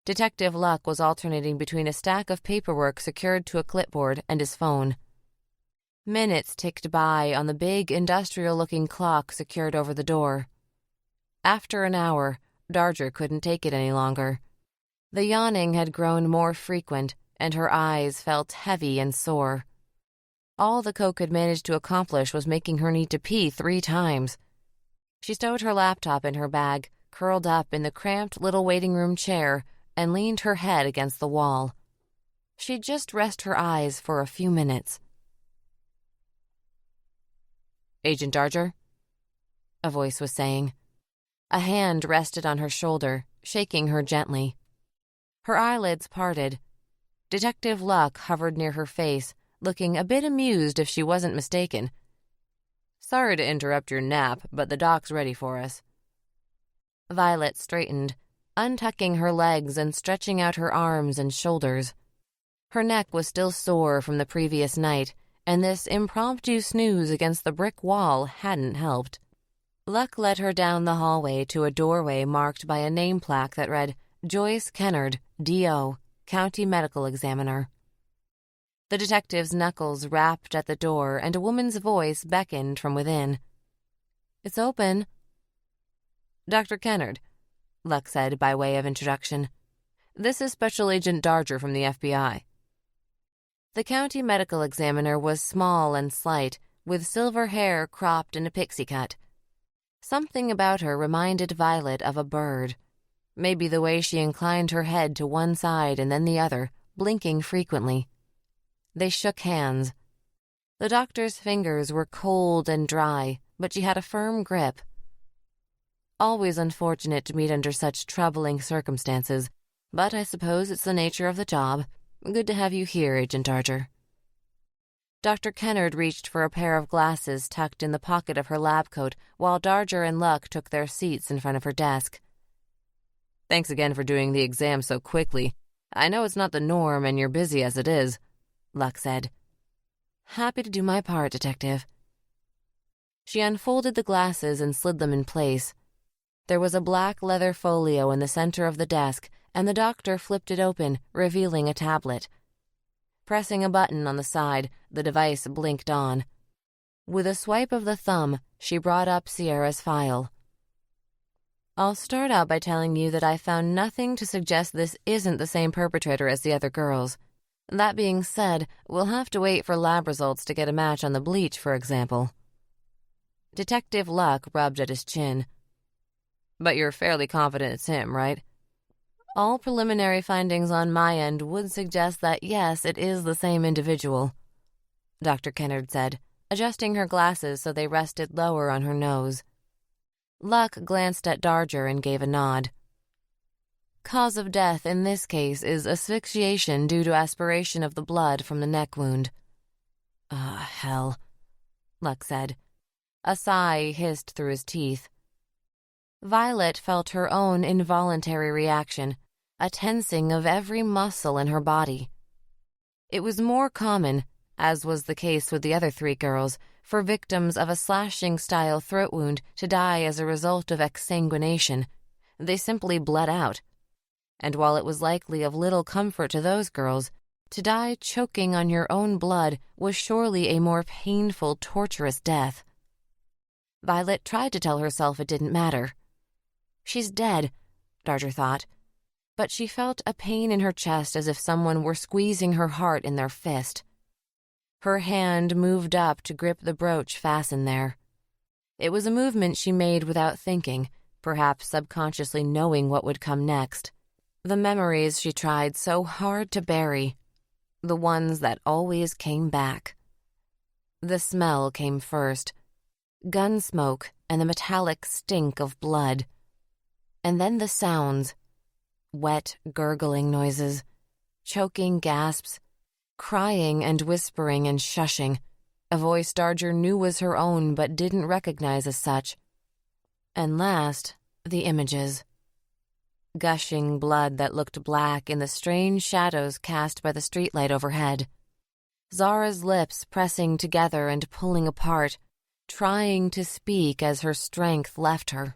Detective Luck was alternating between a stack of paperwork secured to a clipboard and his phone. Minutes ticked by on the big industrial-looking clock secured over the door. After an hour, Darger couldn't take it any longer. The yawning had grown more frequent, and her eyes felt heavy and sore. All the Coke had managed to accomplish was making her need to pee 3 times. She stowed her laptop in her bag, curled up in the cramped little waiting room chair, and leaned her head against the wall. She'd just rest her eyes for a few minutes. Agent Darger? A voice was saying. A hand rested on her shoulder, shaking her gently. Her eyelids parted. Detective Luck hovered near her face, looking a bit amused if she wasn't mistaken. Sorry to interrupt your nap, but the doc's ready for us. Violet straightened, untucking her legs and stretching out her arms and shoulders. Her neck was still sore from the previous night, and this impromptu snooze against the brick wall hadn't helped. Luck led her down the hallway to a doorway marked by a name plaque that read, Joyce Kennard, D.O., County Medical Examiner. The detective's knuckles rapped at the door, and a woman's voice beckoned from within. It's open. Dr. Kennard, Luck said by way of introduction. This is Special Agent Darger from the FBI. The county medical examiner was small and slight, with silver hair cropped in a pixie cut. Something about her reminded Violet of a bird. Maybe the way she inclined her head to one side and then the other, blinking frequently. They shook hands. The doctor's fingers were cold and dry, but she had a firm grip. Always unfortunate to meet under such troubling circumstances, but I suppose it's the nature of the job. Good to have you here, Agent Darger. Dr. Kennard reached for a pair of glasses tucked in the pocket of her lab coat while Darger and Luck took their seats in front of her desk. Thanks again for doing the exam so quickly. I know it's not the norm and you're busy as it is, Luck said. Happy to do my part, Detective. She unfolded the glasses and slid them in place. There was a black leather folio in the center of the desk, and the doctor flipped it open, revealing a tablet. Pressing a button on the side, the device blinked on. With a swipe of the thumb, she brought up Sierra's file. I'll start out by telling you that I found nothing to suggest this isn't the same perpetrator as the other girls. That being said, we'll have to wait for lab results to get a match on the bleach, for example. Detective Luck rubbed at his chin. But you're fairly confident it's him, right? All preliminary findings on my end would suggest that yes, it is the same individual, Dr. Kennard said, adjusting her glasses so they rested lower on her nose. Luck glanced at Darger and gave a nod. Cause of death in this case is asphyxiation due to aspiration of the blood from the neck wound. Hell, Luck said. A sigh hissed through his teeth. Violet felt her own involuntary reaction, a tensing of every muscle in her body. It was more common, as was the case with the other 3 girls, for victims of a slashing-style throat wound to die as a result of exsanguination. They simply bled out. And while it was likely of little comfort to those girls, to die choking on your own blood was surely a more painful, torturous death. Violet tried to tell herself it didn't matter. She's dead, Darger thought, but she felt a pain in her chest as if someone were squeezing her heart in their fist. Her hand moved up to grip the brooch fastened there. It was a movement she made without thinking, perhaps subconsciously knowing what would come next. The memories she tried so hard to bury, the ones that always came back. The smell came first, gun smoke and the metallic stink of blood. And then the sounds, wet, gurgling noises, choking gasps, crying and whispering and shushing, a voice Darger knew was her own but didn't recognize as such. And last, the images. Gushing blood that looked black in the strange shadows cast by the streetlight overhead. Zara's lips pressing together and pulling apart, trying to speak as her strength left her.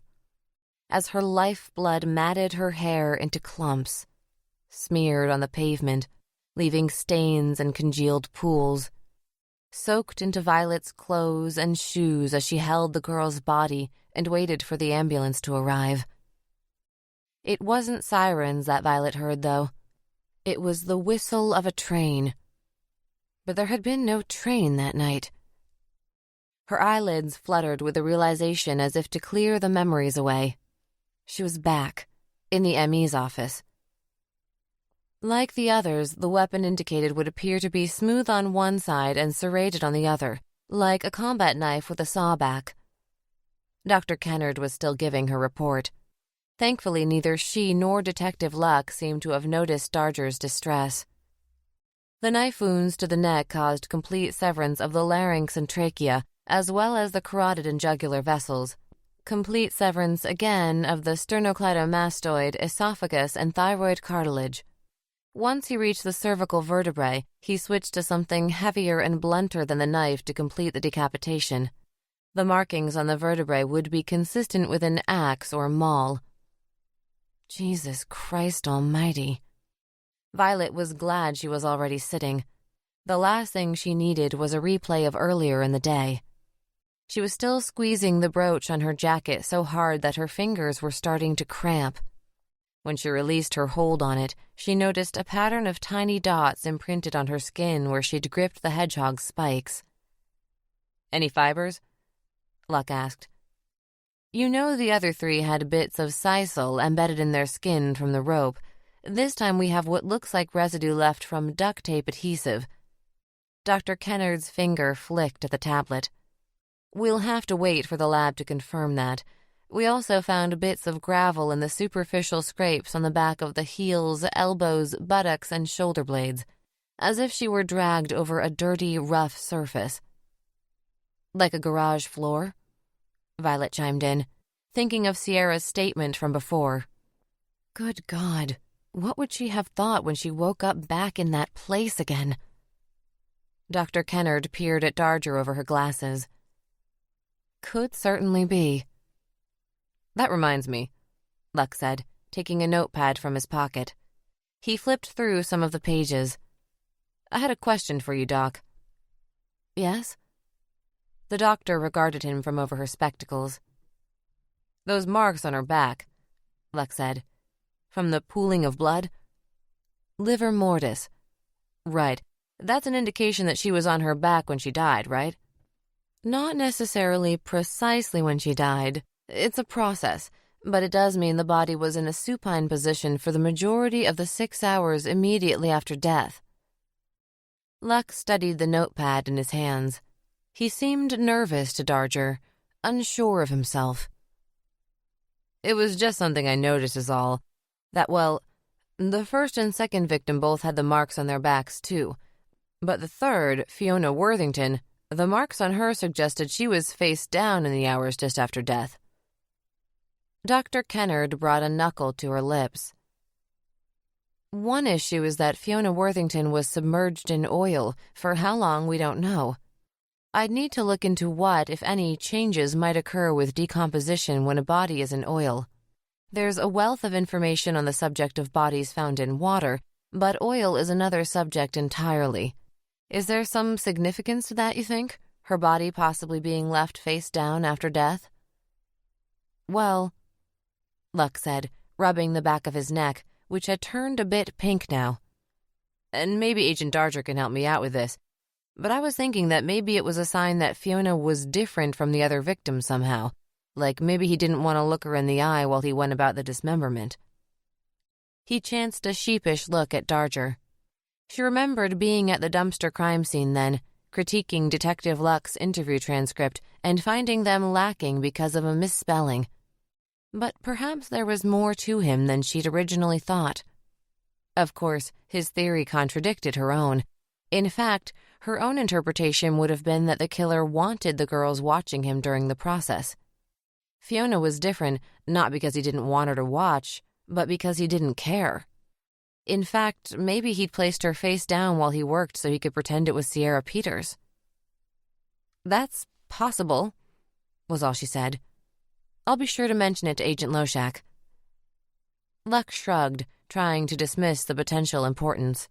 As her lifeblood matted her hair into clumps, smeared on the pavement, leaving stains and congealed pools, soaked into Violet's clothes and shoes as she held the girl's body and waited for the ambulance to arrive. It wasn't sirens that Violet heard, though. It was the whistle of a train. But there had been no train that night. Her eyelids fluttered with the realization as if to clear the memories away. She was back, in the ME's office. Like the others, the weapon indicated would appear to be smooth on one side and serrated on the other, like a combat knife with a sawback. Dr. Kennard was still giving her report. Thankfully, neither she nor Detective Luck seemed to have noticed Darger's distress. The knife wounds to the neck caused complete severance of the larynx and trachea, as well as the carotid and jugular vessels. Complete severance, again, of the sternocleidomastoid, esophagus, and thyroid cartilage. Once he reached the cervical vertebrae, he switched to something heavier and blunter than the knife to complete the decapitation. The markings on the vertebrae would be consistent with an axe or maul. Jesus Christ almighty. Violet was glad she was already sitting. The last thing she needed was a replay of earlier in the day. She was still squeezing the brooch on her jacket so hard that her fingers were starting to cramp. When she released her hold on it, she noticed a pattern of tiny dots imprinted on her skin where she'd gripped the hedgehog's spikes. "Any fibers?" Luck asked. "You know the other 3 had bits of sisal embedded in their skin from the rope. This time we have what looks like residue left from duct tape adhesive." Dr. Kennard's finger flicked at the tablet. "We'll have to wait for the lab to confirm that. We also found bits of gravel in the superficial scrapes on the back of the heels, elbows, buttocks, and shoulder blades, as if she were dragged over a dirty, rough surface." "Like a garage floor?" Violet chimed in, thinking of Sierra's statement from before. Good God, what would she have thought when she woke up back in that place again? Dr. Kennard peered at Darger over her glasses. Could certainly be. "That reminds me," Luck said, taking a notepad from his pocket. He flipped through some of the pages. "I had a question for you, Doc." "Yes?" The doctor regarded him from over her spectacles. "Those marks on her back, Lux said. From the pooling of blood? Livor mortis. Right. That's an indication that she was on her back when she died, right? Not necessarily precisely when she died. It's a process, but it does mean the body was in a supine position for the majority of the 6 hours immediately after death. Lux studied the notepad in his hands. He seemed nervous to Darger, unsure of himself. It was just something I noticed is all. That, well, the first and second victim both had the marks on their backs, too. But the third, Fiona Worthington, the marks on her suggested she was face down in the hours just after death. Dr. Kennard brought a knuckle to her lips. One issue is that Fiona Worthington was submerged in oil. For how long, we don't know. I'd need to look into what, if any, changes might occur with decomposition when a body is in oil. There's a wealth of information on the subject of bodies found in water, but oil is another subject entirely. Is there some significance to that, you think? Her body possibly being left face down after death? Well, Lux said, rubbing the back of his neck, which had turned a bit pink now. And maybe Agent Darger can help me out with this, but I was thinking that maybe it was a sign that Fiona was different from the other victims somehow, like maybe he didn't want to look her in the eye while he went about the dismemberment. He chanced a sheepish look at Darger. She remembered being at the dumpster crime scene then, critiquing Detective Lux's interview transcript and finding them lacking because of a misspelling. But perhaps there was more to him than she'd originally thought. Of course, his theory contradicted her own. In fact, her own interpretation would have been that the killer wanted the girls watching him during the process. Fiona was different, not because he didn't want her to watch, but because he didn't care. In fact, maybe he'd placed her face down while he worked so he could pretend it was Sierra Peters. That's possible, was all she said. I'll be sure to mention it to Agent Loshak. Lux shrugged, trying to dismiss the potential importance.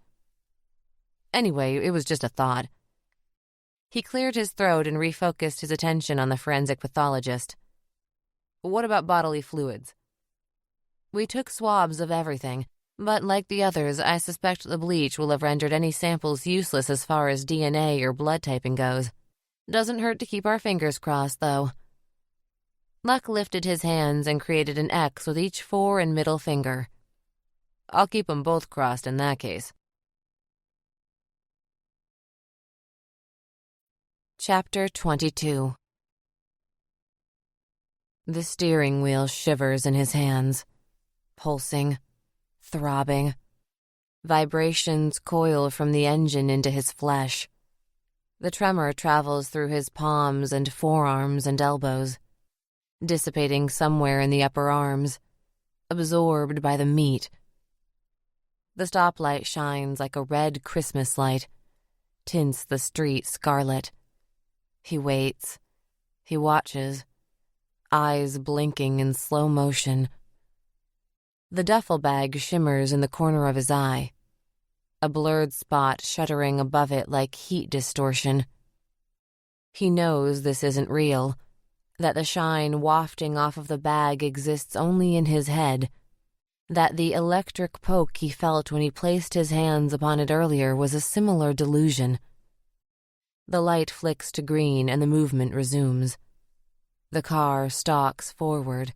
Anyway, it was just a thought. He cleared his throat and refocused his attention on the forensic pathologist. What about bodily fluids? We took swabs of everything. But like the others, I suspect the bleach will have rendered any samples useless as far as DNA or blood typing goes. Doesn't hurt to keep our fingers crossed, though. Luck lifted his hands and created an X with each fore and middle finger. I'll keep 'em both crossed in that case. Chapter 22. The steering wheel shivers in his hands, pulsing, throbbing. Vibrations coil from the engine into his flesh. The tremor travels through his palms and forearms and elbows, dissipating somewhere in the upper arms, absorbed by the meat. The stoplight shines like a red Christmas light, tints the street scarlet. He waits. He watches, eyes blinking in slow motion. The duffel bag shimmers in the corner of his eye, a blurred spot shuddering above it like heat distortion. He knows this isn't real, that the shine wafting off of the bag exists only in his head, that the electric poke he felt when he placed his hands upon it earlier was a similar delusion. The light flicks to green and the movement resumes. The car stalks forward,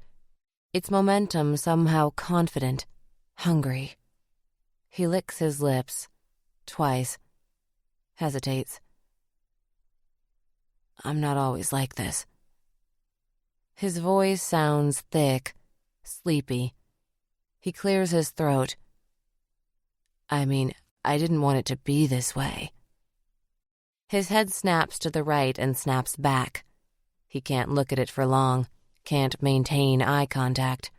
its momentum somehow confident, hungry. He licks his lips, twice, hesitates. I'm not always like this. His voice sounds thick, sleepy. He clears his throat. I mean, I didn't want it to be this way. His head snaps to the right and snaps back. He can't look at it for long. Can't maintain eye contact.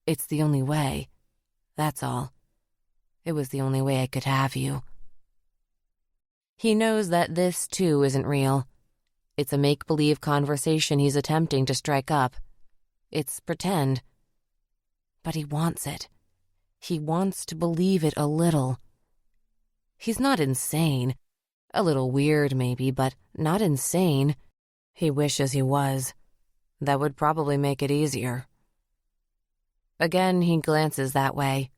It's the only way. That's all. It was the only way I could have you. He knows that this, too, isn't real. It's a make-believe conversation he's attempting to strike up. It's pretend. But he wants it. He wants to believe it a little. He's not insane. A little weird, maybe, but not insane. He wishes he was. That would probably make it easier. Again he glances that way,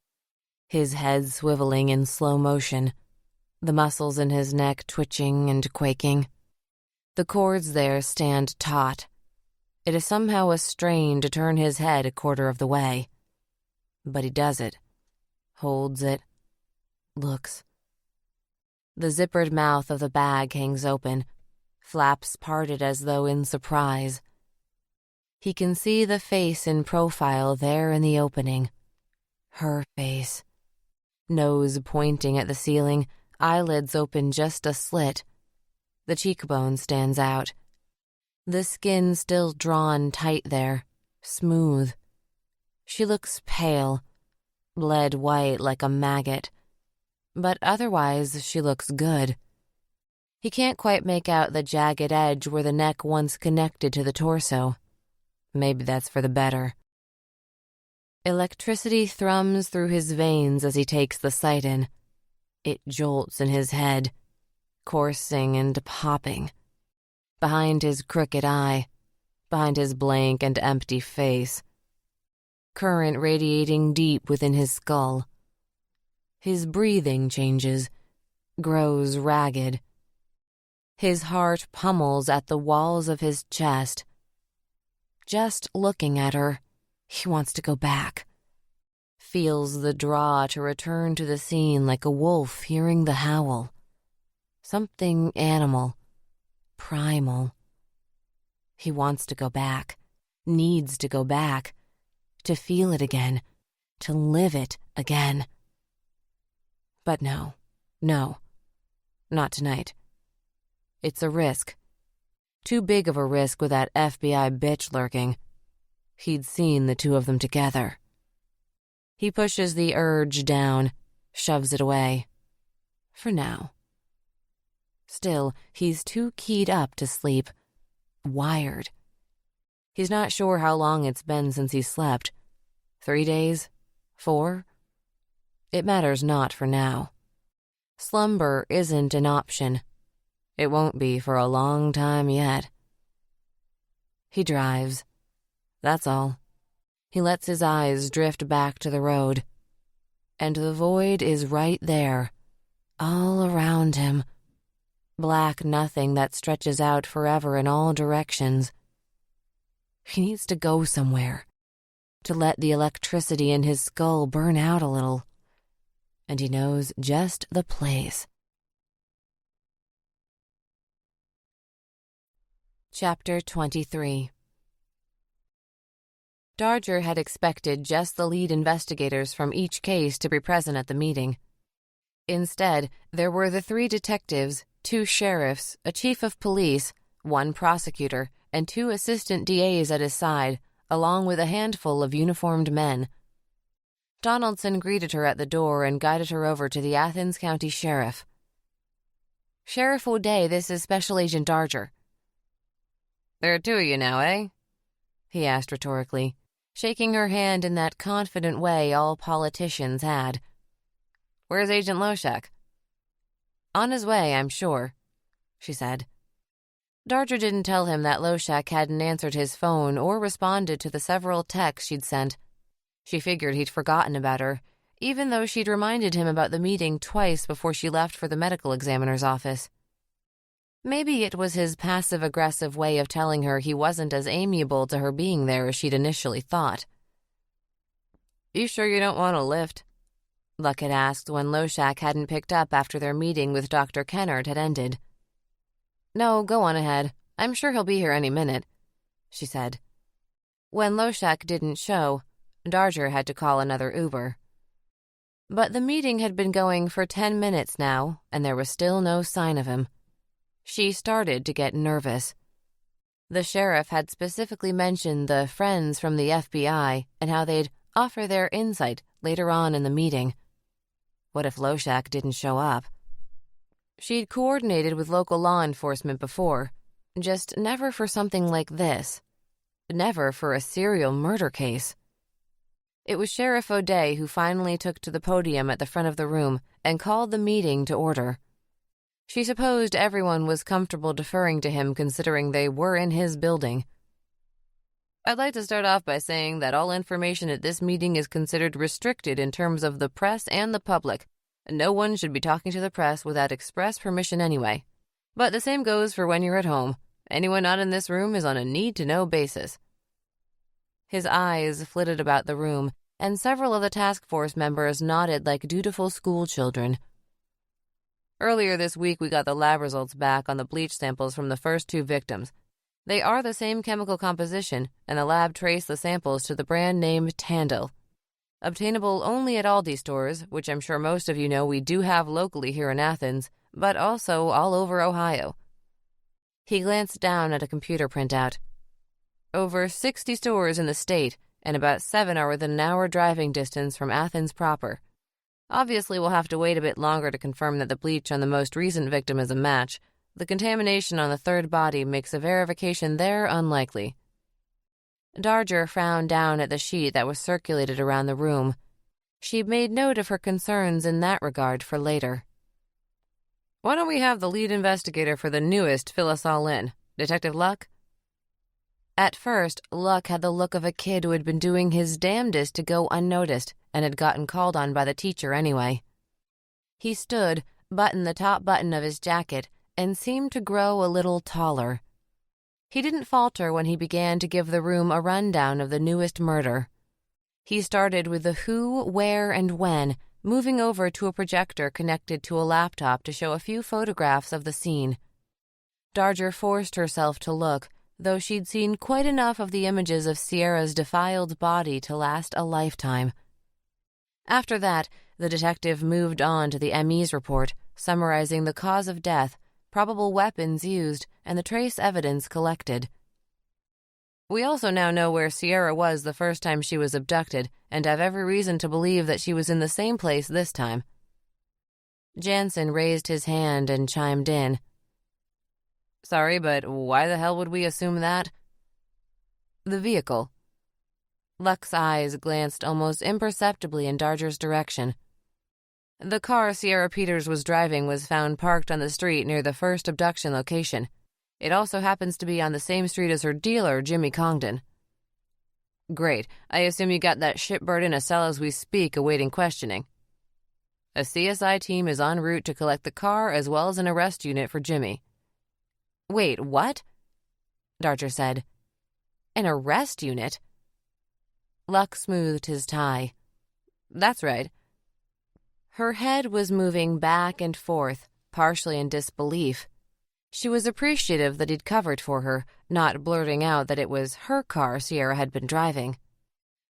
his head swiveling in slow motion, the muscles in his neck twitching and quaking. The cords there stand taut. It is somehow a strain to turn his head a quarter of the way. But he does it, holds it, looks. The zippered mouth of the bag hangs open, flaps parted as though in surprise. He can see the face in profile there in the opening. Her face. Nose pointing at the ceiling, eyelids open just a slit. The cheekbone stands out. The skin still drawn tight there, smooth. She looks pale, lead white like a maggot. But otherwise she looks good. He can't quite make out the jagged edge where the neck once connected to the torso. Maybe that's for the better. Electricity thrums through his veins as he takes the sight in. It jolts in his head, coursing and popping. Behind his crooked eye, behind his blank and empty face. Current radiating deep within his skull. His breathing changes, grows ragged. His heart pummels at the walls of his chest. Just looking at her, he wants to go back. Feels the draw to return to the scene like a wolf hearing the howl. Something animal, primal. He wants to go back, needs to go back, to feel it again, to live it again. But no, not tonight. It's a risk. Too big of a risk with that FBI bitch lurking. He'd seen the two of them together. He pushes the urge down, shoves it away. For now. Still, he's too keyed up to sleep. Wired. He's not sure how long it's been since he slept. 3 days? 4? It matters not for now. Slumber isn't an option. It won't be for a long time yet. He drives. That's all. He lets his eyes drift back to the road. And the void is right there, all around him. Black nothing that stretches out forever in all directions. He needs to go somewhere, to let the electricity in his skull burn out a little. And he knows just the place. Chapter 23. Darger had expected just the lead investigators from each case to be present at the meeting. Instead, there were the 3 detectives, 2 sheriffs, a chief of police, 1 prosecutor, and 2 assistant DAs at his side, along with a handful of uniformed men. Donaldson greeted her at the door and guided her over to the Athens County Sheriff. "Sheriff O'Day, this is Special Agent Darger." "There are 2 of you now, eh?" he asked rhetorically, shaking her hand in that confident way all politicians had. "Where's Agent Loshak?" "On his way, I'm sure," she said. Darger didn't tell him that Loshak hadn't answered his phone or responded to the several texts she'd sent. She figured he'd forgotten about her, even though she'd reminded him about the meeting twice before she left for the medical examiner's office. Maybe it was his passive-aggressive way of telling her he wasn't as amiable to her being there as she'd initially thought. "You sure you don't want a lift?" Luck had asked when Loshak hadn't picked up after their meeting with Dr. Kennard had ended. "No, go on ahead. I'm sure he'll be here any minute," she said. When Loshak didn't show, Darger had to call another Uber. But the meeting had been going for 10 minutes now, and there was still no sign of him. She started to get nervous. The sheriff had specifically mentioned the friends from the FBI and how they'd offer their insight later on in the meeting. What if Loshak didn't show up? She'd coordinated with local law enforcement before, just never for something like this. Never for a serial murder case. It was Sheriff O'Day who finally took to the podium at the front of the room and called the meeting to order. She supposed everyone was comfortable deferring to him considering they were in his building. I'd like to start off by saying that all information at this meeting is considered restricted in terms of the press and the public. No one should be talking to the press without express permission anyway. But the same goes for when you're at home. Anyone not in this room is on a need-to-know basis. His eyes flitted about the room, and several of the task force members nodded like dutiful schoolchildren. Earlier this week, we got the lab results back on the bleach samples from the first 2 victims. They are the same chemical composition, and the lab traced the samples to the brand name Tandil. Obtainable only at Aldi stores, which I'm sure most of you know we do have locally here in Athens, but also all over Ohio. He glanced down at a computer printout. Over 60 stores in the state, and about 7 are within an hour driving distance from Athens proper. Obviously, we'll have to wait a bit longer to confirm that the bleach on the most recent victim is a match. The contamination on the 3rd body makes a verification there unlikely. Darger frowned down at the sheet that was circulated around the room. She made note of her concerns in that regard for later. Why don't we have the lead investigator for the newest fill us all in? Detective Luck? At first, Luck had the look of a kid who had been doing his damnedest to go unnoticed and had gotten called on by the teacher anyway. He stood, buttoned the top button of his jacket, and seemed to grow a little taller. He didn't falter when he began to give the room a rundown of the newest murder. He started with the who, where, and when, moving over to a projector connected to a laptop to show a few photographs of the scene. Darger forced herself to look, though she'd seen quite enough of the images of Sierra's defiled body to last a lifetime. After that, the detective moved on to the ME's report, summarizing the cause of death, probable weapons used, and the trace evidence collected. We also now know where Sierra was the first time she was abducted, and have every reason to believe that she was in the same place this time. Jansen raised his hand and chimed in. Sorry, but why the hell would we assume that? The vehicle. Luck's eyes glanced almost imperceptibly in Darger's direction. The car Sierra Peters was driving was found parked on the street near the first abduction location. It also happens to be on the same street as her dealer, Jimmy Congdon. Great. I assume you got that shitbird in a cell as we speak, awaiting questioning. A CSI team is en route to collect the car as well as an arrest unit for Jimmy. Wait, what? Darger said. An arrest unit? Luck smoothed his tie. That's right. Her head was moving back and forth, partially in disbelief. She was appreciative that he'd covered for her, not blurting out that it was her car Sierra had been driving.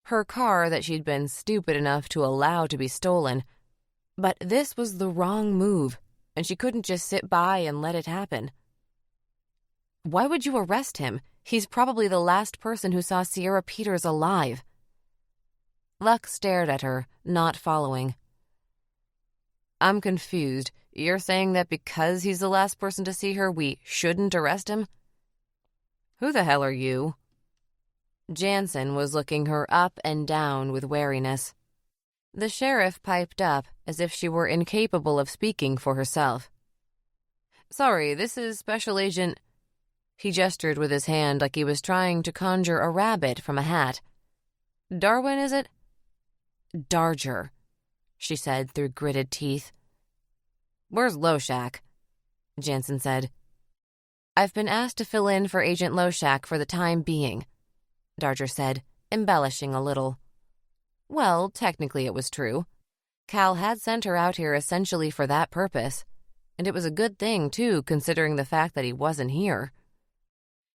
Her car that she'd been stupid enough to allow to be stolen. But this was the wrong move, and she couldn't just sit by and let it happen. Why would you arrest him? He's probably the last person who saw Sierra Peters alive. Luck stared at her, not following. I'm confused. You're saying that because he's the last person to see her, we shouldn't arrest him? Who the hell are you? Jansen was looking her up and down with wariness. The sheriff piped up as if she were incapable of speaking for herself. Sorry, this is Special Agent... He gestured with his hand like he was trying to conjure a rabbit from a hat. Darwin, is it? Darger, she said through gritted teeth. Where's Loshak? Jansen said. I've been asked to fill in for Agent Loshak for the time being, Darger said, embellishing a little. Well, technically it was true. Cal had sent her out here essentially for that purpose, and it was a good thing, too, considering the fact that he wasn't here.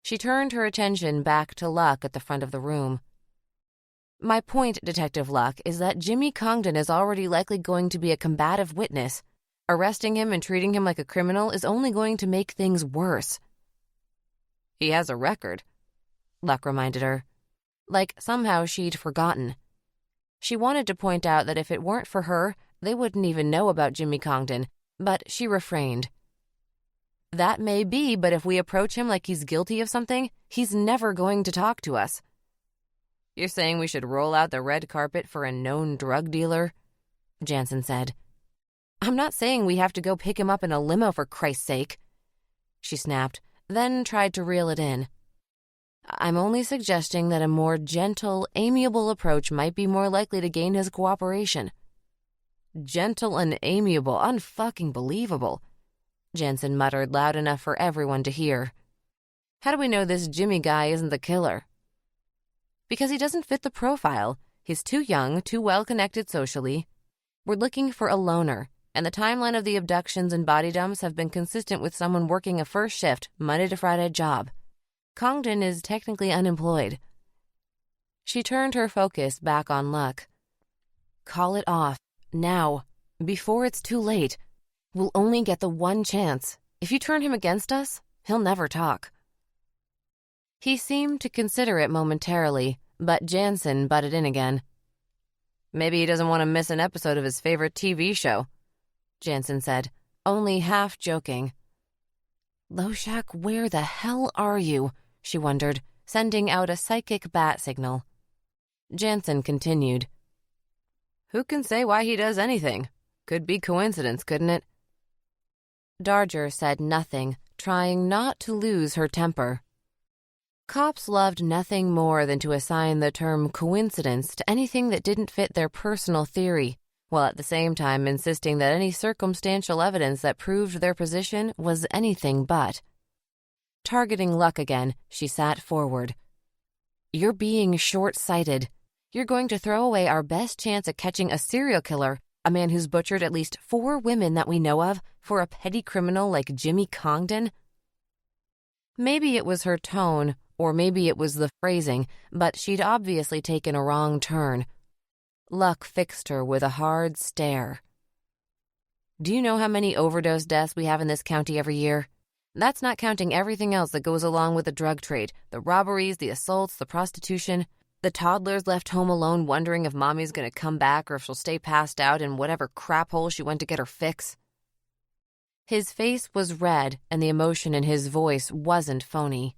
She turned her attention back to Luck at the front of the room. My point, Detective Luck, is that Jimmy Congdon is already likely going to be a combative witness. Arresting him and treating him like a criminal is only going to make things worse. He has a record, Luck reminded her. Like somehow she'd forgotten. She wanted to point out that if it weren't for her, they wouldn't even know about Jimmy Congdon, but she refrained. That may be, but if we approach him like he's guilty of something, he's never going to talk to us. You're saying we should roll out the red carpet for a known drug dealer? Jansen said. I'm not saying we have to go pick him up in a limo for Christ's sake, she snapped, then tried to reel it in. I'm only suggesting that a more gentle, amiable approach might be more likely to gain his cooperation." "Gentle and amiable, unfucking believable," Jansen muttered loud enough for everyone to hear. "How do we know this Jimmy guy isn't the killer?" "Because he doesn't fit the profile. He's too young, too well-connected socially. We're looking for a loner, and the timeline of the abductions and body dumps have been consistent with someone working a first shift, Monday to Friday job. Congdon is technically unemployed." She turned her focus back on Luck. "Call it off, now, before it's too late. We'll only get the one chance. If you turn him against us, he'll never talk." He seemed to consider it momentarily, but Jansen butted in again. "Maybe he doesn't want to miss an episode of his favorite TV show," Jansen said, only half joking. "Loshak, where the hell are you?" she wondered, sending out a psychic bat signal. Jansen continued. "Who can say why he does anything? Could be coincidence, couldn't it?" Darger said nothing, trying not to lose her temper. Cops loved nothing more than to assign the term coincidence to anything that didn't fit their personal theory, while at the same time insisting that any circumstantial evidence that proved their position was anything but. Targeting Luck again, she sat forward. "You're being short-sighted. You're going to throw away our best chance at catching a serial killer, a man who's butchered at least 4 women that we know of, for a petty criminal like Jimmy Congdon?" Maybe it was her tone, or maybe it was the phrasing, but she'd obviously taken a wrong turn. Luck fixed her with a hard stare. "Do you know how many overdose deaths we have in this county every year? That's not counting everything else that goes along with the drug trade, the robberies, the assaults, the prostitution, the toddlers left home alone wondering if mommy's going to come back or if she'll stay passed out in whatever crap hole she went to get her fix." His face was red, and the emotion in his voice wasn't phony.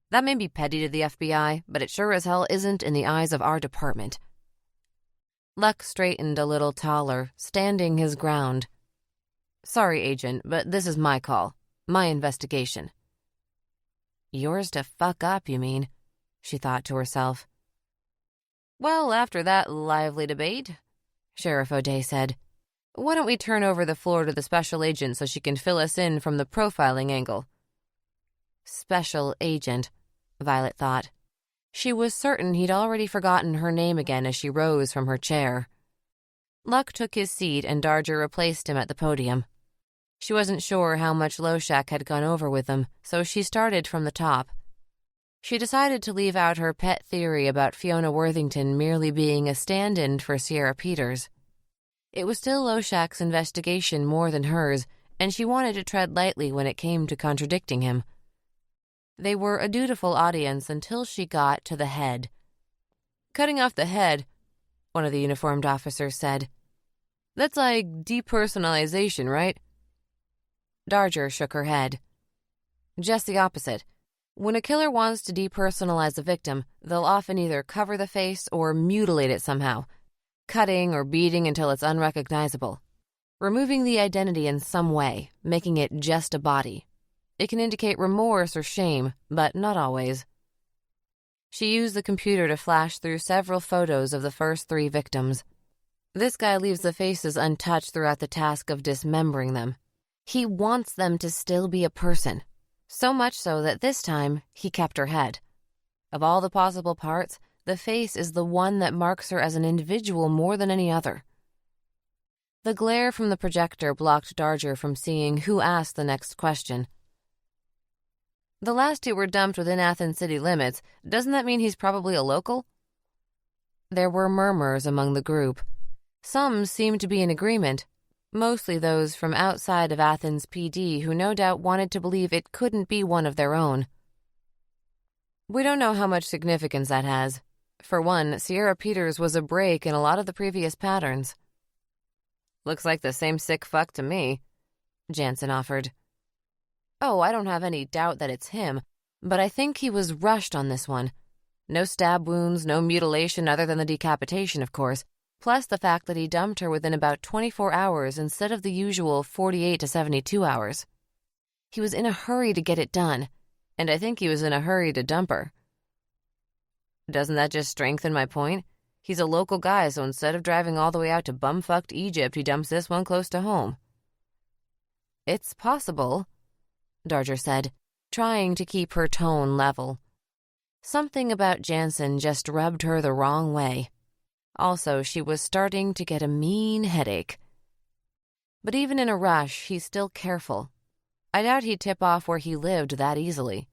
"That may be petty to the FBI, but it sure as hell isn't in the eyes of our department." Luck straightened a little taller, standing his ground. "Sorry, Agent, but this is my call. My investigation." "Yours to fuck up, you mean?" she thought to herself. "Well, after that lively debate," Sheriff O'Day said, "why don't we turn over the floor to the special agent so she can fill us in from the profiling angle?" Special agent, Violet thought. She was certain he'd already forgotten her name again as she rose from her chair. Luck took his seat and Darger replaced him at the podium. She wasn't sure how much Loshak had gone over with them, so she started from the top. She decided to leave out her pet theory about Fiona Worthington merely being a stand-in for Sierra Peters. It was still Loshak's investigation more than hers, and she wanted to tread lightly when it came to contradicting him. They were a dutiful audience until she got to the head. "Cutting off the head," one of the uniformed officers said. "That's like depersonalization, right?" Darger shook her head. "Just the opposite. When a killer wants to depersonalize a victim, they'll often either cover the face or mutilate it somehow, cutting or beating until it's unrecognizable, removing the identity in some way, making it just a body. It can indicate remorse or shame, but not always." She used the computer to flash through several photos of the first 3 victims. This guy leaves the faces untouched throughout the task of dismembering them. He wants them to still be a person, so much so that this time he kept her head. Of all the possible parts, the face is the one that marks her as an individual more than any other. The glare from the projector blocked Darger from seeing who asked the next question. "The last 2 were dumped within Athens city limits. Doesn't that mean he's probably a local?" There were murmurs among the group. Some seemed to be in agreement, mostly those from outside of Athens PD who no doubt wanted to believe it couldn't be one of their own. "We don't know how much significance that has. For one, Sierra Peters was a break in a lot of the previous patterns." "Looks like the same sick fuck to me," Jansen offered. "Oh, I don't have any doubt that it's him, but I think he was rushed on this one. No stab wounds, no mutilation other than the decapitation, of course, plus the fact that he dumped her within about 24 hours instead of the usual 48 to 72 hours. He was in a hurry to get it done. and I think he was in a hurry to dump her. Doesn't that just strengthen my point? He's a local guy, so instead of driving all the way out to bumfucked Egypt, he dumps this one close to home. It's possible, Darger said, trying to keep her tone level. Something about Jansen just rubbed her the wrong way. Also, she was starting to get a mean headache. But even in a rush, he's still careful. I doubt he'd tip off where he lived that easily.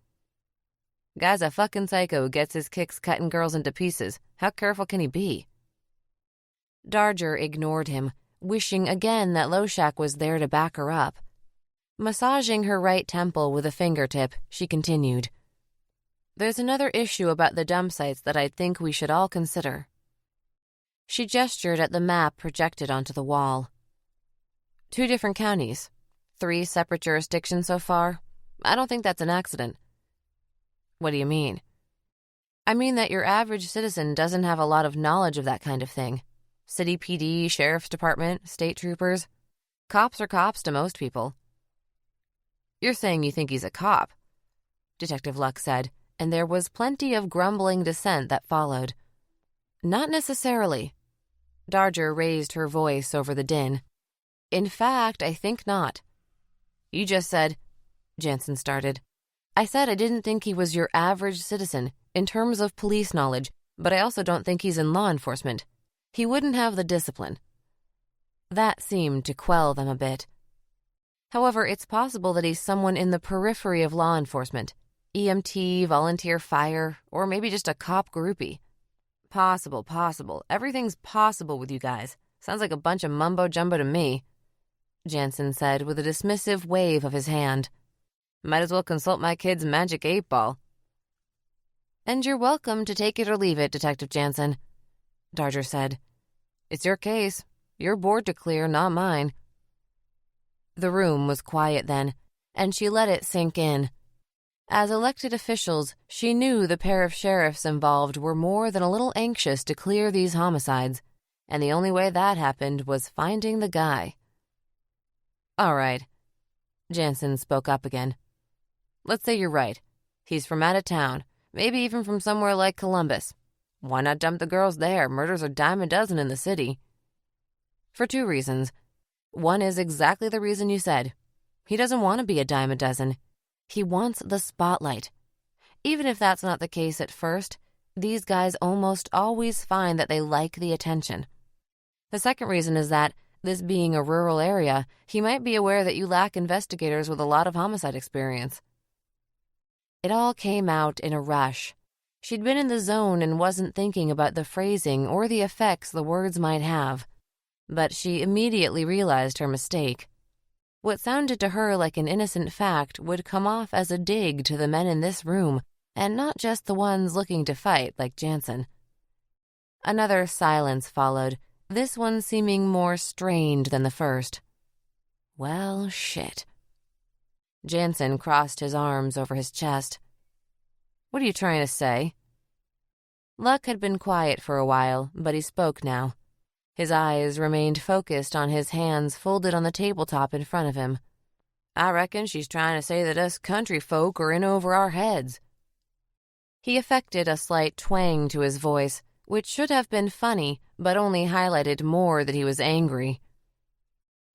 Guy's a fucking psycho who gets his kicks cutting girls into pieces. How careful can he be? Darger ignored him, wishing again that Loshak was there to back her up. Massaging her right temple with a fingertip, she continued. There's another issue about the dump sites that I think we should all consider. She gestured at the map projected onto the wall. 2 different counties. 3 separate jurisdictions so far. I don't think that's an accident. What do you mean? I mean that your average citizen doesn't have a lot of knowledge of that kind of thing. City PD, sheriff's department, state troopers. Cops are cops to most people. You're saying you think he's a cop, Detective Luck said, and there was plenty of grumbling dissent that followed. Not necessarily. Darger raised her voice over the din. In fact, I think not. You just said, Jansen started. I said I didn't think he was your average citizen in terms of police knowledge, but I also don't think he's in law enforcement. He wouldn't have the discipline. That seemed to quell them a bit. However, it's possible that he's someone in the periphery of law enforcement. EMT, volunteer fire, or maybe just a cop groupie. Possible. Everything's possible with you guys. Sounds like a bunch of mumbo-jumbo to me, Jansen said with a dismissive wave of his hand. Might as well consult my kid's magic 8-ball. And you're welcome to take it or leave it, Detective Jansen, Darger said. It's your case. Your board to clear, not mine. The room was quiet then, and she let it sink in. As elected officials, she knew the pair of sheriffs involved were more than a little anxious to clear these homicides, and the only way that happened was finding the guy. All right, Jansen spoke up again. Let's say you're right. He's from out of town, maybe even from somewhere like Columbus. Why not dump the girls there? Murders are dime a dozen in the city. For 2 reasons. One is exactly the reason you said. He doesn't want to be a dime a dozen. He wants the spotlight. Even if that's not the case at first, these guys almost always find that they like the attention. The second reason is that, this being a rural area, he might be aware that you lack investigators with a lot of homicide experience. It all came out in a rush. She'd been in the zone and wasn't thinking about the phrasing or the effects the words might have. But she immediately realized her mistake. What sounded to her like an innocent fact would come off as a dig to the men in this room, and not just the ones looking to fight like Jansen. Another silence followed, this one seeming more strained than the first. Well, shit. Jansen crossed his arms over his chest. What are you trying to say? Luck had been quiet for a while, but he spoke now. His eyes remained focused on his hands folded on the tabletop in front of him. I reckon she's trying to say that us country folk are in over our heads. He affected a slight twang to his voice, which should have been funny, but only highlighted more that he was angry.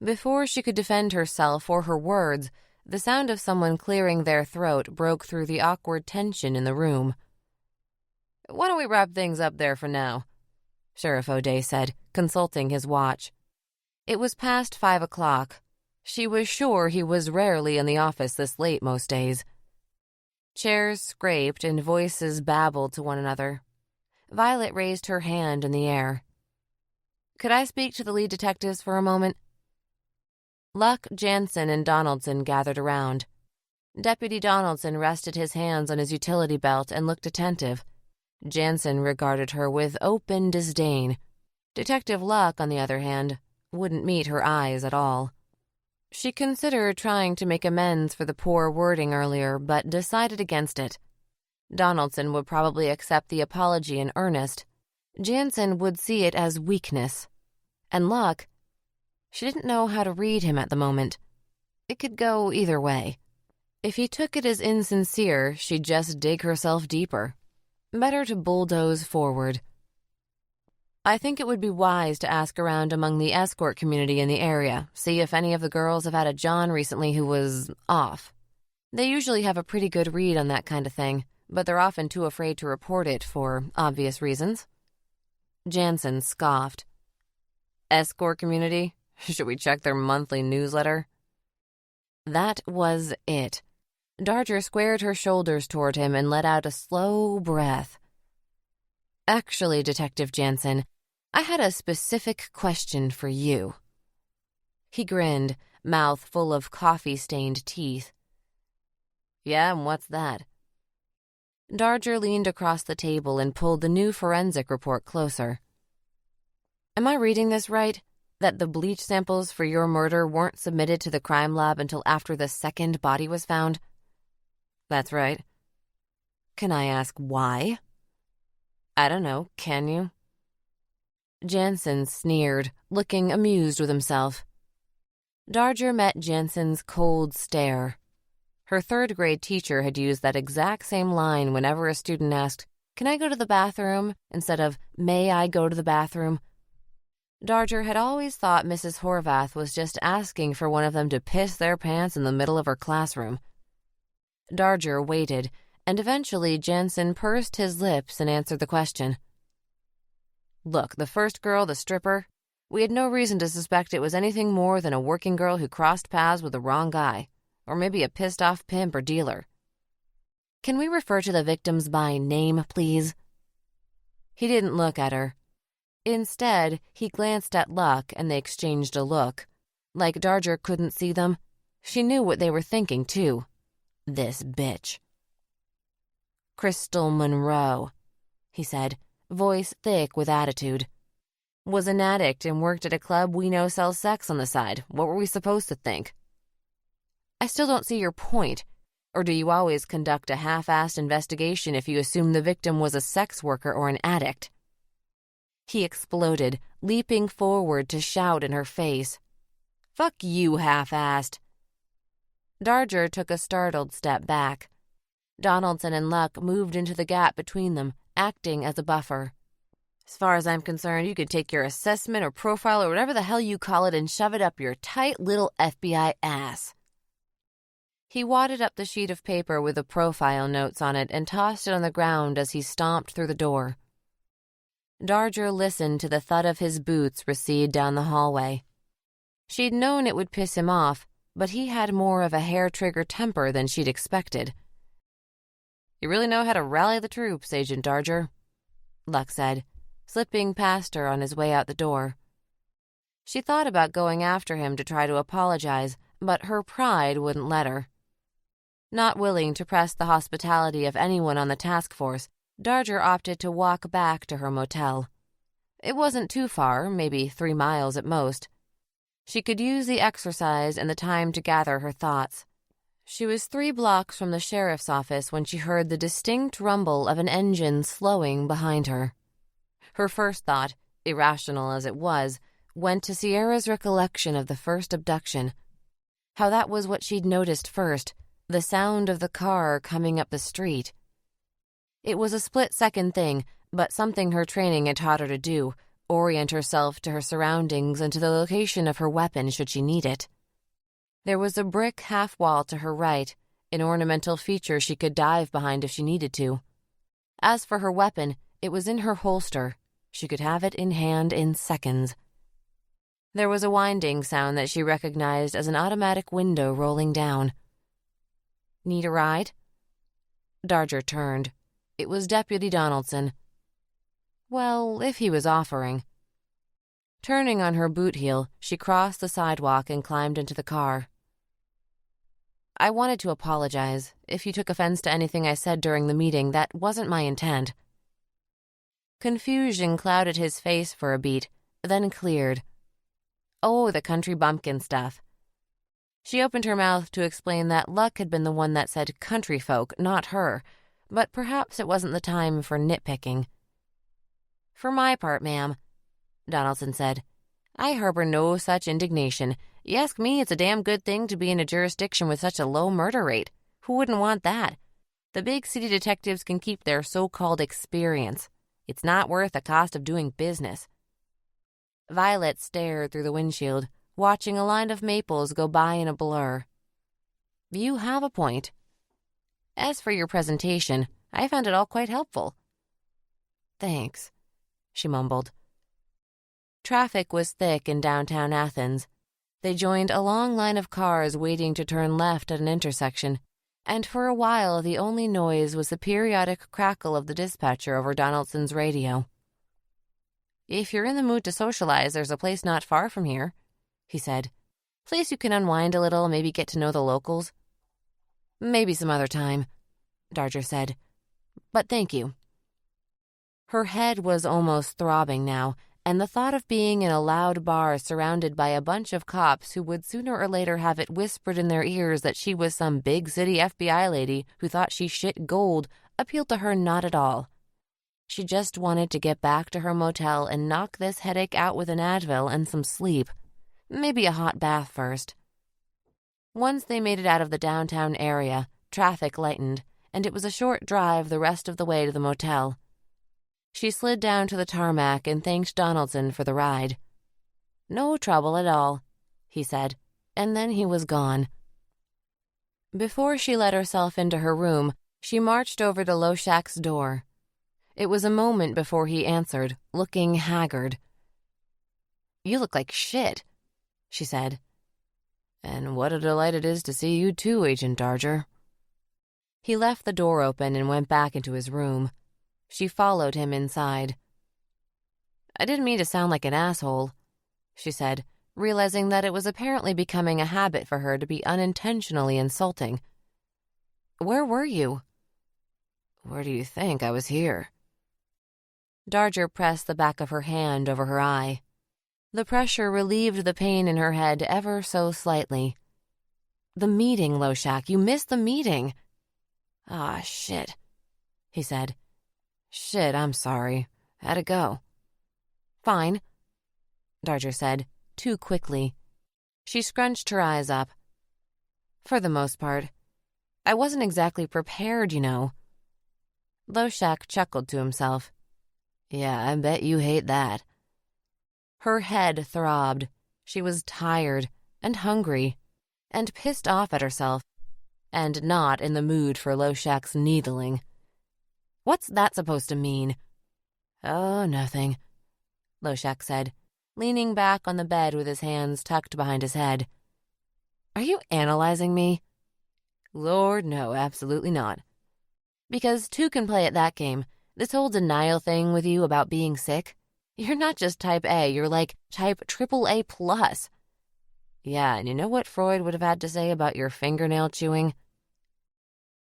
Before she could defend herself or her words, the sound of someone clearing their throat broke through the awkward tension in the room. Why don't we wrap things up there for now? Sheriff O'Day said, consulting his watch. It was past 5 o'clock. She was sure he was rarely in the office this late most days. Chairs scraped and voices babbled to one another. Violet raised her hand in the air. Could I speak to the lead detectives for a moment? Luck, Jansen, and Donaldson gathered around. Deputy Donaldson rested his hands on his utility belt and looked attentive. Jansen regarded her with open disdain. Detective Luck, on the other hand, wouldn't meet her eyes at all. She considered trying to make amends for the poor wording earlier, but decided against it. Donaldson would probably accept the apology in earnest. Jansen would see it as weakness. And Luck, she didn't know how to read him at the moment. It could go either way. If he took it as insincere, she'd just dig herself deeper. Better to bulldoze forward. I think it would be wise to ask around among the escort community in the area, see if any of the girls have had a John recently who was off. They usually have a pretty good read on that kind of thing, but they're often too afraid to report it for obvious reasons. Jansen scoffed. Escort community? Should we check their monthly newsletter? That was it. Darger squared her shoulders toward him and let out a slow breath. Actually, Detective Jansen, I had a specific question for you. He grinned, mouth full of coffee-stained teeth. Yeah, and what's that? Darger leaned across the table and pulled the new forensic report closer. Am I reading this right? That the bleach samples for your murder weren't submitted to the crime lab until after the second body was found? That's right. Can I ask why? I don't know, can you? Jansen sneered, looking amused with himself. Darger met Jansen's cold stare. Her third-grade teacher had used that exact same line whenever a student asked, "Can I go to the bathroom?" instead of, "May I go to the bathroom?" Darger had always thought Mrs. Horvath was just asking for one of them to piss their pants in the middle of her classroom. Darger waited, and eventually Jansen pursed his lips and answered the question. Look, the first girl, the stripper, we had no reason to suspect it was anything more than a working girl who crossed paths with the wrong guy, or maybe a pissed-off pimp or dealer. Can we refer to the victims by name, please? He didn't look at her. Instead, he glanced at Luck and they exchanged a look. Like Darger couldn't see them. She knew what they were thinking, too. This bitch. Crystal Monroe, he said, voice thick with attitude. Was an addict and worked at a club we know sells sex on the side. What were we supposed to think? I still don't see your point. Or do you always conduct a half-assed investigation if you assume the victim was a sex worker or an addict? He exploded, leaping forward to shout in her face. Fuck you, half-assed. Darger took a startled step back. Donaldson and Luck moved into the gap between them, acting as a buffer. As far as I'm concerned, you can take your assessment or profile or whatever the hell you call it and shove it up your tight little FBI ass. He wadded up the sheet of paper with the profile notes on it and tossed it on the ground as he stomped through the door. Darger listened to the thud of his boots recede down the hallway. She'd known it would piss him off, but he had more of a hair-trigger temper than she'd expected. You really know how to rally the troops, Agent Darger, Luck said, slipping past her on his way out the door. She thought about going after him to try to apologize, but her pride wouldn't let her. Not willing to press the hospitality of anyone on the task force, Darger opted to walk back to her motel. It wasn't too far, maybe 3 miles at most. She could use the exercise and the time to gather her thoughts. She was 3 blocks from the sheriff's office when she heard the distinct rumble of an engine slowing behind her. Her first thought, irrational as it was, went to Sierra's recollection of the first abduction. How that was what she'd noticed first, the sound of the car coming up the street. It was a split-second thing, but something her training had taught her to do, orient herself to her surroundings and to the location of her weapon should she need it. There was a brick half-wall to her right, an ornamental feature she could dive behind if she needed to. As for her weapon, it was in her holster. She could have it in hand in seconds. There was a winding sound that she recognized as an automatic window rolling down. Need a ride? Darger turned. It was Deputy Donaldson. Well, if he was offering. Turning on her boot heel, she crossed the sidewalk and climbed into the car. I wanted to apologize. If you took offense to anything I said during the meeting, that wasn't my intent. Confusion clouded his face for a beat, then cleared. Oh, the country bumpkin stuff. She opened her mouth to explain that Luck had been the one that said country folk, not her, but perhaps it wasn't the time for nitpicking. For my part, ma'am, Donaldson said, I harbor no such indignation. You ask me, it's a damn good thing to be in a jurisdiction with such a low murder rate. Who wouldn't want that? The big city detectives can keep their so-called experience. It's not worth the cost of doing business. Violet stared through the windshield, watching a line of maples go by in a blur. You have a point. As for your presentation, I found it all quite helpful. Thanks, she mumbled. Traffic was thick in downtown Athens. They joined a long line of cars waiting to turn left at an intersection, and for a while the only noise was the periodic crackle of the dispatcher over Donaldson's radio. If you're in the mood to socialize, there's a place not far from here, he said. Place you can unwind a little, maybe get to know the locals. Maybe some other time, Darger said. But thank you. Her head was almost throbbing now, and the thought of being in a loud bar surrounded by a bunch of cops who would sooner or later have it whispered in their ears that she was some big city FBI lady who thought she shit gold appealed to her not at all. She just wanted to get back to her motel and knock this headache out with an Advil and some sleep. Maybe a hot bath first. Once they made it out of the downtown area, traffic lightened, and it was a short drive the rest of the way to the motel. She slid down to the tarmac and thanked Donaldson for the ride. No trouble at all, he said, and then he was gone. Before she let herself into her room, she marched over to Loshak's door. It was a moment before he answered, looking haggard. You look like shit, she said. And what a delight it is to see you too, Agent Darger. He left the door open and went back into his room. She followed him inside. I didn't mean to sound like an asshole, she said, realizing that it was apparently becoming a habit for her to be unintentionally insulting. Where were you? Where do you think? I was here. Darger pressed the back of her hand over her eye. The pressure relieved the pain in her head ever so slightly. The meeting, Loshak. You missed the meeting. Ah, shit, he said. Shit, I'm sorry. How'd it go? Fine, Darger said, too quickly. She scrunched her eyes up. For the most part. I wasn't exactly prepared, you know. Loshak chuckled to himself. Yeah, I bet you hate that. Her head throbbed. She was tired and hungry and pissed off at herself and not in the mood for Loshak's needling. What's that supposed to mean? Oh, nothing, Loshak said, leaning back on the bed with his hands tucked behind his head. Are you analyzing me? Lord, no, absolutely not. Because two can play at that game. This whole denial thing with you about being sick. You're not just type A, you're like type AAA+. Yeah, and you know what Freud would have had to say about your fingernail chewing?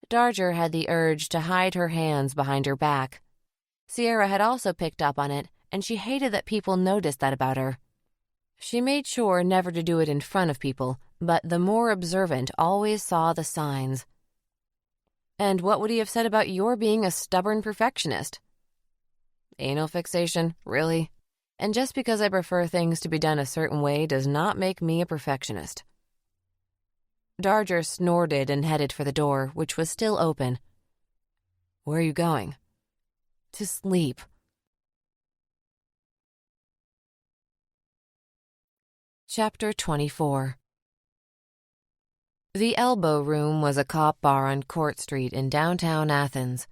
Darger had the urge to hide her hands behind her back. Sierra had also picked up on it, and she hated that people noticed that about her. She made sure never to do it in front of people, but the more observant always saw the signs. And what would he have said about your being a stubborn perfectionist? Anal fixation, really? And just because I prefer things to be done a certain way does not make me a perfectionist. Darger snorted and headed for the door, which was still open. Where are you going? To sleep. Chapter 24. The Elbow Room was a cop bar on Court Street in downtown Athens.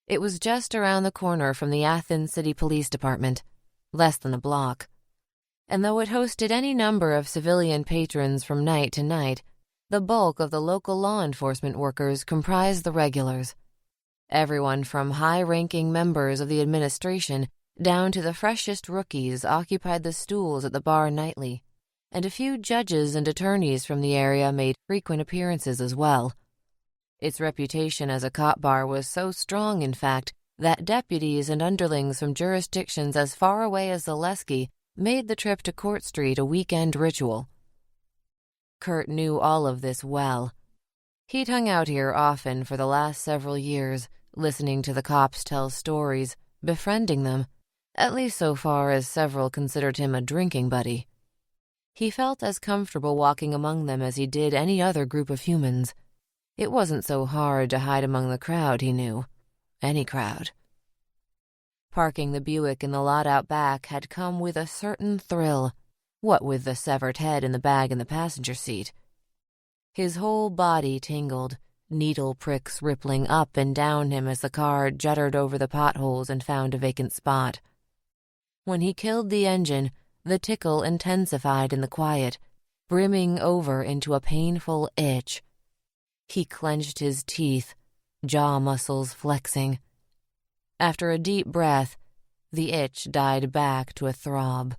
It was just around the corner from the Athens City Police Department, less than a block. And though it hosted any number of civilian patrons from night to night, the bulk of the local law enforcement workers comprised the regulars. Everyone from high-ranking members of the administration down to the freshest rookies occupied the stools at the bar nightly, and a few judges and attorneys from the area made frequent appearances as well. Its reputation as a cop bar was so strong, in fact, that deputies and underlings from jurisdictions as far away as Zaleski made the trip to Court Street a weekend ritual. Kurt knew all of this well. He'd hung out here often for the last several years, listening to the cops tell stories, befriending them, at least so far as several considered him a drinking buddy. He felt as comfortable walking among them as he did any other group of humans, It wasn't so hard to hide among the crowd, he knew. Any crowd. Parking the Buick in the lot out back had come with a certain thrill, what with the severed head and the bag in the passenger seat. His whole body tingled, needle pricks rippling up and down him as the car juddered over the potholes and found a vacant spot. When he killed the engine, the tickle intensified in the quiet, brimming over into a painful itch. He clenched his teeth, jaw muscles flexing. After a deep breath, the itch died back to a throb.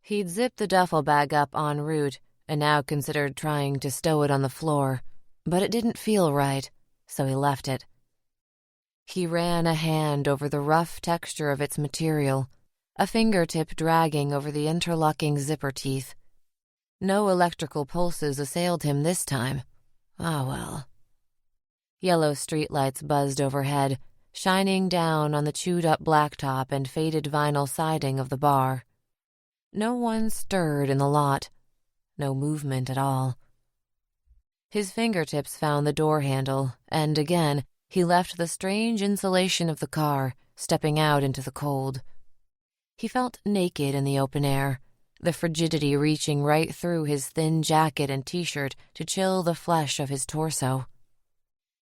He'd zipped the duffel bag up en route and now considered trying to stow it on the floor, but it didn't feel right, so he left it. He ran a hand over the rough texture of its material, a fingertip dragging over the interlocking zipper teeth. No electrical pulses assailed him this time. Ah, well. Yellow streetlights buzzed overhead, shining down on the chewed-up blacktop and faded vinyl siding of the bar. No one stirred in the lot. No movement at all. His fingertips found the door handle, and again he left the strange insulation of the car, stepping out into the cold. He felt naked in the open air, the frigidity reaching right through his thin jacket and t-shirt to chill the flesh of his torso.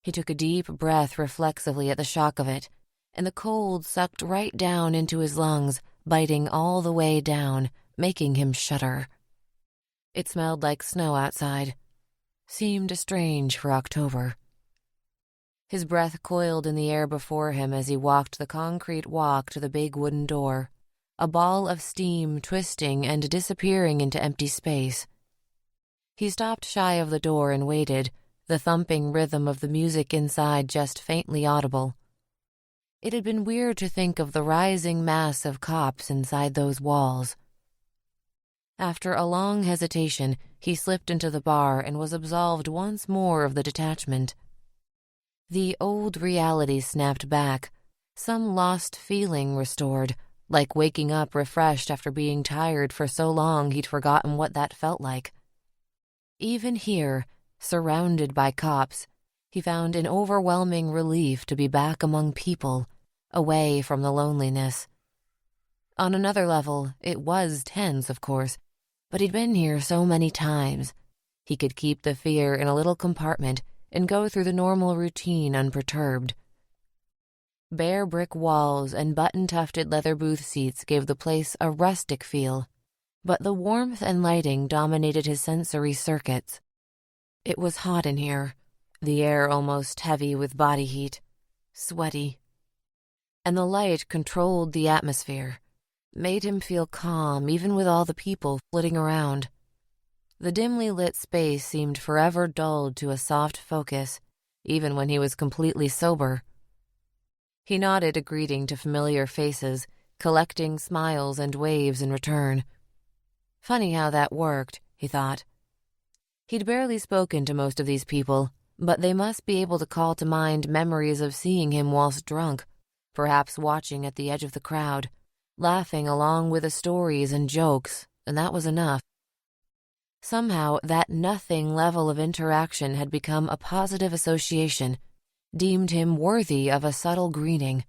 He took a deep breath reflexively at the shock of it, and the cold sucked right down into his lungs, biting all the way down, making him shudder. It smelled like snow outside. Seemed strange for October. His breath coiled in the air before him as he walked the concrete walk to the big wooden door, a ball of steam twisting and disappearing into empty space. He stopped shy of the door and waited, the thumping rhythm of the music inside just faintly audible. It had been weird to think of the rising mass of cops inside those walls. After a long hesitation, he slipped into the bar and was absolved once more of the detachment. The old reality snapped back, some lost feeling restored, like waking up refreshed after being tired for so long he'd forgotten what that felt like. Even here, surrounded by cops, he found an overwhelming relief to be back among people, away from the loneliness. On another level, it was tense, of course, but he'd been here so many times. He could keep the fear in a little compartment and go through the normal routine unperturbed. Bare brick walls and button-tufted leather booth seats gave the place a rustic feel, but the warmth and lighting dominated his sensory circuits. It was hot in here, the air almost heavy with body heat, sweaty. And the light controlled the atmosphere, made him feel calm even with all the people flitting around. The dimly lit space seemed forever dulled to a soft focus, even when he was completely sober. He nodded a greeting to familiar faces, collecting smiles and waves in return. Funny how that worked, he thought. He'd barely spoken to most of these people, but they must be able to call to mind memories of seeing him whilst drunk, perhaps watching at the edge of the crowd, laughing along with the stories and jokes, and that was enough. Somehow, that nothing level of interaction had become a positive association, deemed him worthy of a subtle greeting.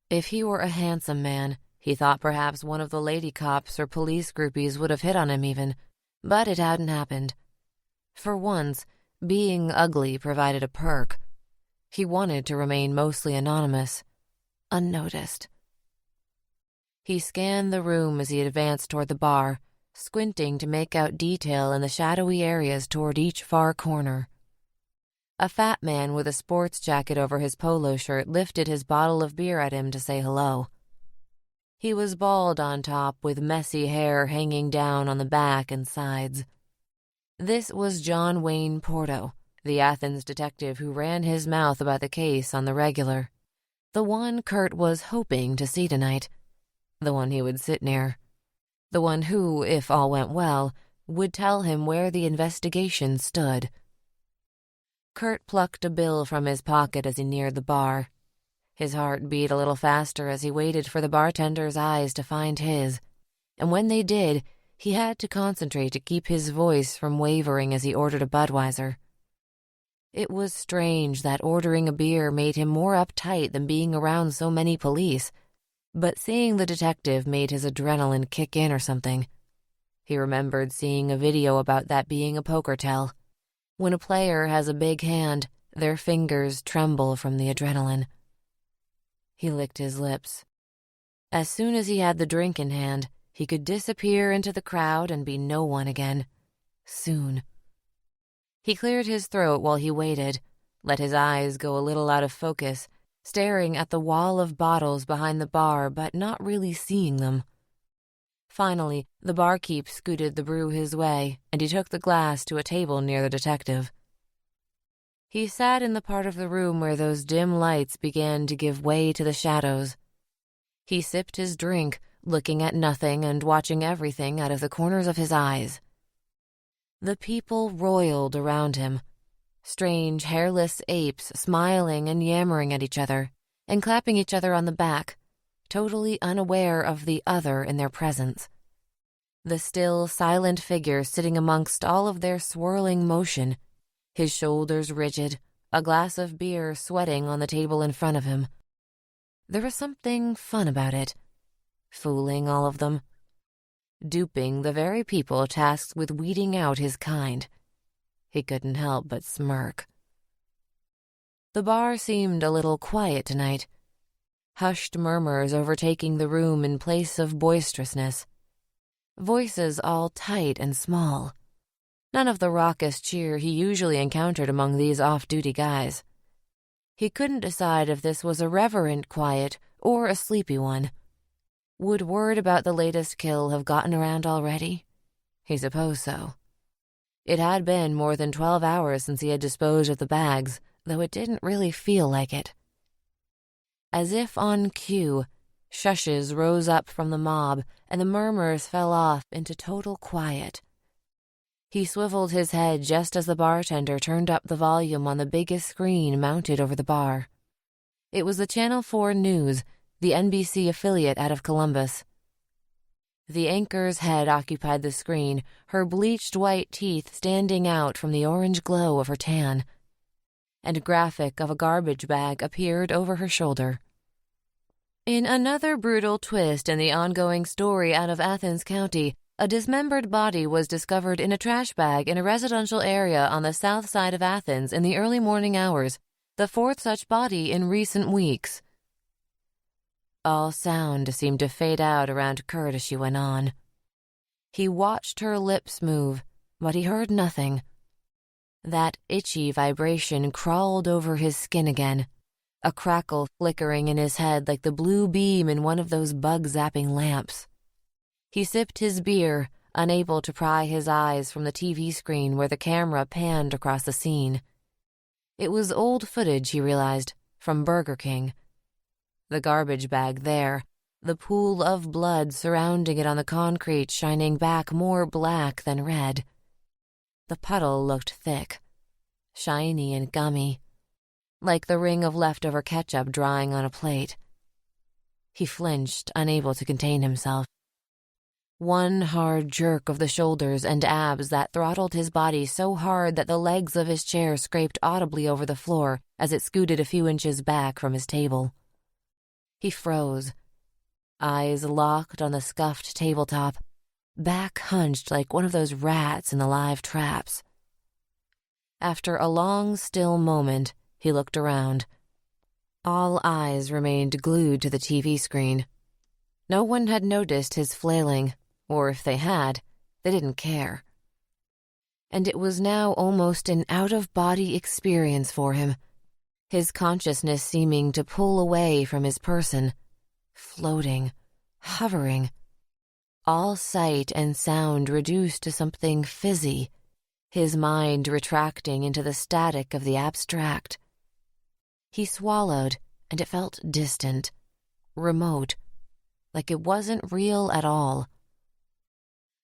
If he were a handsome man, he thought perhaps one of the lady cops or police groupies would have hit on him even, but it hadn't happened. For once, being ugly provided a perk. He wanted to remain mostly anonymous, unnoticed. He scanned the room as he advanced toward the bar, squinting to make out detail in the shadowy areas toward each far corner. A fat man with a sports jacket over his polo shirt lifted his bottle of beer at him to say hello. He was bald on top with messy hair hanging down on the back and sides. This was John Wayne Porto, the Athens detective who ran his mouth about the case on the regular. The one Kurt was hoping to see tonight. The one he would sit near. The one who, if all went well, would tell him where the investigation stood. Kurt plucked a bill from his pocket as he neared the bar. His heart beat a little faster as he waited for the bartender's eyes to find his, and when they did, he had to concentrate to keep his voice from wavering as he ordered a Budweiser. It was strange that ordering a beer made him more uptight than being around so many police, but seeing the detective made his adrenaline kick in or something. He remembered seeing a video about that being a poker tell. When a player has a big hand, their fingers tremble from the adrenaline. He licked his lips. As soon as he had the drink in hand, he could disappear into the crowd and be no one again. Soon. He cleared his throat while he waited, let his eyes go a little out of focus, staring at the wall of bottles behind the bar but not really seeing them. Finally, the barkeep scooted the brew his way, and he took the glass to a table near the detective. He sat in the part of the room where those dim lights began to give way to the shadows. He sipped his drink, looking at nothing and watching everything out of the corners of his eyes. The people roiled around him, strange hairless apes smiling and yammering at each other and clapping each other on the back, totally unaware of the other in their presence. The still, silent figure sitting amongst all of their swirling motion, his shoulders rigid, a glass of beer sweating on the table in front of him. There was something fun about it, fooling all of them, duping the very people tasked with weeding out his kind. He couldn't help but smirk. The bar seemed a little quiet tonight, hushed murmurs overtaking the room in place of boisterousness. Voices all tight and small. None of the raucous cheer he usually encountered among these off-duty guys. He couldn't decide if this was a reverent quiet or a sleepy one. Would word about the latest kill have gotten around already? He supposed so. It had been more than 12 hours since he had disposed of the bags, though it didn't really feel like it. As if on cue, shushes rose up from the mob and the murmurs fell off into total quiet. He swiveled his head just as the bartender turned up the volume on the biggest screen mounted over the bar. It was the Channel 4 News, the NBC affiliate out of Columbus. The anchor's head occupied the screen, her bleached white teeth standing out from the orange glow of her tan, and a graphic of a garbage bag appeared over her shoulder. In another brutal twist in the ongoing story out of Athens County, a dismembered body was discovered in a trash bag in a residential area on the south side of Athens in the early morning hours, the fourth such body in recent weeks. All sound seemed to fade out around Kurt as she went on. He watched her lips move, but he heard nothing. That itchy vibration crawled over his skin again, a crackle flickering in his head like the blue beam in one of those bug-zapping lamps. He sipped his beer, unable to pry his eyes from the TV screen where the camera panned across the scene. It was old footage, he realized, from Burger King. The garbage bag there, the pool of blood surrounding it on the concrete shining back more black than red. The puddle looked thick, shiny and gummy, like the ring of leftover ketchup drying on a plate. He flinched, unable to contain himself. One hard jerk of the shoulders and abs that throttled his body so hard that the legs of his chair scraped audibly over the floor as it scooted a few inches back from his table. He froze, eyes locked on the scuffed tabletop, back hunched like one of those rats in the live traps. After a long, still moment, he looked around. All eyes remained glued to the TV screen. No one had noticed his flailing, or if they had, they didn't care. And it was now almost an out-of-body experience for him, his consciousness seeming to pull away from his person, floating, hovering, all sight and sound reduced to something fizzy, his mind retracting into the static of the abstract. He swallowed, and it felt distant, remote, like it wasn't real at all.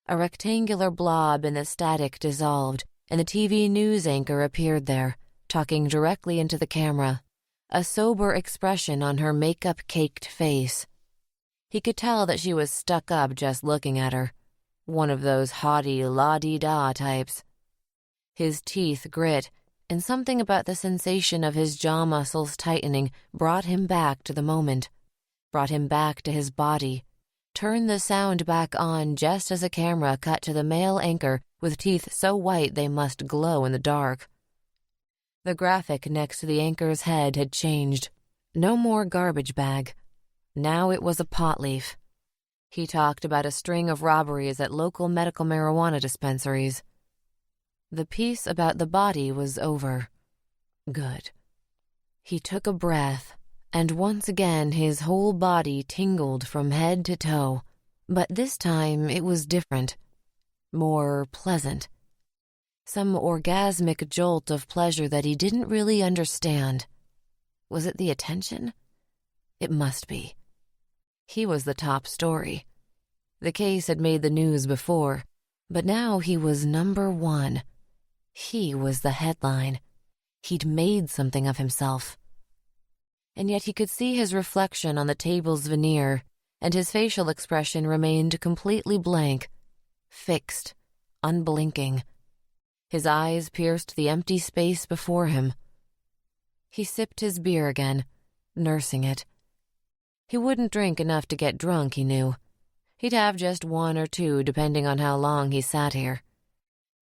A rectangular blob in the static dissolved, and the TV news anchor appeared there, talking directly into the camera, a sober expression on her makeup-caked face. He could tell that she was stuck up just looking at her, one of those haughty la-di-da types. His teeth grit, and something about the sensation of his jaw muscles tightening brought him back to the moment, brought him back to his body, turned the sound back on just as a camera cut to the male anchor with teeth so white they must glow in the dark. The graphic next to the anchor's head had changed. No more garbage bag. Now it was a pot leaf. He talked about a string of robberies at local medical marijuana dispensaries. The piece about the body was over. Good. He took a breath, and once again his whole body tingled from head to toe. But this time it was different. More pleasant. Some orgasmic jolt of pleasure that he didn't really understand. Was it the attention? It must be. He was the top story. The case had made the news before, but now he was number one. He was the headline. He'd made something of himself. And yet he could see his reflection on the table's veneer, and his facial expression remained completely blank, fixed, unblinking. His eyes pierced the empty space before him. He sipped his beer again, nursing it. He wouldn't drink enough to get drunk, he knew. He'd have just one or two, depending on how long he sat here.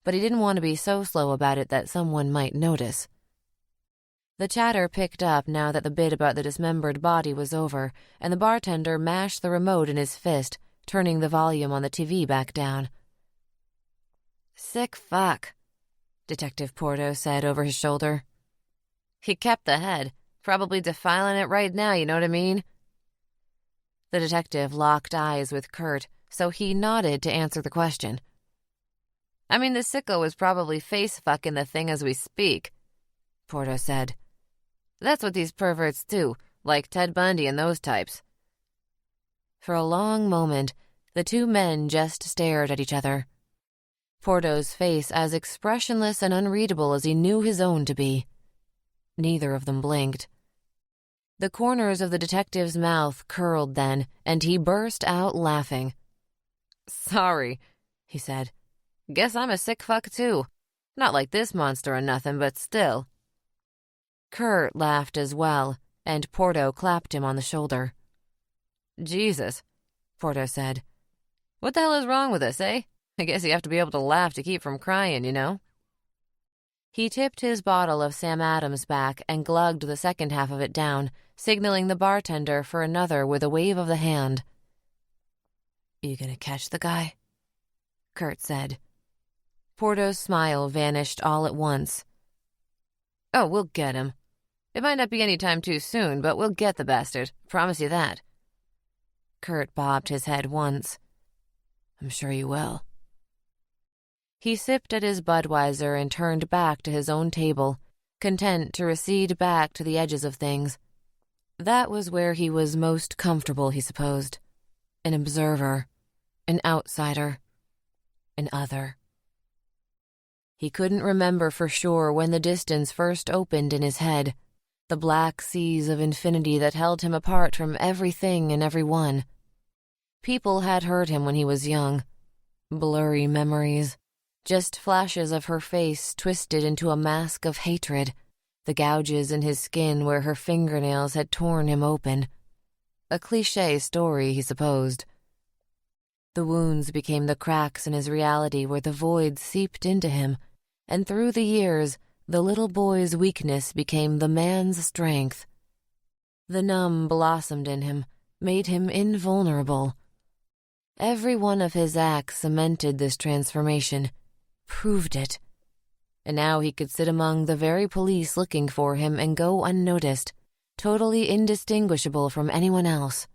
But he didn't want to be so slow about it that someone might notice. The chatter picked up now that the bit about the dismembered body was over, and the bartender mashed the remote in his fist, turning the volume on the TV back down. "Sick fuck," Detective Porto said over his shoulder. "He kept the head, probably defiling it right now, you know what I mean?" The detective locked eyes with Kurt, so he nodded to answer the question. "I mean, the sicko was probably face-fucking the thing as we speak," Porto said. "That's what these perverts do, like Ted Bundy and those types." For a long moment, the two men just stared at each other. Porto's face as expressionless and unreadable as he knew his own to be. Neither of them blinked. The corners of the detective's mouth curled then, and he burst out laughing. "Sorry," he said. "Guess I'm a sick fuck too. Not like this monster or nothing, but still." Kurt laughed as well, and Porto clapped him on the shoulder. "Jesus," Porto said. "What the hell is wrong with us, eh? I guess you have to be able to laugh to keep from crying, you know?" He tipped his bottle of Sam Adams back and glugged the second half of it down, signaling the bartender for another with a wave of the hand. "You gonna catch the guy?" Kurt said. Porto's smile vanished all at once. "Oh, we'll get him. It might not be any time too soon, but we'll get the bastard. Promise you that." Kurt bobbed his head once. "I'm sure you will." He sipped at his Budweiser and turned back to his own table, content to recede back to the edges of things. That was where he was most comfortable, he supposed. An observer, an outsider, an other. He couldn't remember for sure when the distance first opened in his head, the black seas of infinity that held him apart from everything and everyone. People had hurt him when he was young. Blurry memories. Just flashes of her face twisted into a mask of hatred, the gouges in his skin where her fingernails had torn him open. A cliché story, he supposed. The wounds became the cracks in his reality where the void seeped into him, and through the years, the little boy's weakness became the man's strength. The numb blossomed in him, made him invulnerable. Every one of his acts cemented this transformation, proved it. And now he could sit among the very police looking for him and go unnoticed, totally indistinguishable from anyone else.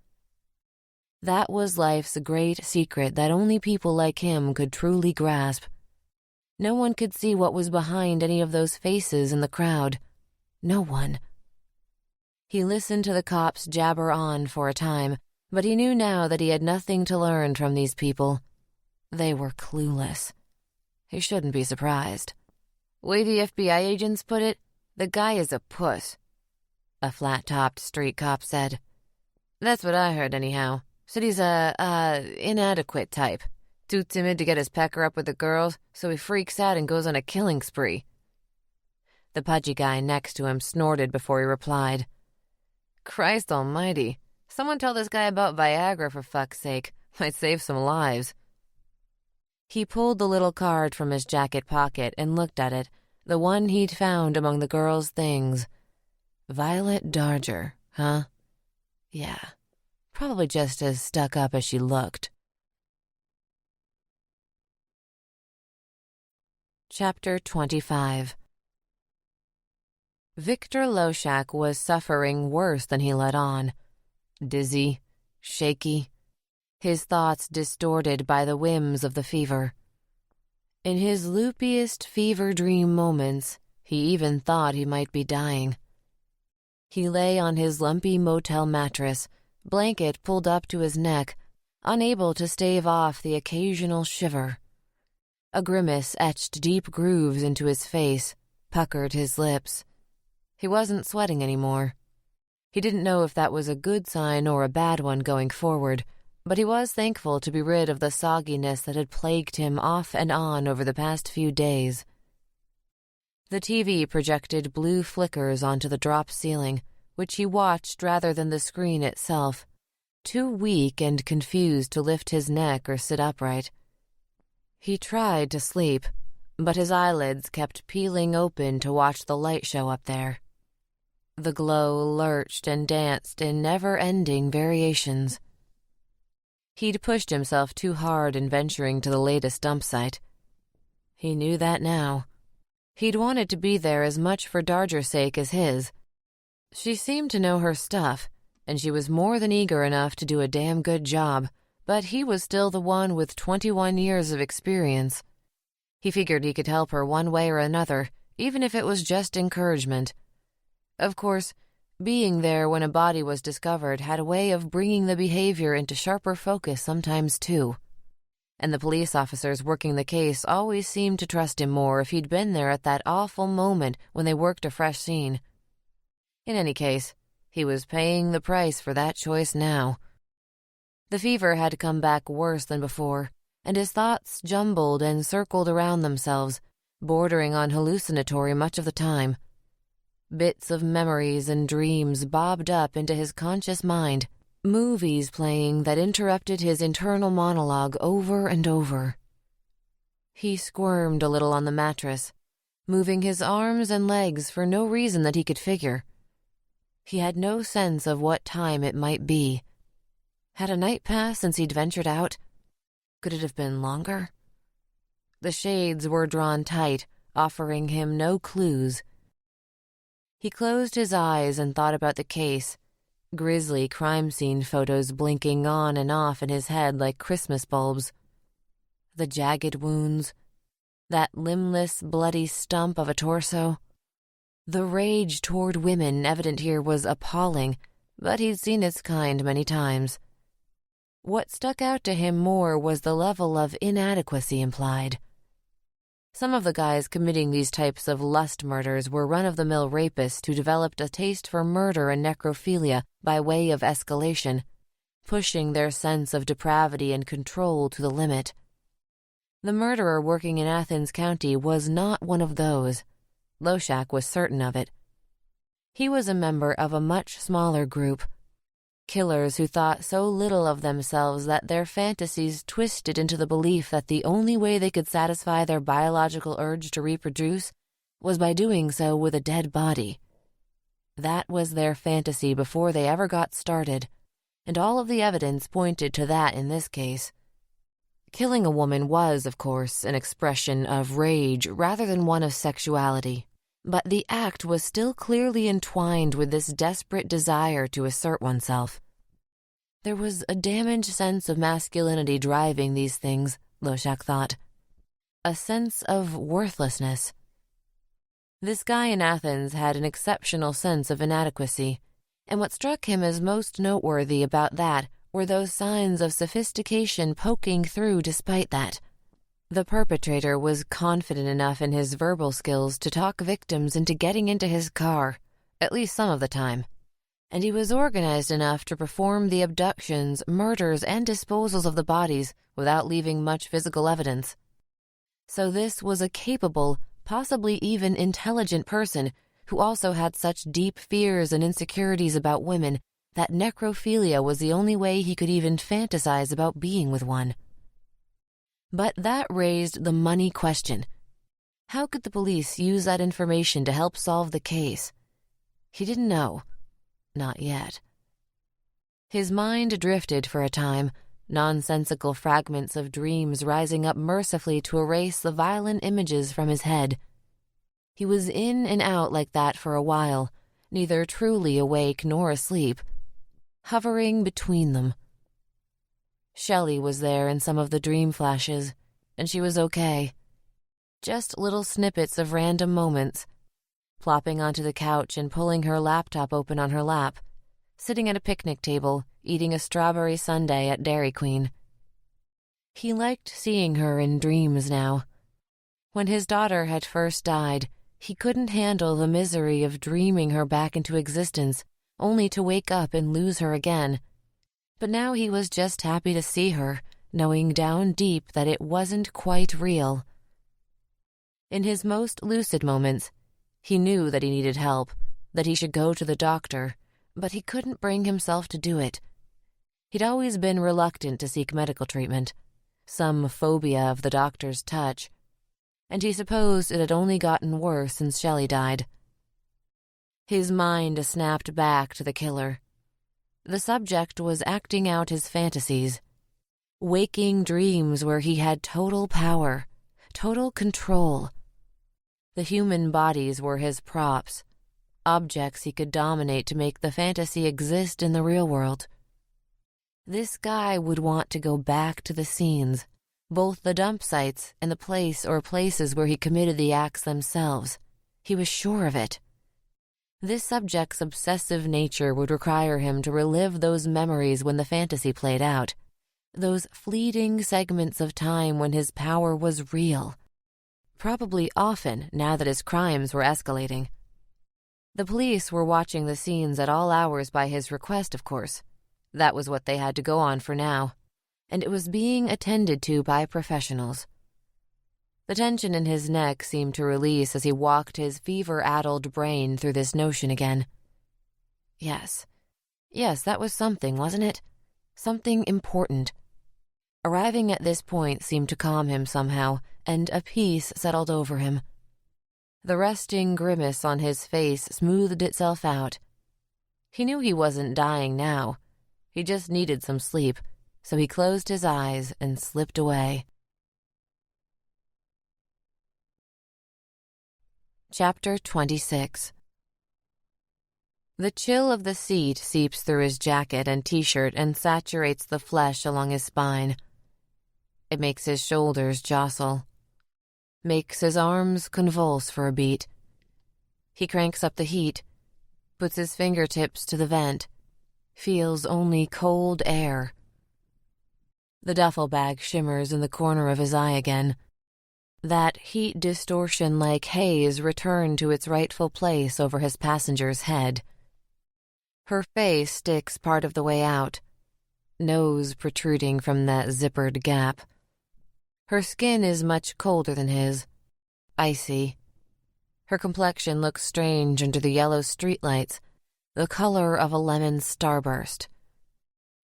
That was life's great secret that only people like him could truly grasp. No one could see what was behind any of those faces in the crowd. No one. He listened to the cops jabber on for a time, but he knew now that he had nothing to learn from these people. They were clueless. He shouldn't be surprised. "Way the FBI agents put it, the guy is a puss," a flat-topped street cop said. "That's what I heard anyhow. Said he's a inadequate type. Too timid to get his pecker up with the girls, so he freaks out and goes on a killing spree." The pudgy guy next to him snorted before he replied. Christ almighty. Someone tell this guy about Viagra for fuck's sake. Might save some lives. He pulled the little card from his jacket pocket and looked at it, the one he'd found among the girl's things. Violet Darger, huh? Yeah, probably just as stuck up as she looked. Chapter 25. Victor Loshak was suffering worse than he let on. Dizzy, shaky, his thoughts distorted by the whims of the fever. In his loopiest fever dream moments, he even thought he might be dying. He lay on his lumpy motel mattress, blanket pulled up to his neck, unable to stave off the occasional shiver. A grimace etched deep grooves into his face, puckered his lips. He wasn't sweating anymore. He didn't know if that was a good sign or a bad one going forward, but he was thankful to be rid of the sogginess that had plagued him off and on over the past few days. The TV projected blue flickers onto the drop ceiling, which he watched rather than the screen itself, too weak and confused to lift his neck or sit upright. He tried to sleep, but his eyelids kept peeling open to watch the light show up there. The glow lurched and danced in never-ending variations. He'd pushed himself too hard in venturing to the latest dump site. He knew that now. He'd wanted to be there as much for Darger's sake as his. She seemed to know her stuff, and she was more than eager enough to do a damn good job, but he was still the one with 21 years of experience. He figured he could help her one way or another, even if it was just encouragement. Of course, being there when a body was discovered had a way of bringing the behavior into sharper focus sometimes too. And the police officers working the case always seemed to trust him more if he'd been there at that awful moment when they worked a fresh scene. In any case, he was paying the price for that choice now. The fever had come back worse than before, and his thoughts jumbled and circled around themselves, bordering on hallucinatory much of the time. Bits of memories and dreams bobbed up into his conscious mind, movies playing that interrupted his internal monologue over and over. He squirmed a little on the mattress, moving his arms and legs for no reason that he could figure. He had no sense of what time it might be. Had a night passed since he'd ventured out? Could it have been longer? The shades were drawn tight, offering him no clues. He closed his eyes and thought about the case, grisly crime scene photos blinking on and off in his head like Christmas bulbs. The jagged wounds, that limbless, bloody stump of a torso. The rage toward women evident here was appalling, but he'd seen its kind many times. What stuck out to him more was the level of inadequacy implied. Some of the guys committing these types of lust murders were run-of-the-mill rapists who developed a taste for murder and necrophilia by way of escalation, pushing their sense of depravity and control to the limit. The murderer working in Athens County was not one of those. Loshak was certain of it. He was a member of a much smaller group. Killers who thought so little of themselves that their fantasies twisted into the belief that the only way they could satisfy their biological urge to reproduce was by doing so with a dead body. That was their fantasy before they ever got started, and all of the evidence pointed to that in this case. Killing a woman was, of course, an expression of rage rather than one of sexuality, but the act was still clearly entwined with this desperate desire to assert oneself. There was a damaged sense of masculinity driving these things, Loshak thought. A sense of worthlessness. This guy in Athens had an exceptional sense of inadequacy, and what struck him as most noteworthy about that were those signs of sophistication poking through despite that. The perpetrator was confident enough in his verbal skills to talk victims into getting into his car, at least some of the time, and he was organized enough to perform the abductions, murders, and disposals of the bodies without leaving much physical evidence. So this was a capable, possibly even intelligent person who also had such deep fears and insecurities about women that necrophilia was the only way he could even fantasize about being with one. But that raised the money question. How could the police use that information to help solve the case? He didn't know. Not yet. His mind drifted for a time, nonsensical fragments of dreams rising up mercifully to erase the violent images from his head. He was in and out like that for a while, neither truly awake nor asleep, hovering between them. Shelley was there in some of the dream flashes, and she was okay. Just little snippets of random moments, plopping onto the couch and pulling her laptop open on her lap, sitting at a picnic table, eating a strawberry sundae at Dairy Queen. He liked seeing her in dreams now. When his daughter had first died, he couldn't handle the misery of dreaming her back into existence, only to wake up and lose her again. But now he was just happy to see her, knowing down deep that it wasn't quite real. In his most lucid moments, he knew that he needed help, that he should go to the doctor, but he couldn't bring himself to do it. He'd always been reluctant to seek medical treatment, some phobia of the doctor's touch, and he supposed it had only gotten worse since Shelley died. His mind snapped back to the killer. The subject was acting out his fantasies, waking dreams where he had total power, total control. The human bodies were his props, objects he could dominate to make the fantasy exist in the real world. This guy would want to go back to the scenes, both the dump sites and the place or places where he committed the acts themselves. He was sure of it. This subject's obsessive nature would require him to relive those memories when the fantasy played out, those fleeting segments of time when his power was real, probably often now that his crimes were escalating. The police were watching the scenes at all hours by his request, of course. That was what they had to go on for now, and it was being attended to by professionals. The tension in his neck seemed to release as he walked his fever-addled brain through this notion again. Yes, that was something, wasn't it? Something important. Arriving at this point seemed to calm him somehow, and a peace settled over him. The resting grimace on his face smoothed itself out. He knew he wasn't dying now. He just needed some sleep, so he closed his eyes and slipped away. Chapter 26. The chill of the seat seeps through his jacket and t-shirt and saturates the flesh along his spine. It makes his shoulders jostle, makes his arms convulse for a beat. He cranks up the heat, puts his fingertips to the vent, feels only cold air. The duffel bag shimmers in the corner of his eye again. That heat distortion like haze returned to its rightful place over his passenger's head. Her face sticks part of the way out, nose protruding from that zippered gap. Her skin is much colder than his, icy. Her complexion looks strange under the yellow streetlights, the color of a lemon starburst.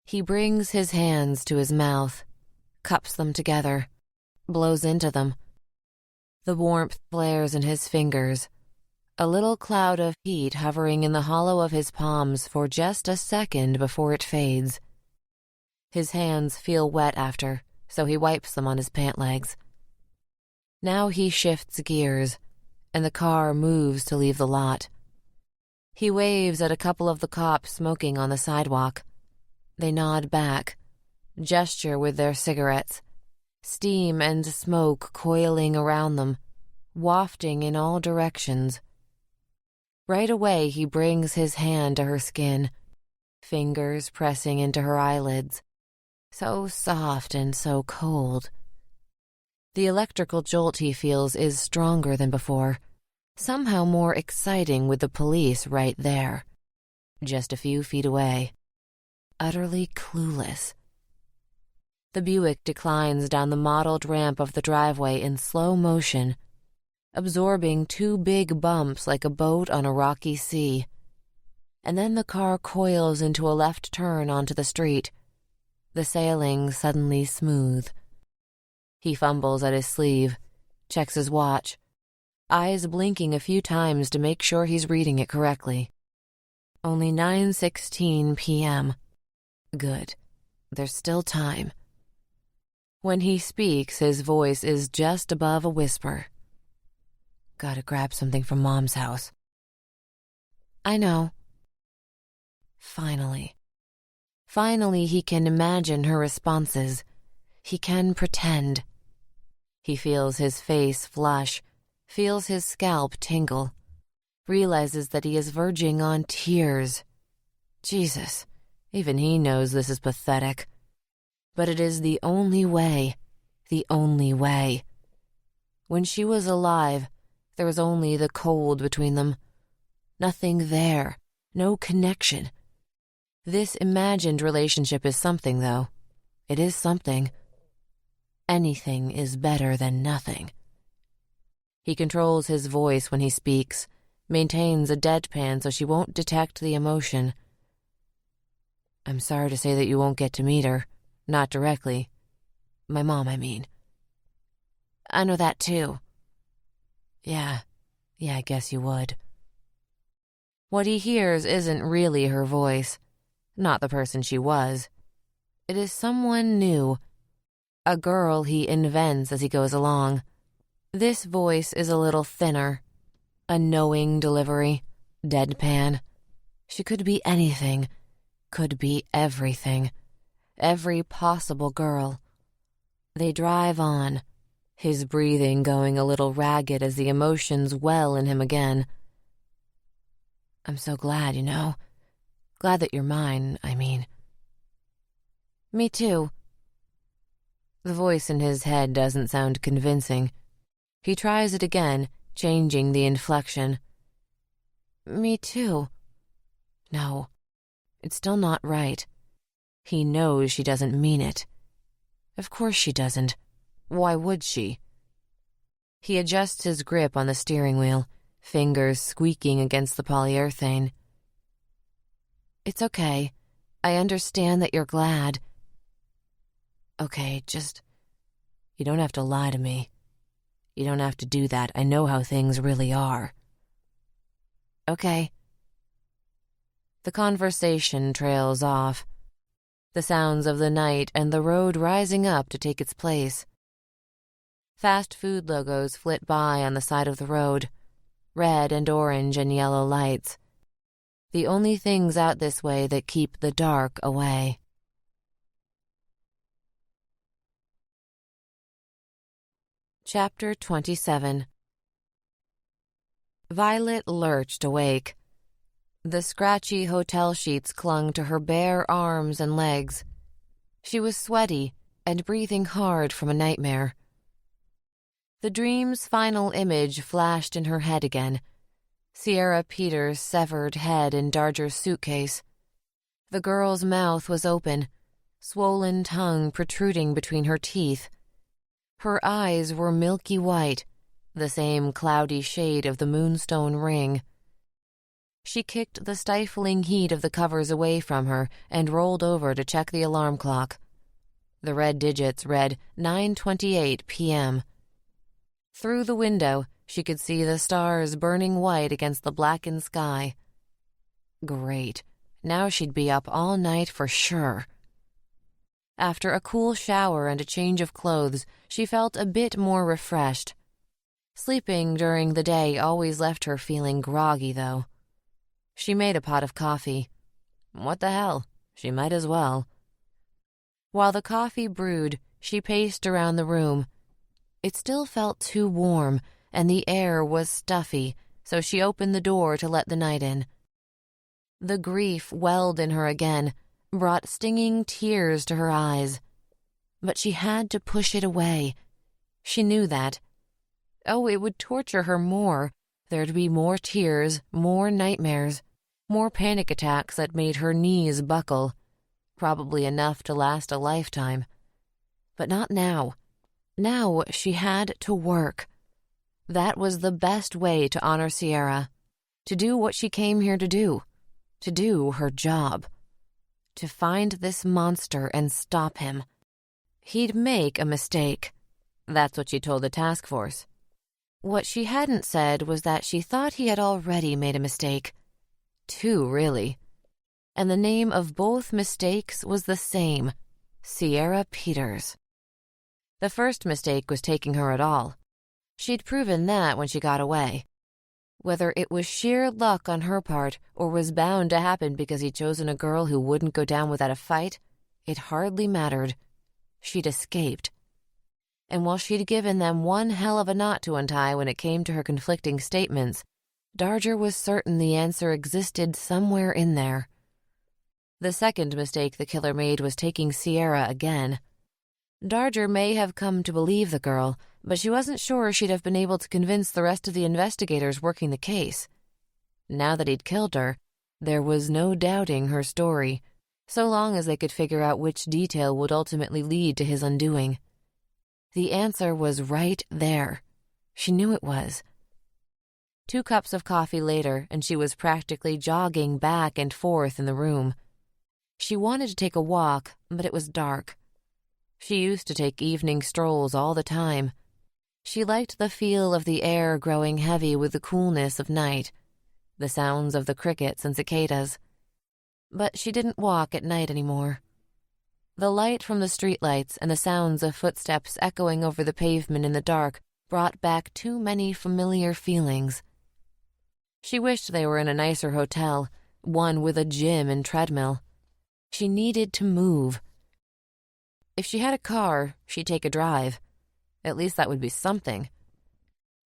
He brings his hands to his mouth, cups them together, blows into them. The warmth flares in his fingers, a little cloud of heat hovering in the hollow of his palms for just a second before it fades. His hands feel wet after, so he wipes them on his pant legs. Now he shifts gears, and the car moves to leave the lot. He waves at a couple of the cops smoking on the sidewalk. They nod back, gesture with their cigarettes, steam and smoke coiling around them, wafting in all directions. Right away he brings his hand to her skin, fingers pressing into her eyelids, so soft and so cold. The electrical jolt he feels is stronger than before, somehow more exciting with the police right there, just a few feet away, utterly clueless. The Buick declines down the mottled ramp of the driveway in slow motion. absorbing 2 big bumps like a boat on a rocky sea. And then the car coils into a left turn onto the street, the sailing suddenly smooth. He fumbles at his sleeve, checks his watch, eyes blinking a few times to make sure he's reading it correctly. Only 9:16 p.m. Good. There's still time. When he speaks, his voice is just above a whisper. Gotta grab something from Mom's house. I know. Finally. Finally, he can imagine her responses. He can pretend. He feels his face flush, feels his scalp tingle, realizes that he is verging on tears. Jesus, even he knows this is pathetic. But it is the only way, the only way. When she was alive, there was only the cold between them. Nothing there, no connection. This imagined relationship is something, though. It is something. Anything is better than nothing. He controls his voice when he speaks, maintains a deadpan so she won't detect the emotion. I'm sorry to say that you won't get to meet her. Not directly. My mom, I mean. I know that, too. Yeah, I guess you would. What he hears isn't really her voice, not the person she was. It is someone new, a girl he invents as he goes along. This voice is a little thinner, a knowing delivery, deadpan. She could be anything, could be everything, every possible girl. They drive on, his breathing going a little ragged as the emotions well in him again. I'm so glad, you know. Glad that you're mine, I mean. Me too. The voice in his head doesn't sound convincing. He tries it again, changing the inflection. Me too. No, it's still not right. He knows she doesn't mean it. Of course she doesn't. Why would she? He adjusts his grip on the steering wheel, fingers squeaking against the polyurethane. It's okay. I understand that you're glad. Okay, just... You don't have to lie to me. You don't have to do that. I know how things really are. Okay. The conversation trails off, the sounds of the night and the road rising up to take its place. Fast food logos flit by on the side of the road, red and orange and yellow lights. The only things out this way that keep the dark away. Chapter 27. Violet lurched awake. The scratchy hotel sheets clung to her bare arms and legs. She was sweaty and breathing hard from a nightmare. The dream's final image flashed in her head again. Sierra Peters' severed head in Darger's suitcase. The girl's mouth was open, swollen tongue protruding between her teeth. Her eyes were milky white, the same cloudy shade of the moonstone ring. She kicked the stifling heat of the covers away from her and rolled over to check the alarm clock. The red digits read 9:28 p.m. Through the window, she could see the stars burning white against the blackened sky. Great. Now she'd be up all night for sure. After a cool shower and a change of clothes, she felt a bit more refreshed. Sleeping during the day always left her feeling groggy, though. She made a pot of coffee. What the hell? She might as well. While the coffee brewed, she paced around the room. It still felt too warm, and the air was stuffy, so she opened the door to let the night in. The grief welled in her again, brought stinging tears to her eyes. But she had to push it away. She knew that. Oh, it would torture her more. There'd be more tears, more nightmares, more panic attacks that made her knees buckle. Probably enough to last a lifetime. But not now. Now she had to work. That was the best way to honor Sierra, to do what she came here to do her job, to find this monster and stop him. He'd make a mistake. That's what she told the task force. What she hadn't said was that she thought he had already made a mistake. Two, really. And the name of both mistakes was the same, Sierra Peters. The first mistake was taking her at all. She'd proven that when she got away. Whether it was sheer luck on her part or was bound to happen because he'd chosen a girl who wouldn't go down without a fight, it hardly mattered. She'd escaped. And while she'd given them one hell of a knot to untie when it came to her conflicting statements, Darger was certain the answer existed somewhere in there. The second mistake the killer made was taking Sierra again. Darger may have come to believe the girl, but she wasn't sure she'd have been able to convince the rest of the investigators working the case. Now that he'd killed her, there was no doubting her story, so long as they could figure out which detail would ultimately lead to his undoing. The answer was right there. She knew it was. 2 cups of coffee later, and she was practically jogging back and forth in the room. She wanted to take a walk, but it was dark. She used to take evening strolls all the time. She liked the feel of the air growing heavy with the coolness of night, the sounds of the crickets and cicadas. But she didn't walk at night anymore. The light from the streetlights and the sounds of footsteps echoing over the pavement in the dark brought back too many familiar feelings. She wished they were in a nicer hotel, one with a gym and treadmill. She needed to move. If she had a car, she'd take a drive. At least that would be something.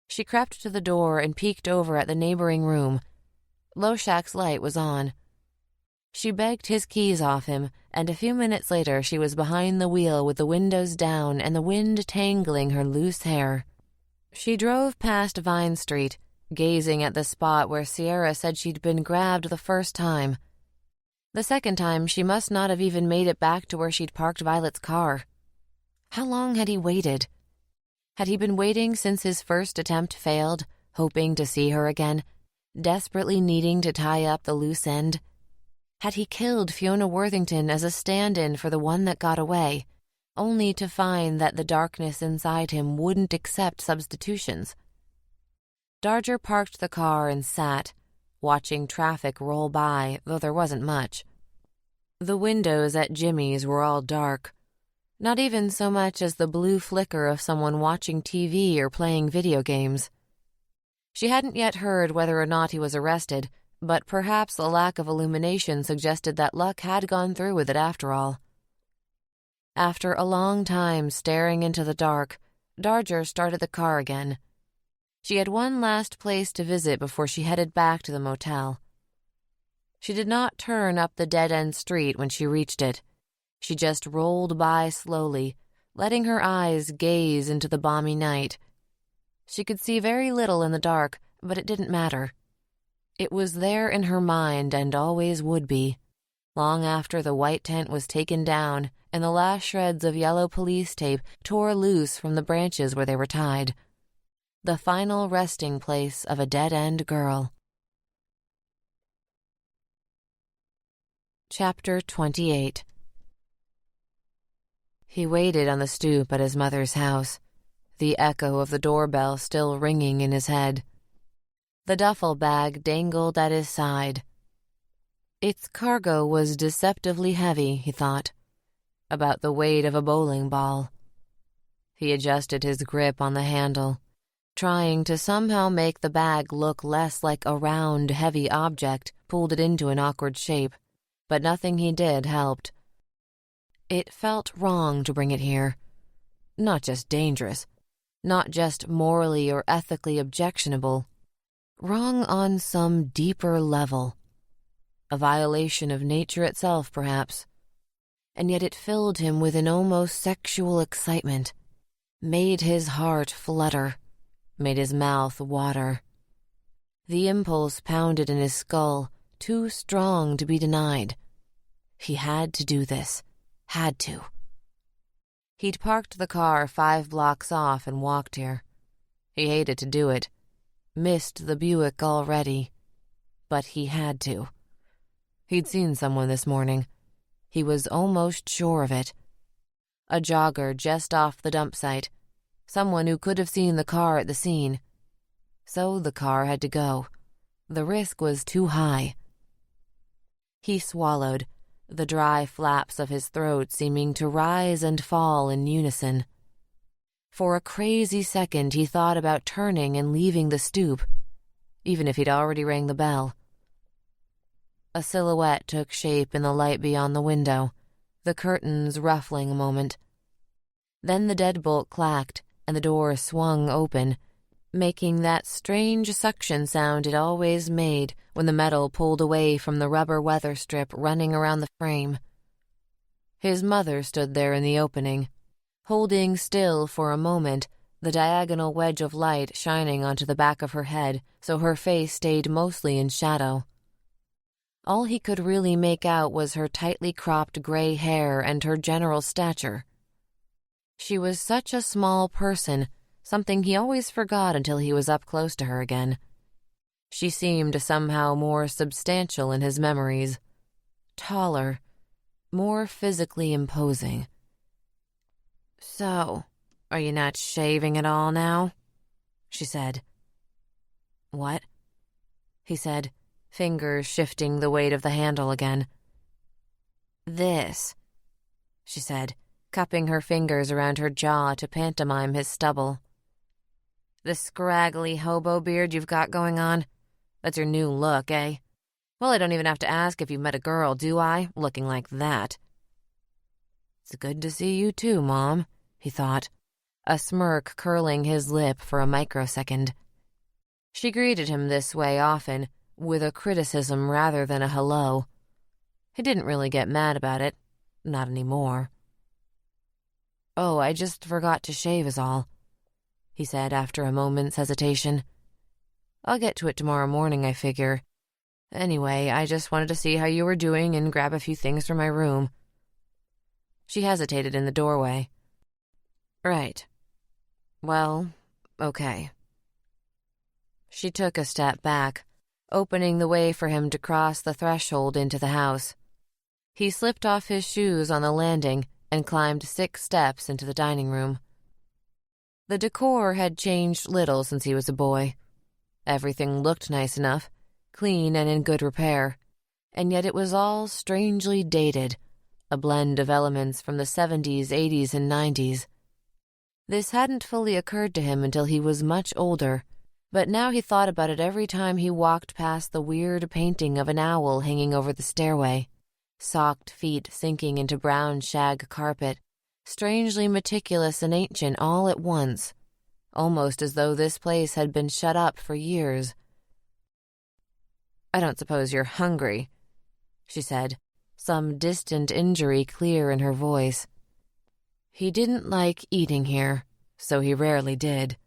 She crept to the door and peeked over at the neighboring room. Loshak's light was on. She begged his keys off him, and a few minutes later she was behind the wheel with the windows down and the wind tangling her loose hair. She drove past Vine Street, gazing at the spot where Sierra said she'd been grabbed the first time. The second time, she must not have even made it back to where she'd parked Violet's car. How long had he waited? Had he been waiting since his first attempt failed, hoping to see her again, desperately needing to tie up the loose end? Had he killed Fiona Worthington as a stand-in for the one that got away, only to find that the darkness inside him wouldn't accept substitutions? Darger parked the car and sat, watching traffic roll by, though there wasn't much. The windows at Jimmy's were all dark, not even so much as the blue flicker of someone watching TV or playing video games. She hadn't yet heard whether or not he was arrested, but perhaps a lack of illumination suggested that luck had gone through with it after all. After a long time staring into the dark, Darger started the car again. She had one last place to visit before she headed back to the motel. She did not turn up the dead-end street when she reached it. She just rolled by slowly, letting her eyes gaze into the balmy night. She could see very little in the dark, but it didn't matter. It was there in her mind and always would be, long after the white tent was taken down and the last shreds of yellow police tape tore loose from the branches where they were tied. The final resting place of a dead-end girl. Chapter 28. He waited on the stoop at his mother's house, the echo of the doorbell still ringing in his head. The duffel bag dangled at his side. Its cargo was deceptively heavy, he thought, about the weight of a bowling ball. He adjusted his grip on the handle, trying to somehow make the bag look less like a round, heavy object pulled it into an awkward shape, but nothing he did helped. It felt wrong to bring it here. Not just dangerous, not just morally or ethically objectionable. Wrong on some deeper level. A violation of nature itself, perhaps. And yet it filled him with an almost sexual excitement, made his heart flutter, made his mouth water. The impulse pounded in his skull, too strong to be denied. He had to do this. Had to. He'd parked the car 5 blocks off and walked here. He hated to do it. Missed the Buick already. But he had to. He'd seen someone this morning. He was almost sure of it. A jogger just off the dump site. Someone who could have seen the car at the scene. So the car had to go. The risk was too high. He swallowed, the dry flaps of his throat seeming to rise and fall in unison. For a crazy second he thought about turning and leaving the stoop, even if he'd already rang the bell. A silhouette took shape in the light beyond the window, the curtains ruffling a moment. Then the deadbolt clacked and the door swung open, making that strange suction sound it always made when the metal pulled away from the rubber weather strip running around the frame. His mother stood there in the opening, holding still for a moment, the diagonal wedge of light shining onto the back of her head so her face stayed mostly in shadow. All he could really make out was her tightly cropped gray hair and her general stature. She was such a small person, something he always forgot until he was up close to her again. She seemed somehow more substantial in his memories, taller, more physically imposing. "So, are you not shaving at all now?" she said. "What?" he said, fingers shifting the weight of the handle again. "This," she said, cupping her fingers around her jaw to pantomime his stubble. "The scraggly hobo beard you've got going on? That's your new look, eh? Well, I don't even have to ask if you met a girl, do I, looking like that?" "It's good to see you too, Mom," he thought, a smirk curling his lip for a microsecond. She greeted him this way often, with a criticism rather than a hello. He didn't really get mad about it, not anymore. "Oh, I just forgot to shave is all," he said after a moment's hesitation. "I'll get to it tomorrow morning, I figure. Anyway, I just wanted to see how you were doing and grab a few things from my room." She hesitated in the doorway. "Right. Well, okay." She took a step back, opening the way for him to cross the threshold into the house. He slipped off his shoes on the landing and climbed 6 steps into the dining room. The decor had changed little since he was a boy. Everything looked nice enough, clean and in good repair, and yet it was all strangely dated, a blend of elements from the 70s, 80s, and 90s. This hadn't fully occurred to him until he was much older, but now he thought about it every time he walked past the weird painting of an owl hanging over the stairway, socked feet sinking into brown shag carpet, strangely meticulous and ancient all at once, almost as though this place had been shut up for years. "I don't suppose you're hungry," she said, some distant injury clear in her voice. He didn't like eating here, so he rarely did.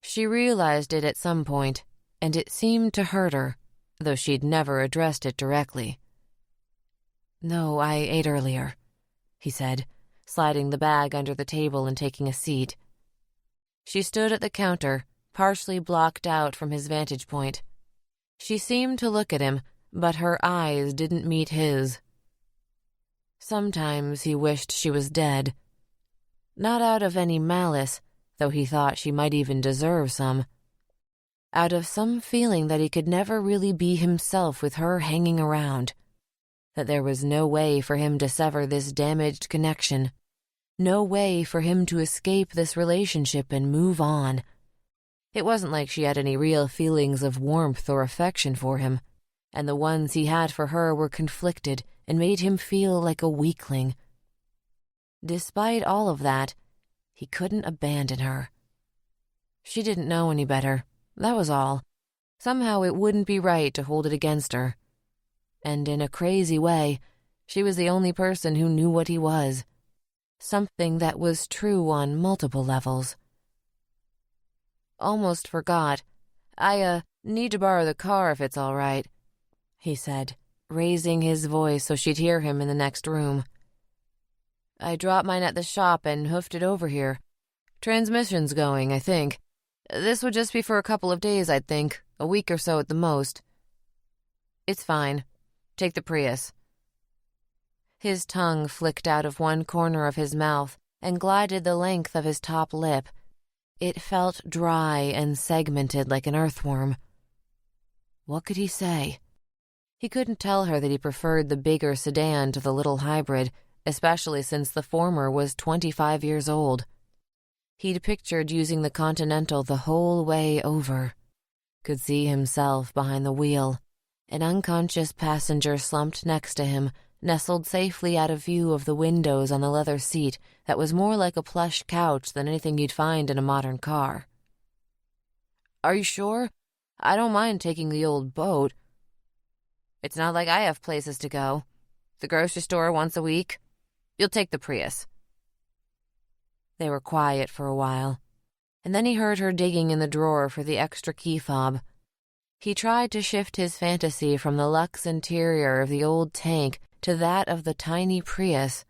She realized it at some point, and it seemed to hurt her, though she'd never addressed it directly. "No, I ate earlier," he said, sliding the bag under the table and taking a seat. She stood at the counter, partially blocked out from his vantage point. She seemed to look at him, but her eyes didn't meet his. Sometimes he wished she was dead. Not out of any malice, though he thought she might even deserve some. Out of some feeling that he could never really be himself with her hanging around. That there was no way for him to sever this damaged connection. No way for him to escape this relationship and move on. It wasn't like she had any real feelings of warmth or affection for him, and the ones he had for her were conflicted and made him feel like a weakling. Despite all of that, he couldn't abandon her. She didn't know any better, that was all. Somehow it wouldn't be right to hold it against her. And in a crazy way, she was the only person who knew what he was. Something that was true on multiple levels. "Almost forgot. I need to borrow the car if it's all right," he said, raising his voice so she'd hear him in the next room. "I dropped mine at the shop and hoofed it over here. Transmission's going, I think. This would just be for a couple of days, I'd think. A week or so at the most. It's fine. Take the Prius. His tongue flicked out of one corner of his mouth and glided the length of his top lip. It felt dry and segmented like an earthworm. What could he say? He couldn't tell her that he preferred the bigger sedan to the little hybrid, especially since the former was 25 years old. He'd pictured using the Continental the whole way over. Could see himself behind the wheel, an unconscious passenger slumped next to him, nestled safely out of view of the windows on the leather seat that was more like a plush couch than anything you'd find in a modern car. Are you sure? I don't mind taking the old boat. It's not like I have places to go. The grocery store once a week. You'll take the Prius. They were quiet for a while, and then he heard her digging in the drawer for the extra key fob. He tried to shift his fantasy from the luxe interior of the old tank to that of the tiny Prius.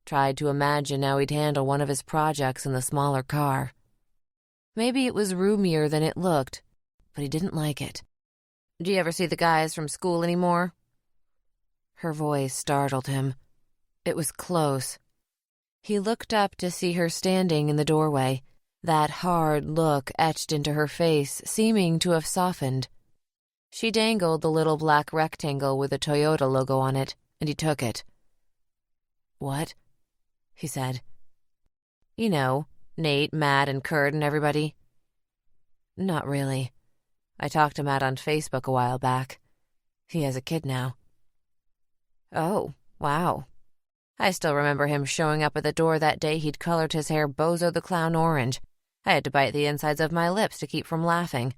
Tried to imagine how he'd handle one of his projects in the smaller car. Maybe it was roomier than it looked, but he didn't like it. Do you ever see the guys from school anymore? Her voice startled him. It was close. He looked up to see her standing in the doorway, that hard look etched into her face seeming to have softened. She dangled the little black rectangle with the Toyota logo on it, and he took it. What? He said. You know, Nate, Matt, and Kurt and everybody. Not really. I talked to Matt on Facebook a while back. He has a kid now. Oh, wow. I still remember him showing up at the door that day he'd colored his hair Bozo the Clown orange. I had to bite the insides of my lips to keep from laughing.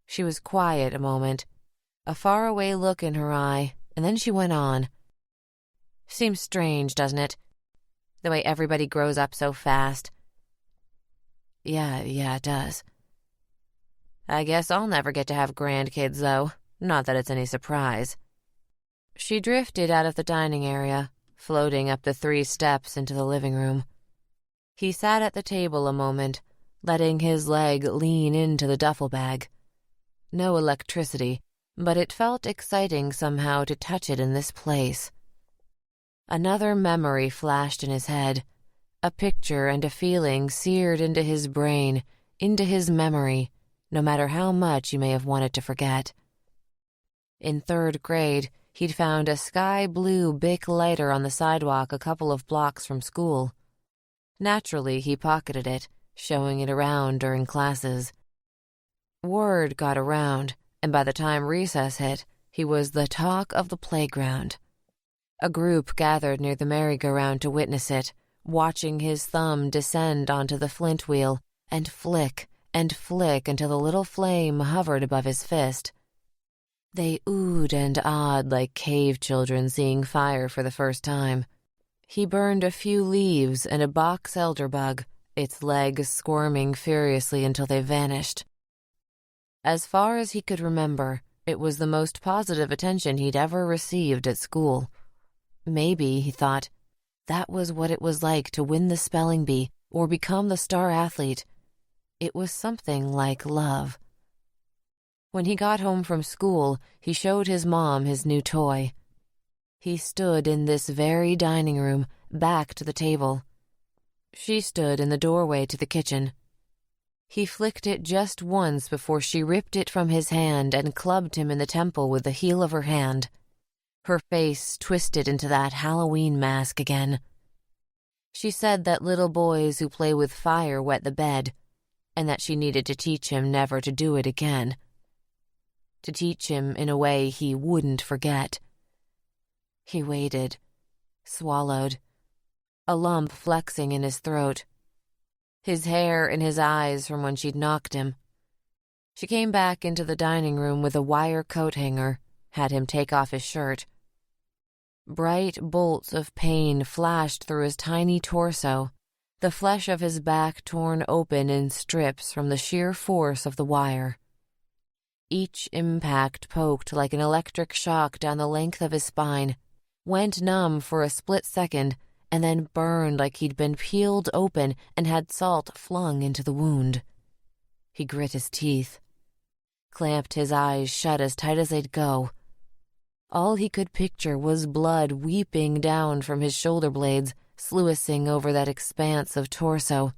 She was quiet a moment, a faraway look in her eye, and then she went on. Seems strange, doesn't it? The way everybody grows up so fast. Yeah, it does. I guess I'll never get to have grandkids, though. Not that it's any surprise. She drifted out of the dining area, floating up the 3 steps into the living room. He sat at the table a moment, letting his leg lean into the duffel bag. No electricity, but it felt exciting somehow to touch it in this place. Another memory flashed in his head, a picture and a feeling seared into his brain, into his memory, no matter how much you may have wanted to forget. In 3rd grade, he'd found a sky-blue Bic lighter on the sidewalk a couple of blocks from school. Naturally, he pocketed it, showing it around during classes. Word got around, and by the time recess hit, he was the talk of the playground. A group gathered near the merry-go-round to witness it, watching his thumb descend onto the flint wheel and flick until the little flame hovered above his fist. They oohed and awed like cave children seeing fire for the first time. He burned a few leaves and a box elderbug, its legs squirming furiously until they vanished. As far as he could remember, it was the most positive attention he'd ever received at school. Maybe, he thought, that was what it was like to win the spelling bee or become the star athlete. It was something like love. When he got home from school, he showed his mom his new toy. He stood in this very dining room, back to the table. She stood in the doorway to the kitchen. He flicked it just once before she ripped it from his hand and clubbed him in the temple with the heel of her hand. Her face twisted into that Halloween mask again. She said that little boys who play with fire wet the bed, and that she needed to teach him never to do it again. To teach him in a way he wouldn't forget. He waited, swallowed, a lump flexing in his throat. His hair in his eyes from when she'd knocked him. She came back into the dining room with a wire coat hanger, had him take off his shirt. Bright bolts of pain flashed through his tiny torso, the flesh of his back torn open in strips from the sheer force of the wire. Each impact poked like an electric shock down the length of his spine, went numb for a split second, and then burned like he'd been peeled open and had salt flung into the wound. He grit his teeth, clamped his eyes shut as tight as they'd go. All he could picture was blood weeping down from his shoulder blades, sluicing over that expanse of torso,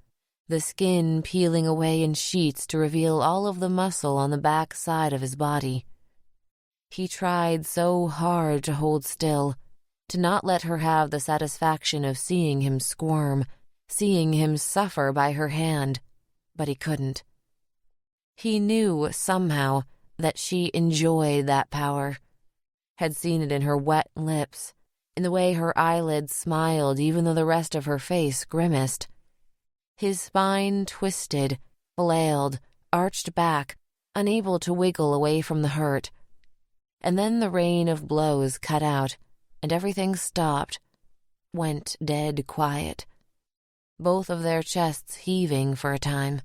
the skin peeling away in sheets to reveal all of the muscle on the back side of his body. He tried so hard to hold still, to not let her have the satisfaction of seeing him squirm, seeing him suffer by her hand, but he couldn't. He knew, somehow, that she enjoyed that power, had seen it in her wet lips, in the way her eyelids smiled even though the rest of her face grimaced. His spine twisted, flailed, arched back, unable to wiggle away from the hurt. And then the rain of blows cut out, and everything stopped, went dead quiet, both of their chests heaving for a time.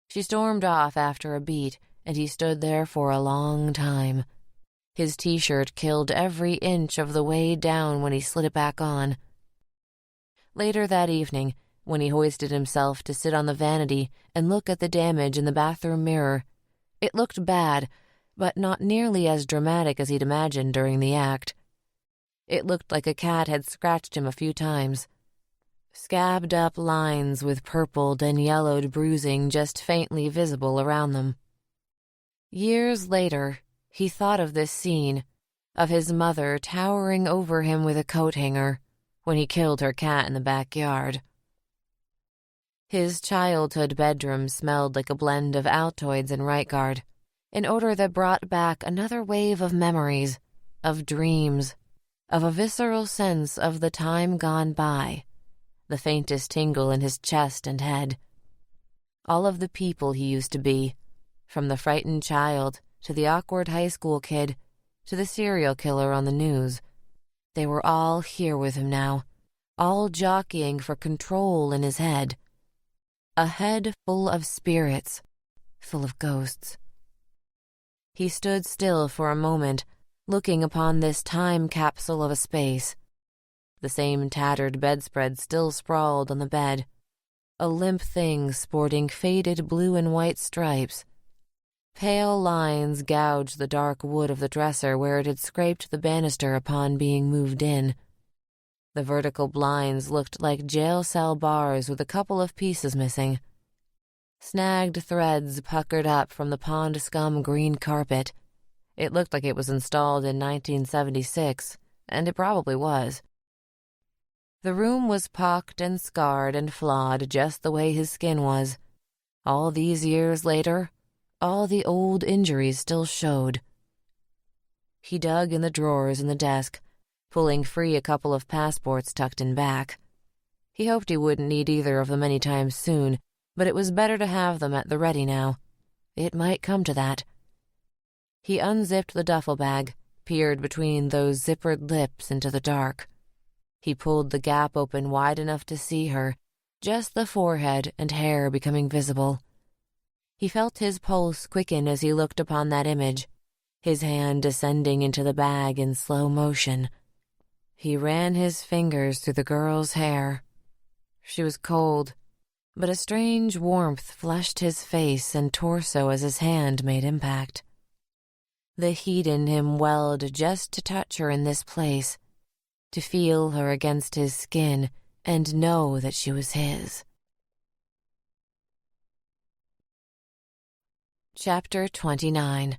She stormed off after a beat, and he stood there for a long time. His t-shirt killed every inch of the way down when he slid it back on. Later that evening, when he hoisted himself to sit on the vanity and look at the damage in the bathroom mirror, it looked bad, but not nearly as dramatic as he'd imagined during the act. It looked like a cat had scratched him a few times. Scabbed up lines with purpled and yellowed bruising just faintly visible around them. Years later, he thought of this scene, of his mother towering over him with a coat hanger when he killed her cat in the backyard. His childhood bedroom smelled like a blend of Altoids and Right Guard, an odor that brought back another wave of memories, of dreams, of a visceral sense of the time gone by, the faintest tingle in his chest and head. All of the people he used to be, from the frightened child to the awkward high school kid to the serial killer on the news, they were all here with him now, all jockeying for control in his head. A head full of spirits, full of ghosts. He stood still for a moment, looking upon this time capsule of a space. The same tattered bedspread still sprawled on the bed, a limp thing sporting faded blue and white stripes. Pale lines gouged the dark wood of the dresser where it had scraped the banister upon being moved in. The vertical blinds looked like jail cell bars with a couple of pieces missing. Snagged threads puckered up from the pond scum green carpet. It looked like it was installed in 1976, and it probably was. The room was pocked and scarred and flawed just the way his skin was. All these years later, all the old injuries still showed. He dug in the drawers in the desk, pulling free a couple of passports tucked in back. He hoped he wouldn't need either of them any time soon, but it was better to have them at the ready now. It might come to that. He unzipped the duffel bag, peered between those zippered lips into the dark. He pulled the gap open wide enough to see her, just the forehead and hair becoming visible. He felt his pulse quicken as he looked upon that image, his hand descending into the bag in slow motion. He ran his fingers through the girl's hair. She was cold, but a strange warmth flushed his face and torso as his hand made impact. The heat in him welled just to touch her in this place, to feel her against his skin and know that she was his. Chapter 29.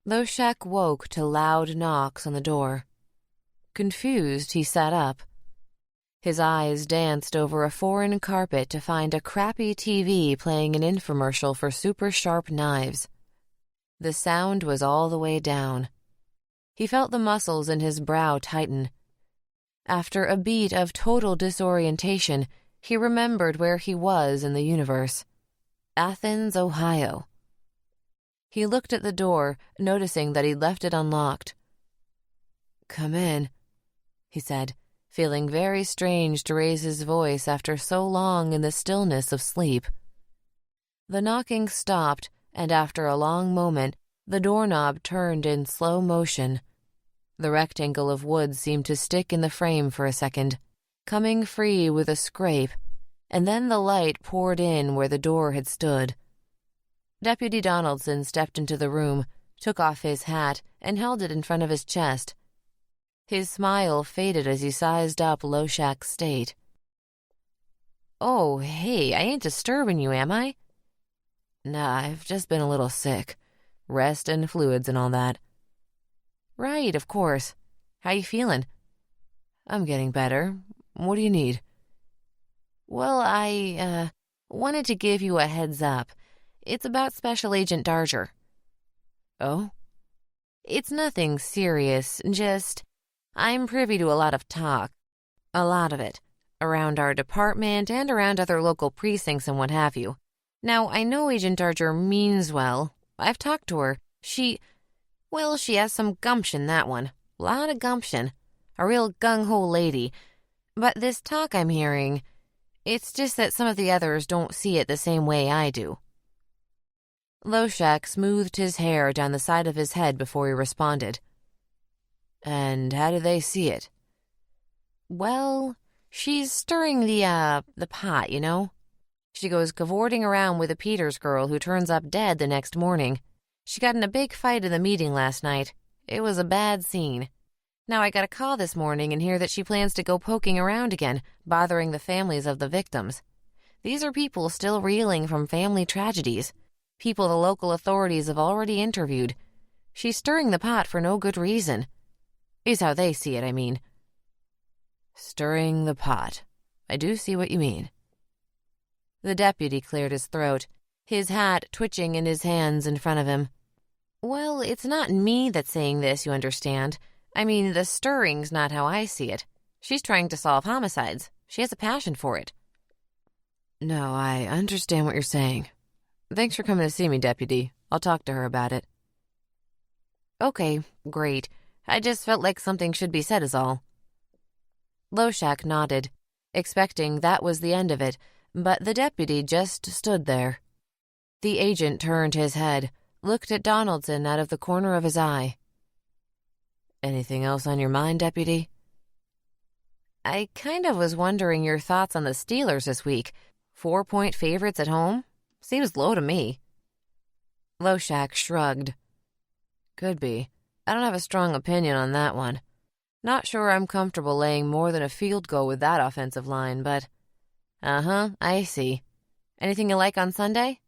Loshak woke to loud knocks on the door. Confused, he sat up. His eyes danced over a foreign carpet to find a crappy TV playing an infomercial for super sharp knives. The sound was all the way down. He felt the muscles in his brow tighten. After a beat of total disorientation, he remembered where he was in the universe. Athens, Ohio. He looked at the door, noticing that he'd left it unlocked. "Come in," he said, feeling very strange to raise his voice after so long in the stillness of sleep. The knocking stopped, and after a long moment, the doorknob turned in slow motion. The rectangle of wood seemed to stick in the frame for a second, coming free with a scrape, and then the light poured in where the door had stood. Deputy Donaldson stepped into the room, took off his hat, and held it in front of his chest. His smile faded as he sized up Loshak's state. "Oh, hey, I ain't disturbing you, am I?" "Nah, I've just been a little sick. Rest and fluids and all that." "Right, of course. How you feeling?" "I'm getting better. What do you need?" "Well, I wanted to give you a heads up. It's about Special Agent Darger." "Oh?" "It's nothing serious, just I'm privy to a lot of talk. A lot of it. Around our department and around other local precincts and what have you. Now, I know Agent Darger means well. I've talked to her. She has some gumption, that one. Lot of gumption. A real gung-ho lady. But this talk I'm hearing, it's just that some of the others don't see it the same way I do." Loshak smoothed his hair down the side of his head before he responded. "And how do they see it?" "Well, she's stirring the pot, you know. She goes cavorting around with a Peters girl who turns up dead the next morning. She got in a big fight in the meeting last night. It was a bad scene. Now I got a call this morning and hear that she plans to go poking around again, bothering the families of the victims. These are people still reeling from family tragedies. People the local authorities have already interviewed. She's stirring the pot for no good reason. Is how they see it, I mean." "Stirring the pot. I do see what you mean." The deputy cleared his throat, his hat twitching in his hands in front of him. "Well, it's not me that's saying this, you understand. I mean, the stirring's not how I see it. She's trying to solve homicides. She has a passion for it." "No, I understand what you're saying. Thanks for coming to see me, Deputy. I'll talk to her about it." "Okay, great. I just felt like something should be said is all." Loshak nodded, expecting that was the end of it, but the deputy just stood there. The agent turned his head, looked at Donaldson out of the corner of his eye. "Anything else on your mind, Deputy?" "I kind of was wondering your thoughts on the Steelers this week. 4-point favorites at home? Seems low to me." Loshak shrugged. "Could be. I don't have a strong opinion on that one. Not sure I'm comfortable laying more than a field goal with that offensive line, but... I see. Anything you like on Sunday?"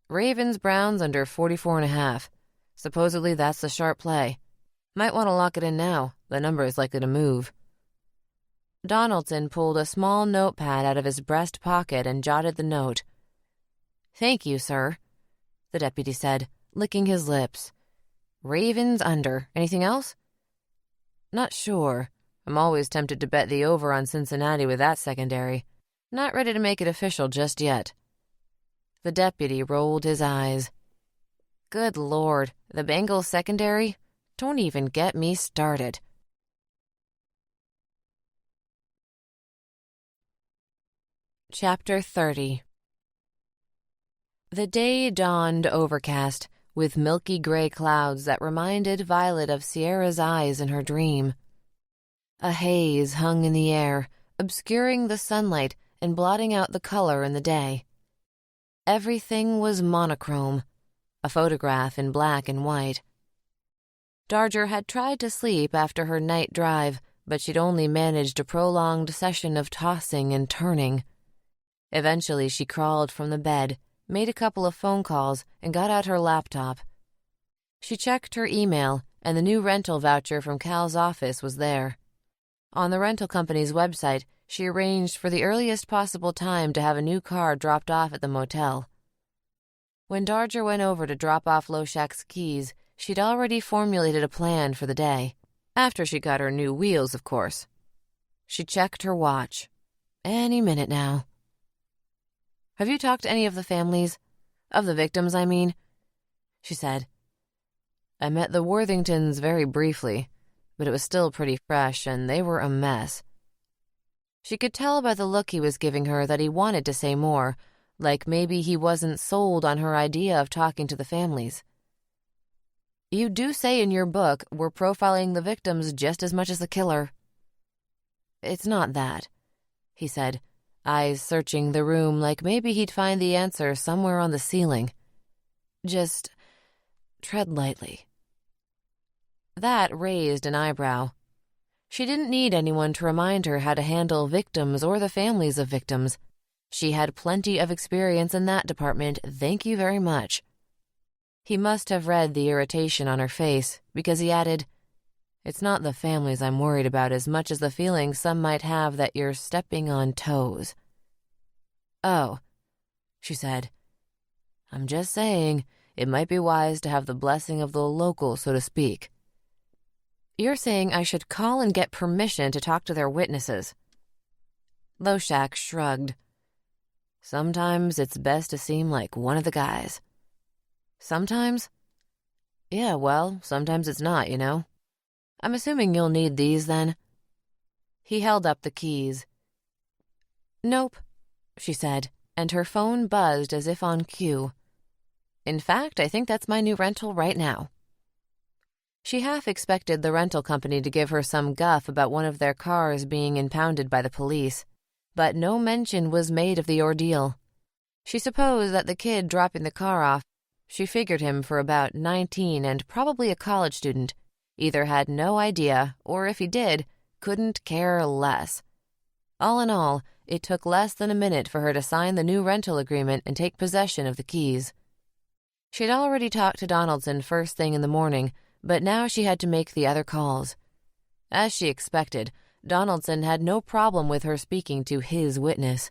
"Ravens-Browns under 44.5. Supposedly that's the sharp play. Might want to lock it in now. The number is likely to move." Donaldson pulled a small notepad out of his breast pocket and jotted the note. "Thank you, sir," the deputy said, licking his lips. "Ravens under. Anything else?" "Not sure. I'm always tempted to bet the over on Cincinnati with that secondary. Not ready to make it official just yet." The deputy rolled his eyes. "Good Lord, the Bengals secondary? Don't even get me started." Chapter 30. The day dawned overcast, with milky gray clouds that reminded Violet of Sierra's eyes in her dream. A haze hung in the air, obscuring the sunlight and blotting out the color in the day. Everything was monochrome, a photograph in black and white. Darger had tried to sleep after her night drive, but she'd only managed a prolonged session of tossing and turning. Eventually she crawled from the bed, made a couple of phone calls, and got out her laptop. She checked her email, and the new rental voucher from Cal's office was there. On the rental company's website, she arranged for the earliest possible time to have a new car dropped off at the motel. When Darger went over to drop off Loshak's keys, she'd already formulated a plan for the day. After she got her new wheels, of course. She checked her watch. Any minute now. "Have you talked to any of the families? Of the victims, I mean?" she said. "I met the Worthingtons very briefly, but it was still pretty fresh, and they were a mess." She could tell by the look he was giving her that he wanted to say more, like maybe he wasn't sold on her idea of talking to the families. You do say in your book we're profiling the victims just as much as the killer. It's not that, he said, eyes searching the room like maybe he'd find the answer somewhere on the ceiling. Just tread lightly. That raised an eyebrow. She didn't need anyone to remind her how to handle victims or the families of victims. She had plenty of experience in that department, thank you very much. He must have read the irritation on her face, because he added, "It's not the families I'm worried about as much as the feeling some might have that you're stepping on toes." "Oh," she said. "I'm just saying, it might be wise to have the blessing of the local, so to speak." "You're saying I should call and get permission to talk to their witnesses." Loshak shrugged. "Sometimes it's best to seem like one of the guys." "Sometimes?" "Yeah, well, sometimes it's not, you know. I'm assuming you'll need these, then." He held up the keys. "Nope," she said, and her phone buzzed as if on cue. "In fact, I think that's my new rental right now." She half expected the rental company to give her some guff about one of their cars being impounded by the police, but no mention was made of the ordeal. She supposed that the kid dropping the car off, she figured him for about 19 and probably a college student, either had no idea or, if he did, couldn't care less. All in all, it took less than a minute for her to sign the new rental agreement and take possession of the keys. She'd already talked to Donaldson first thing in the morning, but now she had to make the other calls. As she expected, Donaldson had no problem with her speaking to his witness.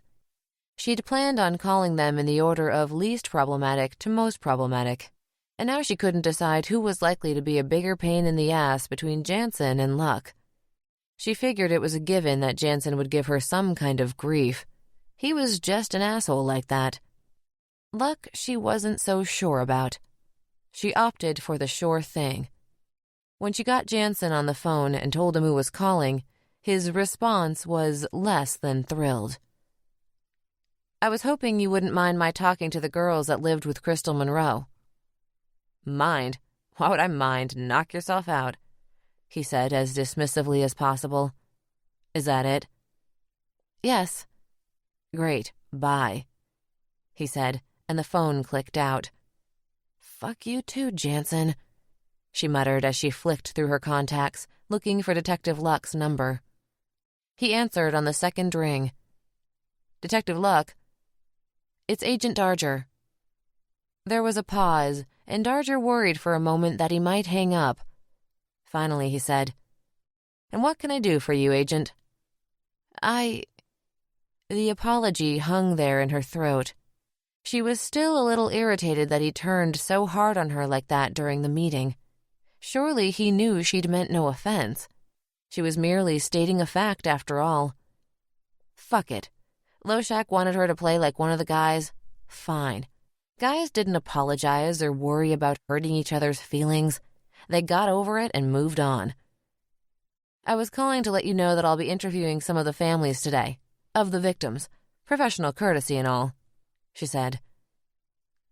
She'd planned on calling them in the order of least problematic to most problematic, and now she couldn't decide who was likely to be a bigger pain in the ass between Jansen and Luck. She figured it was a given that Jansen would give her some kind of grief. He was just an asshole like that. Luck she wasn't so sure about. She opted for the sure thing. When she got Jansen on the phone and told him who was calling, his response was less than thrilled. "I was hoping you wouldn't mind my talking to the girls that lived with Crystal Monroe." "Mind? Why would I mind? Knock yourself out," he said as dismissively as possible. "Is that it?" "Yes." "Great, bye," he said, and the phone clicked out. "Fuck you too, Jansen," she muttered as she flicked through her contacts, looking for Detective Luck's number. He answered on the second ring. "Detective Luck?" "It's Agent Darger." There was a pause, and Darger worried for a moment that he might hang up. Finally, he said, "And what can I do for you, Agent?" The apology hung there in her throat. She was still a little irritated that he turned so hard on her like that during the meeting. Surely he knew she'd meant no offense. She was merely stating a fact after all. Fuck it. Loshak wanted her to play like one of the guys. Fine. Guys didn't apologize or worry about hurting each other's feelings. They got over it and moved on. "I was calling to let you know that I'll be interviewing some of the families today. Of the victims. Professional courtesy and all," she said.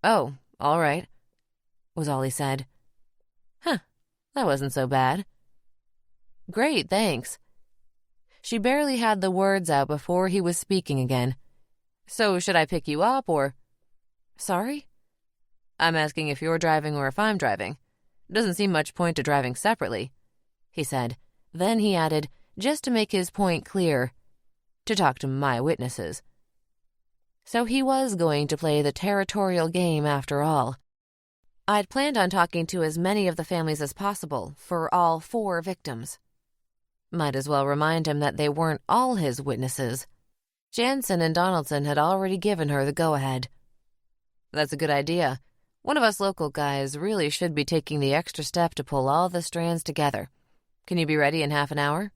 "Oh, all right," was all he said. "Huh, that wasn't so bad." "Great, thanks." She barely had the words out before he was speaking again. "So should I pick you up or—" "Sorry?" "I'm asking if you're driving or if I'm driving. Doesn't seem much point to driving separately," he said. Then he added, just to make his point clear, "to talk to my witnesses." So he was going to play the territorial game after all. I'd planned on talking to as many of the families as possible for all 4 victims. Might as well remind him that they weren't all his witnesses. Jansen and Donaldson had already given her the go-ahead. "That's a good idea. One of us local guys really should be taking the extra step to pull all the strands together. Can you be ready in half an hour?"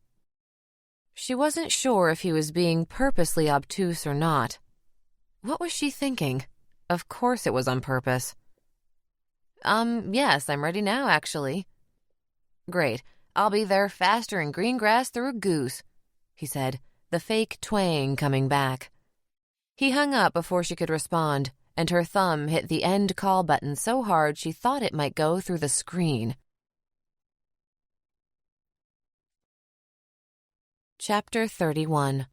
She wasn't sure if he was being purposely obtuse or not. What was she thinking? Of course it was on purpose. Yes, I'm ready now, actually." "Great. I'll be there faster than green grass through a goose," he said, the fake twang coming back. He hung up before she could respond, and her thumb hit the end call button so hard she thought it might go through the screen. Chapter 31.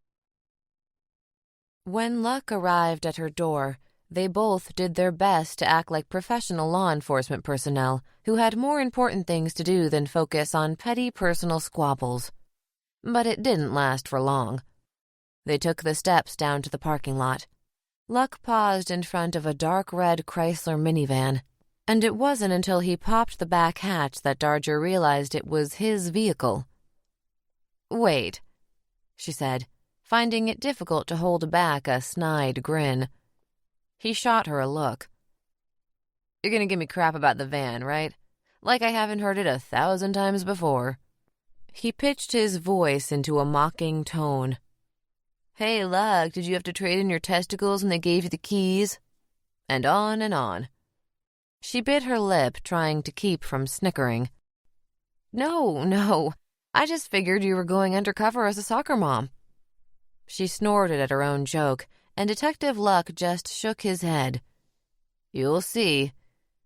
When Luck arrived at her door, they both did their best to act like professional law enforcement personnel who had more important things to do than focus on petty personal squabbles. But it didn't last for long. They took the steps down to the parking lot. Luck paused in front of a dark red Chrysler minivan, and it wasn't until he popped the back hatch that Darger realized it was his vehicle. "Wait," she said, finding it difficult to hold back a snide grin. He shot her a look. "You're gonna give me crap about the van, right? Like I haven't heard it 1,000 times before." He pitched his voice into a mocking tone. "Hey, Luck, did you have to trade in your testicles when they gave you the keys?" And on and on. She bit her lip, trying to keep from snickering. No, I just figured you were going undercover as a soccer mom." She snorted at her own joke, and Detective Luck just shook his head. "You'll see,"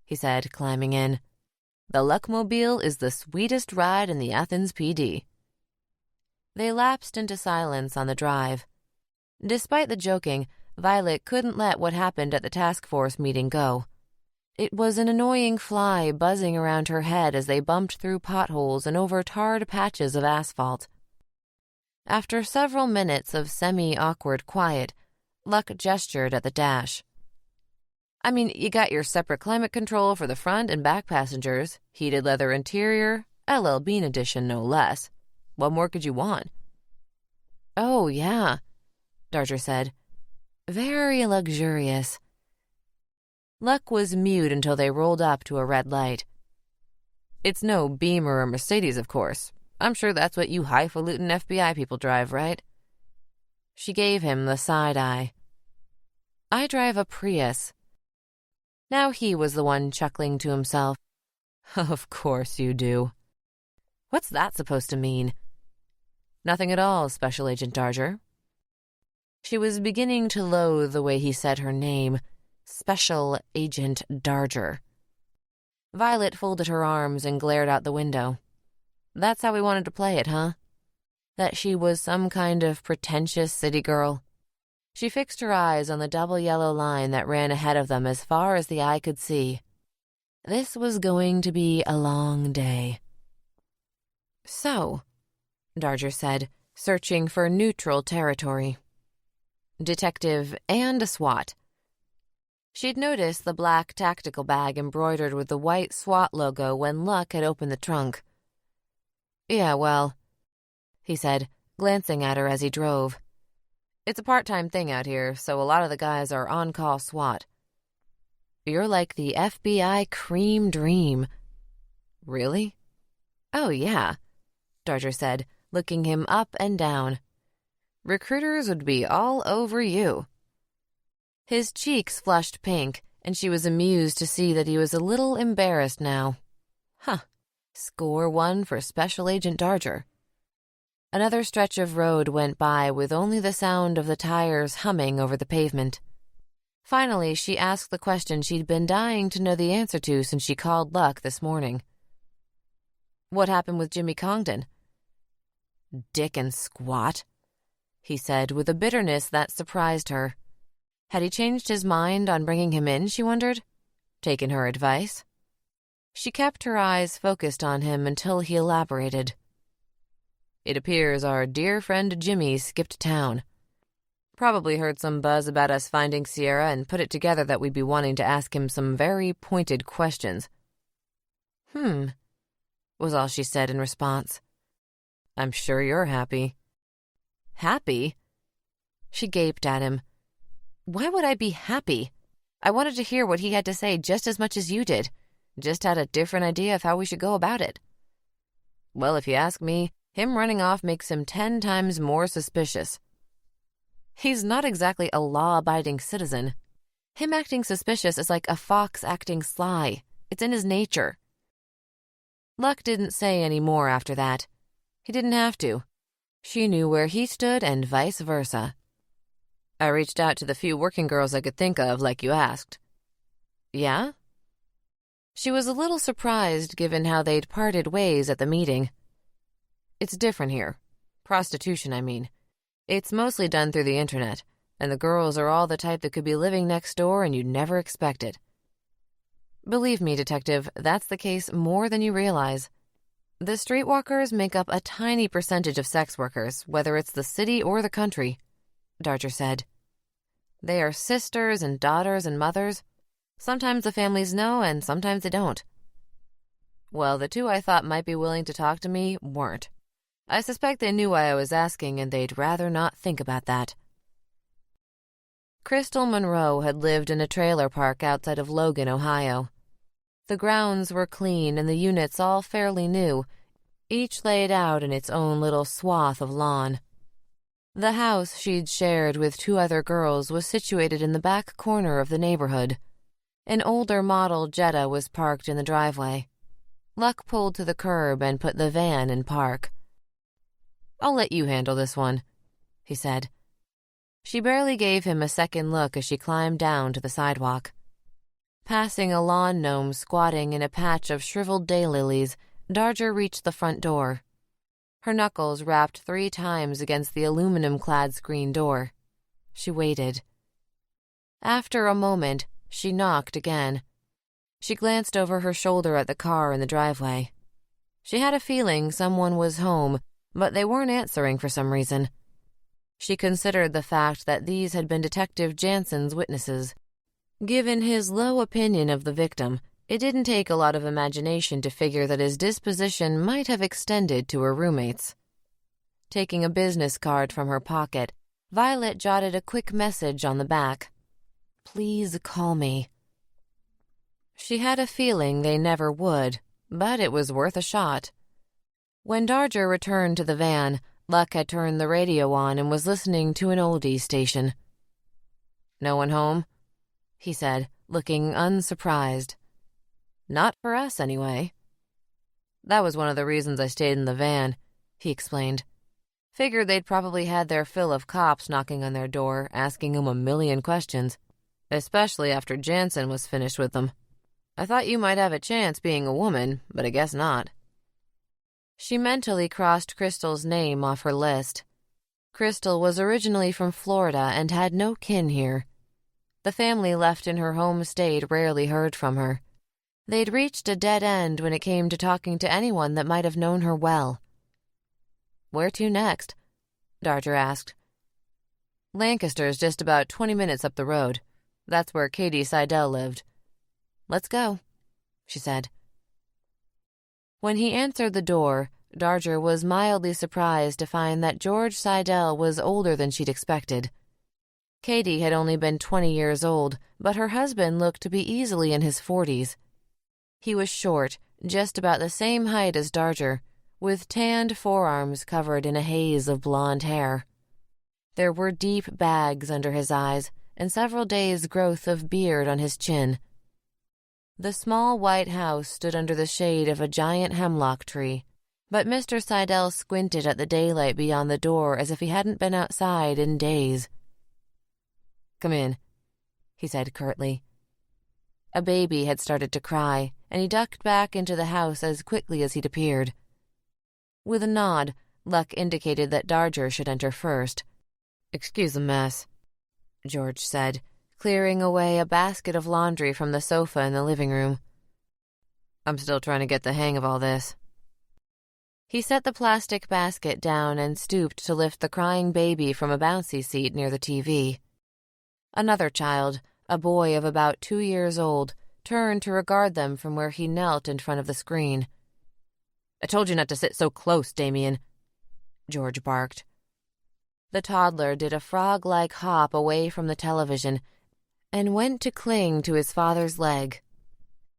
he said, climbing in. "The Luckmobile is the sweetest ride in the Athens PD." They lapsed into silence on the drive. Despite the joking, Violet couldn't let what happened at the task force meeting go. It was an annoying fly buzzing around her head as they bumped through potholes and over tarred patches of asphalt. After several minutes of semi-awkward quiet, Luck gestured at the dash. "I mean, you got your separate climate control for the front and back passengers, heated leather interior, LL Bean edition no less. What more could you want?" "Oh, yeah," Darger said. "Very luxurious." Luck was mute until they rolled up to a red light. "It's no Beamer or Mercedes, of course. I'm sure that's what you highfalutin FBI people drive, right?" She gave him the side eye. "I drive a Prius." Now he was the one chuckling to himself. "Of course you do. What's that supposed to mean?" "Nothing at all, Special Agent Darger." She was beginning to loathe the way he said her name, Special Agent Darger. Violet folded her arms and glared out the window. That's how we wanted to play it, huh? That she was some kind of pretentious city girl. She fixed her eyes on the double yellow line that ran ahead of them as far as the eye could see. This was going to be a long day. "So," Darger said, searching for neutral territory. "Detective and a SWAT." She'd noticed the black tactical bag embroidered with the white SWAT logo when Luck had opened the trunk. "Yeah, well," he said, glancing at her as he drove. "It's a part-time thing out here, so a lot of the guys are on-call SWAT." "You're like the FBI cream dream." "Really?" "Oh, yeah," Darger said, looking him up and down. "Recruiters would be all over you." His cheeks flushed pink, and she was amused to see that he was a little embarrassed now. Score one for Special Agent Darger. Another stretch of road went by with only the sound of the tires humming over the pavement. Finally, she asked the question she'd been dying to know the answer to since she called Luck this morning. "What happened with Jimmy Congdon?" "Dick and squat," he said with a bitterness that surprised her. Had he changed his mind on bringing him in, she wondered? Taken her advice? She kept her eyes focused on him until he elaborated. "It appears our dear friend Jimmy skipped town. Probably heard some buzz about us finding Sierra and put it together that we'd be wanting to ask him some very pointed questions." Was all she said in response. "I'm sure you're happy." "Happy?" She gaped at him. "Why would I be happy? I wanted to hear what he had to say just as much as you did. Just had a different idea of how we should go about it." "Well, if you ask me, him running off makes him 10 times more suspicious." "He's not exactly a law-abiding citizen. Him acting suspicious is like a fox acting sly. It's in his nature." Luck didn't say any more after that. He didn't have to. She knew where he stood and vice versa. I reached out to the few working girls I could think of, like you asked. Yeah? She was a little surprised given how they'd parted ways at the meeting. It's different here. Prostitution, I mean. It's mostly done through the internet, and the girls are all the type that could be living next door and you'd never expect it. Believe me, Detective, that's the case more than you realize. The streetwalkers make up a tiny percentage of sex workers, whether it's the city or the country, Darger said. They are sisters and daughters and mothers. Sometimes the families know and sometimes they don't. Well, the two I thought might be willing to talk to me weren't. I suspect they knew why I was asking and they'd rather not think about that. Crystal Monroe had lived in a trailer park outside of Logan, Ohio. The grounds were clean and the units all fairly new, each laid out in its own little swath of lawn. The house she'd shared with two other girls was situated in the back corner of the neighborhood. An older model Jetta was parked in the driveway. Luck pulled to the curb and put the van in park. "I'll let you handle this one," he said. She barely gave him a second look as she climbed down to the sidewalk. Passing a lawn gnome squatting in a patch of shriveled daylilies, Darger reached the front door. Her knuckles rapped 3 times against the aluminum-clad screen door. She waited. After a moment, she knocked again. She glanced over her shoulder at the car in the driveway. She had a feeling someone was home, but they weren't answering for some reason. She considered the fact that these had been Detective Jansen's witnesses. Given his low opinion of the victim, it didn't take a lot of imagination to figure that his disposition might have extended to her roommates. Taking a business card from her pocket, Violet jotted a quick message on the back. "Please call me." She had a feeling they never would, but it was worth a shot. When Darger returned to the van, Luck had turned the radio on and was listening to an oldies station. "No one home?" he said, looking unsurprised. "Not for us, anyway." "That was one of the reasons I stayed in the van," he explained. "Figured they'd probably had their fill of cops knocking on their door, asking them a million questions, especially after Jansen was finished with them. I thought you might have a chance being a woman, but I guess not." She mentally crossed Crystal's name off her list. Crystal was originally from Florida and had no kin here. The family left in her home state rarely heard from her. They'd reached a dead end when it came to talking to anyone that might have known her well. "Where to next?" Darger asked. "Lancaster's just about 20 minutes up the road. That's where Katie Seidel lived." "Let's go," she said. When he answered the door, Darger was mildly surprised to find that George Seidel was older than she'd expected. Katie had only been 20 years old, but her husband looked to be easily in his 40s. He was short, just about the same height as Darger, with tanned forearms covered in a haze of blonde hair. There were deep bags under his eyes and several days' growth of beard on his chin. The small white house stood under the shade of a giant hemlock tree, but Mr. Seidel squinted at the daylight beyond the door as if he hadn't been outside in days. "Come in," he said curtly. A baby had started to cry, and he ducked back into the house as quickly as he'd appeared. With a nod, Luck indicated that Darger should enter first. "Excuse the mess," George said, clearing away a basket of laundry from the sofa in the living room. "I'm still trying to get the hang of all this." He set the plastic basket down and stooped to lift the crying baby from a bouncy seat near the TV. Another child, a boy of about 2 years old, turned to regard them from where he knelt in front of the screen. "I told you not to sit so close, Damien," George barked. The toddler did a frog-like hop away from the television and went to cling to his father's leg.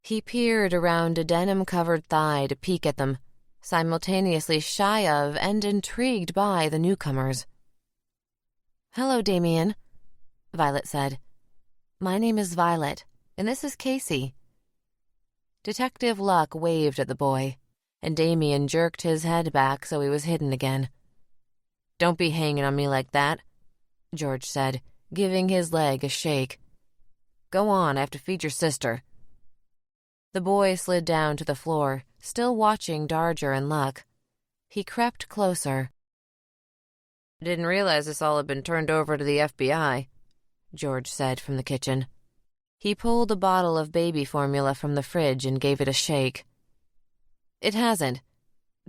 He peered around a denim-covered thigh to peek at them, simultaneously shy of and intrigued by the newcomers. "Hello, Damien," Violet said. "My name is Violet, and this is Casey." Detective Luck waved at the boy, and Damien jerked his head back so he was hidden again. "Don't be hanging on me like that," George said, giving his leg a shake. "Go on, I have to feed your sister." The boy slid down to the floor, still watching Darger and Luck. He crept closer. "Didn't realize this all had been turned over to the FBI," George said from the kitchen. He pulled a bottle of baby formula from the fridge and gave it a shake. "It hasn't,"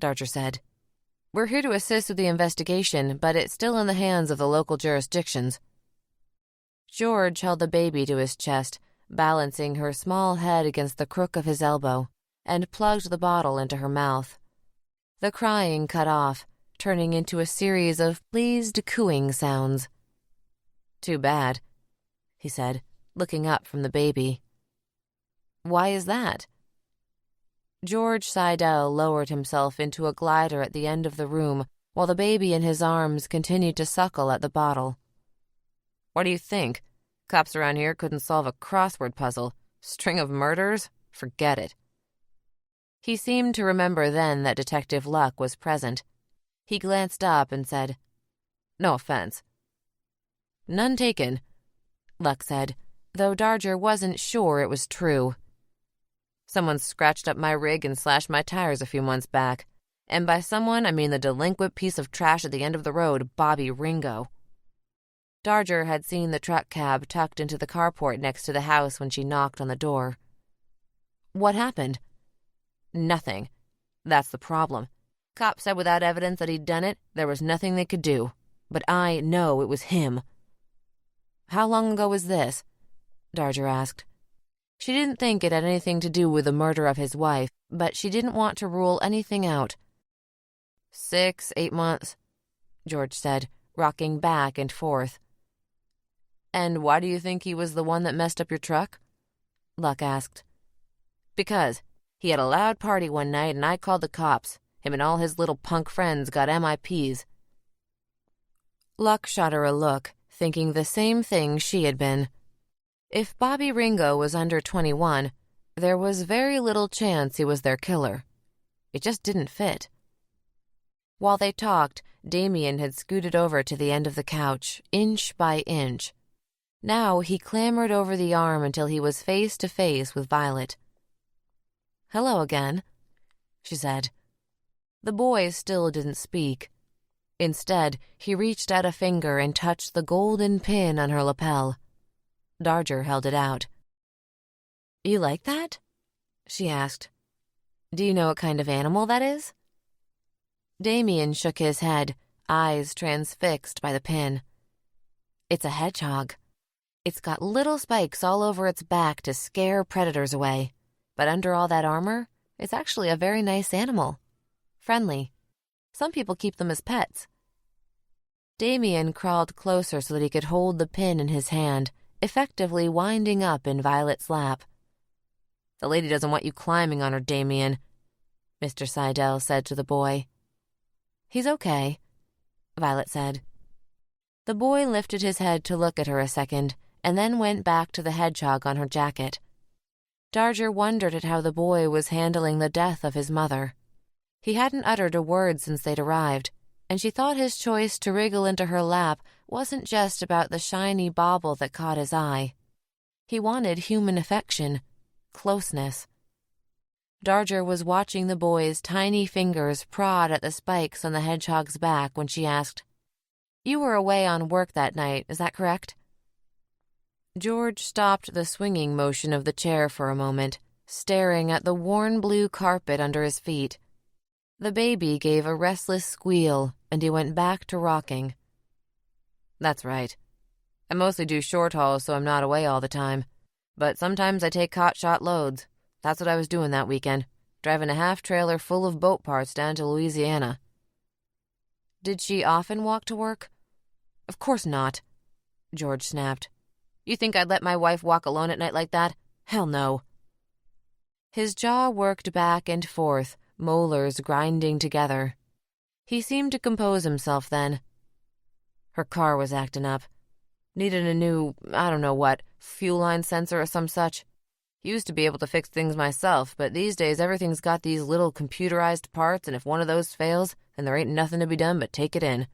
Darger said. "We're here to assist with the investigation, but it's still in the hands of the local jurisdictions." George held the baby to his chest, balancing her small head against the crook of his elbow, and plugged the bottle into her mouth. The crying cut off, turning into a series of pleased cooing sounds. "Too bad," he said, looking up from the baby. "Why is that?" George Seidel lowered himself into a glider at the end of the room while the baby in his arms continued to suckle at the bottle. "What do you think? Cops around here couldn't solve a crossword puzzle. String of murders? Forget it." He seemed to remember then that Detective Luck was present. He glanced up and said, "No offense." "None taken," Luck said, though Darger wasn't sure it was true. "Someone scratched up my rig and slashed my tires a few months back. And by someone, I mean the delinquent piece of trash at the end of the road, Bobby Ringo." Darger had seen the truck cab tucked into the carport next to the house when she knocked on the door. "What happened?" "Nothing. That's the problem. Cops said without evidence that he'd done it, there was nothing they could do. But I know it was him." "How long ago was this?" Darger asked. She didn't think it had anything to do with the murder of his wife, but she didn't want to rule anything out. 6, 8 months, George said, rocking back and forth. "And why do you think he was the one that messed up your truck?" Luck asked. "Because he had a loud party one night and I called the cops. Him and all his little punk friends got MIPs. Luck shot her a look, thinking the same thing she had been. If Bobby Ringo was under 21, there was very little chance he was their killer. It just didn't fit. While they talked, Damien had scooted over to the end of the couch, inch by inch. Now he clambered over the arm until he was face to face with Violet. "Hello again," she said. The boy still didn't speak. Instead, he reached out a finger and touched the golden pin on her lapel. Darger held it out. "You like that?" she asked. "Do you know what kind of animal that is?" Damien shook his head, eyes transfixed by the pin. "It's a hedgehog. It's got little spikes all over its back to scare predators away. But under all that armor, it's actually a very nice animal. Friendly. Some people keep them as pets." Damien crawled closer so that he could hold the pin in his hand, effectively winding up in Violet's lap. "The lady doesn't want you climbing on her, Damien," Mr. Seidel said to the boy. "He's okay," Violet said. The boy lifted his head to look at her a second, and then went back to the hedgehog on her jacket. Darger wondered at how the boy was handling the death of his mother. He hadn't uttered a word since they'd arrived, and she thought his choice to wriggle into her lap wasn't just about the shiny bauble that caught his eye. He wanted human affection, closeness. Darger was watching the boy's tiny fingers prod at the spikes on the hedgehog's back when she asked, "You were away on work that night, is that correct?" George stopped the swinging motion of the chair for a moment, staring at the worn blue carpet under his feet. The baby gave a restless squeal, and he went back to rocking. "That's right. I mostly do short hauls, so I'm not away all the time. But sometimes I take hot-shot loads. That's what I was doing that weekend, driving a half-trailer full of boat parts down to Louisiana." "Did she often walk to work?" "Of course not," George snapped. "You think I'd let my wife walk alone at night like that? Hell no." His jaw worked back and forth, molars grinding together. He seemed to compose himself then. "Her car was acting up. Needed a new, I don't know what, fuel line sensor or some such. Used to be able to fix things myself, but these days everything's got these little computerized parts, and if one of those fails, then there ain't nothing to be done but take it in."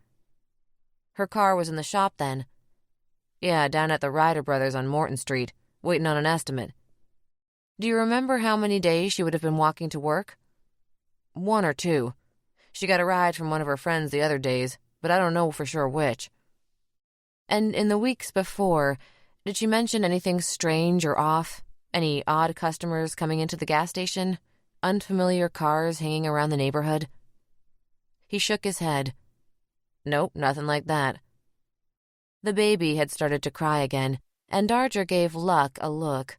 "Her car was in the shop then?" Yeah, down at the Ryder Brothers on Morton Street, waiting on an estimate. Do you remember how many days she would have been walking to work? 1 or 2. She got a ride from one of her friends the other days, but I don't know for sure which. And in the weeks before, did she mention anything strange or off? Any odd customers coming into the gas station? Unfamiliar cars hanging around the neighborhood? He shook his head. Nope, nothing like that. The baby had started to cry again, and Darger gave Luck a look.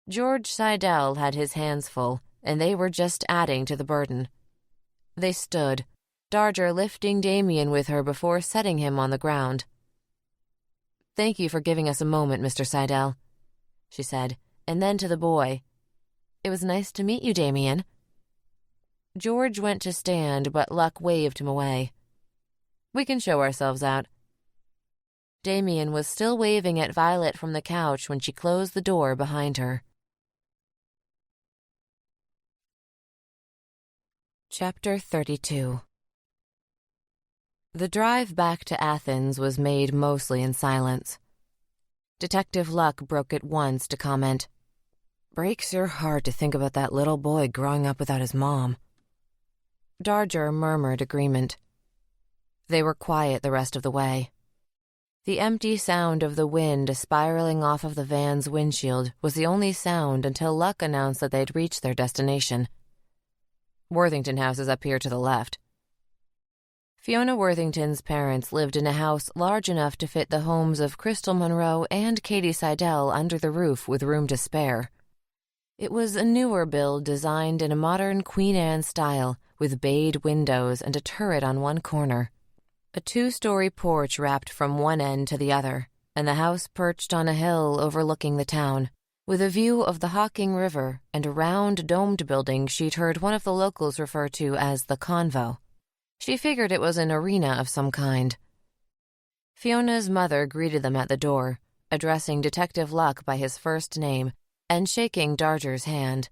George Seidel had his hands full, and they were just adding to the burden. They stood, Darger lifting Damien with her before setting him on the ground. "Thank you for giving us a moment, Mr. Seidel," she said, and then to the boy. "It was nice to meet you, Damien." George went to stand, but Luck waved him away. "We can show ourselves out." Damien was still waving at Violet from the couch when she closed the door behind her. Chapter 32. The drive back to Athens was made mostly in silence. Detective Luck broke it once to comment, "Breaks your heart to think about that little boy growing up without his mom." Darger murmured agreement. They were quiet the rest of the way. The empty sound of the wind spiraling off of the van's windshield was the only sound until Luck announced that they'd reached their destination. "Worthington House is up here to the left." Fiona Worthington's parents lived in a house large enough to fit the homes of Crystal Monroe and Katie Seidel under the roof with room to spare. It was a newer build designed in a modern Queen Anne style with bayed windows and a turret on one corner. A 2-story porch wrapped from one end to the other, and the house perched on a hill overlooking the town, with a view of the Hocking River and a round domed building she'd heard one of the locals refer to as the Convo. She figured it was an arena of some kind. Fiona's mother greeted them at the door, addressing Detective Luck by his first name and shaking Darger's hand.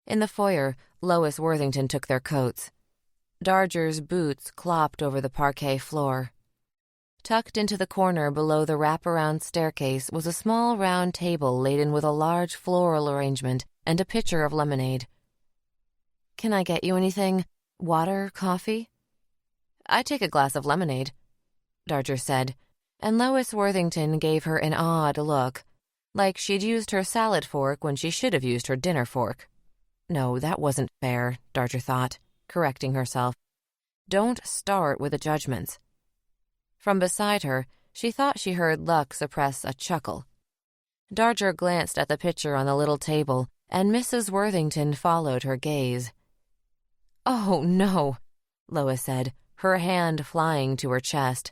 In the foyer, Lois Worthington took their coats. Darger's boots clopped over the parquet floor. Tucked into the corner below the wraparound staircase was a small round table laden with a large floral arrangement and a pitcher of lemonade. "Can I get you anything? Water, coffee?" "I'd take a glass of lemonade," Darger said, and Lois Worthington gave her an odd look, like she'd used her salad fork when she should have used her dinner fork. No, that wasn't fair, Darger thought, correcting herself. Don't start with the judgments. From beside her, she thought she heard Luck suppress a chuckle. Darger glanced at the pitcher on the little table, and Mrs. Worthington followed her gaze. "Oh, no," Lois said, her hand flying to her chest.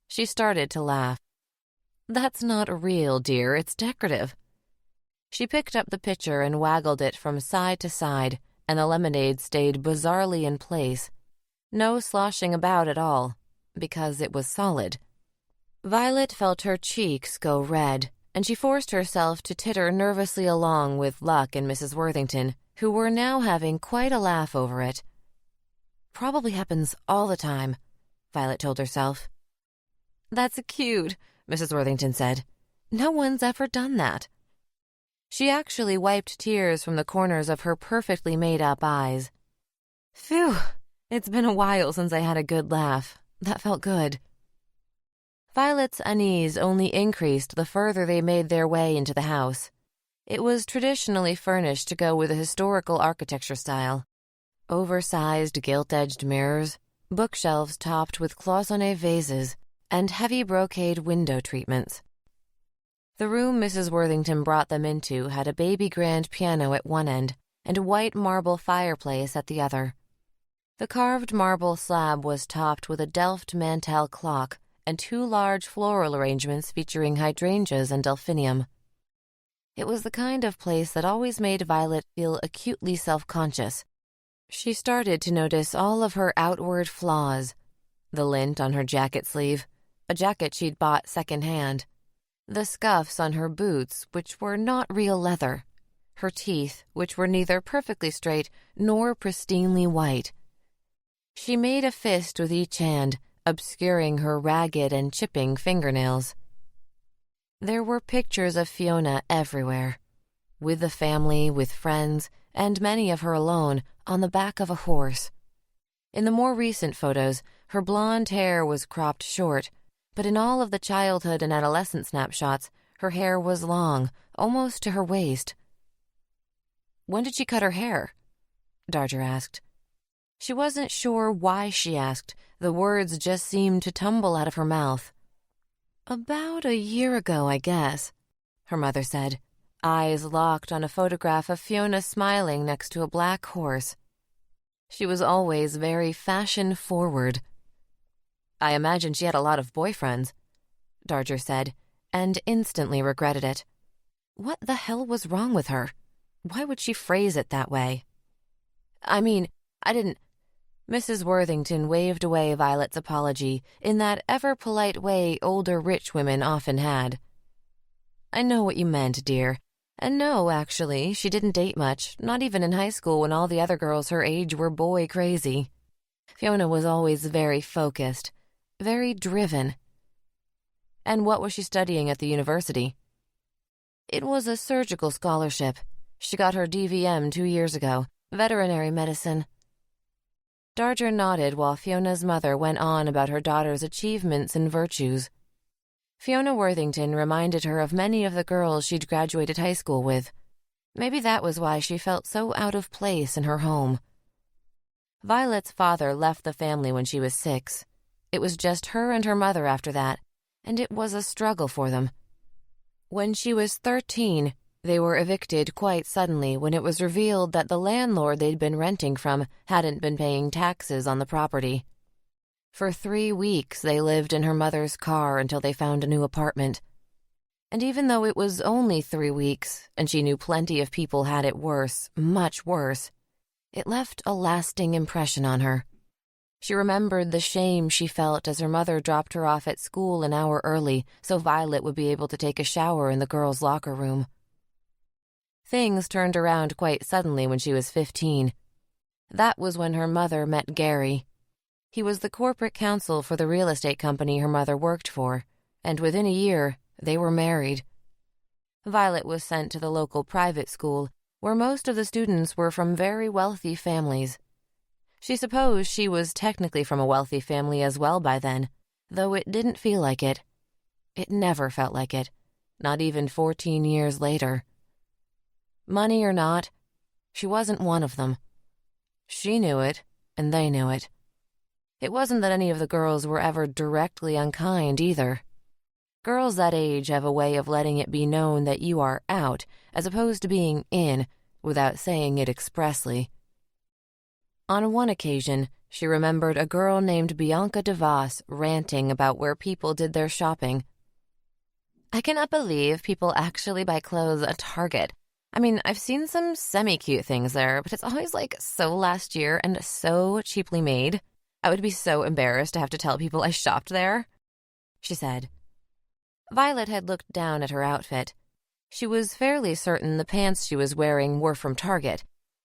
She started to laugh. "That's not real, dear. It's decorative." She picked up the pitcher and waggled it from side to side, and the lemonade stayed bizarrely in place. No sloshing about at all, because it was solid. Violet felt her cheeks go red, and she forced herself to titter nervously along with Luck and Mrs. Worthington, who were now having quite a laugh over it. "Probably happens all the time," Violet told herself. "That's cute," Mrs. Worthington said. "No one's ever done that." She actually wiped tears from the corners of her perfectly made-up eyes. "Phew, it's been a while since I had a good laugh. That felt good." Violet's unease only increased the further they made their way into the house. It was traditionally furnished to go with a historical architecture style. Oversized gilt-edged mirrors, bookshelves topped with cloisonné vases, and heavy brocade window treatments. The room Mrs. Worthington brought them into had a baby grand piano at one end and a white marble fireplace at the other. The carved marble slab was topped with a Delft Mantel clock and 2 large floral arrangements featuring hydrangeas and delphinium. It was the kind of place that always made Violet feel acutely self-conscious. She started to notice all of her outward flaws. The lint on her jacket sleeve, a jacket she'd bought second-hand. The scuffs on her boots, which were not real leather. Her teeth, which were neither perfectly straight nor pristinely white. She made a fist with each hand, obscuring her ragged and chipping fingernails. There were pictures of Fiona everywhere, with the family, with friends, and many of her alone, on the back of a horse. In the more recent photos, her blonde hair was cropped short, but in all of the childhood and adolescent snapshots, her hair was long, almost to her waist. "When did she cut her hair?" Darger asked. She wasn't sure why she asked. The words just seemed to tumble out of her mouth. "About a year ago, I guess," her mother said, eyes locked on a photograph of Fiona smiling next to a black horse. She was always very fashion-forward. "I imagine she had a lot of boyfriends," Darger said, and instantly regretted it. What the hell was wrong with her? Why would she phrase it that way? "I mean, I didn't—" Mrs. Worthington waved away Violet's apology in that ever-polite way older rich women often had. "I know what you meant, dear. And no, actually, she didn't date much, not even in high school when all the other girls her age were boy crazy. Fiona was always very focused, very driven." "And what was she studying at the university?" "It was a surgical scholarship. She got her DVM 2 years ago, veterinary medicine." Darger nodded while Fiona's mother went on about her daughter's achievements and virtues. Fiona Worthington reminded her of many of the girls she'd graduated high school with. Maybe that was why she felt so out of place in her home. Violet's father left the family when she was 6. It was just her and her mother after that, and it was a struggle for them. When she was 13, they were evicted quite suddenly when it was revealed that the landlord they'd been renting from hadn't been paying taxes on the property. For 3 weeks, they lived in her mother's car until they found a new apartment. And even though it was only 3 weeks, and she knew plenty of people had it worse, much worse, it left a lasting impression on her. She remembered the shame she felt as her mother dropped her off at school an hour early so Violet would be able to take a shower in the girls' locker room. Things turned around quite suddenly when she was 15. That was when her mother met Gary. He was the corporate counsel for the real estate company her mother worked for, and within a year, they were married. Violet was sent to the local private school, where most of the students were from very wealthy families. She supposed she was technically from a wealthy family as well by then, though it didn't feel like it. It never felt like it, not even 14 years later. Money or not, she wasn't one of them. She knew it, and they knew it. It wasn't that any of the girls were ever directly unkind either. Girls that age have a way of letting it be known that you are out, as opposed to being in, without saying it expressly. On one occasion, she remembered a girl named Bianca DeVos ranting about where people did their shopping. "I cannot believe people actually buy clothes at Target. I mean, I've seen some semi-cute things there, but it's always like so last year and so cheaply made. I would be so embarrassed to have to tell people I shopped there," she said. Violet had looked down at her outfit. She was fairly certain the pants she was wearing were from Target,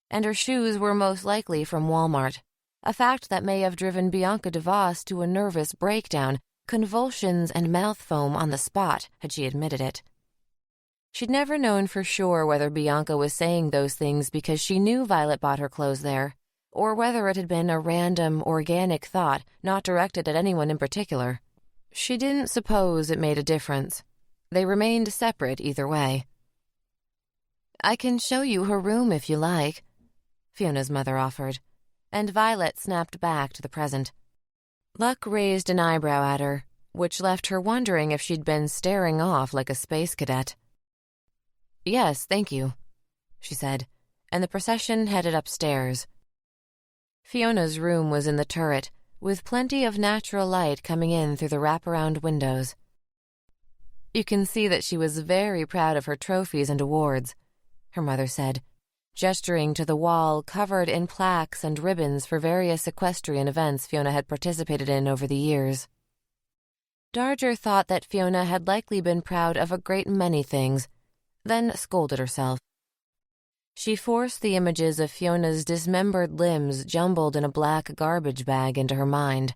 and her shoes were most likely from Walmart, a fact that may have driven Bianca DeVos to a nervous breakdown, convulsions and mouth foam on the spot, had she admitted it. She'd never known for sure whether Bianca was saying those things because she knew Violet bought her clothes there, or whether it had been a random, organic thought not directed at anyone in particular. She didn't suppose it made a difference. They remained separate either way. "I can show you her room if you like," Fiona's mother offered, and Violet snapped back to the present. Luck raised an eyebrow at her, which left her wondering if she'd been staring off like a space cadet. "Yes, thank you," she said, and the procession headed upstairs. Fiona's room was in the turret, with plenty of natural light coming in through the wraparound windows. "You can see that she was very proud of her trophies and awards," her mother said, gesturing to the wall covered in plaques and ribbons for various equestrian events Fiona had participated in over the years. Darger thought that Fiona had likely been proud of a great many things, then scolded herself. She forced the images of Fiona's dismembered limbs jumbled in a black garbage bag into her mind.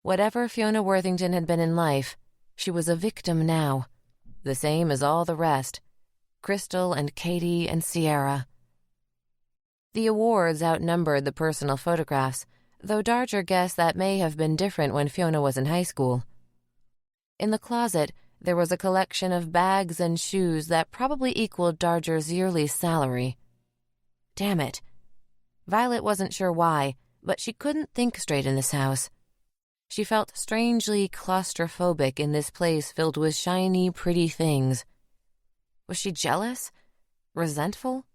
Whatever Fiona Worthington had been in life, she was a victim now. the same as all the rest, Crystal and Katie and Sierra. The awards outnumbered the personal photographs, though Darger guessed that may have been different when Fiona was in high school. In the closet, there was a collection of bags and shoes that probably equaled Darger's yearly salary. Damn it. Violet wasn't sure why, but she couldn't think straight in this house. She felt strangely claustrophobic in this place filled with shiny, pretty things. Was she jealous? Resentful?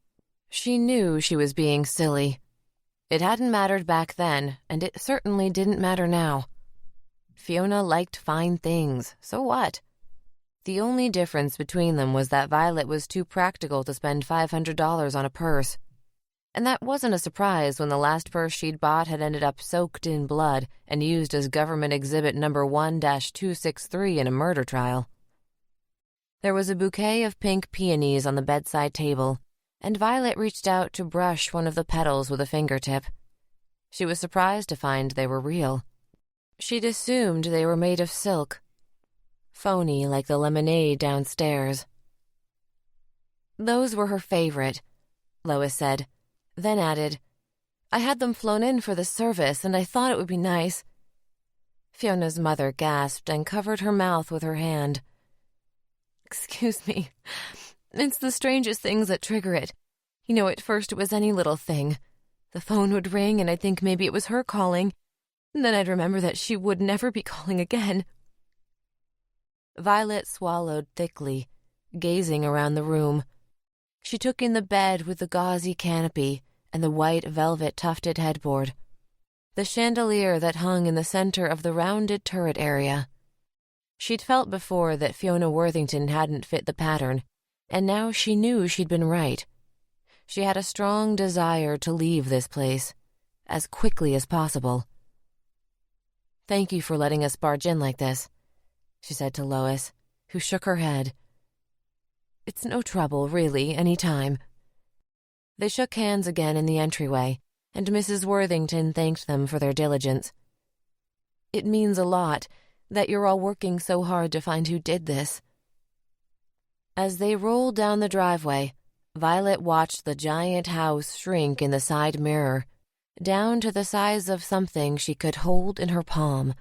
She knew she was being silly. It hadn't mattered back then, and it certainly didn't matter now. Fiona liked fine things, so what? The only difference between them was that Violet was too practical to spend $500 on a purse. And that wasn't a surprise when the last purse she'd bought had ended up soaked in blood and used as government exhibit number 1-263 in a murder trial. There was a bouquet of pink peonies on the bedside table, and Violet reached out to brush one of the petals with a fingertip. She was surprised to find they were real. She'd assumed they were made of silk. Phony like the lemonade downstairs. Those were her favorite, Lois said, then added, I had them flown in for the service, and I thought it would be nice. Fiona's mother gasped and covered her mouth with her hand. Excuse me. It's the strangest things that trigger it. You know, at first it was any little thing. The phone would ring, and I'd think maybe it was her calling. And then I'd remember that she would never be calling again. Violet swallowed thickly, gazing around the room. She took in the bed with the gauzy canopy and the white velvet tufted headboard, the chandelier that hung in the center of the rounded turret area. She'd felt before that Fiona Worthington hadn't fit the pattern, and now she knew she'd been right. She had a strong desire to leave this place, as quickly as possible. Thank you for letting us barge in like this, she said to Lois, who shook her head. It's no trouble, really, any time. They shook hands again in the entryway, and Mrs. Worthington thanked them for their diligence. It means a lot that you're all working so hard to find who did this. As they rolled down the driveway, Violet watched the giant house shrink in the side mirror, down to the size of something she could hold in her palm.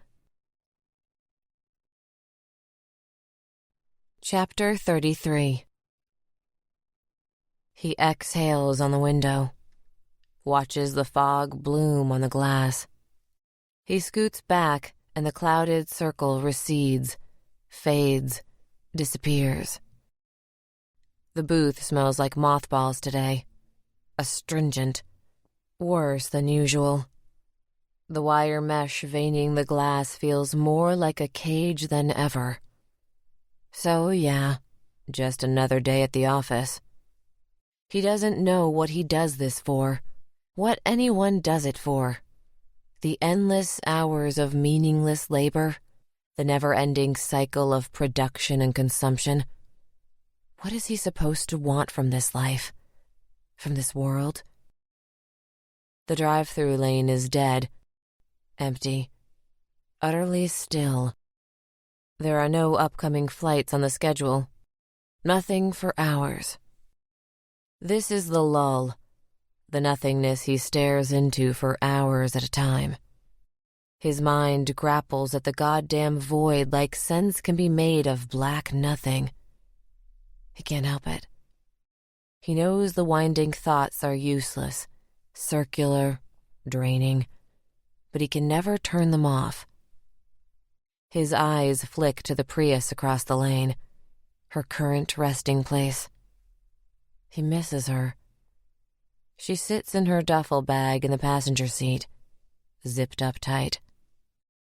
Chapter 33. He exhales on the window, watches the fog bloom on the glass. He scoots back, and the clouded circle recedes, fades, disappears. The booth smells like mothballs today, astringent, worse than usual. The wire mesh veining the glass feels more like a cage than ever. So, yeah, just another day at the office. He doesn't know what he does this for, what anyone does it for. The endless hours of meaningless labor, the never-ending cycle of production and consumption. What is he supposed to want from this life? From this world? The drive-through lane is dead, empty, utterly still. There are no upcoming flights on the schedule. Nothing for hours. This is the lull, the nothingness he stares into for hours at a time. His mind grapples at the goddamn void like sense can be made of black nothing. He can't help it. He knows the winding thoughts are useless, circular, draining, but he can never turn them off. His eyes flick to the Prius across the lane, her current resting place. He misses her. She sits in her duffel bag in the passenger seat, zipped up tight.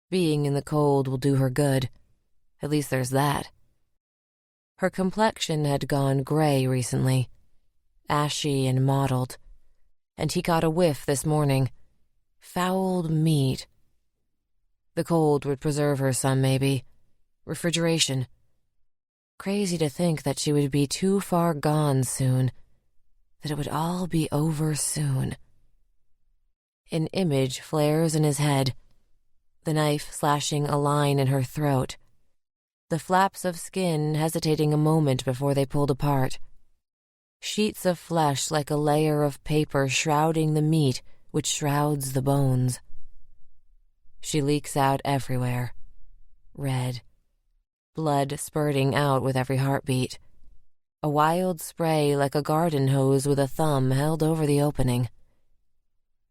Being in the cold will do her good. At least there's that. Her complexion had gone gray recently, ashy and mottled, and he caught a whiff this morning. Fouled meat. The cold would preserve her some, maybe. Refrigeration. Crazy to think that she would be too far gone soon, that it would all be over soon. An image flares in his head, the knife slashing a line in her throat. the flaps of skin hesitating a moment before they pulled apart. Sheets of flesh like a layer of paper shrouding the meat which shrouds the bones. She leaks out everywhere. Red. Blood spurting out with every heartbeat. A wild spray like a garden hose with a thumb held over the opening.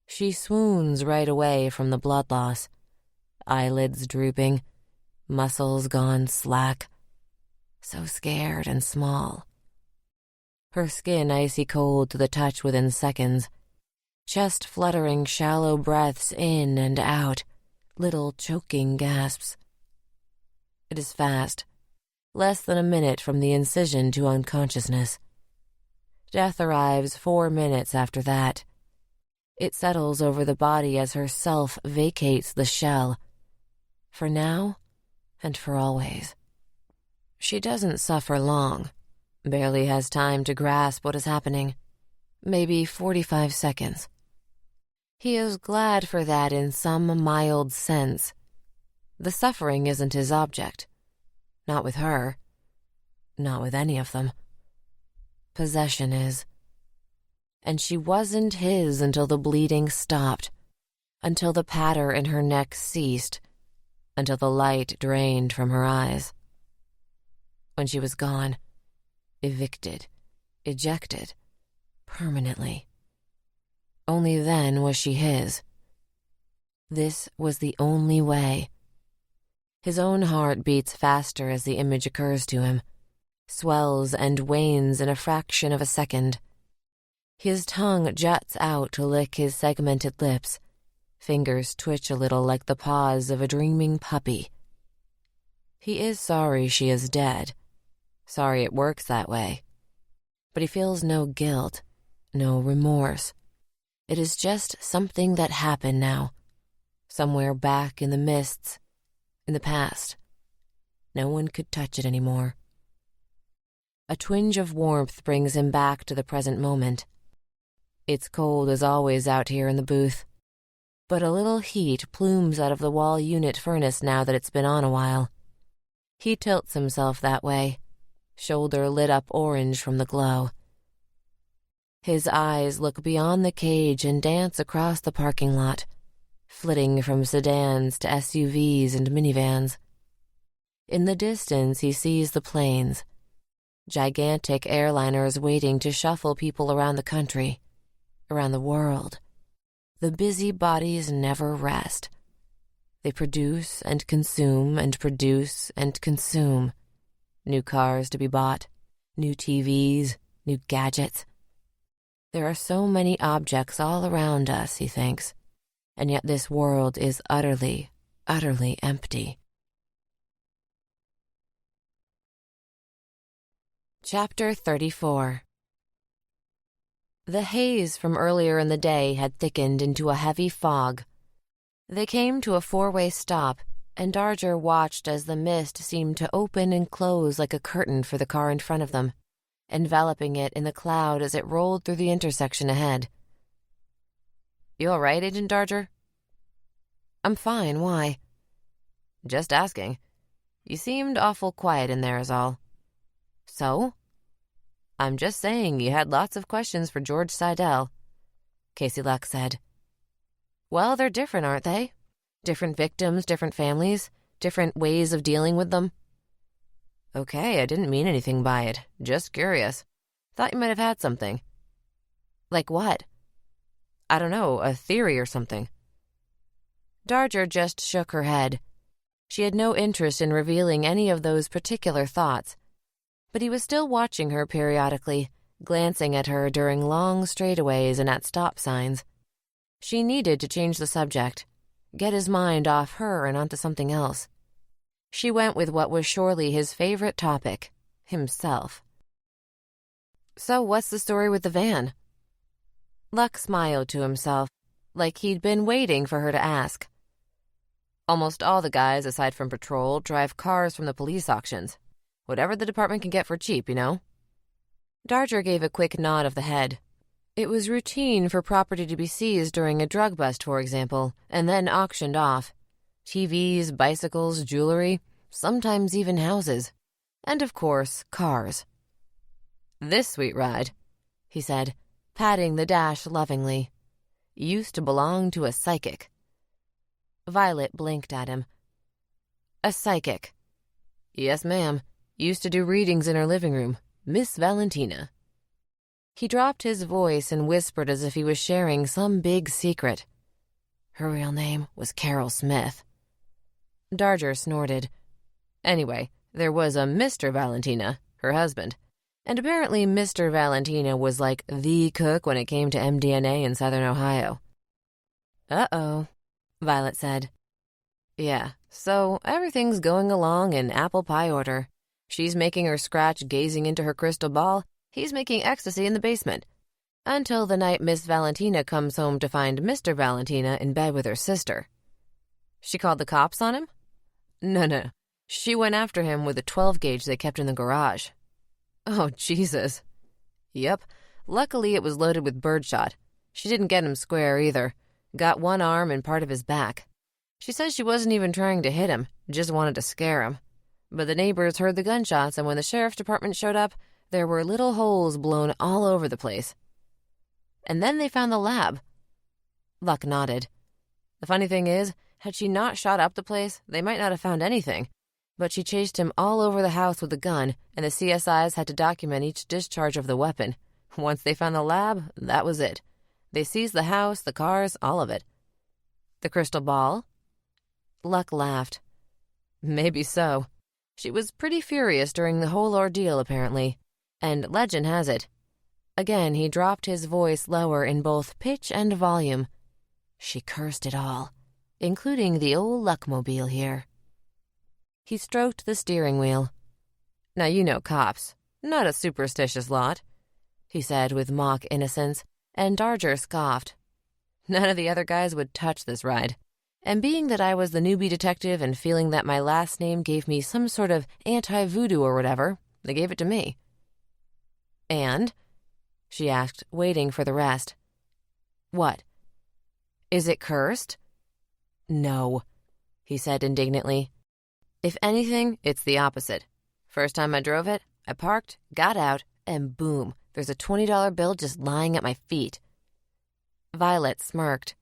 She swoons right away from the blood loss. Eyelids drooping. Muscles gone slack. So scared and small. Her skin icy cold to the touch within seconds. Chest fluttering shallow breaths in and out. Little choking gasps. It is fast. Less than a minute from the incision to unconsciousness. Death arrives 4 minutes after that. It settles over the body as her self vacates the shell. For now and for always. She doesn't suffer long. Barely has time to grasp what is happening. Maybe 45 seconds. He is glad for that in some mild sense. The suffering isn't his object. Not with her. Not with any of them. Possession is. And she wasn't his until the bleeding stopped. Until the patter in her neck ceased. Until the light drained from her eyes. When she was gone. Evicted. Ejected. Permanently. Only then was she his. This was the only way. His own heart beats faster as the image occurs to him, swells and wanes in a fraction of a second. His tongue juts out to lick his segmented lips. Fingers twitch a little like the paws of a dreaming puppy. He is sorry she is dead. Sorry it works that way. But he feels no guilt, no remorse. It is just something that happened now, somewhere back in the mists, in the past. No one could touch it anymore. A twinge of warmth brings him back to the present moment. It's cold as always out here in the booth, but a little heat plumes out of the wall unit furnace now that it's been on a while. He tilts himself that way, shoulder lit up orange from the glow. His eyes look beyond the cage and dance across the parking lot, flitting from sedans to SUVs and minivans. In the distance, he sees the planes, gigantic airliners waiting to shuffle people around the country, around the world. The busy bodies never rest. They produce and consume and produce and consume. New cars to be bought, new TVs, new gadgets. There are so many objects all around us, he thinks, and yet this world is utterly, utterly empty. Chapter 34. The haze from earlier in the day had thickened into a heavy fog. They came to a four-way stop, and Darger watched as the mist seemed to open and close like a curtain for the car in front of them, enveloping it in the cloud as it rolled through the intersection ahead. "You all right, Agent Darger?" "I'm fine, why?" "Just asking. You seemed awful quiet in there is all." "So?" "I'm just saying you had lots of questions for George Seidel," Casey Luck said. "Well, they're different, aren't they? Different victims, different families, different ways of dealing with them." "Okay, I didn't mean anything by it. Just curious. Thought you might have had something." "Like what?" "I don't know, a theory or something." Darger just shook her head. She had no interest in revealing any of those particular thoughts, but he was still watching her periodically, glancing at her during long straightaways and at stop signs. She needed to change the subject, get his mind off her and onto something else. She went with what was surely his favorite topic, himself. "So what's the story with the van?" Luck smiled to himself, like he'd been waiting for her to ask. "Almost all the guys, aside from patrol, drive cars from the police auctions. Whatever the department can get for cheap, you know?" Darger gave a quick nod of the head. It was routine for property to be seized during a drug bust, for example, and then auctioned off. TVs, bicycles, jewelry, sometimes even houses, and of course, cars. "This sweet ride," he said, patting the dash lovingly, "used to belong to a psychic." Violet blinked at him. "A psychic?" "Yes, ma'am. Used to do readings in her living room. Miss Valentina." He dropped his voice and whispered as if he was sharing some big secret. "Her real name was Carol Smith." Darger snorted. "Anyway, there was a Mr. Valentina, her husband, and apparently Mr. Valentina was like the cook when it came to MDNA in Southern Ohio." "Uh-oh," Violet said. "Yeah, so everything's going along in apple pie order. She's making her scratch gazing into her crystal ball. He's making ecstasy in the basement. Until the night Miss Valentina comes home to find Mr. Valentina in bed with her sister." "She called the cops on him?" No. She went after him with a 12-gauge they kept in the garage." "Oh, Jesus." "Yep. Luckily it was loaded with birdshot. She didn't get him square either. Got one arm and part of his back. She says she wasn't even trying to hit him, just wanted to scare him. But the neighbors heard the gunshots, and when the sheriff's department showed up, there were little holes blown all over the place. And then they found the lab." Luck nodded. "The funny thing is, had she not shot up the place, they might not have found anything. But she chased him all over the house with a gun, and the CSIs had to document each discharge of the weapon. Once they found the lab, that was it. They seized the house, the cars, all of it." "The crystal ball?" Luck laughed. "Maybe so. She was pretty furious during the whole ordeal, apparently. And legend has it." Again, he dropped his voice lower in both pitch and volume. "She cursed it all, including the old Luckmobile here." He stroked the steering wheel. "Now you know cops. Not a superstitious lot," he said with mock innocence, and Darger scoffed. "None of the other guys would touch this ride. And being that I was the newbie detective and feeling that my last name gave me some sort of anti-voodoo or whatever, they gave it to me." "And?" she asked, waiting for the rest. "What? Is it cursed?" "No," he said indignantly. "If anything, it's the opposite. First time I drove it, I parked, got out, and boom, there's a $20 bill just lying at my feet." Violet smirked.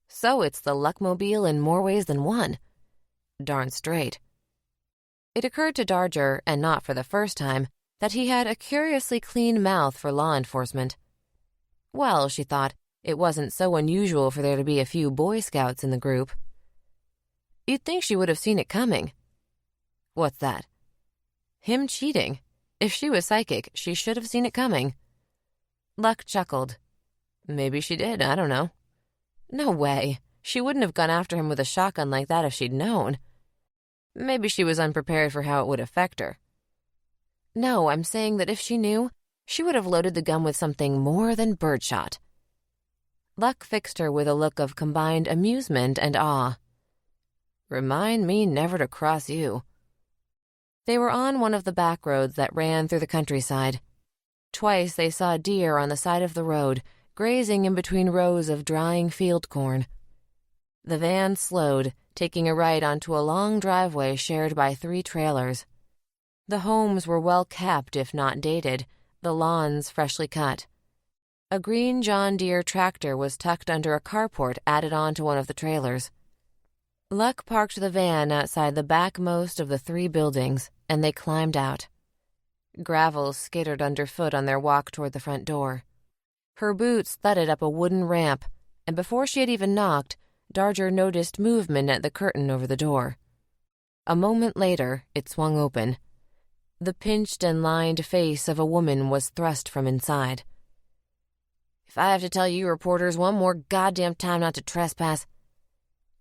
"So it's the Luckmobile in more ways than one." "Darn straight." It occurred to Darger, and not for the first time, that he had a curiously clean mouth for law enforcement. Well, she thought, it wasn't so unusual for there to be a few Boy Scouts in the group. You'd think she would have seen it coming. "What's that?" "Him cheating. If she was psychic, she should have seen it coming." Luck chuckled. "Maybe she did, I don't know." "No way. She wouldn't have gone after him with a shotgun like that if she'd known." "Maybe she was unprepared for how it would affect her." "No, I'm saying that if she knew, she would have loaded the gun with something more than birdshot." Luck fixed her with a look of combined amusement and awe. "Remind me never to cross you." They were on one of the back roads that ran through the countryside. Twice they saw deer on the side of the road, grazing in between rows of drying field corn. The van slowed, taking a right onto a long driveway shared by 3 trailers. The homes were well kept, if not dated, the lawns freshly cut. A green John Deere tractor was tucked under a carport added onto one of the trailers. Luck parked the van outside the backmost of the 3 buildings, and they climbed out. Gravel skittered underfoot on their walk toward the front door. Her boots thudded up a wooden ramp, and before she had even knocked, Darger noticed movement at the curtain over the door. A moment later, it swung open. The pinched and lined face of a woman was thrust from inside. "If I have to tell you reporters one more goddamn time not to trespass."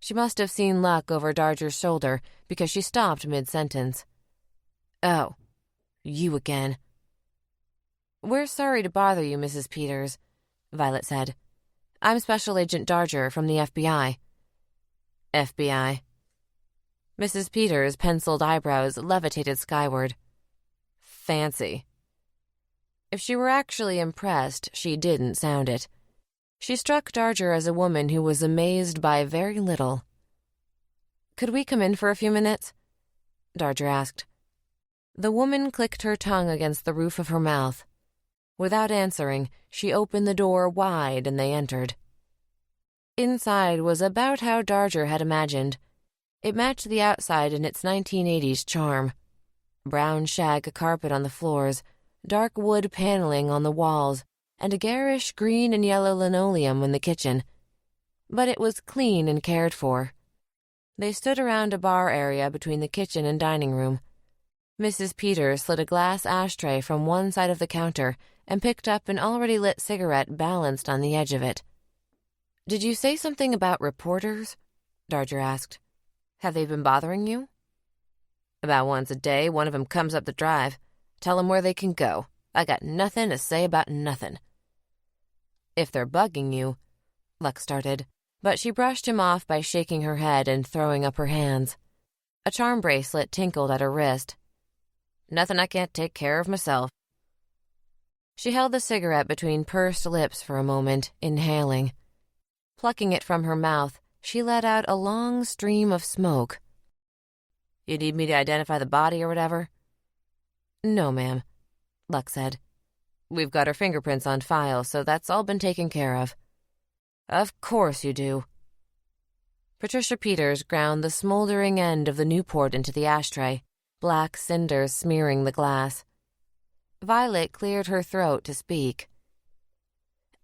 She must have seen Luck over Darger's shoulder because she stopped mid-sentence. "Oh, you again." "We're sorry to bother you, Mrs. Peters," Violet said. "I'm Special Agent Darger from the FBI." "FBI." Mrs. Peters' penciled eyebrows levitated skyward. "Fancy." If she were actually impressed, she didn't sound it. She struck Darger as a woman who was amazed by very little. "Could we come in for a few minutes?" Darger asked. The woman clicked her tongue against the roof of her mouth. Without answering, she opened the door wide and they entered. Inside was about how Darger had imagined. It matched the outside in its 1980s charm. Brown shag carpet on the floors, dark wood paneling on the walls, and a garish green and yellow linoleum in the kitchen. But it was clean and cared for. They stood around a bar area between the kitchen and dining room. Mrs. Peters slid a glass ashtray from one side of the counter and picked up an already lit cigarette balanced on the edge of it. "Did you say something about reporters?" Darger asked. "Have they been bothering you?" "About once a day, one of 'em comes up the drive. Tell 'em where they can go. I got nothing to say about nothing." "If they're bugging you," Lux started, but she brushed him off by shaking her head and throwing up her hands. A charm bracelet tinkled at her wrist. "Nothing I can't take care of myself." She held the cigarette between pursed lips for a moment, inhaling. Plucking it from her mouth, she let out a long stream of smoke. "You need me to identify the body or whatever?" "No, ma'am," Lux said. "We've got her fingerprints on file, so that's all been taken care of." "Of course you do." Patricia Peters ground the smoldering end of the Newport into the ashtray, black cinders smearing the glass. Violet cleared her throat to speak.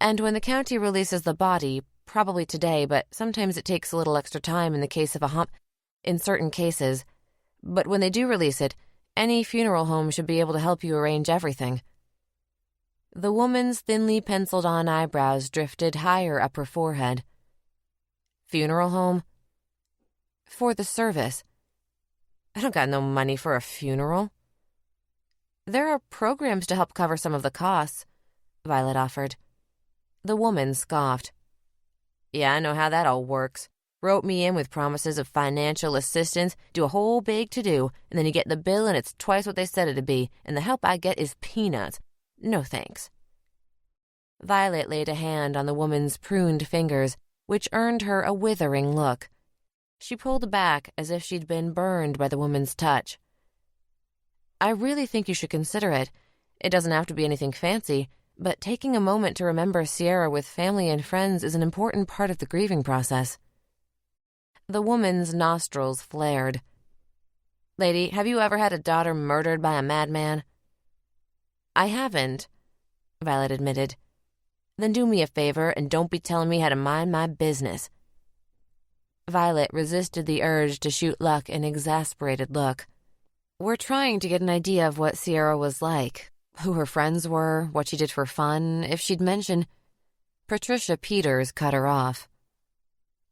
"And when the county releases the body, probably today, but sometimes it takes a little extra time in the case of in certain cases, but when they do release it, any funeral home should be able to help you arrange everything." The woman's thinly penciled-on eyebrows drifted higher up her forehead. "Funeral home?" "For the service." "I don't got no money for a funeral." "There are programs to help cover some of the costs," Violet offered. The woman scoffed. "Yeah, I know how that all works. Wrote me in with promises of financial assistance, do a whole big to-do, and then you get the bill and it's twice what they said it'd be, and the help I get is peanuts. No thanks." Violet laid a hand on the woman's pruned fingers, which earned her a withering look. She pulled back as if she'd been burned by the woman's touch. "I really think you should consider it. It doesn't have to be anything fancy, but taking a moment to remember Sierra with family and friends is an important part of the grieving process." The woman's nostrils flared. "Lady, have you ever had a daughter murdered by a madman?" "I haven't," Violet admitted. "Then do me a favor and don't be telling me how to mind my business." Violet resisted the urge to shoot Luck an exasperated look. "We're trying to get an idea of what Sierra was like, who her friends were, what she did for fun, if she'd mention—" Patricia Peters cut her off.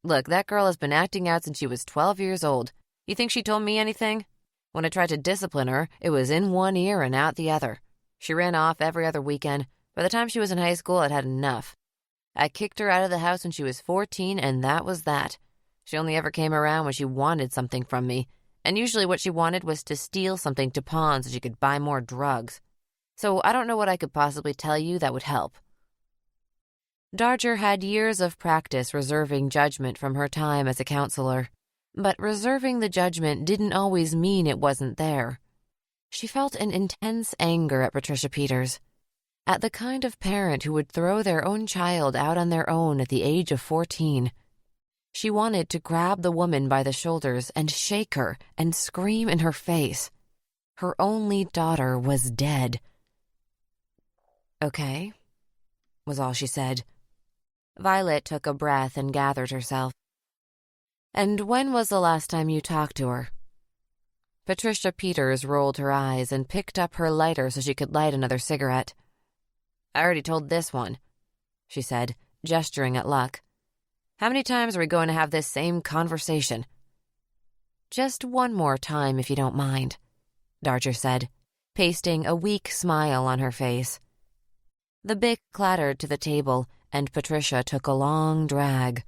"Look, that girl has been acting out since she was 12 years old. You think she told me anything? When I tried to discipline her, it was in one ear and out the other. She ran off every other weekend. By the time she was in high school, I'd had enough. I kicked her out of the house when she was 14, and that was that. She only ever came around when she wanted something from me, and usually what she wanted was to steal something to pawn so she could buy more drugs. So I don't know what I could possibly tell you that would help." Darger had years of practice reserving judgment from her time as a counselor, but reserving the judgment didn't always mean it wasn't there. She felt an intense anger at Patricia Peters, at the kind of parent who would throw their own child out on their own at the age of 14. She wanted to grab the woman by the shoulders and shake her and scream in her face. Her only daughter was dead. "Okay," was all she said. Violet took a breath and gathered herself. "And when was the last time you talked to her?" Patricia Peters rolled her eyes and picked up her lighter so she could light another cigarette. "I already told this one," she said, gesturing at Luck. "How many times are we going to have this same conversation?" "Just one more time, if you don't mind," Darger said, pasting a weak smile on her face. The Bic clattered to the table, and Patricia took a long drag.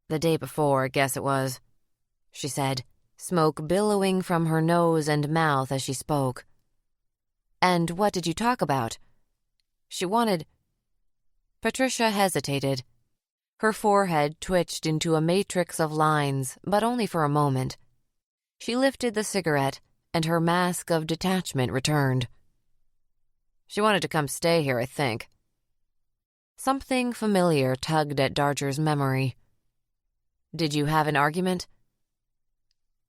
"The day before, I guess it was," she said, smoke billowing from her nose and mouth as she spoke. "And what did you talk about?" "She wanted—" Patricia hesitated. Her forehead twitched into a matrix of lines, but only for a moment. She lifted the cigarette, and her mask of detachment returned. She wanted to come stay here, I think. Something familiar tugged at Darger's memory. Did you have an argument?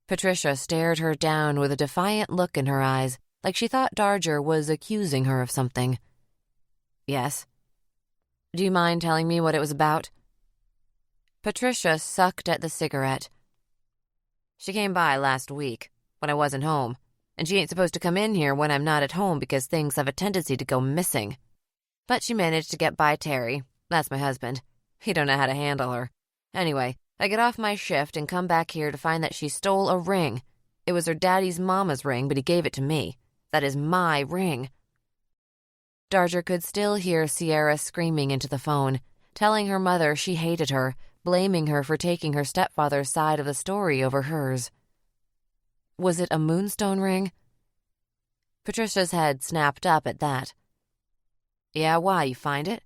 Patricia stared her down with a defiant look in her eyes, like she thought Darger was accusing her of something. Yes. Do you mind telling me what it was about? Patricia sucked at the cigarette. She came by last week, when I wasn't home, and she ain't supposed to come in here when I'm not at home because things have a tendency to go missing. But she managed to get by Terry. That's my husband. He don't know how to handle her. Anyway, I get off my shift and come back here to find that she stole a ring. It was her daddy's mama's ring, but he gave it to me. That is my ring. Darger could still hear Sierra screaming into the phone, telling her mother she hated her, blaming her for taking her stepfather's side of the story over hers. Was it a moonstone ring? Patricia's head snapped up at that. Yeah, why, you find it?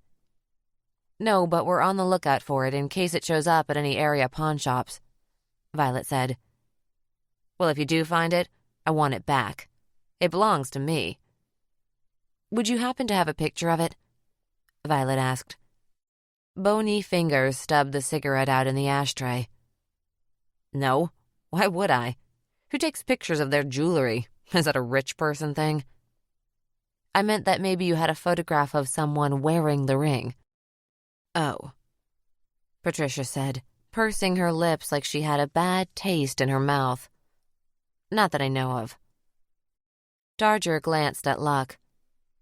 No, but we're on the lookout for it in case it shows up at any area pawn shops, Violet said. Well, if you do find it, I want it back. It belongs to me. Would you happen to have a picture of it? Violet asked. Bony fingers stubbed the cigarette out in the ashtray. No, why would I? Who takes pictures of their jewelry? Is that a rich person thing? I meant that maybe you had a photograph of someone wearing the ring. Oh, Patricia said, pursing her lips like she had a bad taste in her mouth. Not that I know of. Darger glanced at Luck.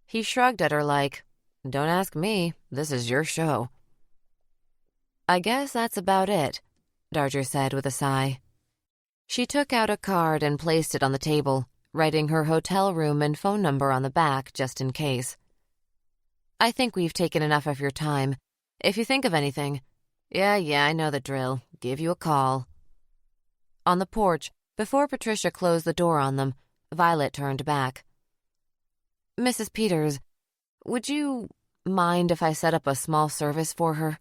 He shrugged at her like, don't ask me, this is your show. I guess that's about it, Darger said with a sigh. She took out a card and placed it on the table, writing her hotel room and phone number on the back just in case. I think we've taken enough of your time. If you think of anything, yeah, I know the drill. Give you a call. On the porch, before Patricia closed the door on them, Violet turned back. Mrs. Peters, would you mind if I set up a small service for her?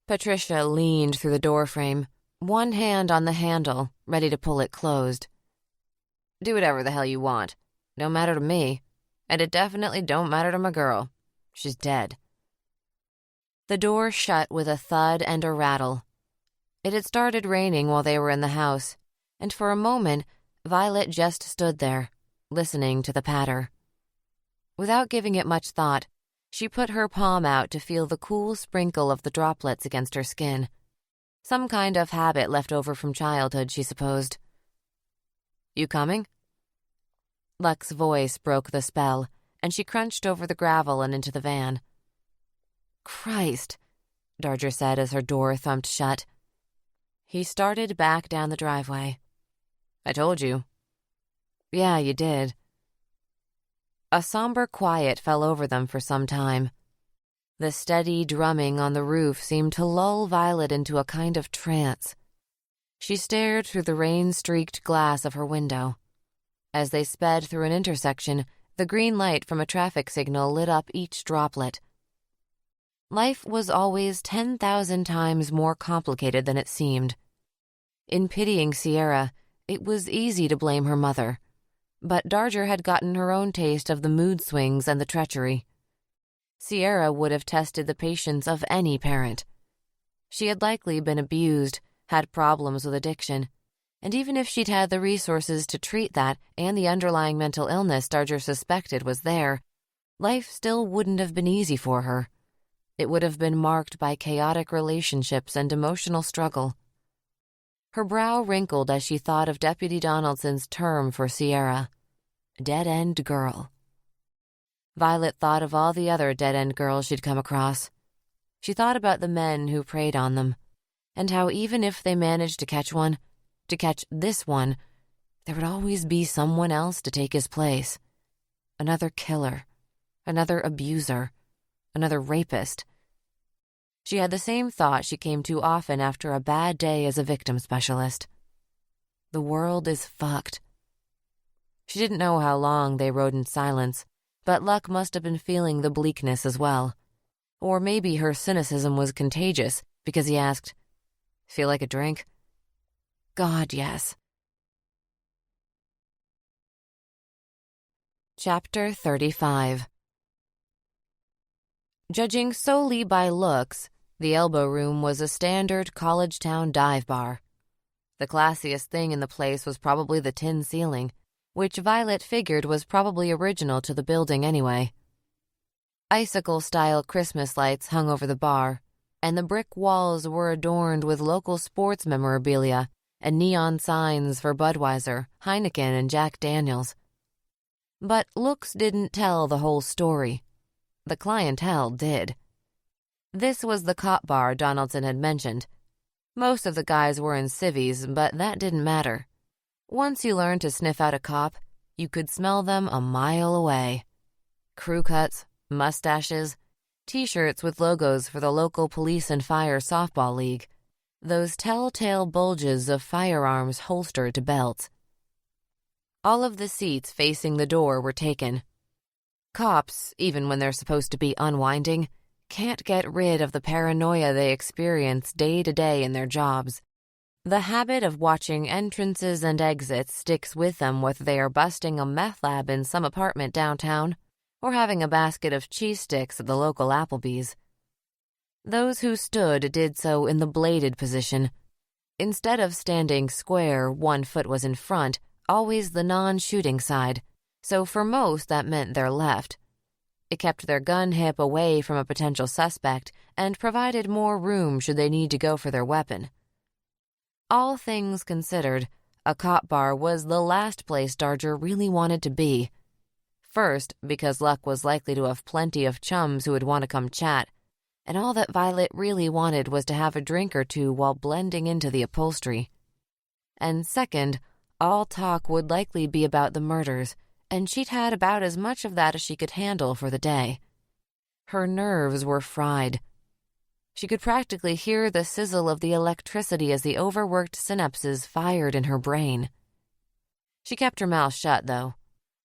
Patricia leaned through the doorframe, one hand on the handle, ready to pull it closed. Do whatever the hell you want. Don't matter to me. And it definitely don't matter to my girl. She's dead. The door shut with a thud and a rattle. It had started raining while they were in the house, and for a moment, Violet just stood there, listening to the patter. Without giving it much thought, she put her palm out to feel the cool sprinkle of the droplets against her skin. Some kind of habit left over from childhood, she supposed. You coming? Luck's voice broke the spell, and she crunched over the gravel and into the van. Christ, Darger said as her door thumped shut. He started back down the driveway. I told you. Yeah, you did. A somber quiet fell over them for some time. The steady drumming on the roof seemed to lull Violet into a kind of trance. She stared through the rain-streaked glass of her window. As they sped through an intersection, the green light from a traffic signal lit up each droplet. Life was always 10,000 times more complicated than it seemed. In pitying Sierra, it was easy to blame her mother. But Darger had gotten her own taste of the mood swings and the treachery. Sierra would have tested the patience of any parent. She had likely been abused, had problems with addiction, and even if she'd had the resources to treat that and the underlying mental illness Darger suspected was there, life still wouldn't have been easy for her. It would have been marked by chaotic relationships and emotional struggle. Her brow wrinkled as she thought of Deputy Donaldson's term for Sierra. Dead-end girl. Violet thought of all the other dead-end girls she'd come across. She thought about the men who preyed on them, and how even if they managed to catch one, to catch this one, there would always be someone else to take his place. Another killer, another abuser, another rapist. She had the same thought she came to often after a bad day as a victim specialist. The world is fucked. She didn't know how long they rode in silence, but Luck must have been feeling the bleakness as well. Or maybe her cynicism was contagious because he asked, Feel like a drink? God, yes. Chapter 35. Judging solely by looks, the Elbow Room was a standard college-town dive bar. The classiest thing in the place was probably the tin ceiling, which Violet figured was probably original to the building anyway. Icicle-style Christmas lights hung over the bar, and the brick walls were adorned with local sports memorabilia and neon signs for Budweiser, Heineken, and Jack Daniels. But looks didn't tell the whole story. The clientele did. This was the cop bar Donaldson had mentioned. Most of the guys were in civvies, but that didn't matter. Once you learned to sniff out a cop, you could smell them a mile away. Crew cuts, mustaches, T-shirts with logos for the local police and fire softball league, those telltale bulges of firearms holstered to belts. All of the seats facing the door were taken. Cops, even when they're supposed to be unwinding, can't get rid of the paranoia they experience day to day in their jobs. The habit of watching entrances and exits sticks with them whether they are busting a meth lab in some apartment downtown or having a basket of cheese sticks at the local Applebee's. Those who stood did so in the bladed position. Instead of standing square, one foot was in front, always the non-shooting side, so for most that meant their left. It kept their gun hip away from a potential suspect and provided more room should they need to go for their weapon. All things considered, a cop bar was the last place Darger really wanted to be. First, because Luck was likely to have plenty of chums who would want to come chat, and all that Violet really wanted was to have a drink or two while blending into the upholstery. And second, all talk would likely be about the murders, and she'd had about as much of that as she could handle for the day. Her nerves were fried. She could practically hear the sizzle of the electricity as the overworked synapses fired in her brain. She kept her mouth shut, though.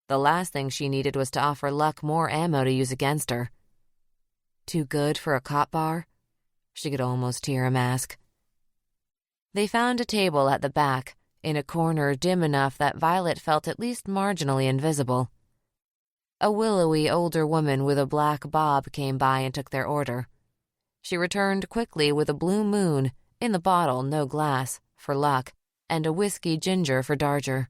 The last thing she needed was to offer Luck more ammo to use against her. Too good for a cop bar? She could almost hear him ask. They found a table at the back, in a corner dim enough that Violet felt at least marginally invisible. A willowy older woman with a black bob came by and took their order. She returned quickly with a blue moon, in the bottle, no glass, for Luck, and a whiskey ginger for Darger.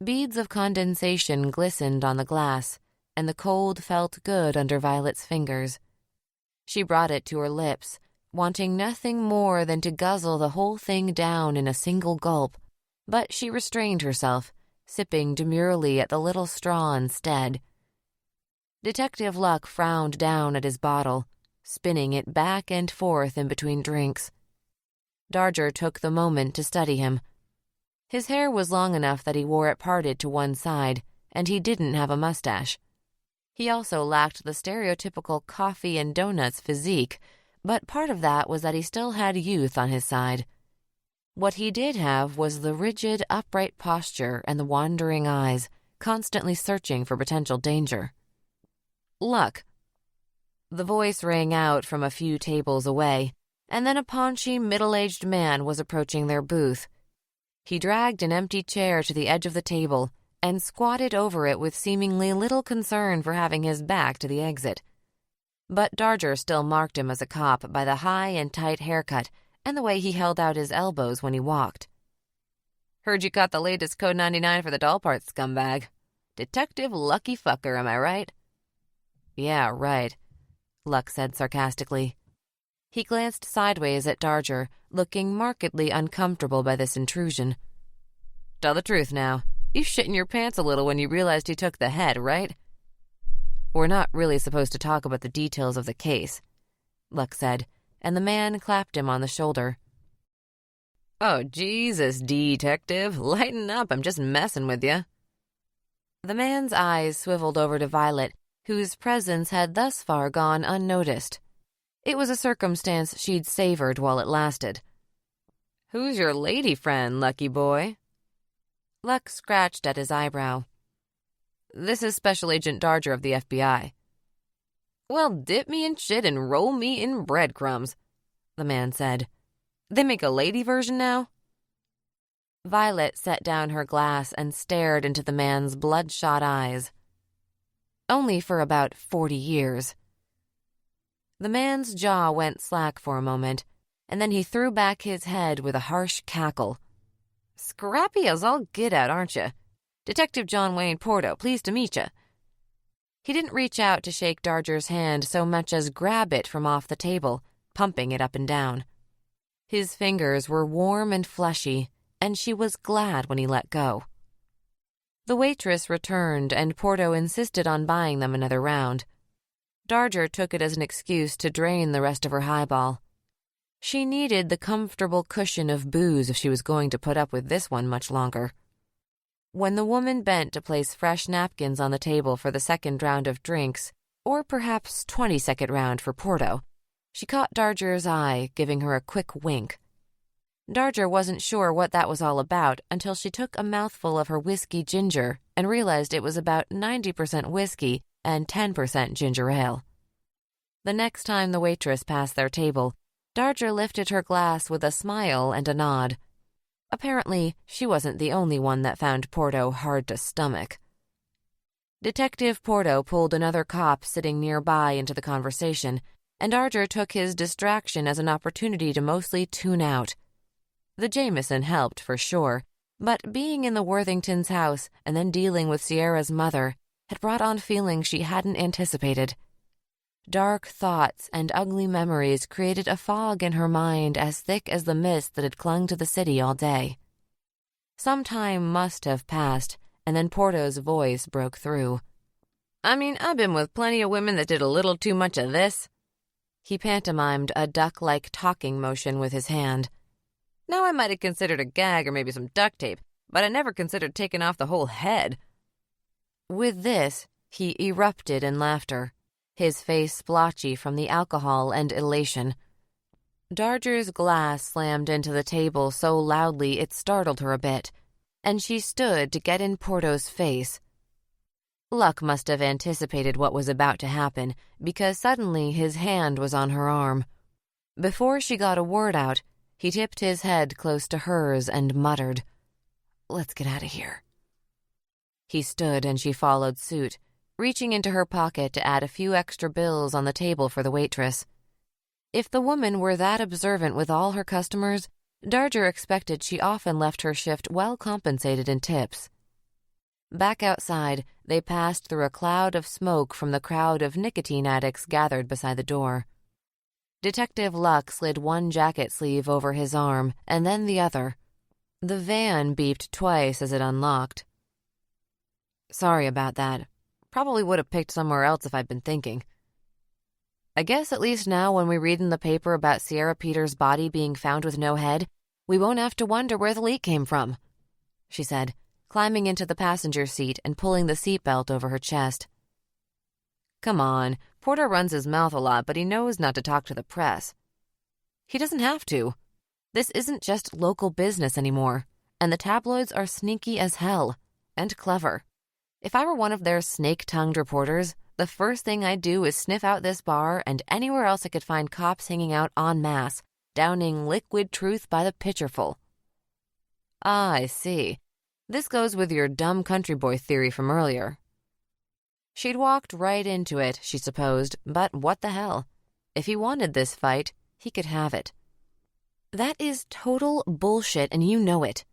Beads of condensation glistened on the glass, and the cold felt good under Violet's fingers. She brought it to her lips, wanting nothing more than to guzzle the whole thing down in a single gulp, but she restrained herself, sipping demurely at the little straw instead. Detective Luck frowned down at his bottle, spinning it back and forth in between drinks. Darger took the moment to study him. His hair was long enough that he wore it parted to one side, and he didn't have a mustache. He also lacked the stereotypical coffee and donuts physique, but part of that was that he still had youth on his side. What he did have was the rigid, upright posture and the wandering eyes, constantly searching for potential danger. Luck. The voice rang out from a few tables away, and then a paunchy, middle-aged man was approaching their booth. He dragged an empty chair to the edge of the table and squatted over it with seemingly little concern for having his back to the exit. But Darger still marked him as a cop by the high and tight haircut and the way he held out his elbows when he walked. "Heard you caught the latest Code 99 for the doll parts, scumbag. Detective Lucky Fucker, am I right?" "Yeah, right," Luck said sarcastically. He glanced sideways at Darger, looking markedly uncomfortable by this intrusion. "Tell the truth now. You shit in your pants a little when you realized he took the head, right?" "We're not really supposed to talk about the details of the case," Luck said, and the man clapped him on the shoulder. "Oh, Jesus, detective. Lighten up, I'm just messing with you." The man's eyes swiveled over to Violet, whose presence had thus far gone unnoticed. It was a circumstance she'd savored while it lasted. "Who's your lady friend, Lucky boy?" Luck scratched at his eyebrow. "This is Special Agent Darger of the FBI." "Well, dip me in shit and roll me in breadcrumbs," the man said. "They make a lady version now?" Violet set down her glass and stared into the man's bloodshot eyes. only for about 40 years. The man's jaw went slack for a moment, and then he threw back his head with a harsh cackle. "Scrappy as all get out, aren't you? Detective John Wayne Porto, pleased to meet you." He didn't reach out to shake Darger's hand so much as grab it from off the table, pumping it up and down. His fingers were warm and fleshy, and she was glad when he let go. The waitress returned, and Porto insisted on buying them another round. Darger took it as an excuse to drain the rest of her highball. She needed the comfortable cushion of booze if she was going to put up with this one much longer. When the woman bent to place fresh napkins on the table for the second round of drinks, or perhaps 22nd round for Porto, she caught Darger's eye, giving her a quick wink. Darger wasn't sure what that was all about until she took a mouthful of her whiskey ginger and realized it was about 90% whiskey and 10% ginger ale. The next time the waitress passed their table, Darger lifted her glass with a smile and a nod. Apparently, she wasn't the only one that found Porto hard to stomach. Detective Porto pulled another cop sitting nearby into the conversation, and Darger took his distraction as an opportunity to mostly tune out. The Jameson helped, for sure, but being in the Worthingtons' house and then dealing with Sierra's mother had brought on feelings she hadn't anticipated. Dark thoughts and ugly memories created a fog in her mind as thick as the mist that had clung to the city all day. Some time must have passed, and then Porto's voice broke through. I've been with plenty of women that did a little too much of this." He pantomimed a duck-like talking motion with his hand. "Now I might have considered a gag or maybe some duct tape, but I never considered taking off the whole head." With this, he erupted in laughter, his face splotchy from the alcohol and elation. Darger's glass slammed into the table so loudly it startled her a bit, and she stood to get in Porto's face. Luck must have anticipated what was about to happen, because suddenly his hand was on her arm. Before she got a word out, he tipped his head close to hers and muttered, "Let's get out of here." He stood and she followed suit, reaching into her pocket to add a few extra bills on the table for the waitress. If the woman were that observant with all her customers, Darger expected she often left her shift well compensated in tips. Back outside, they passed through a cloud of smoke from the crowd of nicotine addicts gathered beside the door. Detective Luck slid one jacket sleeve over his arm and then the other. The van beeped twice as it unlocked. "Sorry about that. Probably would have picked somewhere else if I'd been thinking. I guess at least now when we read in the paper about Sierra Peters' body being found with no head, we won't have to wonder where the leak came from," she said, climbing into the passenger seat and pulling the seatbelt over her chest. "Come on, Porter runs his mouth a lot, but he knows not to talk to the press." "He doesn't have to. This isn't just local business anymore, and the tabloids are sneaky as hell, and clever. If I were one of their snake-tongued reporters, the first thing I'd do is sniff out this bar and anywhere else I could find cops hanging out en masse, downing liquid truth by the pitcherful." "Ah, I see. This goes with your dumb country boy theory from earlier." She'd walked right into it, she supposed, but what the hell? If he wanted this fight, he could have it. "That is total bullshit, and you know it.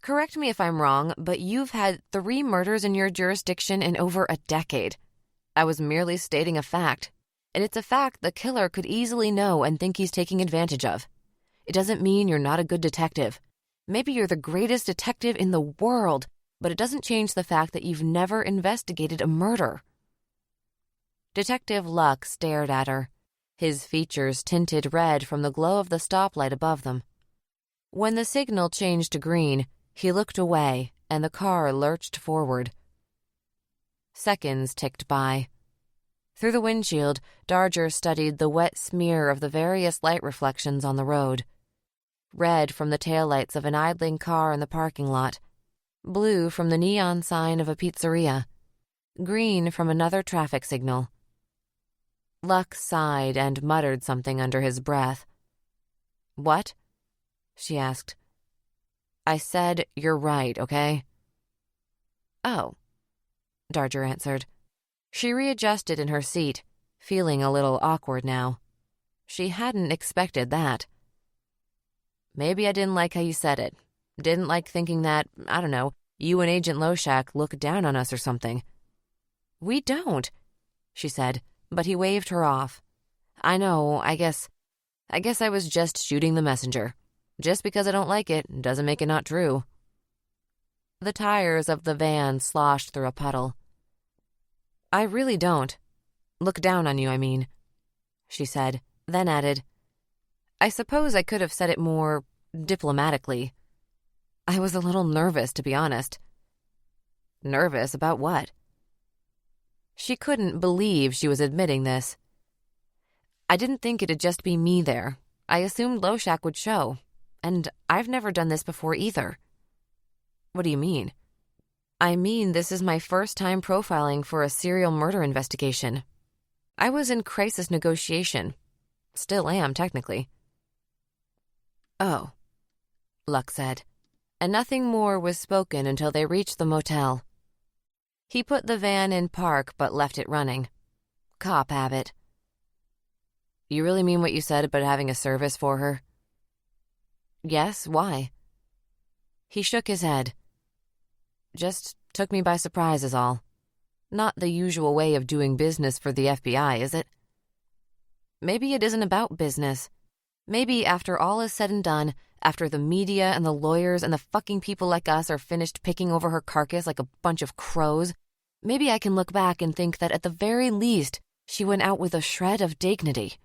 Correct me if I'm wrong, but you've had 3 murders in your jurisdiction in over a decade. I was merely stating a fact, and it's a fact the killer could easily know and think he's taking advantage of. It doesn't mean you're not a good detective. Maybe you're the greatest detective in the world, but it doesn't change the fact that you've never investigated a murder." Detective Luck stared at her, his features tinted red from the glow of the stoplight above them. When the signal changed to green, he looked away, and the car lurched forward. Seconds ticked by. Through the windshield, Darger studied the wet smear of the various light reflections on the road. Red from the taillights of an idling car in the parking lot, blue from the neon sign of a pizzeria, green from another traffic signal. Luck sighed and muttered something under his breath. "What?" she asked. "I said you're right, okay?" "Oh," Darger answered. She readjusted in her seat, feeling a little awkward now. She hadn't expected that. Maybe I didn't like how you said it. Didn't like thinking that, I don't know, you and Agent Loshak look down on us or something. We don't, she said, but he waved her off. I know, I guess I was just shooting the messenger. Just because I don't like it doesn't make it not true. The tires of the van sloshed through a puddle. I really don't. Look down on you, I mean, she said, then added, I suppose I could have said it more diplomatically. I was a little nervous, to be honest. Nervous about what? She couldn't believe she was admitting this. I didn't think it'd just be me there. I assumed Loshak would show. And I've never done this before either. What do you mean? I mean, this is my first time profiling for a serial murder investigation. I was in crisis negotiation. Still am, technically. Oh, Luck said, and nothing more was spoken until they reached the motel. He put the van in park but left it running. Cop habit. You really mean what you said about having a service for her? Yes, why? He shook his head. Just took me by surprise is all. Not the usual way of doing business for the FBI, is it? Maybe it isn't about business. Maybe after all is said and done, after the media and the lawyers and the fucking people like us are finished picking over her carcass like a bunch of crows, maybe I can look back and think that at the very least she went out with a shred of dignity.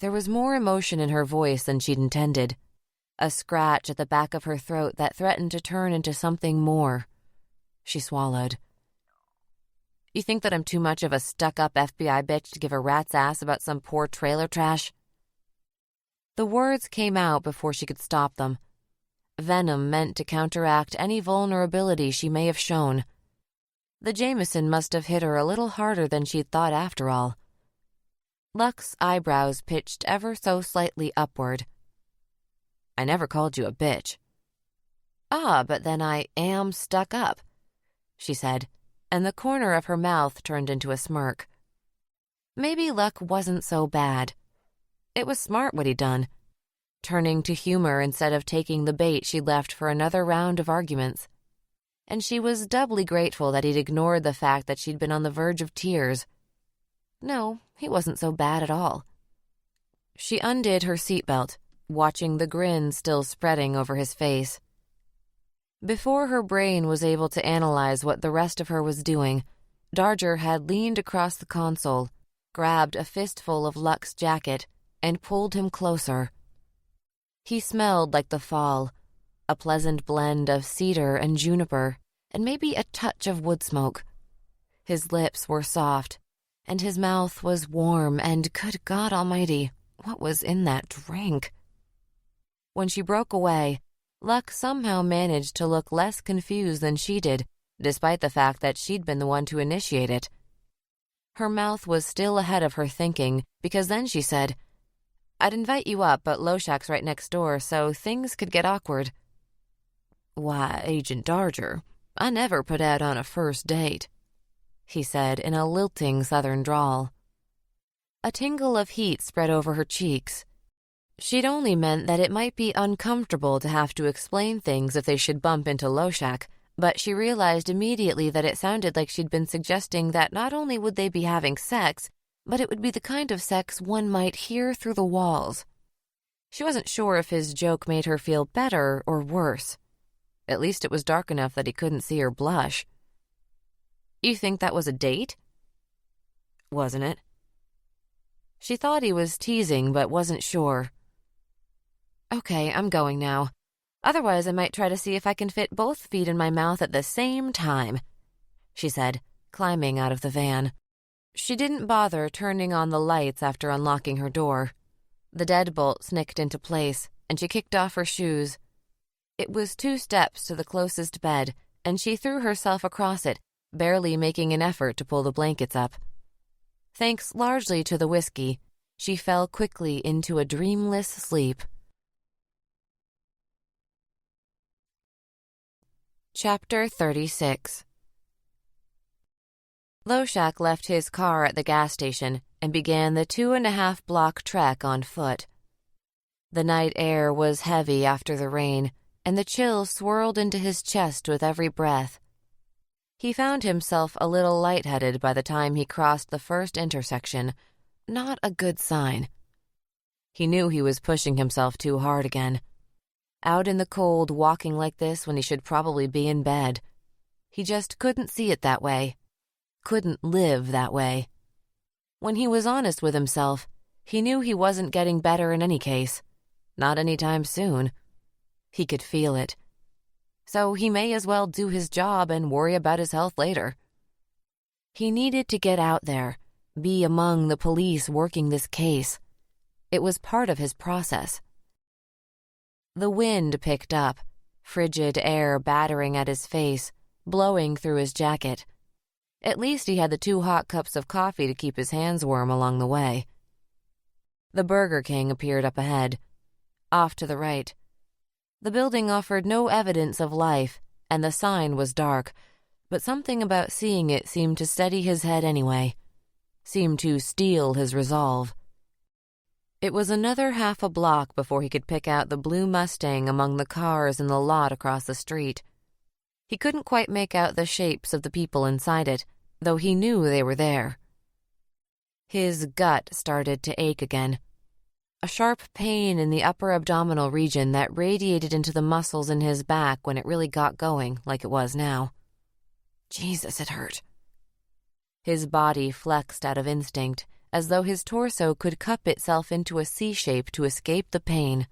There was more emotion in her voice than she'd intended. A scratch at the back of her throat that threatened to turn into something more. She swallowed. You think that I'm too much of a stuck-up FBI bitch to give a rat's ass about some poor trailer trash? The words came out before she could stop them. Venom meant to counteract any vulnerability she may have shown. The Jameson must have hit her a little harder than she'd thought after all. Luck's eyebrows pitched ever so slightly upward. I never called you a bitch. Ah, but then I am stuck up, she said, and the corner of her mouth turned into a smirk. Maybe Luck wasn't so bad. It was smart what he'd done, turning to humor instead of taking the bait she'd left for another round of arguments. And she was doubly grateful that he'd ignored the fact that she'd been on the verge of tears. No, he wasn't so bad at all. She undid her seatbelt, watching the grin still spreading over his face. Before her brain was able to analyze what the rest of her was doing, Darger had leaned across the console, grabbed a fistful of Luck's jacket, and pulled him closer. He smelled like the fall, a pleasant blend of cedar and juniper, and maybe a touch of wood smoke. His lips were soft, and his mouth was warm, and good God Almighty, what was in that drink? When she broke away, Luck somehow managed to look less confused than she did, despite the fact that she'd been the one to initiate it. Her mouth was still ahead of her thinking, because then she said, I'd invite you up, but Loshak's right next door, so things could get awkward. Why, Agent Darger, I never put out on a first date, he said in a lilting southern drawl. A tingle of heat spread over her cheeks. She'd only meant that it might be uncomfortable to have to explain things if they should bump into Loshak, but she realized immediately that it sounded like she'd been suggesting that not only would they be having sex, but it would be the kind of sex one might hear through the walls. She wasn't sure if his joke made her feel better or worse. At least it was dark enough that he couldn't see her blush. You think that was a date? Wasn't it? She thought he was teasing, but wasn't sure. Okay, I'm going now. Otherwise, I might try to see if I can fit both feet in my mouth at the same time, she said, climbing out of the van. She didn't bother turning on the lights after unlocking her door. The deadbolt snicked into place, and she kicked off her shoes. It was 2 steps to the closest bed, and she threw herself across it, barely making an effort to pull the blankets up. Thanks largely to the whiskey, she fell quickly into a dreamless sleep. Chapter 36. Loshak left his car at the gas station and began the 2.5-block trek on foot. The night air was heavy after the rain, and the chill swirled into his chest with every breath. He found himself a little lightheaded by the time he crossed the first intersection, not a good sign. He knew he was pushing himself too hard again. Out in the cold, walking like this when he should probably be in bed. He just couldn't see it that way. Couldn't live that way. When he was honest with himself, he knew he wasn't getting better in any case. Not anytime soon. He could feel it. So he may as well do his job and worry about his health later. He needed to get out there, be among the police working this case. It was part of his process. The wind picked up, frigid air battering at his face, blowing through his jacket. At least he had the 2 hot cups of coffee to keep his hands warm along the way. The Burger King appeared up ahead, off to the right. The building offered no evidence of life, and the sign was dark, but something about seeing it seemed to steady his head anyway, seemed to steel his resolve. It was another half a block before he could pick out the blue Mustang among the cars in the lot across the street. He couldn't quite make out the shapes of the people inside it, though he knew they were there. His gut started to ache again. A sharp pain in the upper abdominal region that radiated into the muscles in his back when it really got going, like it was now. Jesus, it hurt. His body flexed out of instinct, as though his torso could cup itself into a C shape to escape the pain.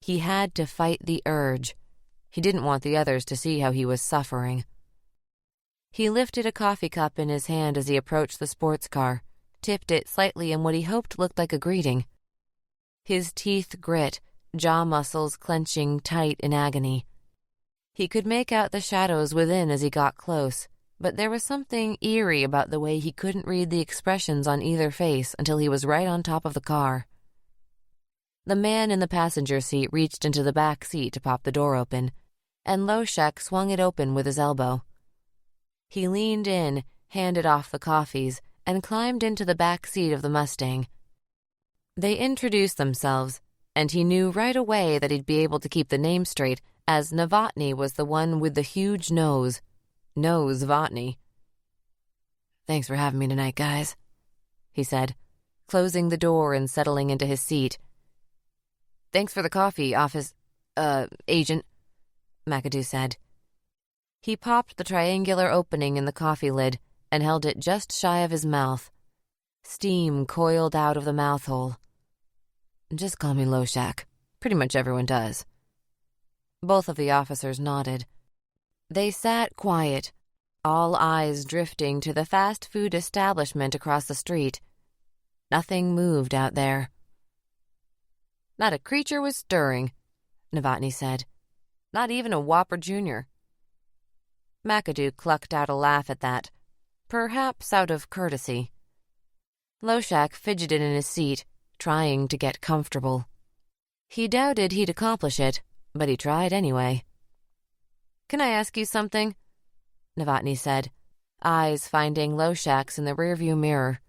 He had to fight the urge. He didn't want the others to see how he was suffering. He lifted a coffee cup in his hand as he approached the sports car, tipped it slightly in what he hoped looked like a greeting. His teeth grit, jaw muscles clenching tight in agony. He could make out the shadows within as he got close, but there was something eerie about the way he couldn't read the expressions on either face until he was right on top of the car. The man in the passenger seat reached into the back seat to pop the door open, and Loshak swung it open with his elbow. He leaned in, handed off the coffees, and climbed into the back seat of the Mustang. They introduced themselves, and he knew right away that he'd be able to keep the name straight, as Novotny was the one with the huge nose. Nose Votny. "Thanks for having me tonight, guys," he said, closing the door and settling into his seat. "Thanks for the coffee, Agent," McAdoo said. He popped the triangular opening in the coffee lid and held it just shy of his mouth. Steam coiled out of the mouth hole. "Just call me Loshak. Pretty much everyone does." Both of the officers nodded. They sat quiet, all eyes drifting to the fast food establishment across the street. Nothing moved out there. "Not a creature was stirring," Novotny said. "Not even a Whopper Jr." McAdoo clucked out a laugh at that, perhaps out of courtesy. Loshak fidgeted in his seat, trying to get comfortable. He doubted he'd accomplish it, but he tried anyway. "Can I ask you something?" Novotny said, eyes finding Loshak's in the rearview mirror.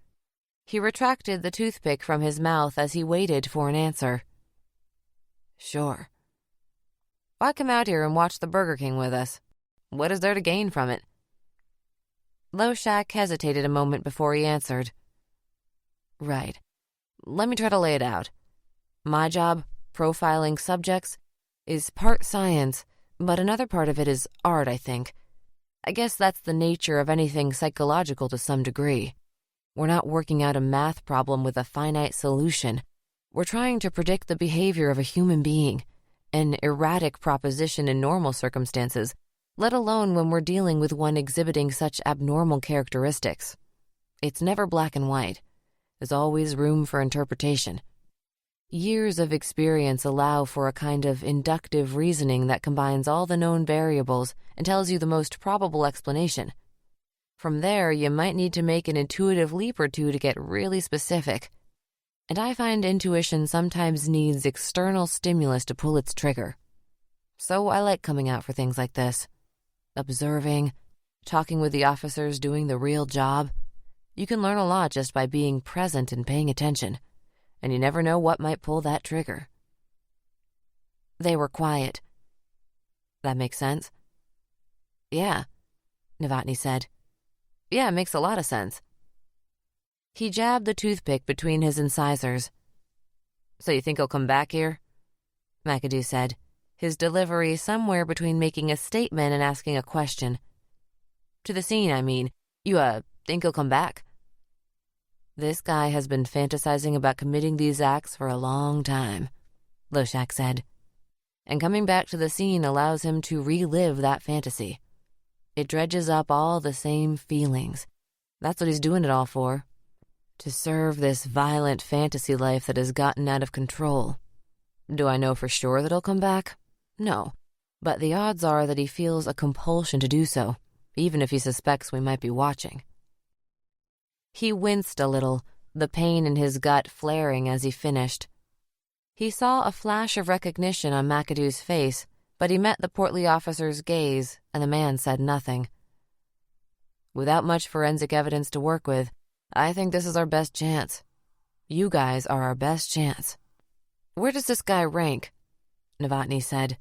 He retracted the toothpick from his mouth as he waited for an answer. "Sure." "Why come out here and watch the Burger King with us? What is there to gain from it?" Loshak hesitated a moment before he answered. "Right. Let me try to lay it out. My job, profiling subjects, is part science, but another part of it is art, I think. I guess that's the nature of anything psychological to some degree. We're not working out a math problem with a finite solution. We're trying to predict the behavior of a human being, an erratic proposition in normal circumstances, let alone when we're dealing with one exhibiting such abnormal characteristics. It's never black and white. There's always room for interpretation. Years of experience allow for a kind of inductive reasoning that combines all the known variables and tells you the most probable explanation. From there, you might need to make an intuitive leap or two to get really specific. And I find intuition sometimes needs external stimulus to pull its trigger. So I like coming out for things like this. Observing, talking with the officers, doing the real job. You can learn a lot just by being present and paying attention, and you never know what might pull that trigger. They were quiet. That makes sense? Yeah, Novotny said. Yeah, it makes a lot of sense. He jabbed the toothpick between his incisors. So you think he'll come back here? McAdoo said, his delivery somewhere between making a statement and asking a question. To the scene, I mean. You, think he'll come back? This guy has been fantasizing about committing these acts for a long time, Loshak said. And coming back to the scene allows him to relive that fantasy. It dredges up all the same feelings. That's what he's doing it all for. To serve this violent fantasy life that has gotten out of control. Do I know for sure that he'll come back? No. But the odds are that he feels a compulsion to do so, even if he suspects we might be watching. He winced a little, the pain in his gut flaring as he finished. He saw a flash of recognition on McAdoo's face, but he met the portly officer's gaze, and the man said nothing. Without much forensic evidence to work with, I think this is our best chance. You guys are our best chance. Where does this guy rank? Novotny said.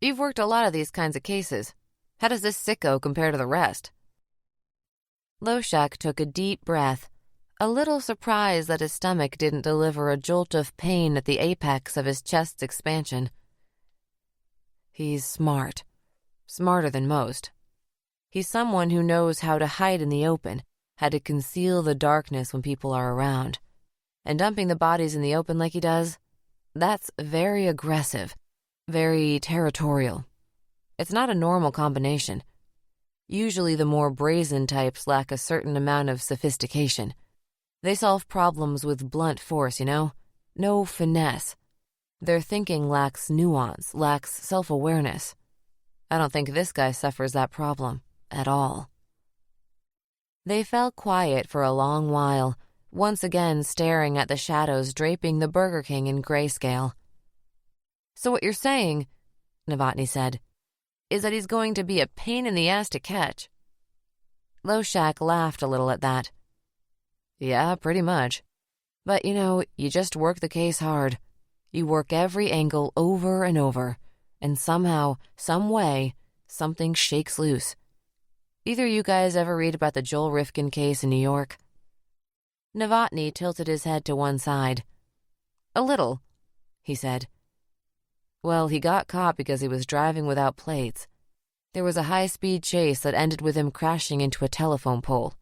You've worked a lot of these kinds of cases. How does this sicko compare to the rest? Loshak took a deep breath, a little surprised that his stomach didn't deliver a jolt of pain at the apex of his chest's expansion. He's smart. Smarter than most. He's someone who knows how to hide in the open, how to conceal the darkness when people are around. And dumping the bodies in the open like he does, that's very aggressive, very territorial. It's not a normal combination. Usually the more brazen types lack a certain amount of sophistication. They solve problems with blunt force, you know? No finesse. Their thinking lacks nuance, lacks self-awareness. I don't think this guy suffers that problem at all. They fell quiet for a long while, once again staring at the shadows draping the Burger King in grayscale. So what you're saying, Novotny said, is that he's going to be a pain in the ass to catch. Loshak laughed a little at that. Yeah, pretty much. But, you just work the case hard. You work every angle over and over, and somehow, some way, something shakes loose. Either you guys ever read about the Joel Rifkin case in New York? Novotny tilted his head to one side. A little, he said. Well, he got caught because he was driving without plates. There was a high-speed chase that ended with him crashing into a telephone pole.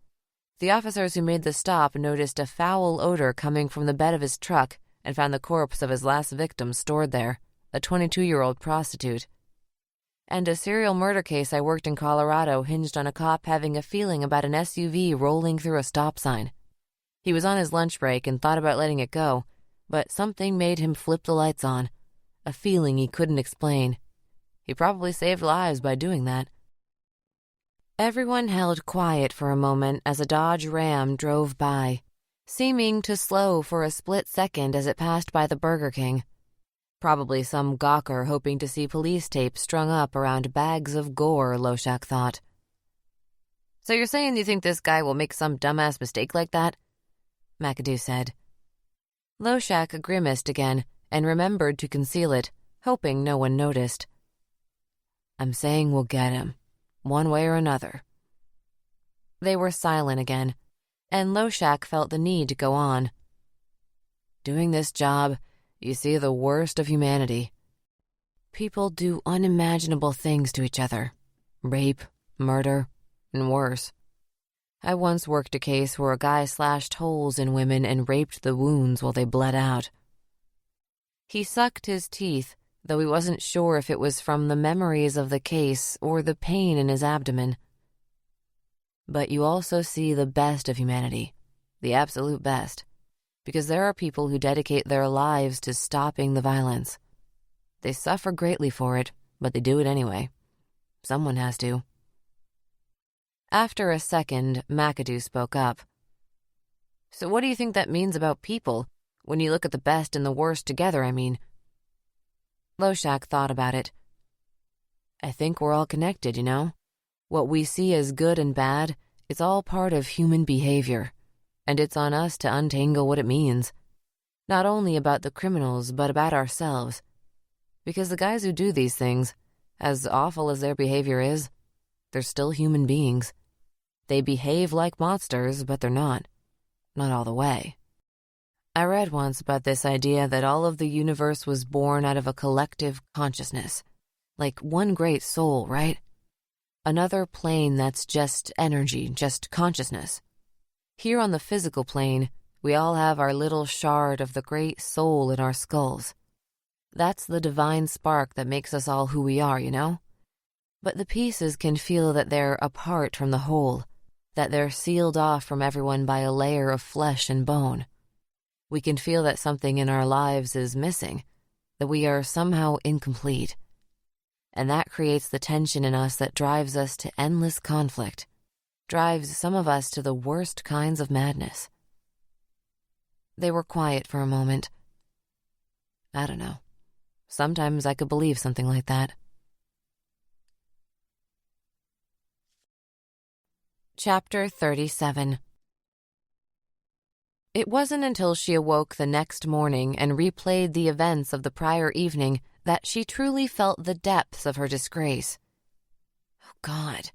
The officers who made the stop noticed a foul odor coming from the bed of his truck and found the corpse of his last victim stored there, a 22-year-old prostitute. And a serial murder case I worked in Colorado hinged on a cop having a feeling about an SUV rolling through a stop sign. He was on his lunch break and thought about letting it go, but something made him flip the lights on, a feeling he couldn't explain. He probably saved lives by doing that. Everyone held quiet for a moment as a Dodge Ram drove by, seeming to slow for a split second as it passed by the Burger King. Probably some gawker hoping to see police tape strung up around bags of gore, Loshak thought. So you're saying you think this guy will make some dumbass mistake like that? McAdoo said. Loshak grimaced again and remembered to conceal it, hoping no one noticed. I'm saying we'll get him, one way or another. They were silent again, and Loshak felt the need to go on. Doing this job, you see the worst of humanity. People do unimaginable things to each other. Rape, murder, and worse. I once worked a case where a guy slashed holes in women and raped the wounds while they bled out. He sucked his teeth, though he wasn't sure if it was from the memories of the case or the pain in his abdomen. But you also see the best of humanity, the absolute best, because there are people who dedicate their lives to stopping the violence. They suffer greatly for it, but they do it anyway. Someone has to. After a second, McAdoo spoke up. So what do you think that means about people, when you look at the best and the worst together, I mean? Loshak thought about it. I think we're all connected, What we see as good and bad, it's all part of human behavior, and it's on us to untangle what it means. Not only about the criminals, but about ourselves. Because the guys who do these things, as awful as their behavior is, they're still human beings. They behave like monsters, but they're not. Not all the way. I read once about this idea that all of the universe was born out of a collective consciousness. Like one great soul, right? Another plane that's just energy, just consciousness. Here on the physical plane, we all have our little shard of the great soul in our skulls. That's the divine spark that makes us all who we are, you know? But the pieces can feel that they're apart from the whole, that they're sealed off from everyone by a layer of flesh and bone. We can feel that something in our lives is missing, that we are somehow incomplete. And that creates the tension in us that drives us to endless conflict, drives some of us to the worst kinds of madness. They were quiet for a moment. I don't know. Sometimes I could believe something like that. Chapter 37. It wasn't until she awoke the next morning and replayed the events of the prior evening that she truly felt the depths of her disgrace. Oh, God.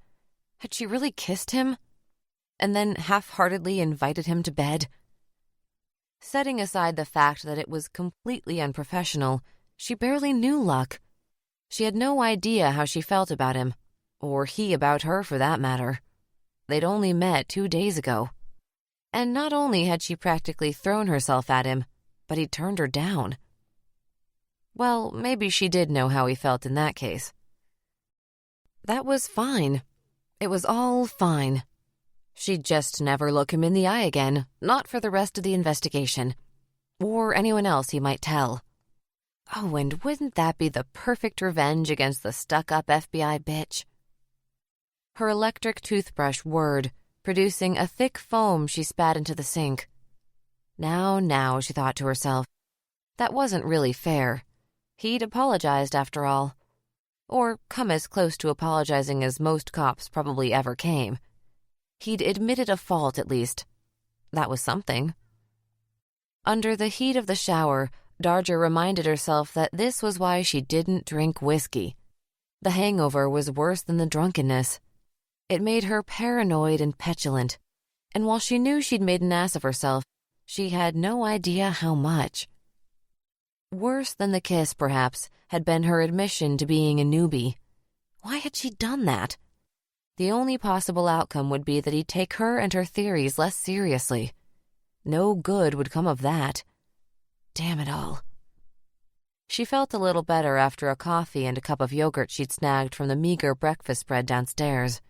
Had she really kissed him? And then half-heartedly invited him to bed? Setting aside the fact that it was completely unprofessional, she barely knew Luck. She had no idea how she felt about him, or he about her for that matter. They'd only met 2 days ago. And not only had she practically thrown herself at him, but he'd turned her down. Well, maybe she did know how he felt in that case. That was fine. It was all fine. She'd just never look him in the eye again, not for the rest of the investigation. Or anyone else he might tell. Oh, and wouldn't that be the perfect revenge against the stuck-up FBI bitch? Her electric toothbrush whirred, producing a thick foam she spat into the sink. Now, she thought to herself. That wasn't really fair. He'd apologized after all. Or come as close to apologizing as most cops probably ever came. He'd admitted a fault at least. That was something. Under the heat of the shower, Darger reminded herself that this was why she didn't drink whiskey. The hangover was worse than the drunkenness. It made her paranoid and petulant, and while she knew she'd made an ass of herself, she had no idea how much. Worse than the kiss, perhaps, had been her admission to being a newbie. Why had she done that? The only possible outcome would be that he'd take her and her theories less seriously. No good would come of that. Damn it all. She felt a little better after a coffee and a cup of yogurt she'd snagged from the meager breakfast spread downstairs.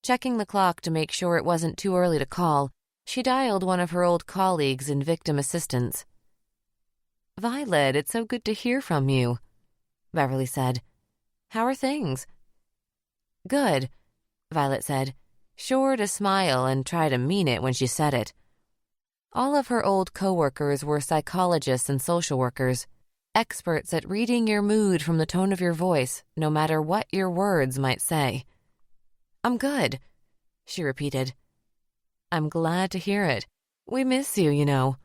Checking the clock to make sure it wasn't too early to call, she dialed one of her old colleagues in victim assistance. "Violet, it's so good to hear from you," Beverly said. "How are things?" "Good," Violet said, sure to smile and try to mean it when she said it. All of her old coworkers were psychologists and social workers, experts at reading your mood from the tone of your voice, no matter what your words might say. "I'm good," she repeated. "I'm glad to hear it. We miss you, you know,"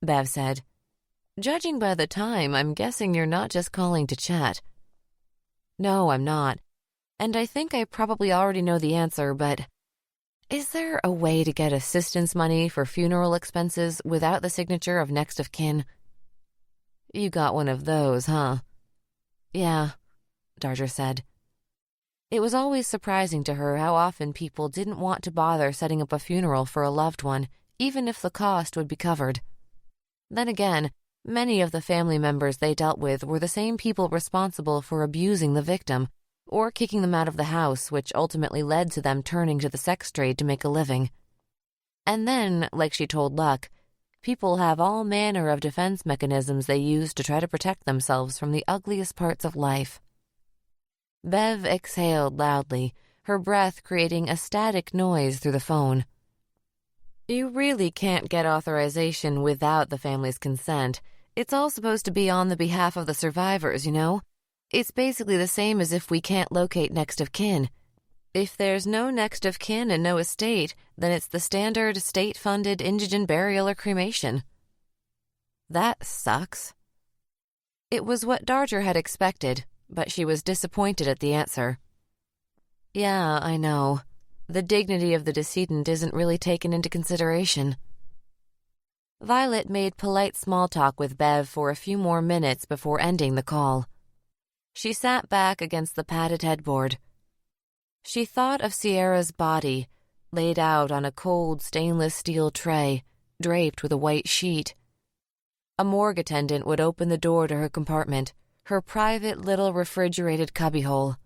Bev said. "Judging by the time, I'm guessing you're not just calling to chat." "No, I'm not. And I think I probably already know the answer, but is there a way to get assistance money for funeral expenses without the signature of next of kin?" "You got one of those, huh?" "Yeah," Darger said. It was always surprising to her how often people didn't want to bother setting up a funeral for a loved one, even if the cost would be covered. Then again, many of the family members they dealt with were the same people responsible for abusing the victim or kicking them out of the house, which ultimately led to them turning to the sex trade to make a living. And then, like she told Luck, people have all manner of defense mechanisms they use to try to protect themselves from the ugliest parts of life. Bev exhaled loudly, her breath creating a static noise through the phone. "You really can't get authorization without the family's consent. It's all supposed to be on the behalf of the survivors, you know? It's basically the same as if we can't locate next of kin. If there's no next of kin and no estate, then it's the standard state-funded indigent burial or cremation. That sucks. It was what Darger had expected, but she was disappointed at the answer. Yeah, I know. The dignity of the decedent isn't really taken into consideration. Violet made polite small talk with Bev for a few more minutes before ending the call. She sat back against the padded headboard. She thought of Sierra's body, laid out on a cold stainless steel tray, draped with a white sheet. A morgue attendant would open the door to her compartment, her private little refrigerated cubbyhole.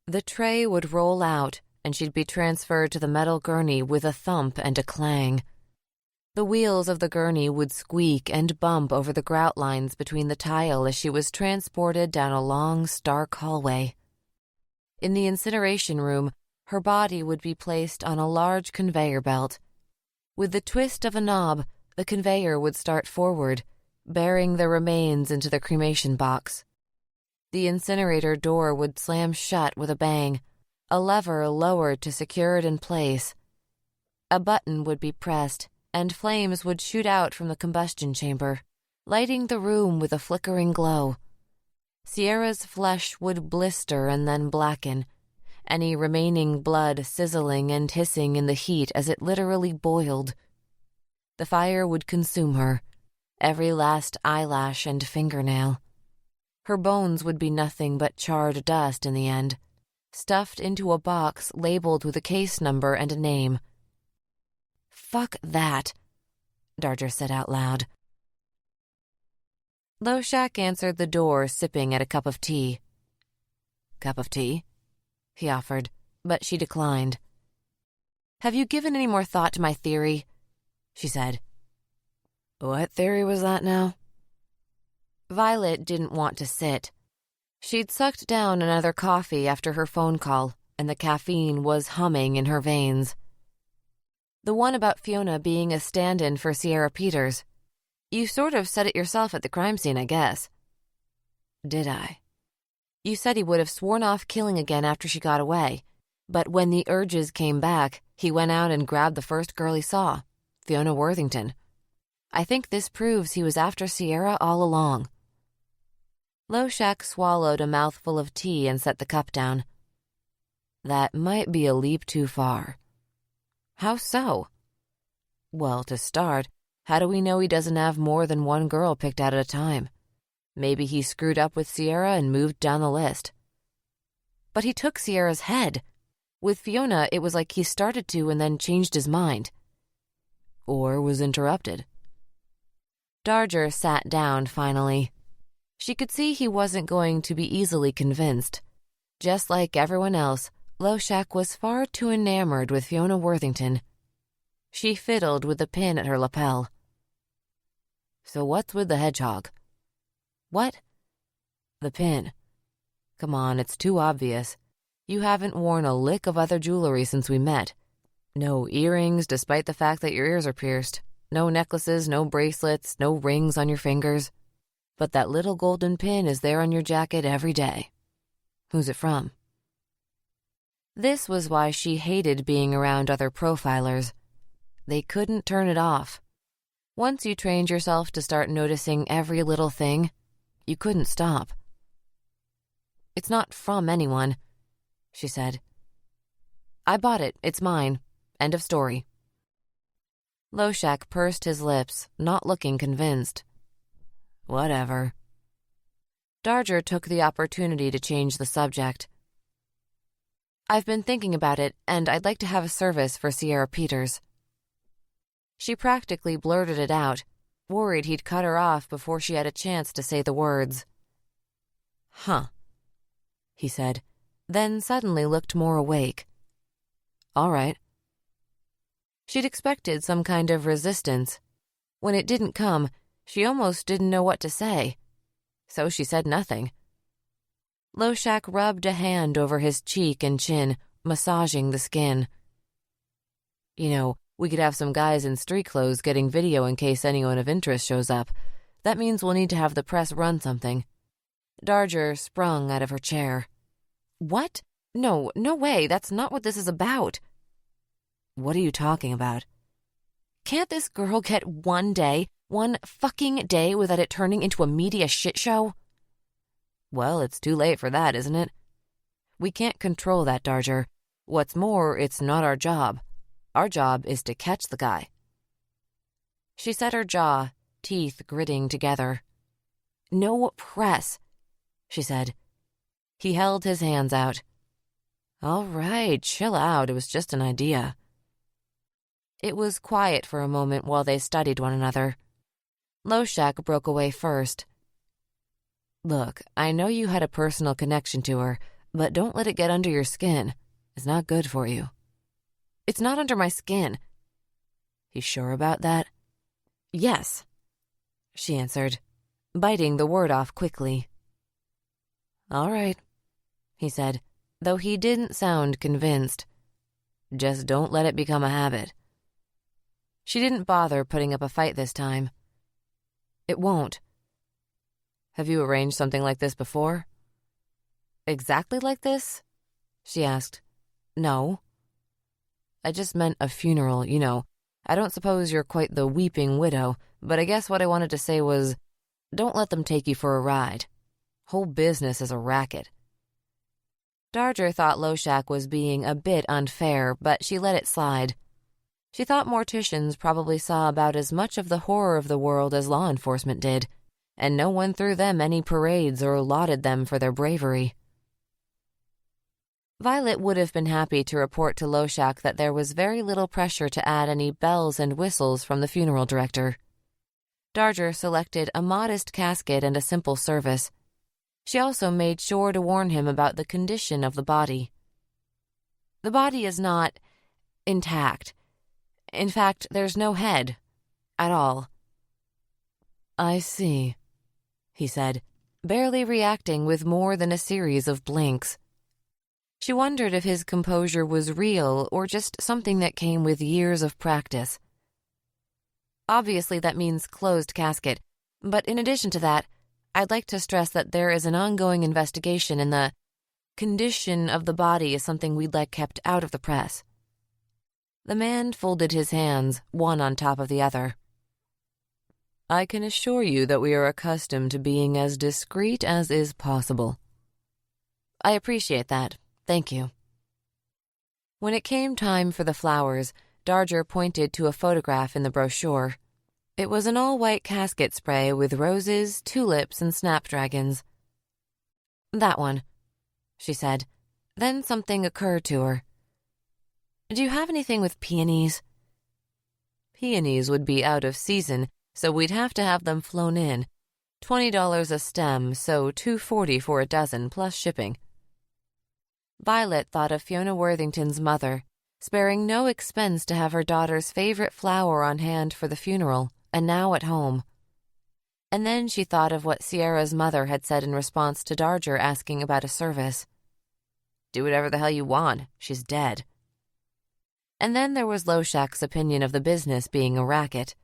The tray would roll out, and she'd be transferred to the metal gurney with a thump and a clang. The wheels of the gurney would squeak and bump over the grout lines between the tile as she was transported down a long, stark hallway. In the incineration room, her body would be placed on a large conveyor belt. With the twist of a knob, the conveyor would start forward, bearing the remains into the cremation box. The incinerator door would slam shut with a bang, a lever lowered to secure it in place. A button would be pressed, and flames would shoot out from the combustion chamber, lighting the room with a flickering glow. Sierra's flesh would blister and then blacken, any remaining blood sizzling and hissing in the heat as it literally boiled. The fire would consume her, every last eyelash and fingernail. Her bones would be nothing but charred dust in the end, stuffed into a box labeled with a case number and a name. "Fuck that," Darger said out loud. Loshak answered the door, sipping at a cup of tea. "Cup of tea?" he offered, but she declined. "Have you given any more thought to my theory?" she said. "What theory was that now?" Violet didn't want to sit. She'd sucked down another coffee after her phone call, and the caffeine was humming in her veins. "The one about Fiona being a stand-in for Sierra Peters. You sort of said it yourself at the crime scene, I guess." "Did I?" "You said he would have sworn off killing again after she got away, but when the urges came back, he went out and grabbed the first girl he saw, Fiona Worthington. I think this proves he was after Sierra all along." Loshak swallowed a mouthful of tea and set the cup down. "That might be a leap too far." "How so?" "Well, to start, how do we know he doesn't have more than one girl picked out at a time? Maybe he screwed up with Sierra and moved down the list." "But he took Sierra's head. With Fiona, it was like he started to and then changed his mind." "Or was interrupted." Darger sat down finally. She could see he wasn't going to be easily convinced. Just like everyone else, Loshak was far too enamored with Fiona Worthington. She fiddled with the pin at her lapel. "So what's with the hedgehog?" "What?" "The pin. Come on, it's too obvious. You haven't worn a lick of other jewelry since we met. No earrings, despite the fact that your ears are pierced. No necklaces, no bracelets, no rings on your fingers. But that little golden pin is there on your jacket every day. Who's it from?" This was why she hated being around other profilers. They couldn't turn it off. Once you trained yourself to start noticing every little thing, you couldn't stop. "It's not from anyone," she said. "I bought it. It's mine. End of story." Loshak pursed his lips, not looking convinced. "Whatever." Darger took the opportunity to change the subject. "I've been thinking about it, and I'd like to have a service for Sierra Peters." She practically blurted it out, worried he'd cut her off before she had a chance to say the words. "Huh," he said, then suddenly looked more awake. "All right." She'd expected some kind of resistance. When it didn't come, she almost didn't know what to say. So she said nothing. Loshak rubbed a hand over his cheek and chin, massaging the skin. "You know, we could have some guys in street clothes getting video in case anyone of interest shows up. That means we'll need to have the press run something." Darger sprung out of her chair. "What? No, no way, that's not what this is about. What are you talking about? Can't this girl get one fucking day without it turning into a media shit show? Well, it's too late for that, isn't it? We can't control that, Darger. What's more, it's not our job. Our job is to catch the guy. She set her jaw, teeth gritting together. No press, she said. He held his hands out. All right, chill out. It was just an idea. It was quiet for a moment while they studied one another. Loshak broke away first. Look, I know you had a personal connection to her, but don't let it get under your skin. It's not good for you. It's not under my skin. You sure about that? Yes, she answered, biting the word off quickly. All right, he said, though he didn't sound convinced. Just don't let it become a habit. She didn't bother putting up a fight this time. It won't. Have you arranged something like this before? Exactly like this? She asked. No. I just meant a funeral, you know. I don't suppose you're quite the weeping widow, but I guess what I wanted to say was, don't let them take you for a ride. Whole business is a racket. Darger thought Loshak was being a bit unfair, but she let it slide. She thought morticians probably saw about as much of the horror of the world as law enforcement did, and no one threw them any parades or lauded them for their bravery. Violet would have been happy to report to Loshak that there was very little pressure to add any bells and whistles from the funeral director. Darger selected a modest casket and a simple service. She also made sure to warn him about the condition of the body. The body is not intact. In fact, there's no head at all. I see, he said, barely reacting with more than a series of blinks. She wondered if his composure was real or just something that came with years of practice. Obviously, that means closed casket, but in addition to that, I'd like to stress that there is an ongoing investigation and the condition of the body is something we'd like kept out of the press. The man folded his hands, one on top of the other. I can assure you that we are accustomed to being as discreet as is possible. I appreciate that. Thank you. When it came time for the flowers, Darger pointed to a photograph in the brochure. It was an all-white casket spray with roses, tulips, and snapdragons. That one, she said. Then something occurred to her. Do you have anything with peonies? Peonies would be out of season, so we'd have to have them flown in. $20 a stem, so $2.40 for a dozen, plus shipping. Violet thought of Fiona Worthington's mother, sparing no expense to have her daughter's favorite flower on hand for the funeral, and now at home. And then she thought of what Sierra's mother had said in response to Darger asking about a service. Do whatever the hell you want, she's dead. And then there was Loshak's opinion of the business being a racket.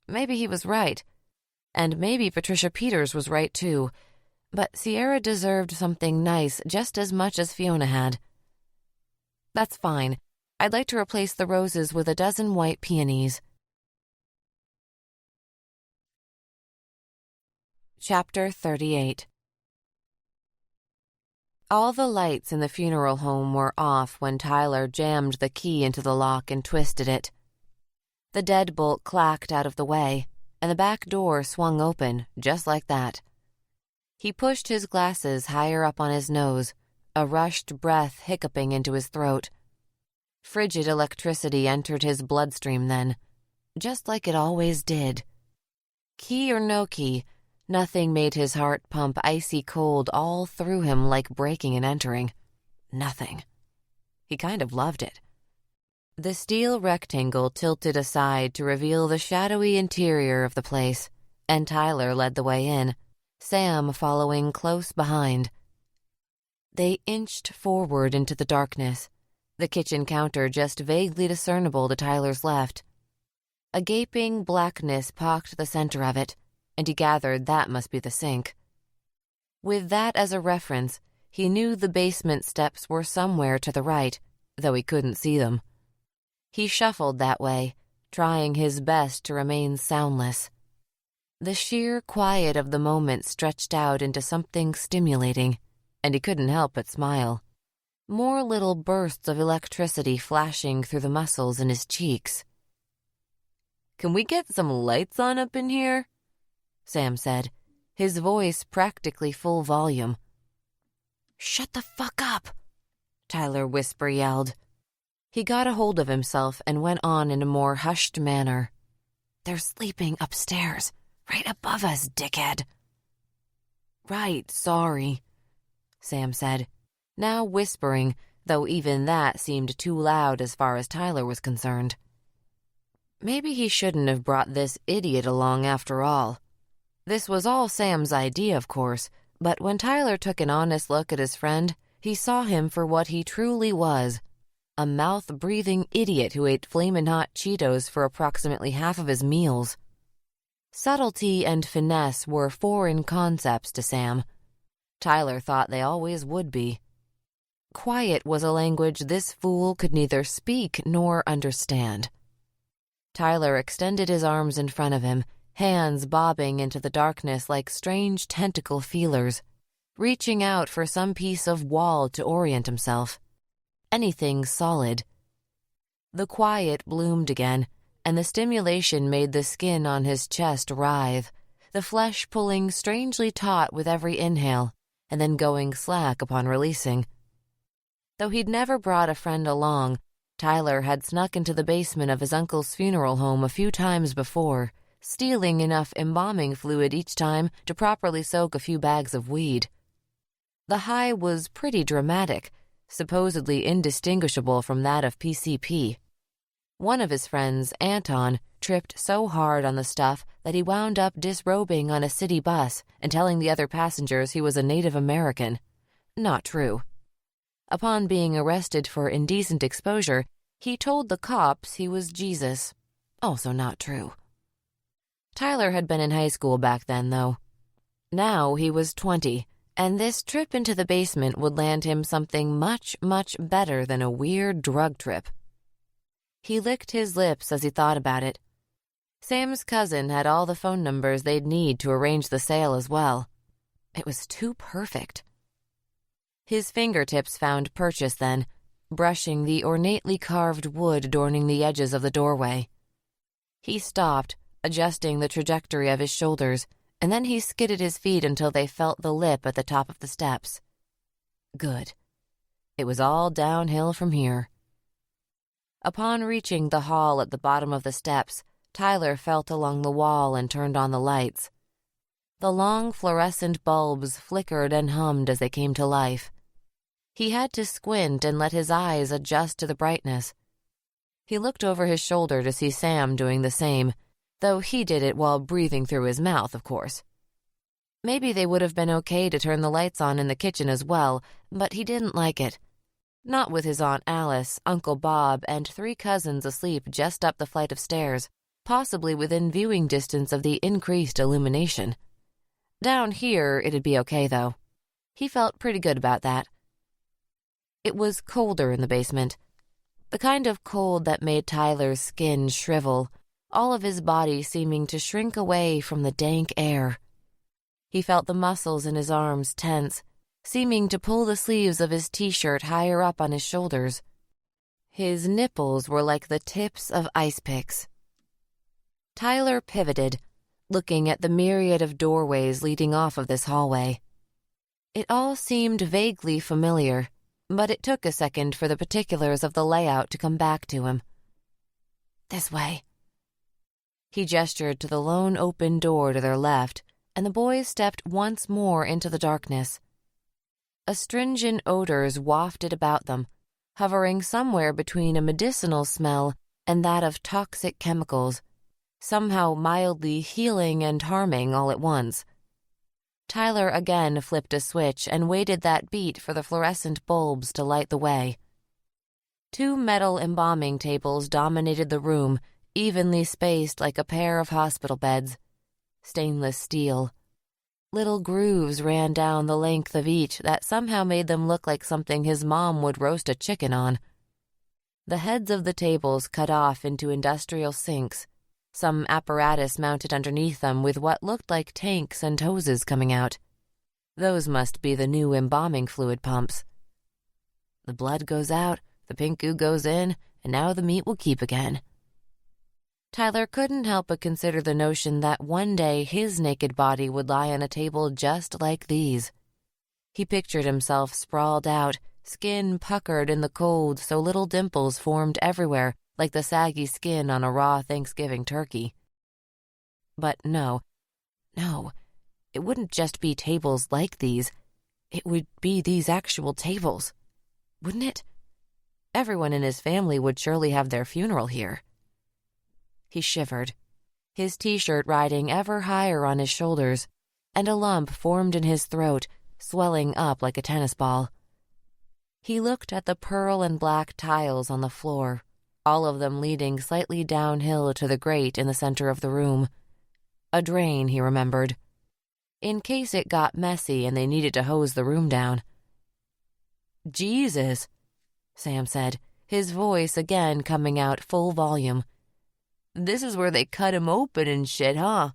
Maybe he was right. And maybe Patricia Peters was right too. But Sierra deserved something nice just as much as Fiona had. That's fine. I'd like to replace the roses with a dozen white peonies. Chapter 38. All the lights in the funeral home were off when Tyler jammed the key into the lock and twisted it. The deadbolt clacked out of the way, and the back door swung open, just like that. He pushed his glasses higher up on his nose, a rushed breath hiccuping into his throat. Frigid electricity entered his bloodstream then, just like it always did. Key or no key, nothing made his heart pump icy cold all through him like breaking and entering. Nothing. He kind of loved it. The steel rectangle tilted aside to reveal the shadowy interior of the place, and Tyler led the way in, Sam following close behind. They inched forward into the darkness, the kitchen counter just vaguely discernible to Tyler's left. A gaping blackness pocked the center of it, and he gathered that must be the sink. With that as a reference, He knew the basement steps were somewhere to the right, though he couldn't see them. He shuffled that way, trying his best to remain soundless. The sheer quiet of the moment stretched out into something stimulating, and he couldn't help but smile. More little bursts of electricity flashing through the muscles in his cheeks. "Can we get some lights on up in here?" Sam said, his voice practically full volume. "Shut the fuck up," Tyler Whisper yelled. He got a hold of himself and went on in a more hushed manner. "They're sleeping upstairs, right above us, dickhead." "Right, sorry," Sam said, now whispering, though even that seemed too loud as far as Tyler was concerned. Maybe he shouldn't have brought this idiot along after all. This was all Sam's idea, of course, but when Tyler took an honest look at his friend, he saw him for what he truly was, a mouth-breathing idiot who ate flamin' hot Cheetos for approximately half of his meals. Subtlety and finesse were foreign concepts to Sam. Tyler thought they always would be. Quiet was a language this fool could neither speak nor understand. Tyler extended his arms in front of him, hands bobbing into the darkness like strange tentacle feelers, reaching out for some piece of wall to orient himself. Anything solid. The quiet bloomed again, and the stimulation made the skin on his chest writhe, the flesh pulling strangely taut with every inhale, and then going slack upon releasing. Though he'd never brought a friend along, Tyler had snuck into the basement of his uncle's funeral home a few times before, stealing enough embalming fluid each time to properly soak a few bags of weed. The high was pretty dramatic, supposedly indistinguishable from that of PCP. One of his friends, Anton, tripped so hard on the stuff that he wound up disrobing on a city bus and telling the other passengers he was a Native American. Not true. Upon being arrested for indecent exposure, he told the cops he was Jesus. Also not true. Tyler had been in high school back then, though. Now he was 20, and this trip into the basement would land him something much, much better than a weird drug trip. He licked his lips as he thought about it. Sam's cousin had all the phone numbers they'd need to arrange the sale as well. It was too perfect. His fingertips found purchase then, brushing the ornately carved wood adorning the edges of the doorway. He stopped, adjusting the trajectory of his shoulders, and then he skidded his feet until they felt the lip at the top of the steps. Good. It was all downhill from here. Upon reaching the hall at the bottom of the steps, Tyler felt along the wall and turned on the lights. The long fluorescent bulbs flickered and hummed as they came to life. He had to squint and let his eyes adjust to the brightness. He looked over his shoulder to see Sam doing the same, though he did it while breathing through his mouth, of course. Maybe they would have been okay to turn the lights on in the kitchen as well, but he didn't like it. Not with his Aunt Alice, Uncle Bob, and 3 cousins asleep just up the flight of stairs, possibly within viewing distance of the increased illumination. Down here, it'd be okay, though. He felt pretty good about that. It was colder in the basement, the kind of cold that made Tyler's skin shrivel, all of his body seeming to shrink away from the dank air. He felt the muscles in his arms tense, seeming to pull the sleeves of his t-shirt higher up on his shoulders. His nipples were like the tips of ice picks. Tyler pivoted, looking at the myriad of doorways leading off of this hallway. It all seemed vaguely familiar, but it took a second for the particulars of the layout to come back to him. This way. He gestured to the lone open door to their left, and the boys stepped once more into the darkness. Astringent odors wafted about them, hovering somewhere between a medicinal smell and that of toxic chemicals, somehow mildly healing and harming all at once. Tyler again flipped a switch and waited that beat for the fluorescent bulbs to light the way. 2 metal embalming tables dominated the room, evenly spaced like a pair of hospital beds. Stainless steel. Little grooves ran down the length of each that somehow made them look like something his mom would roast a chicken on. The heads of the tables cut off into industrial sinks, some apparatus mounted underneath them with what looked like tanks and hoses coming out. Those must be the new embalming fluid pumps. The blood goes out, the pink goo goes in, and now the meat will keep again. Tyler couldn't help but consider the notion that one day his naked body would lie on a table just like these. He pictured himself sprawled out, skin puckered in the cold so little dimples formed everywhere like the saggy skin on a raw Thanksgiving turkey. But no, it wouldn't just be tables like these. It would be these actual tables. Wouldn't it? Everyone in his family would surely have their funeral here. He shivered, his t-shirt riding ever higher on his shoulders, and a lump formed in his throat, swelling up like a tennis ball. He looked at the pearl and black tiles on the floor, all of them leading slightly downhill to the grate in the center of the room. A drain, he remembered, in case it got messy and they needed to hose the room down. "Jesus," Sam said, his voice again coming out full volume. "This is where they cut him open and shit, huh?"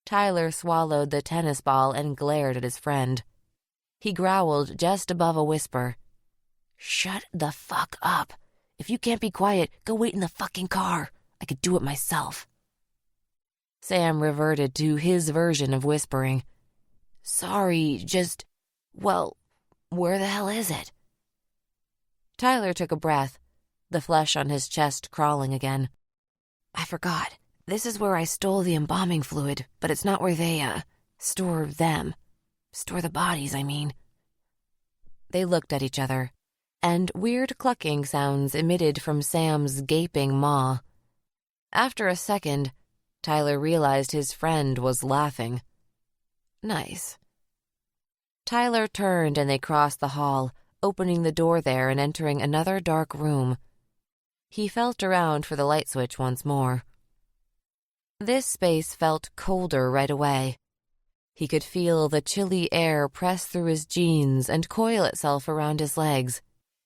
Tyler swallowed the tennis ball and glared at his friend. He growled just above a whisper. "Shut the fuck up. If you can't be quiet, go wait in the fucking car. I could do it myself." Sam reverted to his version of whispering. "Sorry, well, where the hell is it?" Tyler took a breath, the flesh on his chest crawling again. "I forgot. This is where I stole the embalming fluid, but it's not where they, store them. Store the bodies, I mean." They looked at each other, and weird clucking sounds emitted from Sam's gaping maw. After a second, Tyler realized his friend was laughing. Nice. Tyler turned and they crossed the hall, opening the door there and entering another dark room. He felt around for the light switch once more. This space felt colder right away. He could feel the chilly air press through his jeans and coil itself around his legs,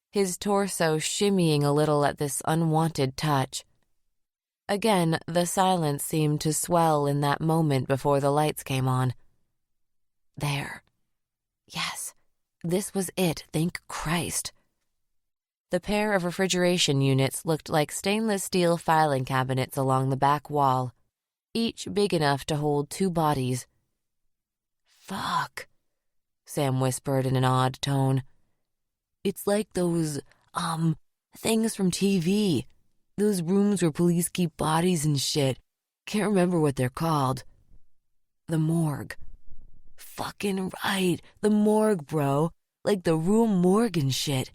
his torso shimmying a little at this unwanted touch. Again, the silence seemed to swell in that moment before the lights came on. There. Yes, this was it, thank Christ. The pair of refrigeration units looked like stainless steel filing cabinets along the back wall, each big enough to hold 2 bodies. "Fuck," Sam whispered in an odd tone. "It's like those, things from TV. Those rooms where police keep bodies and shit. Can't remember what they're called. The morgue." "Fucking right, the morgue, bro. Like the room morgue and shit."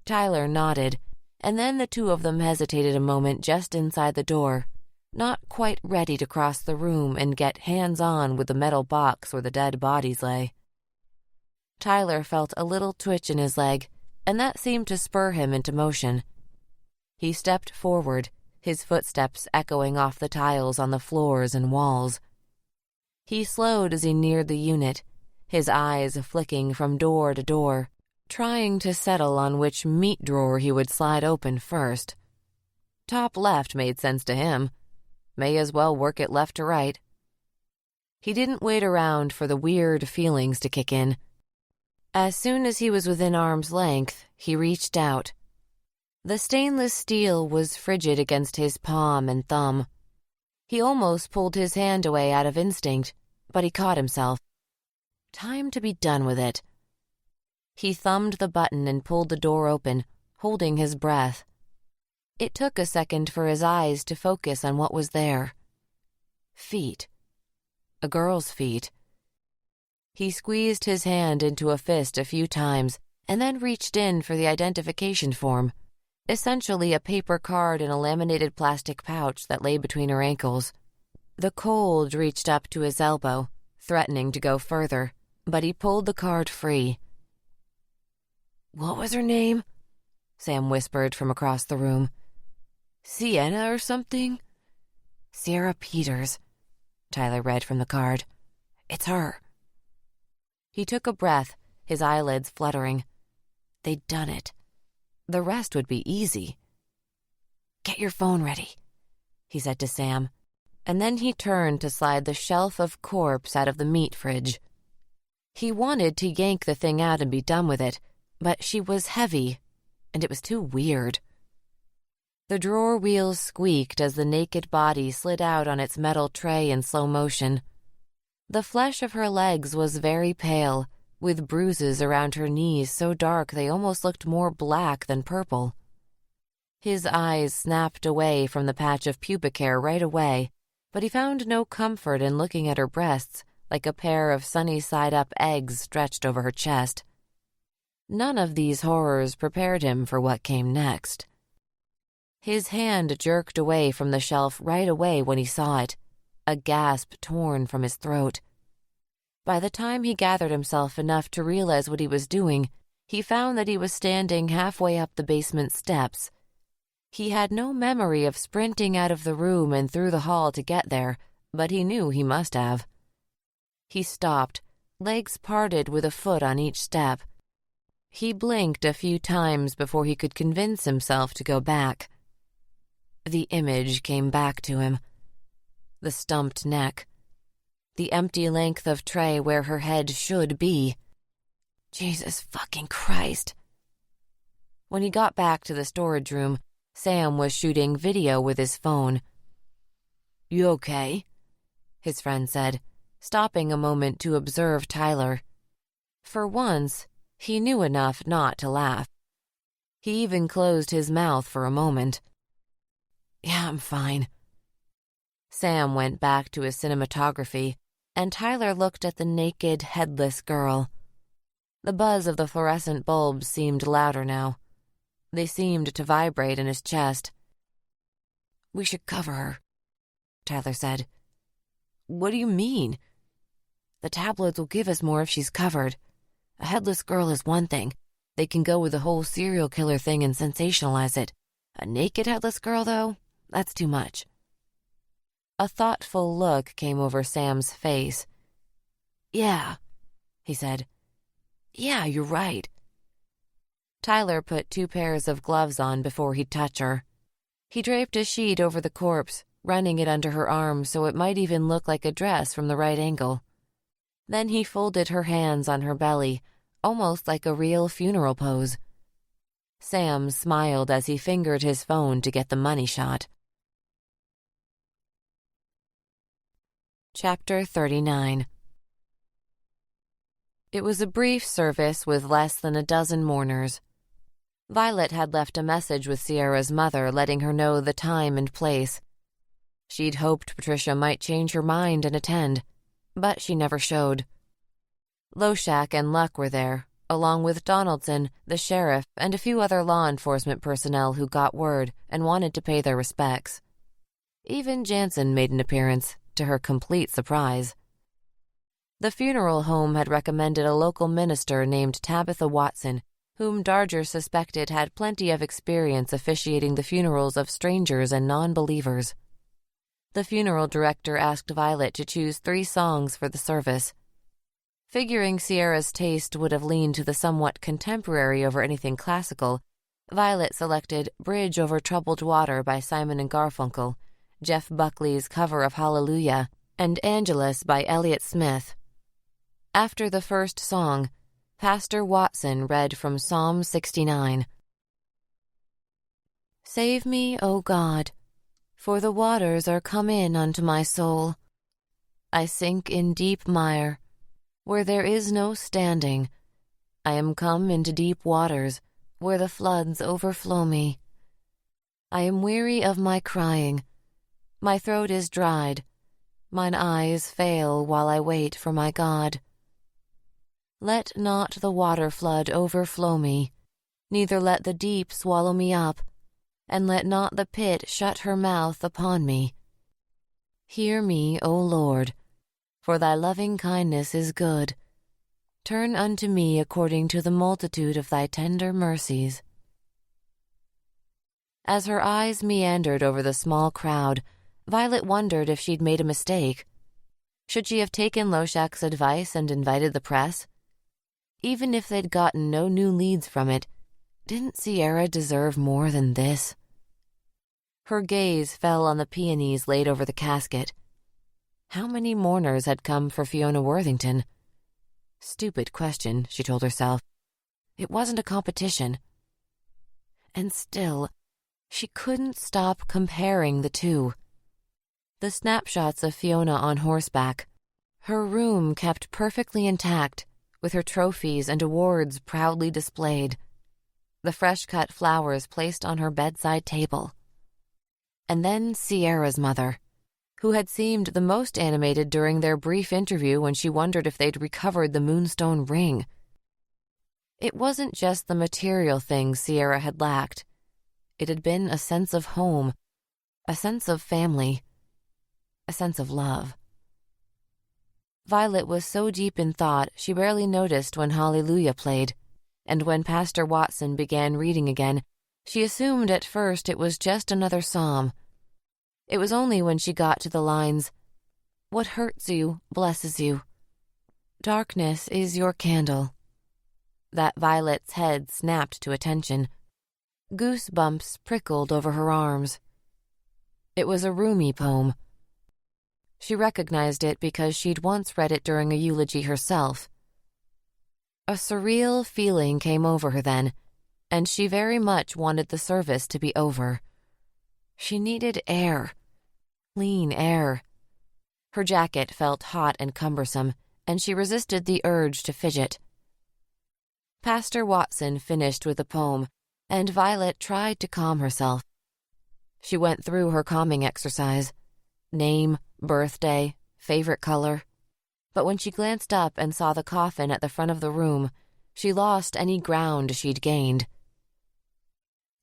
Tyler nodded, and then the two of them hesitated a moment just inside the door, not quite ready to cross the room and get hands-on with the metal box where the dead bodies lay. Tyler felt a little twitch in his leg, and that seemed to spur him into motion. He stepped forward, his footsteps echoing off the tiles on the floors and walls. He slowed as he neared the unit, his eyes flicking from door to door, trying to settle on which meat drawer he would slide open first. Top left made sense to him. May as well work it left to right. He didn't wait around for the weird feelings to kick in. As soon as he was within arm's length, he reached out. The stainless steel was frigid against his palm and thumb. He almost pulled his hand away out of instinct, but he caught himself. Time to be done with it. He thumbed the button and pulled the door open, holding his breath. It took a second for his eyes to focus on what was there. Feet. A girl's feet. He squeezed his hand into a fist a few times and then reached in for the identification form, essentially a paper card in a laminated plastic pouch that lay between her ankles. The cold reached up to his elbow, threatening to go further, but he pulled the card free. "What was her name?" Sam whispered from across the room. "Sienna or something?" "Sarah Peters," Tyler read from the card. It's her. He took a breath, his eyelids fluttering. They'd done it. The rest would be easy. Get your phone ready, he said to Sam, and then he turned to slide the shelf of corpse out of the meat fridge. He wanted to yank the thing out and be done with it, but she was heavy, and it was too weird. The drawer wheels squeaked as the naked body slid out on its metal tray in slow motion. The flesh of her legs was very pale, with bruises around her knees so dark they almost looked more black than purple. His eyes snapped away from the patch of pubic hair right away, but he found no comfort in looking at her breasts like a pair of sunny-side-up eggs stretched over her chest. None of these horrors prepared him for what came next. His hand jerked away from the shelf right away when he saw it, a gasp torn from his throat. By the time he gathered himself enough to realize what he was doing, he found that he was standing halfway up the basement steps. He had no memory of sprinting out of the room and through the hall to get there, but he knew he must have. He stopped, legs parted with a foot on each step. He blinked a few times before he could convince himself to go back. The image came back to him. The stumped neck. The empty length of tray where her head should be. Jesus fucking Christ. When he got back to the storage room, Sam was shooting video with his phone. "You okay?" his friend said, stopping a moment to observe Tyler. For once, he knew enough not to laugh. He even closed his mouth for a moment. "Yeah, I'm fine." Sam went back to his cinematography, and Tyler looked at the naked, headless girl. The buzz of the fluorescent bulbs seemed louder now. They seemed to vibrate in his chest. "We should cover her," Tyler said. "What do you mean?" "The tabloids will give us more if she's covered. A headless girl is one thing. They can go with the whole serial killer thing and sensationalize it. A naked headless girl, though, that's too much." A thoughtful look came over Sam's face. "Yeah," he said. "Yeah, you're right." Tyler put 2 pairs of gloves on before he'd touch her. He draped a sheet over the corpse, running it under her arms so it might even look like a dress from the right angle. Then he folded her hands on her belly, almost like a real funeral pose. Sam smiled as he fingered his phone to get the money shot. Chapter 39. It was a brief service with less than a dozen mourners. Violet had left a message with Sierra's mother letting her know the time and place. She'd hoped Patricia might change her mind and attend, but she never showed. Loshak and Luck were there, along with Donaldson, the sheriff, and a few other law enforcement personnel who got word and wanted to pay their respects. Even Jansen made an appearance, to her complete surprise. The funeral home had recommended a local minister named Tabitha Watson, whom Darger suspected had plenty of experience officiating the funerals of strangers and non-believers. The funeral director asked Violet to choose 3 songs for the service. Figuring Sierra's taste would have leaned to the somewhat contemporary over anything classical, Violet selected Bridge Over Troubled Water by Simon and Garfunkel, Jeff Buckley's cover of Hallelujah, and Angelus by Elliott Smith. After the first song, Pastor Watson read from Psalm 69. "Save me, O God, for the waters are come in unto my soul. I sink in deep mire, where there is no standing. I am come into deep waters, where the floods overflow me. I am weary of my crying. My throat is dried. Mine eyes fail while I wait for my God. Let not the water flood overflow me, neither let the deep swallow me up, and let not the pit shut her mouth upon me. Hear me, O Lord, for thy loving kindness is good. Turn unto me according to the multitude of thy tender mercies." As her eyes meandered over the small crowd, Violet wondered if she'd made a mistake. Should she have taken Loshak's advice and invited the press? Even if they'd gotten no new leads from it, didn't Sierra deserve more than this? Her gaze fell on the peonies laid over the casket. How many mourners had come for Fiona Worthington? Stupid question, she told herself. It wasn't a competition. And still, she couldn't stop comparing the two. The snapshots of Fiona on horseback, her room kept perfectly intact, with her trophies and awards proudly displayed, the fresh-cut flowers placed on her bedside table. And then Sierra's mother, who had seemed the most animated during their brief interview when she wondered if they'd recovered the moonstone ring. It wasn't just the material things Sierra had lacked. It had been a sense of home, a sense of family, a sense of love. Violet was so deep in thought she barely noticed when Hallelujah played, and when Pastor Watson began reading again, she assumed at first it was just another psalm. It was only when she got to the lines, "What hurts you blesses you. Darkness is your candle," that Violet's head snapped to attention. Goosebumps prickled over her arms. It was a Rumi poem. She recognized it because she'd once read it during a eulogy herself. A surreal feeling came over her then, and she very much wanted the service to be over. She needed air, clean air. Her jacket felt hot and cumbersome, and she resisted the urge to fidget. Pastor Watson finished with the poem, and Violet tried to calm herself. She went through her calming exercise. Name, birthday, favorite color. But when she glanced up and saw the coffin at the front of the room, she lost any ground she'd gained.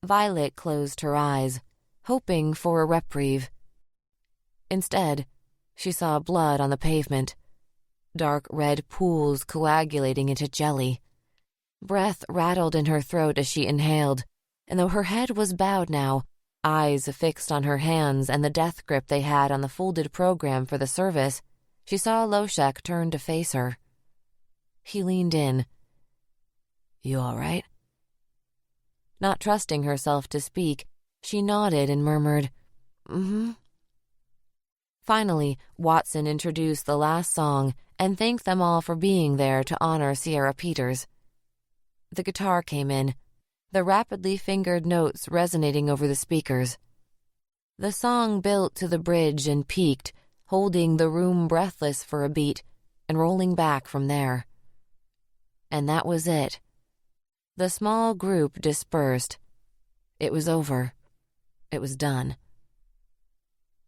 Violet closed her eyes, hoping for a reprieve. Instead, she saw blood on the pavement, dark red pools coagulating into jelly. Breath rattled in her throat as she inhaled, and though her head was bowed now, eyes fixed on her hands and the death grip they had on the folded program for the service, she saw Loshak turn to face her. He leaned in. "You all right?" Not trusting herself to speak, she nodded and murmured, "Mm-hmm." Finally, Watson introduced the last song and thanked them all for being there to honor Sierra Peters. The guitar came in, the rapidly fingered notes resonating over the speakers. The song built to the bridge and peaked, holding the room breathless for a beat and rolling back from there. And that was it. The small group dispersed. It was over. It was done.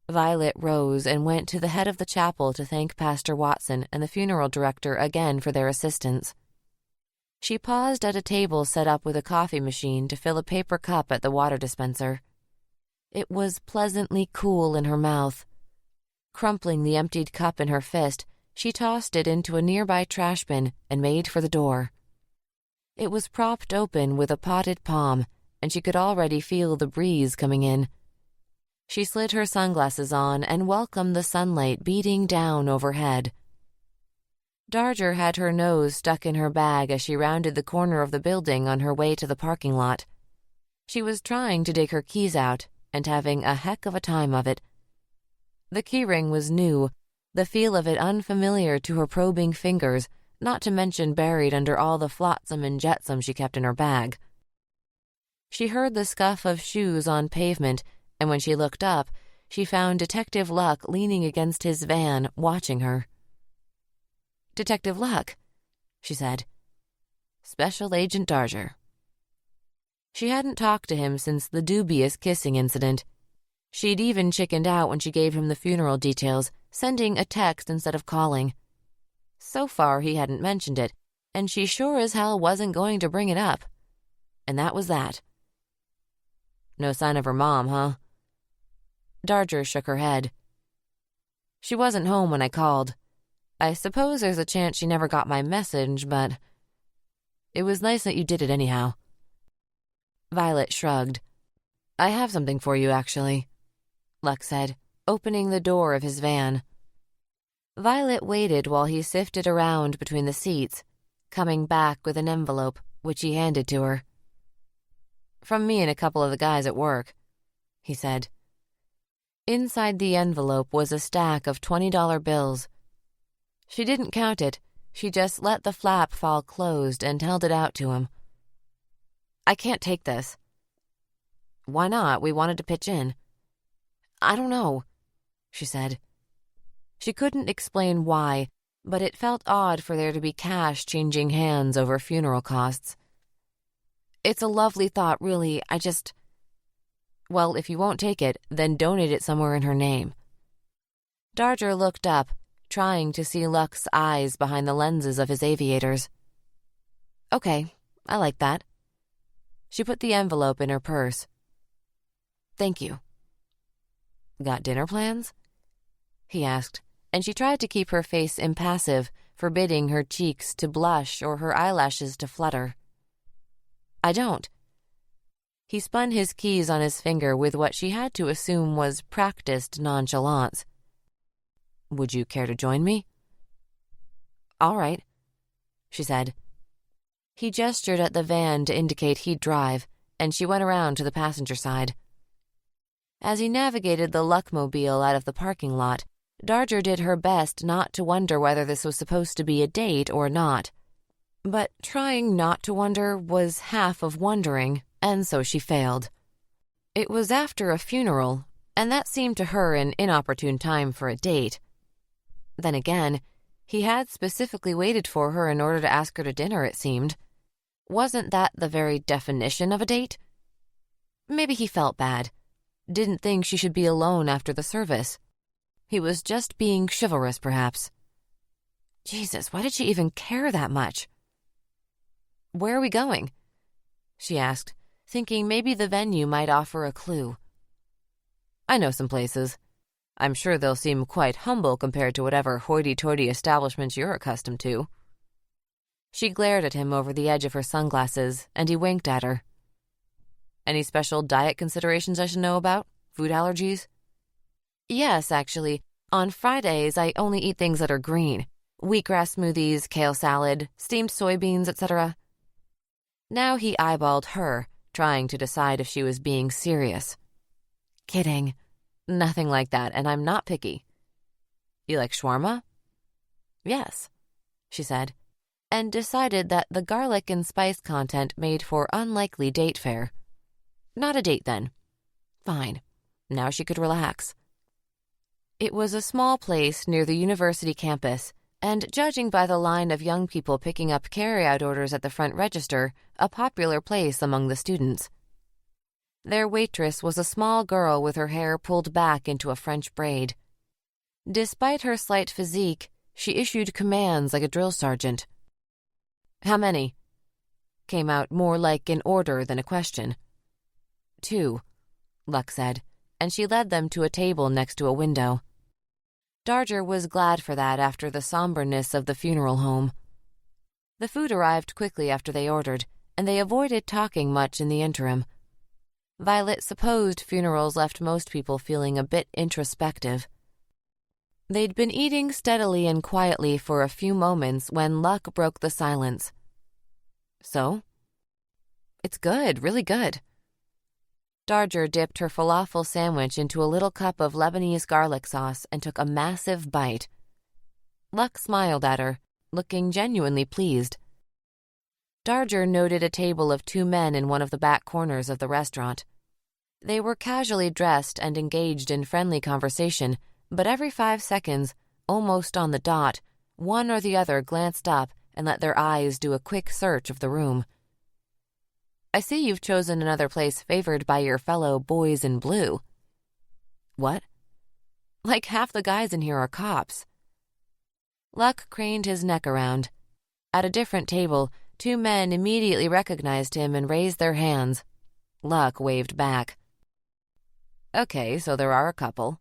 Violet rose and went to the head of the chapel to thank Pastor Watson and the funeral director again for their assistance. She paused at a table set up with a coffee machine to fill a paper cup at the water dispenser. It was pleasantly cool in her mouth. Crumpling the emptied cup in her fist, she tossed it into a nearby trash bin and made for the door. It was propped open with a potted palm, and she could already feel the breeze coming in. She slid her sunglasses on and welcomed the sunlight beating down overhead. Darger had her nose stuck in her bag as she rounded the corner of the building on her way to the parking lot. She was trying to dig her keys out and having a heck of a time of it. The keyring was new, the feel of it unfamiliar to her probing fingers, not to mention buried under all the flotsam and jetsam she kept in her bag. She heard the scuff of shoes on pavement, and when she looked up, she found Detective Luck leaning against his van, watching her. "Detective Luck," she said. "Special Agent Darger." She hadn't talked to him since the dubious kissing incident. She'd even chickened out when she gave him the funeral details, sending a text instead of calling. So far, he hadn't mentioned it, and she sure as hell wasn't going to bring it up. And that was that. "No sign of her mom, huh?" Darger shook her head. "She wasn't home when I called. I suppose there's a chance she never got my message, but it was nice that you did it anyhow." Violet shrugged. "I have something for you, actually," Luck said, opening the door of his van. Violet waited while he sifted around between the seats, coming back with an envelope, which he handed to her. "From me and a couple of the guys at work," he said. Inside the envelope was a stack of $20 bills. She didn't count it. She just let the flap fall closed and held it out to him. "I can't take this." "Why not? We wanted to pitch in." "I don't know," she said. She couldn't explain why, but it felt odd for there to be cash changing hands over funeral costs. "It's a lovely thought, really. Well, if you won't take it, then donate it somewhere in her name." Darger looked up, trying to see Luck's eyes behind the lenses of his aviators. "Okay, I like that." She put the envelope in her purse. "Thank you." "Got dinner plans?" he asked, and she tried to keep her face impassive, forbidding her cheeks to blush or her eyelashes to flutter. "I don't." He spun his keys on his finger with what she had to assume was practiced nonchalance. "Would you care to join me?" "All right," she said. He gestured at the van to indicate he'd drive, and she went around to the passenger side. As he navigated the Luckmobile out of the parking lot, Darger did her best not to wonder whether this was supposed to be a date or not. But trying not to wonder was half of wondering, and so she failed. It was after a funeral, and that seemed to her an inopportune time for a date. Then again, he had specifically waited for her in order to ask her to dinner, it seemed. Wasn't that the very definition of a date? Maybe he felt bad. Didn't think she should be alone after the service. He was just being chivalrous, perhaps. Jesus, why did she even care that much? "Where are we going?" she asked, thinking maybe the venue might offer a clue. "I know some places. I'm sure they'll seem quite humble compared to whatever hoity-toity establishments you're accustomed to." She glared at him over the edge of her sunglasses, and he winked at her. "Any special diet considerations I should know about? Food allergies?" "Yes, actually. On Fridays, I only eat things that are green. Wheatgrass smoothies, kale salad, steamed soybeans, etc." Now he eyeballed her, trying to decide if she was being serious. "Kidding. Nothing like that, and I'm not picky." "You like shawarma?" "Yes," she said, and decided that the garlic and spice content made for unlikely date fare. Not a date, then. Fine. Now she could relax. It was a small place near the university campus, and judging by the line of young people picking up carry-out orders at the front register, a popular place among the students. Their waitress was a small girl with her hair pulled back into a French braid. Despite her slight physique, she issued commands like a drill sergeant. "How many?" came out more like an order than a question. "2," Luck said, and she led them to a table next to a window. Darger was glad for that after the somberness of the funeral home. The food arrived quickly after they ordered, and they avoided talking much in the interim. Violet supposed funerals left most people feeling a bit introspective. They'd been eating steadily and quietly for a few moments when Luck broke the silence. "So?" "It's good, really good." Darger dipped her falafel sandwich into a little cup of Lebanese garlic sauce and took a massive bite. Luck smiled at her, looking genuinely pleased. Darger noted a table of 2 men in one of the back corners of the restaurant. They were casually dressed and engaged in friendly conversation, but every 5 seconds, almost on the dot, one or the other glanced up and let their eyes do a quick search of the room. "I see you've chosen another place favored by your fellow boys in blue." "What?" "Like half the guys in here are cops." Luck craned his neck around. At a different table, 2 men immediately recognized him and raised their hands. Luck waved back. "Okay, so there are a couple."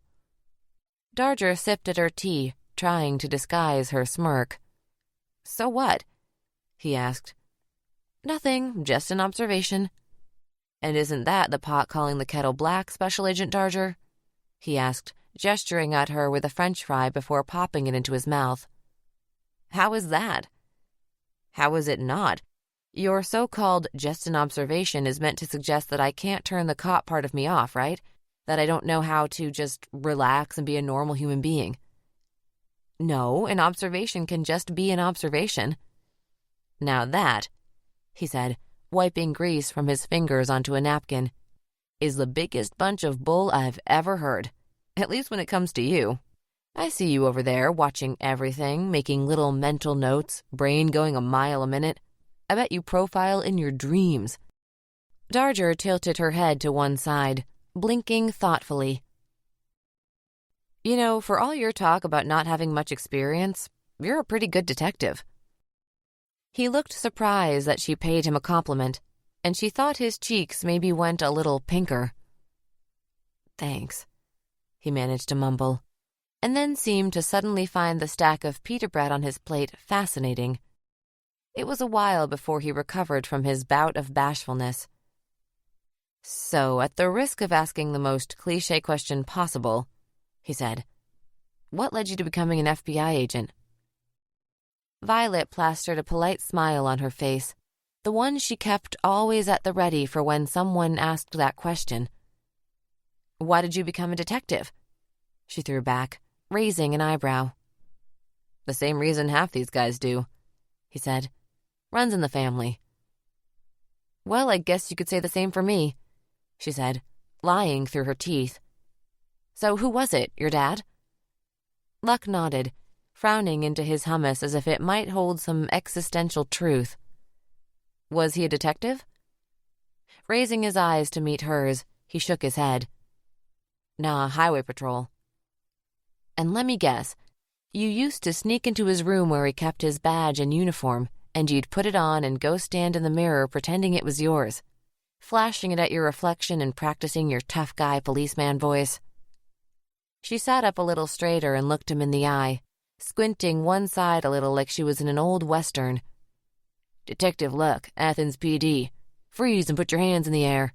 Darger sipped at her tea, trying to disguise her smirk. "So what?" he asked. "Nothing, just an observation." "And isn't that the pot calling the kettle black, Special Agent Darger?" he asked, gesturing at her with a French fry before popping it into his mouth. "How is that?" "How is it not? Your so-called just an observation is meant to suggest that I can't turn the cop part of me off, right? That I don't know how to just relax and be a normal human being." "No, an observation can just be an observation." "Now that," he said, wiping grease from his fingers onto a napkin, "is the biggest bunch of bull I've ever heard, at least when it comes to you. I see you over there watching everything, making little mental notes, brain going a mile a minute. I bet you profile in your dreams." Darger tilted her head to one side, blinking thoughtfully. "You know, for all your talk about not having much experience, you're a pretty good detective." He looked surprised that she paid him a compliment, and she thought his cheeks maybe went a little pinker. "Thanks," he managed to mumble, and then seemed to suddenly find the stack of pita bread on his plate fascinating. It was a while before he recovered from his bout of bashfulness. "So, at the risk of asking the most cliché question possible," he said, "what led you to becoming an FBI agent?" Violet plastered a polite smile on her face, the one she kept always at the ready for when someone asked that question. "Why did you become a detective?" she threw back, raising an eyebrow. "The same reason half these guys do," he said. "Runs in the family." "Well, I guess you could say the same for me," she said, lying through her teeth. "So who was it, your dad?" Luck nodded, frowning into his hummus as if it might hold some existential truth. "Was he a detective?" Raising his eyes to meet hers, he shook his head. "Nah, highway patrol." "And let me guess, you used to sneak into his room where he kept his badge and uniform, and you'd put it on and go stand in the mirror pretending it was yours, flashing it at your reflection and practicing your tough guy policeman voice." She sat up a little straighter and looked him in the eye, squinting one side a little like she was in an old Western. "Detective Luck, Athens PD. Freeze and put your hands in the air,"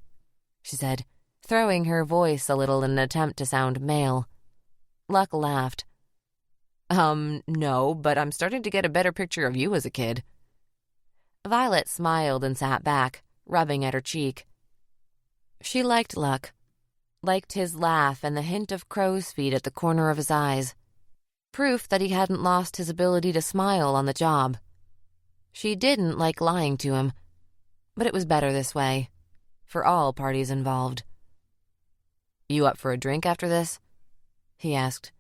she said, throwing her voice a little in an attempt to sound male. Luck laughed. No, but I'm starting to get a better picture of you as a kid." Violet smiled and sat back, rubbing at her cheek. She liked Luck, liked his laugh and the hint of crow's feet at the corner of his eyes, proof that he hadn't lost his ability to smile on the job. She didn't like lying to him, but it was better this way, for all parties involved. "You up for a drink after this?" he asked.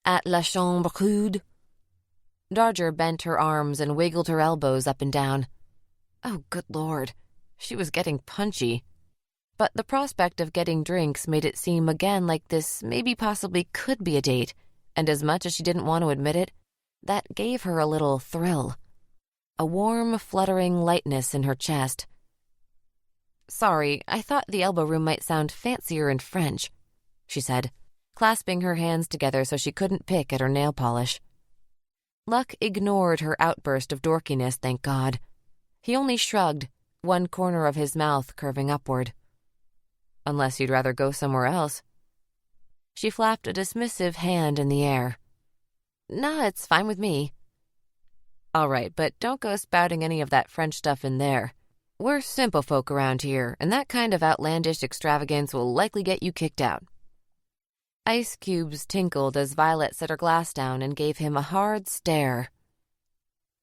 "At La Chambre Coude?" Darger bent her arms and wiggled her elbows up and down. Oh, good Lord, she was getting punchy. But the prospect of getting drinks made it seem again like this maybe possibly could be a date, and as much as she didn't want to admit it, that gave her a little thrill. A warm, fluttering lightness in her chest. "Sorry, I thought the elbow room might sound fancier in French," she said, clasping her hands together so she couldn't pick at her nail polish. Luck ignored her outburst of dorkiness, thank God. He only shrugged, one corner of his mouth curving upward. "Unless you'd rather go somewhere else." She flapped a dismissive hand in the air. "Nah, it's fine with me." "All right, but don't go spouting any of that French stuff in there. We're simple folk around here, and that kind of outlandish extravagance will likely get you kicked out." Ice cubes tinkled as Violet set her glass down and gave him a hard stare.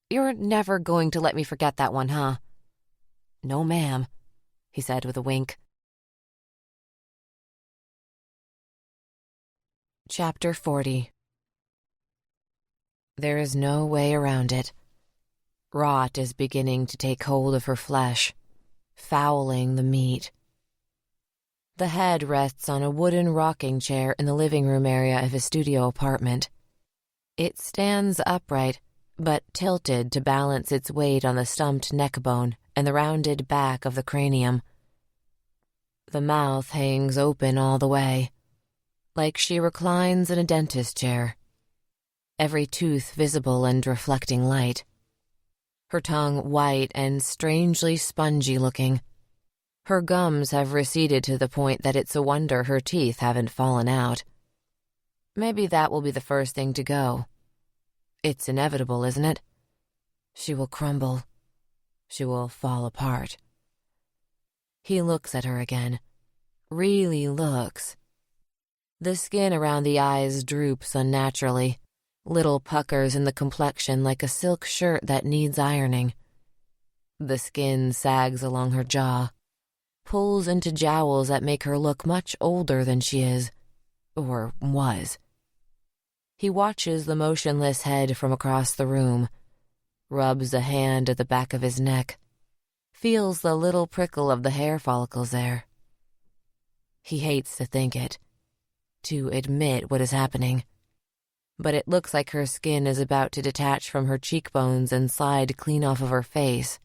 "You're never going to let me forget that one, huh?" "No, ma'am," he said with a wink. Chapter 40. There is no way around it. Rot is beginning to take hold of her flesh, fouling the meat. The head rests on a wooden rocking chair in the living room area of his studio apartment. It stands upright, but tilted to balance its weight on the stumped neck bone and the rounded back of the cranium. The mouth hangs open all the way, like she reclines in a dentist chair, every tooth visible and reflecting light. Her tongue white and strangely spongy looking. Her gums have receded to the point that it's a wonder her teeth haven't fallen out. Maybe that will be the first thing to go. It's inevitable, isn't it? She will crumble. She will fall apart. He looks at her again. Really looks. The skin around the eyes droops unnaturally. Little puckers in the complexion like a silk shirt that needs ironing. The skin sags along her jaw, pulls into jowls that make her look much older than she is, or was. He watches the motionless head from across the room, rubs a hand at the back of his neck, feels the little prickle of the hair follicles there. He hates to think it, to admit what is happening, but it looks like her skin is about to detach from her cheekbones and slide clean off of her face,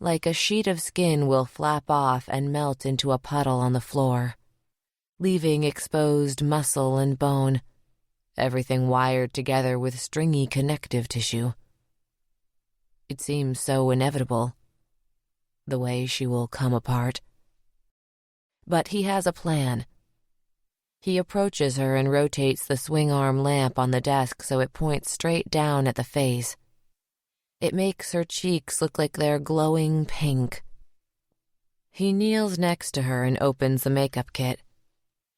like a sheet of skin will flap off and melt into a puddle on the floor, leaving exposed muscle and bone, everything wired together with stringy connective tissue. It seems so inevitable, the way she will come apart. But he has a plan. He approaches her and rotates the swing-arm lamp on the desk so it points straight down at the face. It makes her cheeks look like they're glowing pink. He kneels next to her and opens the makeup kit.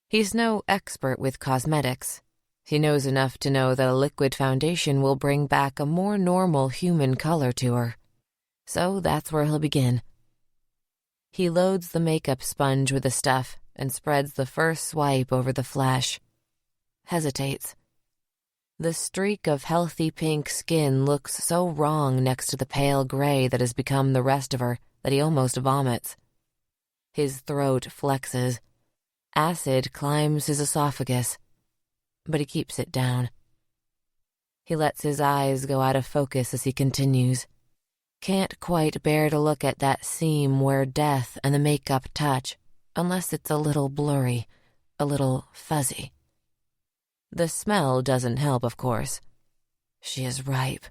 He's no expert with cosmetics. He knows enough to know that a liquid foundation will bring back a more normal human color to her. So that's where he'll begin. He loads the makeup sponge with the stuff and spreads the first swipe over the flesh. Hesitates. The streak of healthy pink skin looks so wrong next to the pale gray that has become the rest of her that he almost vomits. His throat flexes. Acid climbs his esophagus, but he keeps it down. He lets his eyes go out of focus as he continues. Can't quite bear to look at that seam where death and the makeup touch, unless it's a little blurry, a little fuzzy. The smell doesn't help, of course. She is ripe.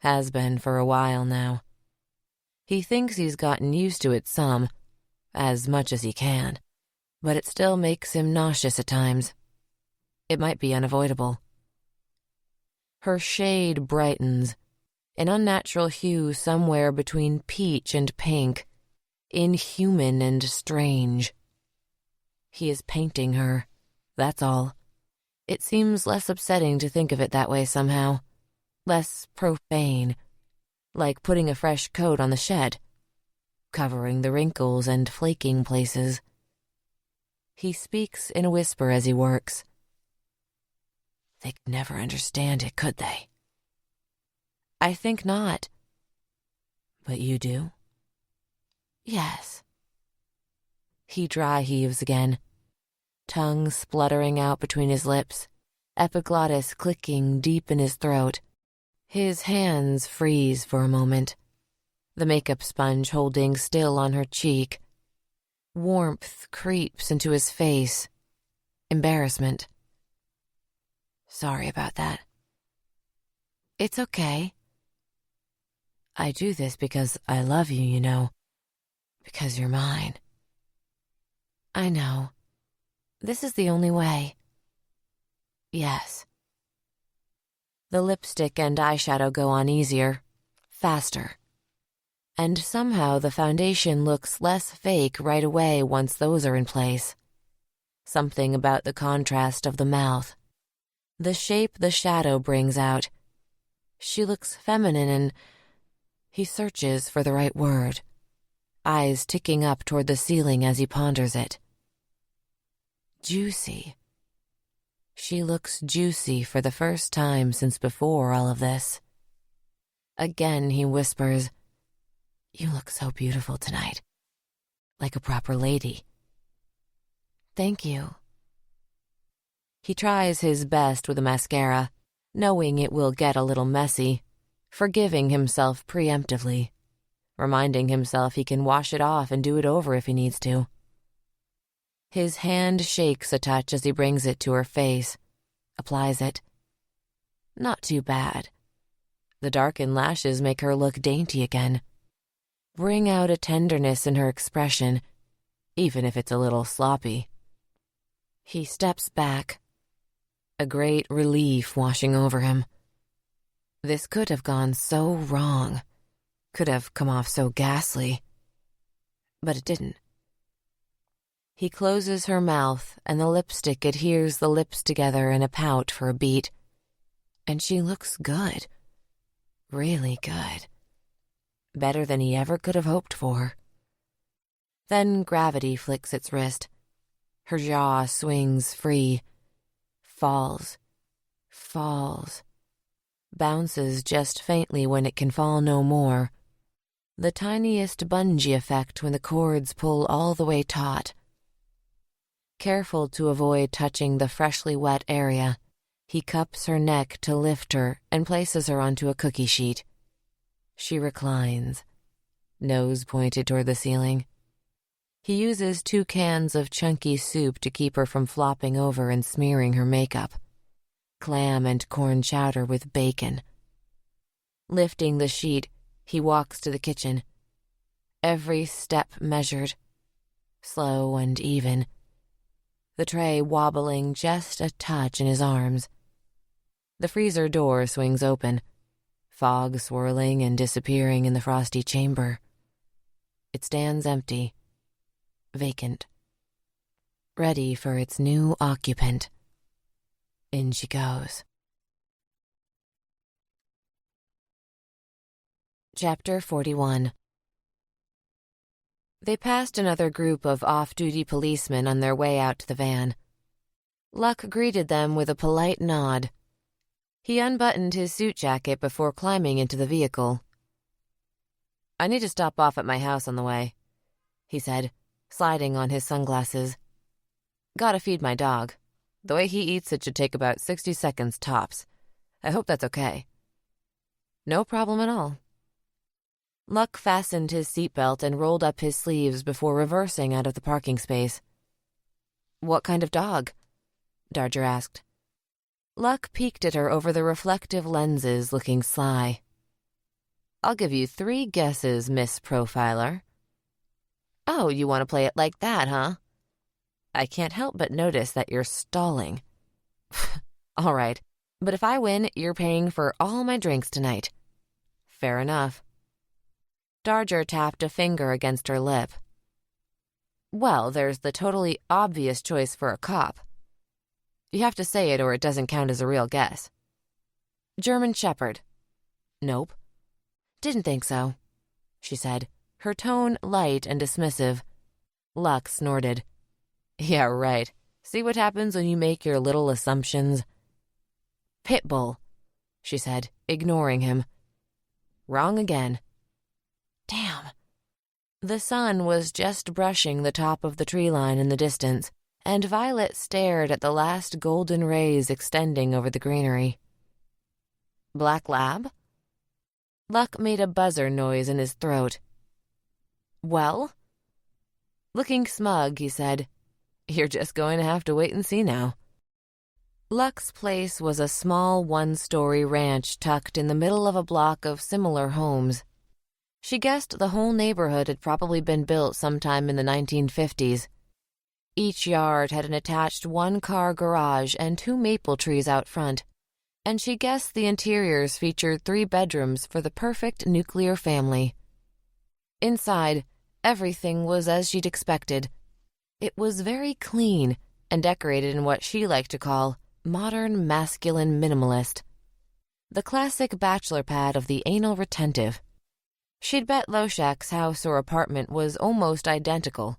Has been for a while now. He thinks he's gotten used to it some, as much as he can, but it still makes him nauseous at times. It might be unavoidable. Her shade brightens, an unnatural hue somewhere between peach and pink, inhuman and strange. He is painting her, that's all. It seems less upsetting to think of it that way somehow, less profane, like putting a fresh coat on the shed, covering the wrinkles and flaking places. He speaks in a whisper as he works. They could never understand it, could they? I think not. But you do? Yes. He dry heaves again, tongue spluttering out between his lips, epiglottis clicking deep in his throat. His hands freeze for a moment, the makeup sponge holding still on her cheek. Warmth creeps into his face. Embarrassment. Sorry about that. It's okay. I do this because I love you, you know. Because you're mine. I know. This is the only way. Yes. The lipstick and eyeshadow go on easier, faster. And somehow the foundation looks less fake right away once those are in place. Something about the contrast of the mouth. The shape the shadow brings out. She looks feminine and... He searches for the right word, eyes ticking up toward the ceiling as he ponders it. Juicy. She looks juicy for the first time since before all of this. Again he whispers, You look so beautiful tonight. Like a proper lady. Thank you. He tries his best with a mascara, knowing it will get a little messy, forgiving himself preemptively, reminding himself he can wash it off and do it over if he needs to. His hand shakes a touch as he brings it to her face, applies it. Not too bad. The darkened lashes make her look dainty again. Bring out a tenderness in her expression, even if it's a little sloppy. He steps back. a great relief washing over him. This could have gone so wrong, could have come off so ghastly, but it didn't. He closes her mouth, and the lipstick adheres the lips together in a pout for a beat, and she looks good, really good, better than he ever could have hoped for. Then gravity flicks its wrist. Her jaw swings free, falls, bounces just faintly when it can fall no more. The tiniest bungee effect when the cords pull all the way taut. Careful to avoid touching the freshly wet area, he cups her neck to lift her and places her onto a cookie sheet. She reclines, nose pointed toward the ceiling. He uses 2 cans of chunky soup to keep her from flopping over and smearing her makeup. Clam and corn chowder with bacon. Lifting the sheet, he walks to the kitchen. Every step measured, slow and even. The tray wobbling just a touch in his arms. The freezer door swings open, fog swirling and disappearing in the frosty chamber. It stands empty, vacant, ready for its new occupant. In she goes. Chapter 41. They passed another group of off-duty policemen on their way out to the van. Luck greeted them with a polite nod. He unbuttoned his suit jacket before climbing into the vehicle. "I need to stop off at my house on the way," he said, sliding on his sunglasses. "Gotta feed my dog. The way he eats, it should take about 60 seconds tops. I hope that's okay." "No problem at all." Luck fastened his seatbelt and rolled up his sleeves before reversing out of the parking space. "What kind of dog?" Darger asked. Luck peeked at her over the reflective lenses, looking sly. "I'll give you 3 guesses, Miss Profiler." "Oh, you want to play it like that, huh?" "I can't help but notice that you're stalling." "All right, but if I win, you're paying for all my drinks tonight." "Fair enough." Darger tapped a finger against her lip. "Well, there's the totally obvious choice for a cop. You have to say it or it doesn't count as a real guess." "German Shepherd." "Nope." "Didn't think so," she said, her tone light and dismissive. Luck snorted. "Yeah, right. See what happens when you make your little assumptions?" "Pitbull," she said, ignoring him. "Wrong again." Damn. The sun was just brushing the top of the tree line in the distance, and Violet stared at the last golden rays extending over the greenery. "Black Lab?" Luck made a buzzer noise in his throat. "Well?" Looking smug, he said, "You're just going to have to wait and see now." Luck's place was a small 1-story ranch tucked in the middle of a block of similar homes. She guessed the whole neighborhood had probably been built sometime in the 1950s. Each yard had an attached 1-car garage and 2 maple trees out front, and she guessed the interiors featured 3 bedrooms for the perfect nuclear family. Inside, everything was as she'd expected. It was very clean and decorated in what she liked to call modern masculine minimalist. The classic bachelor pad of the anal retentive. She'd bet Loshak's house or apartment was almost identical,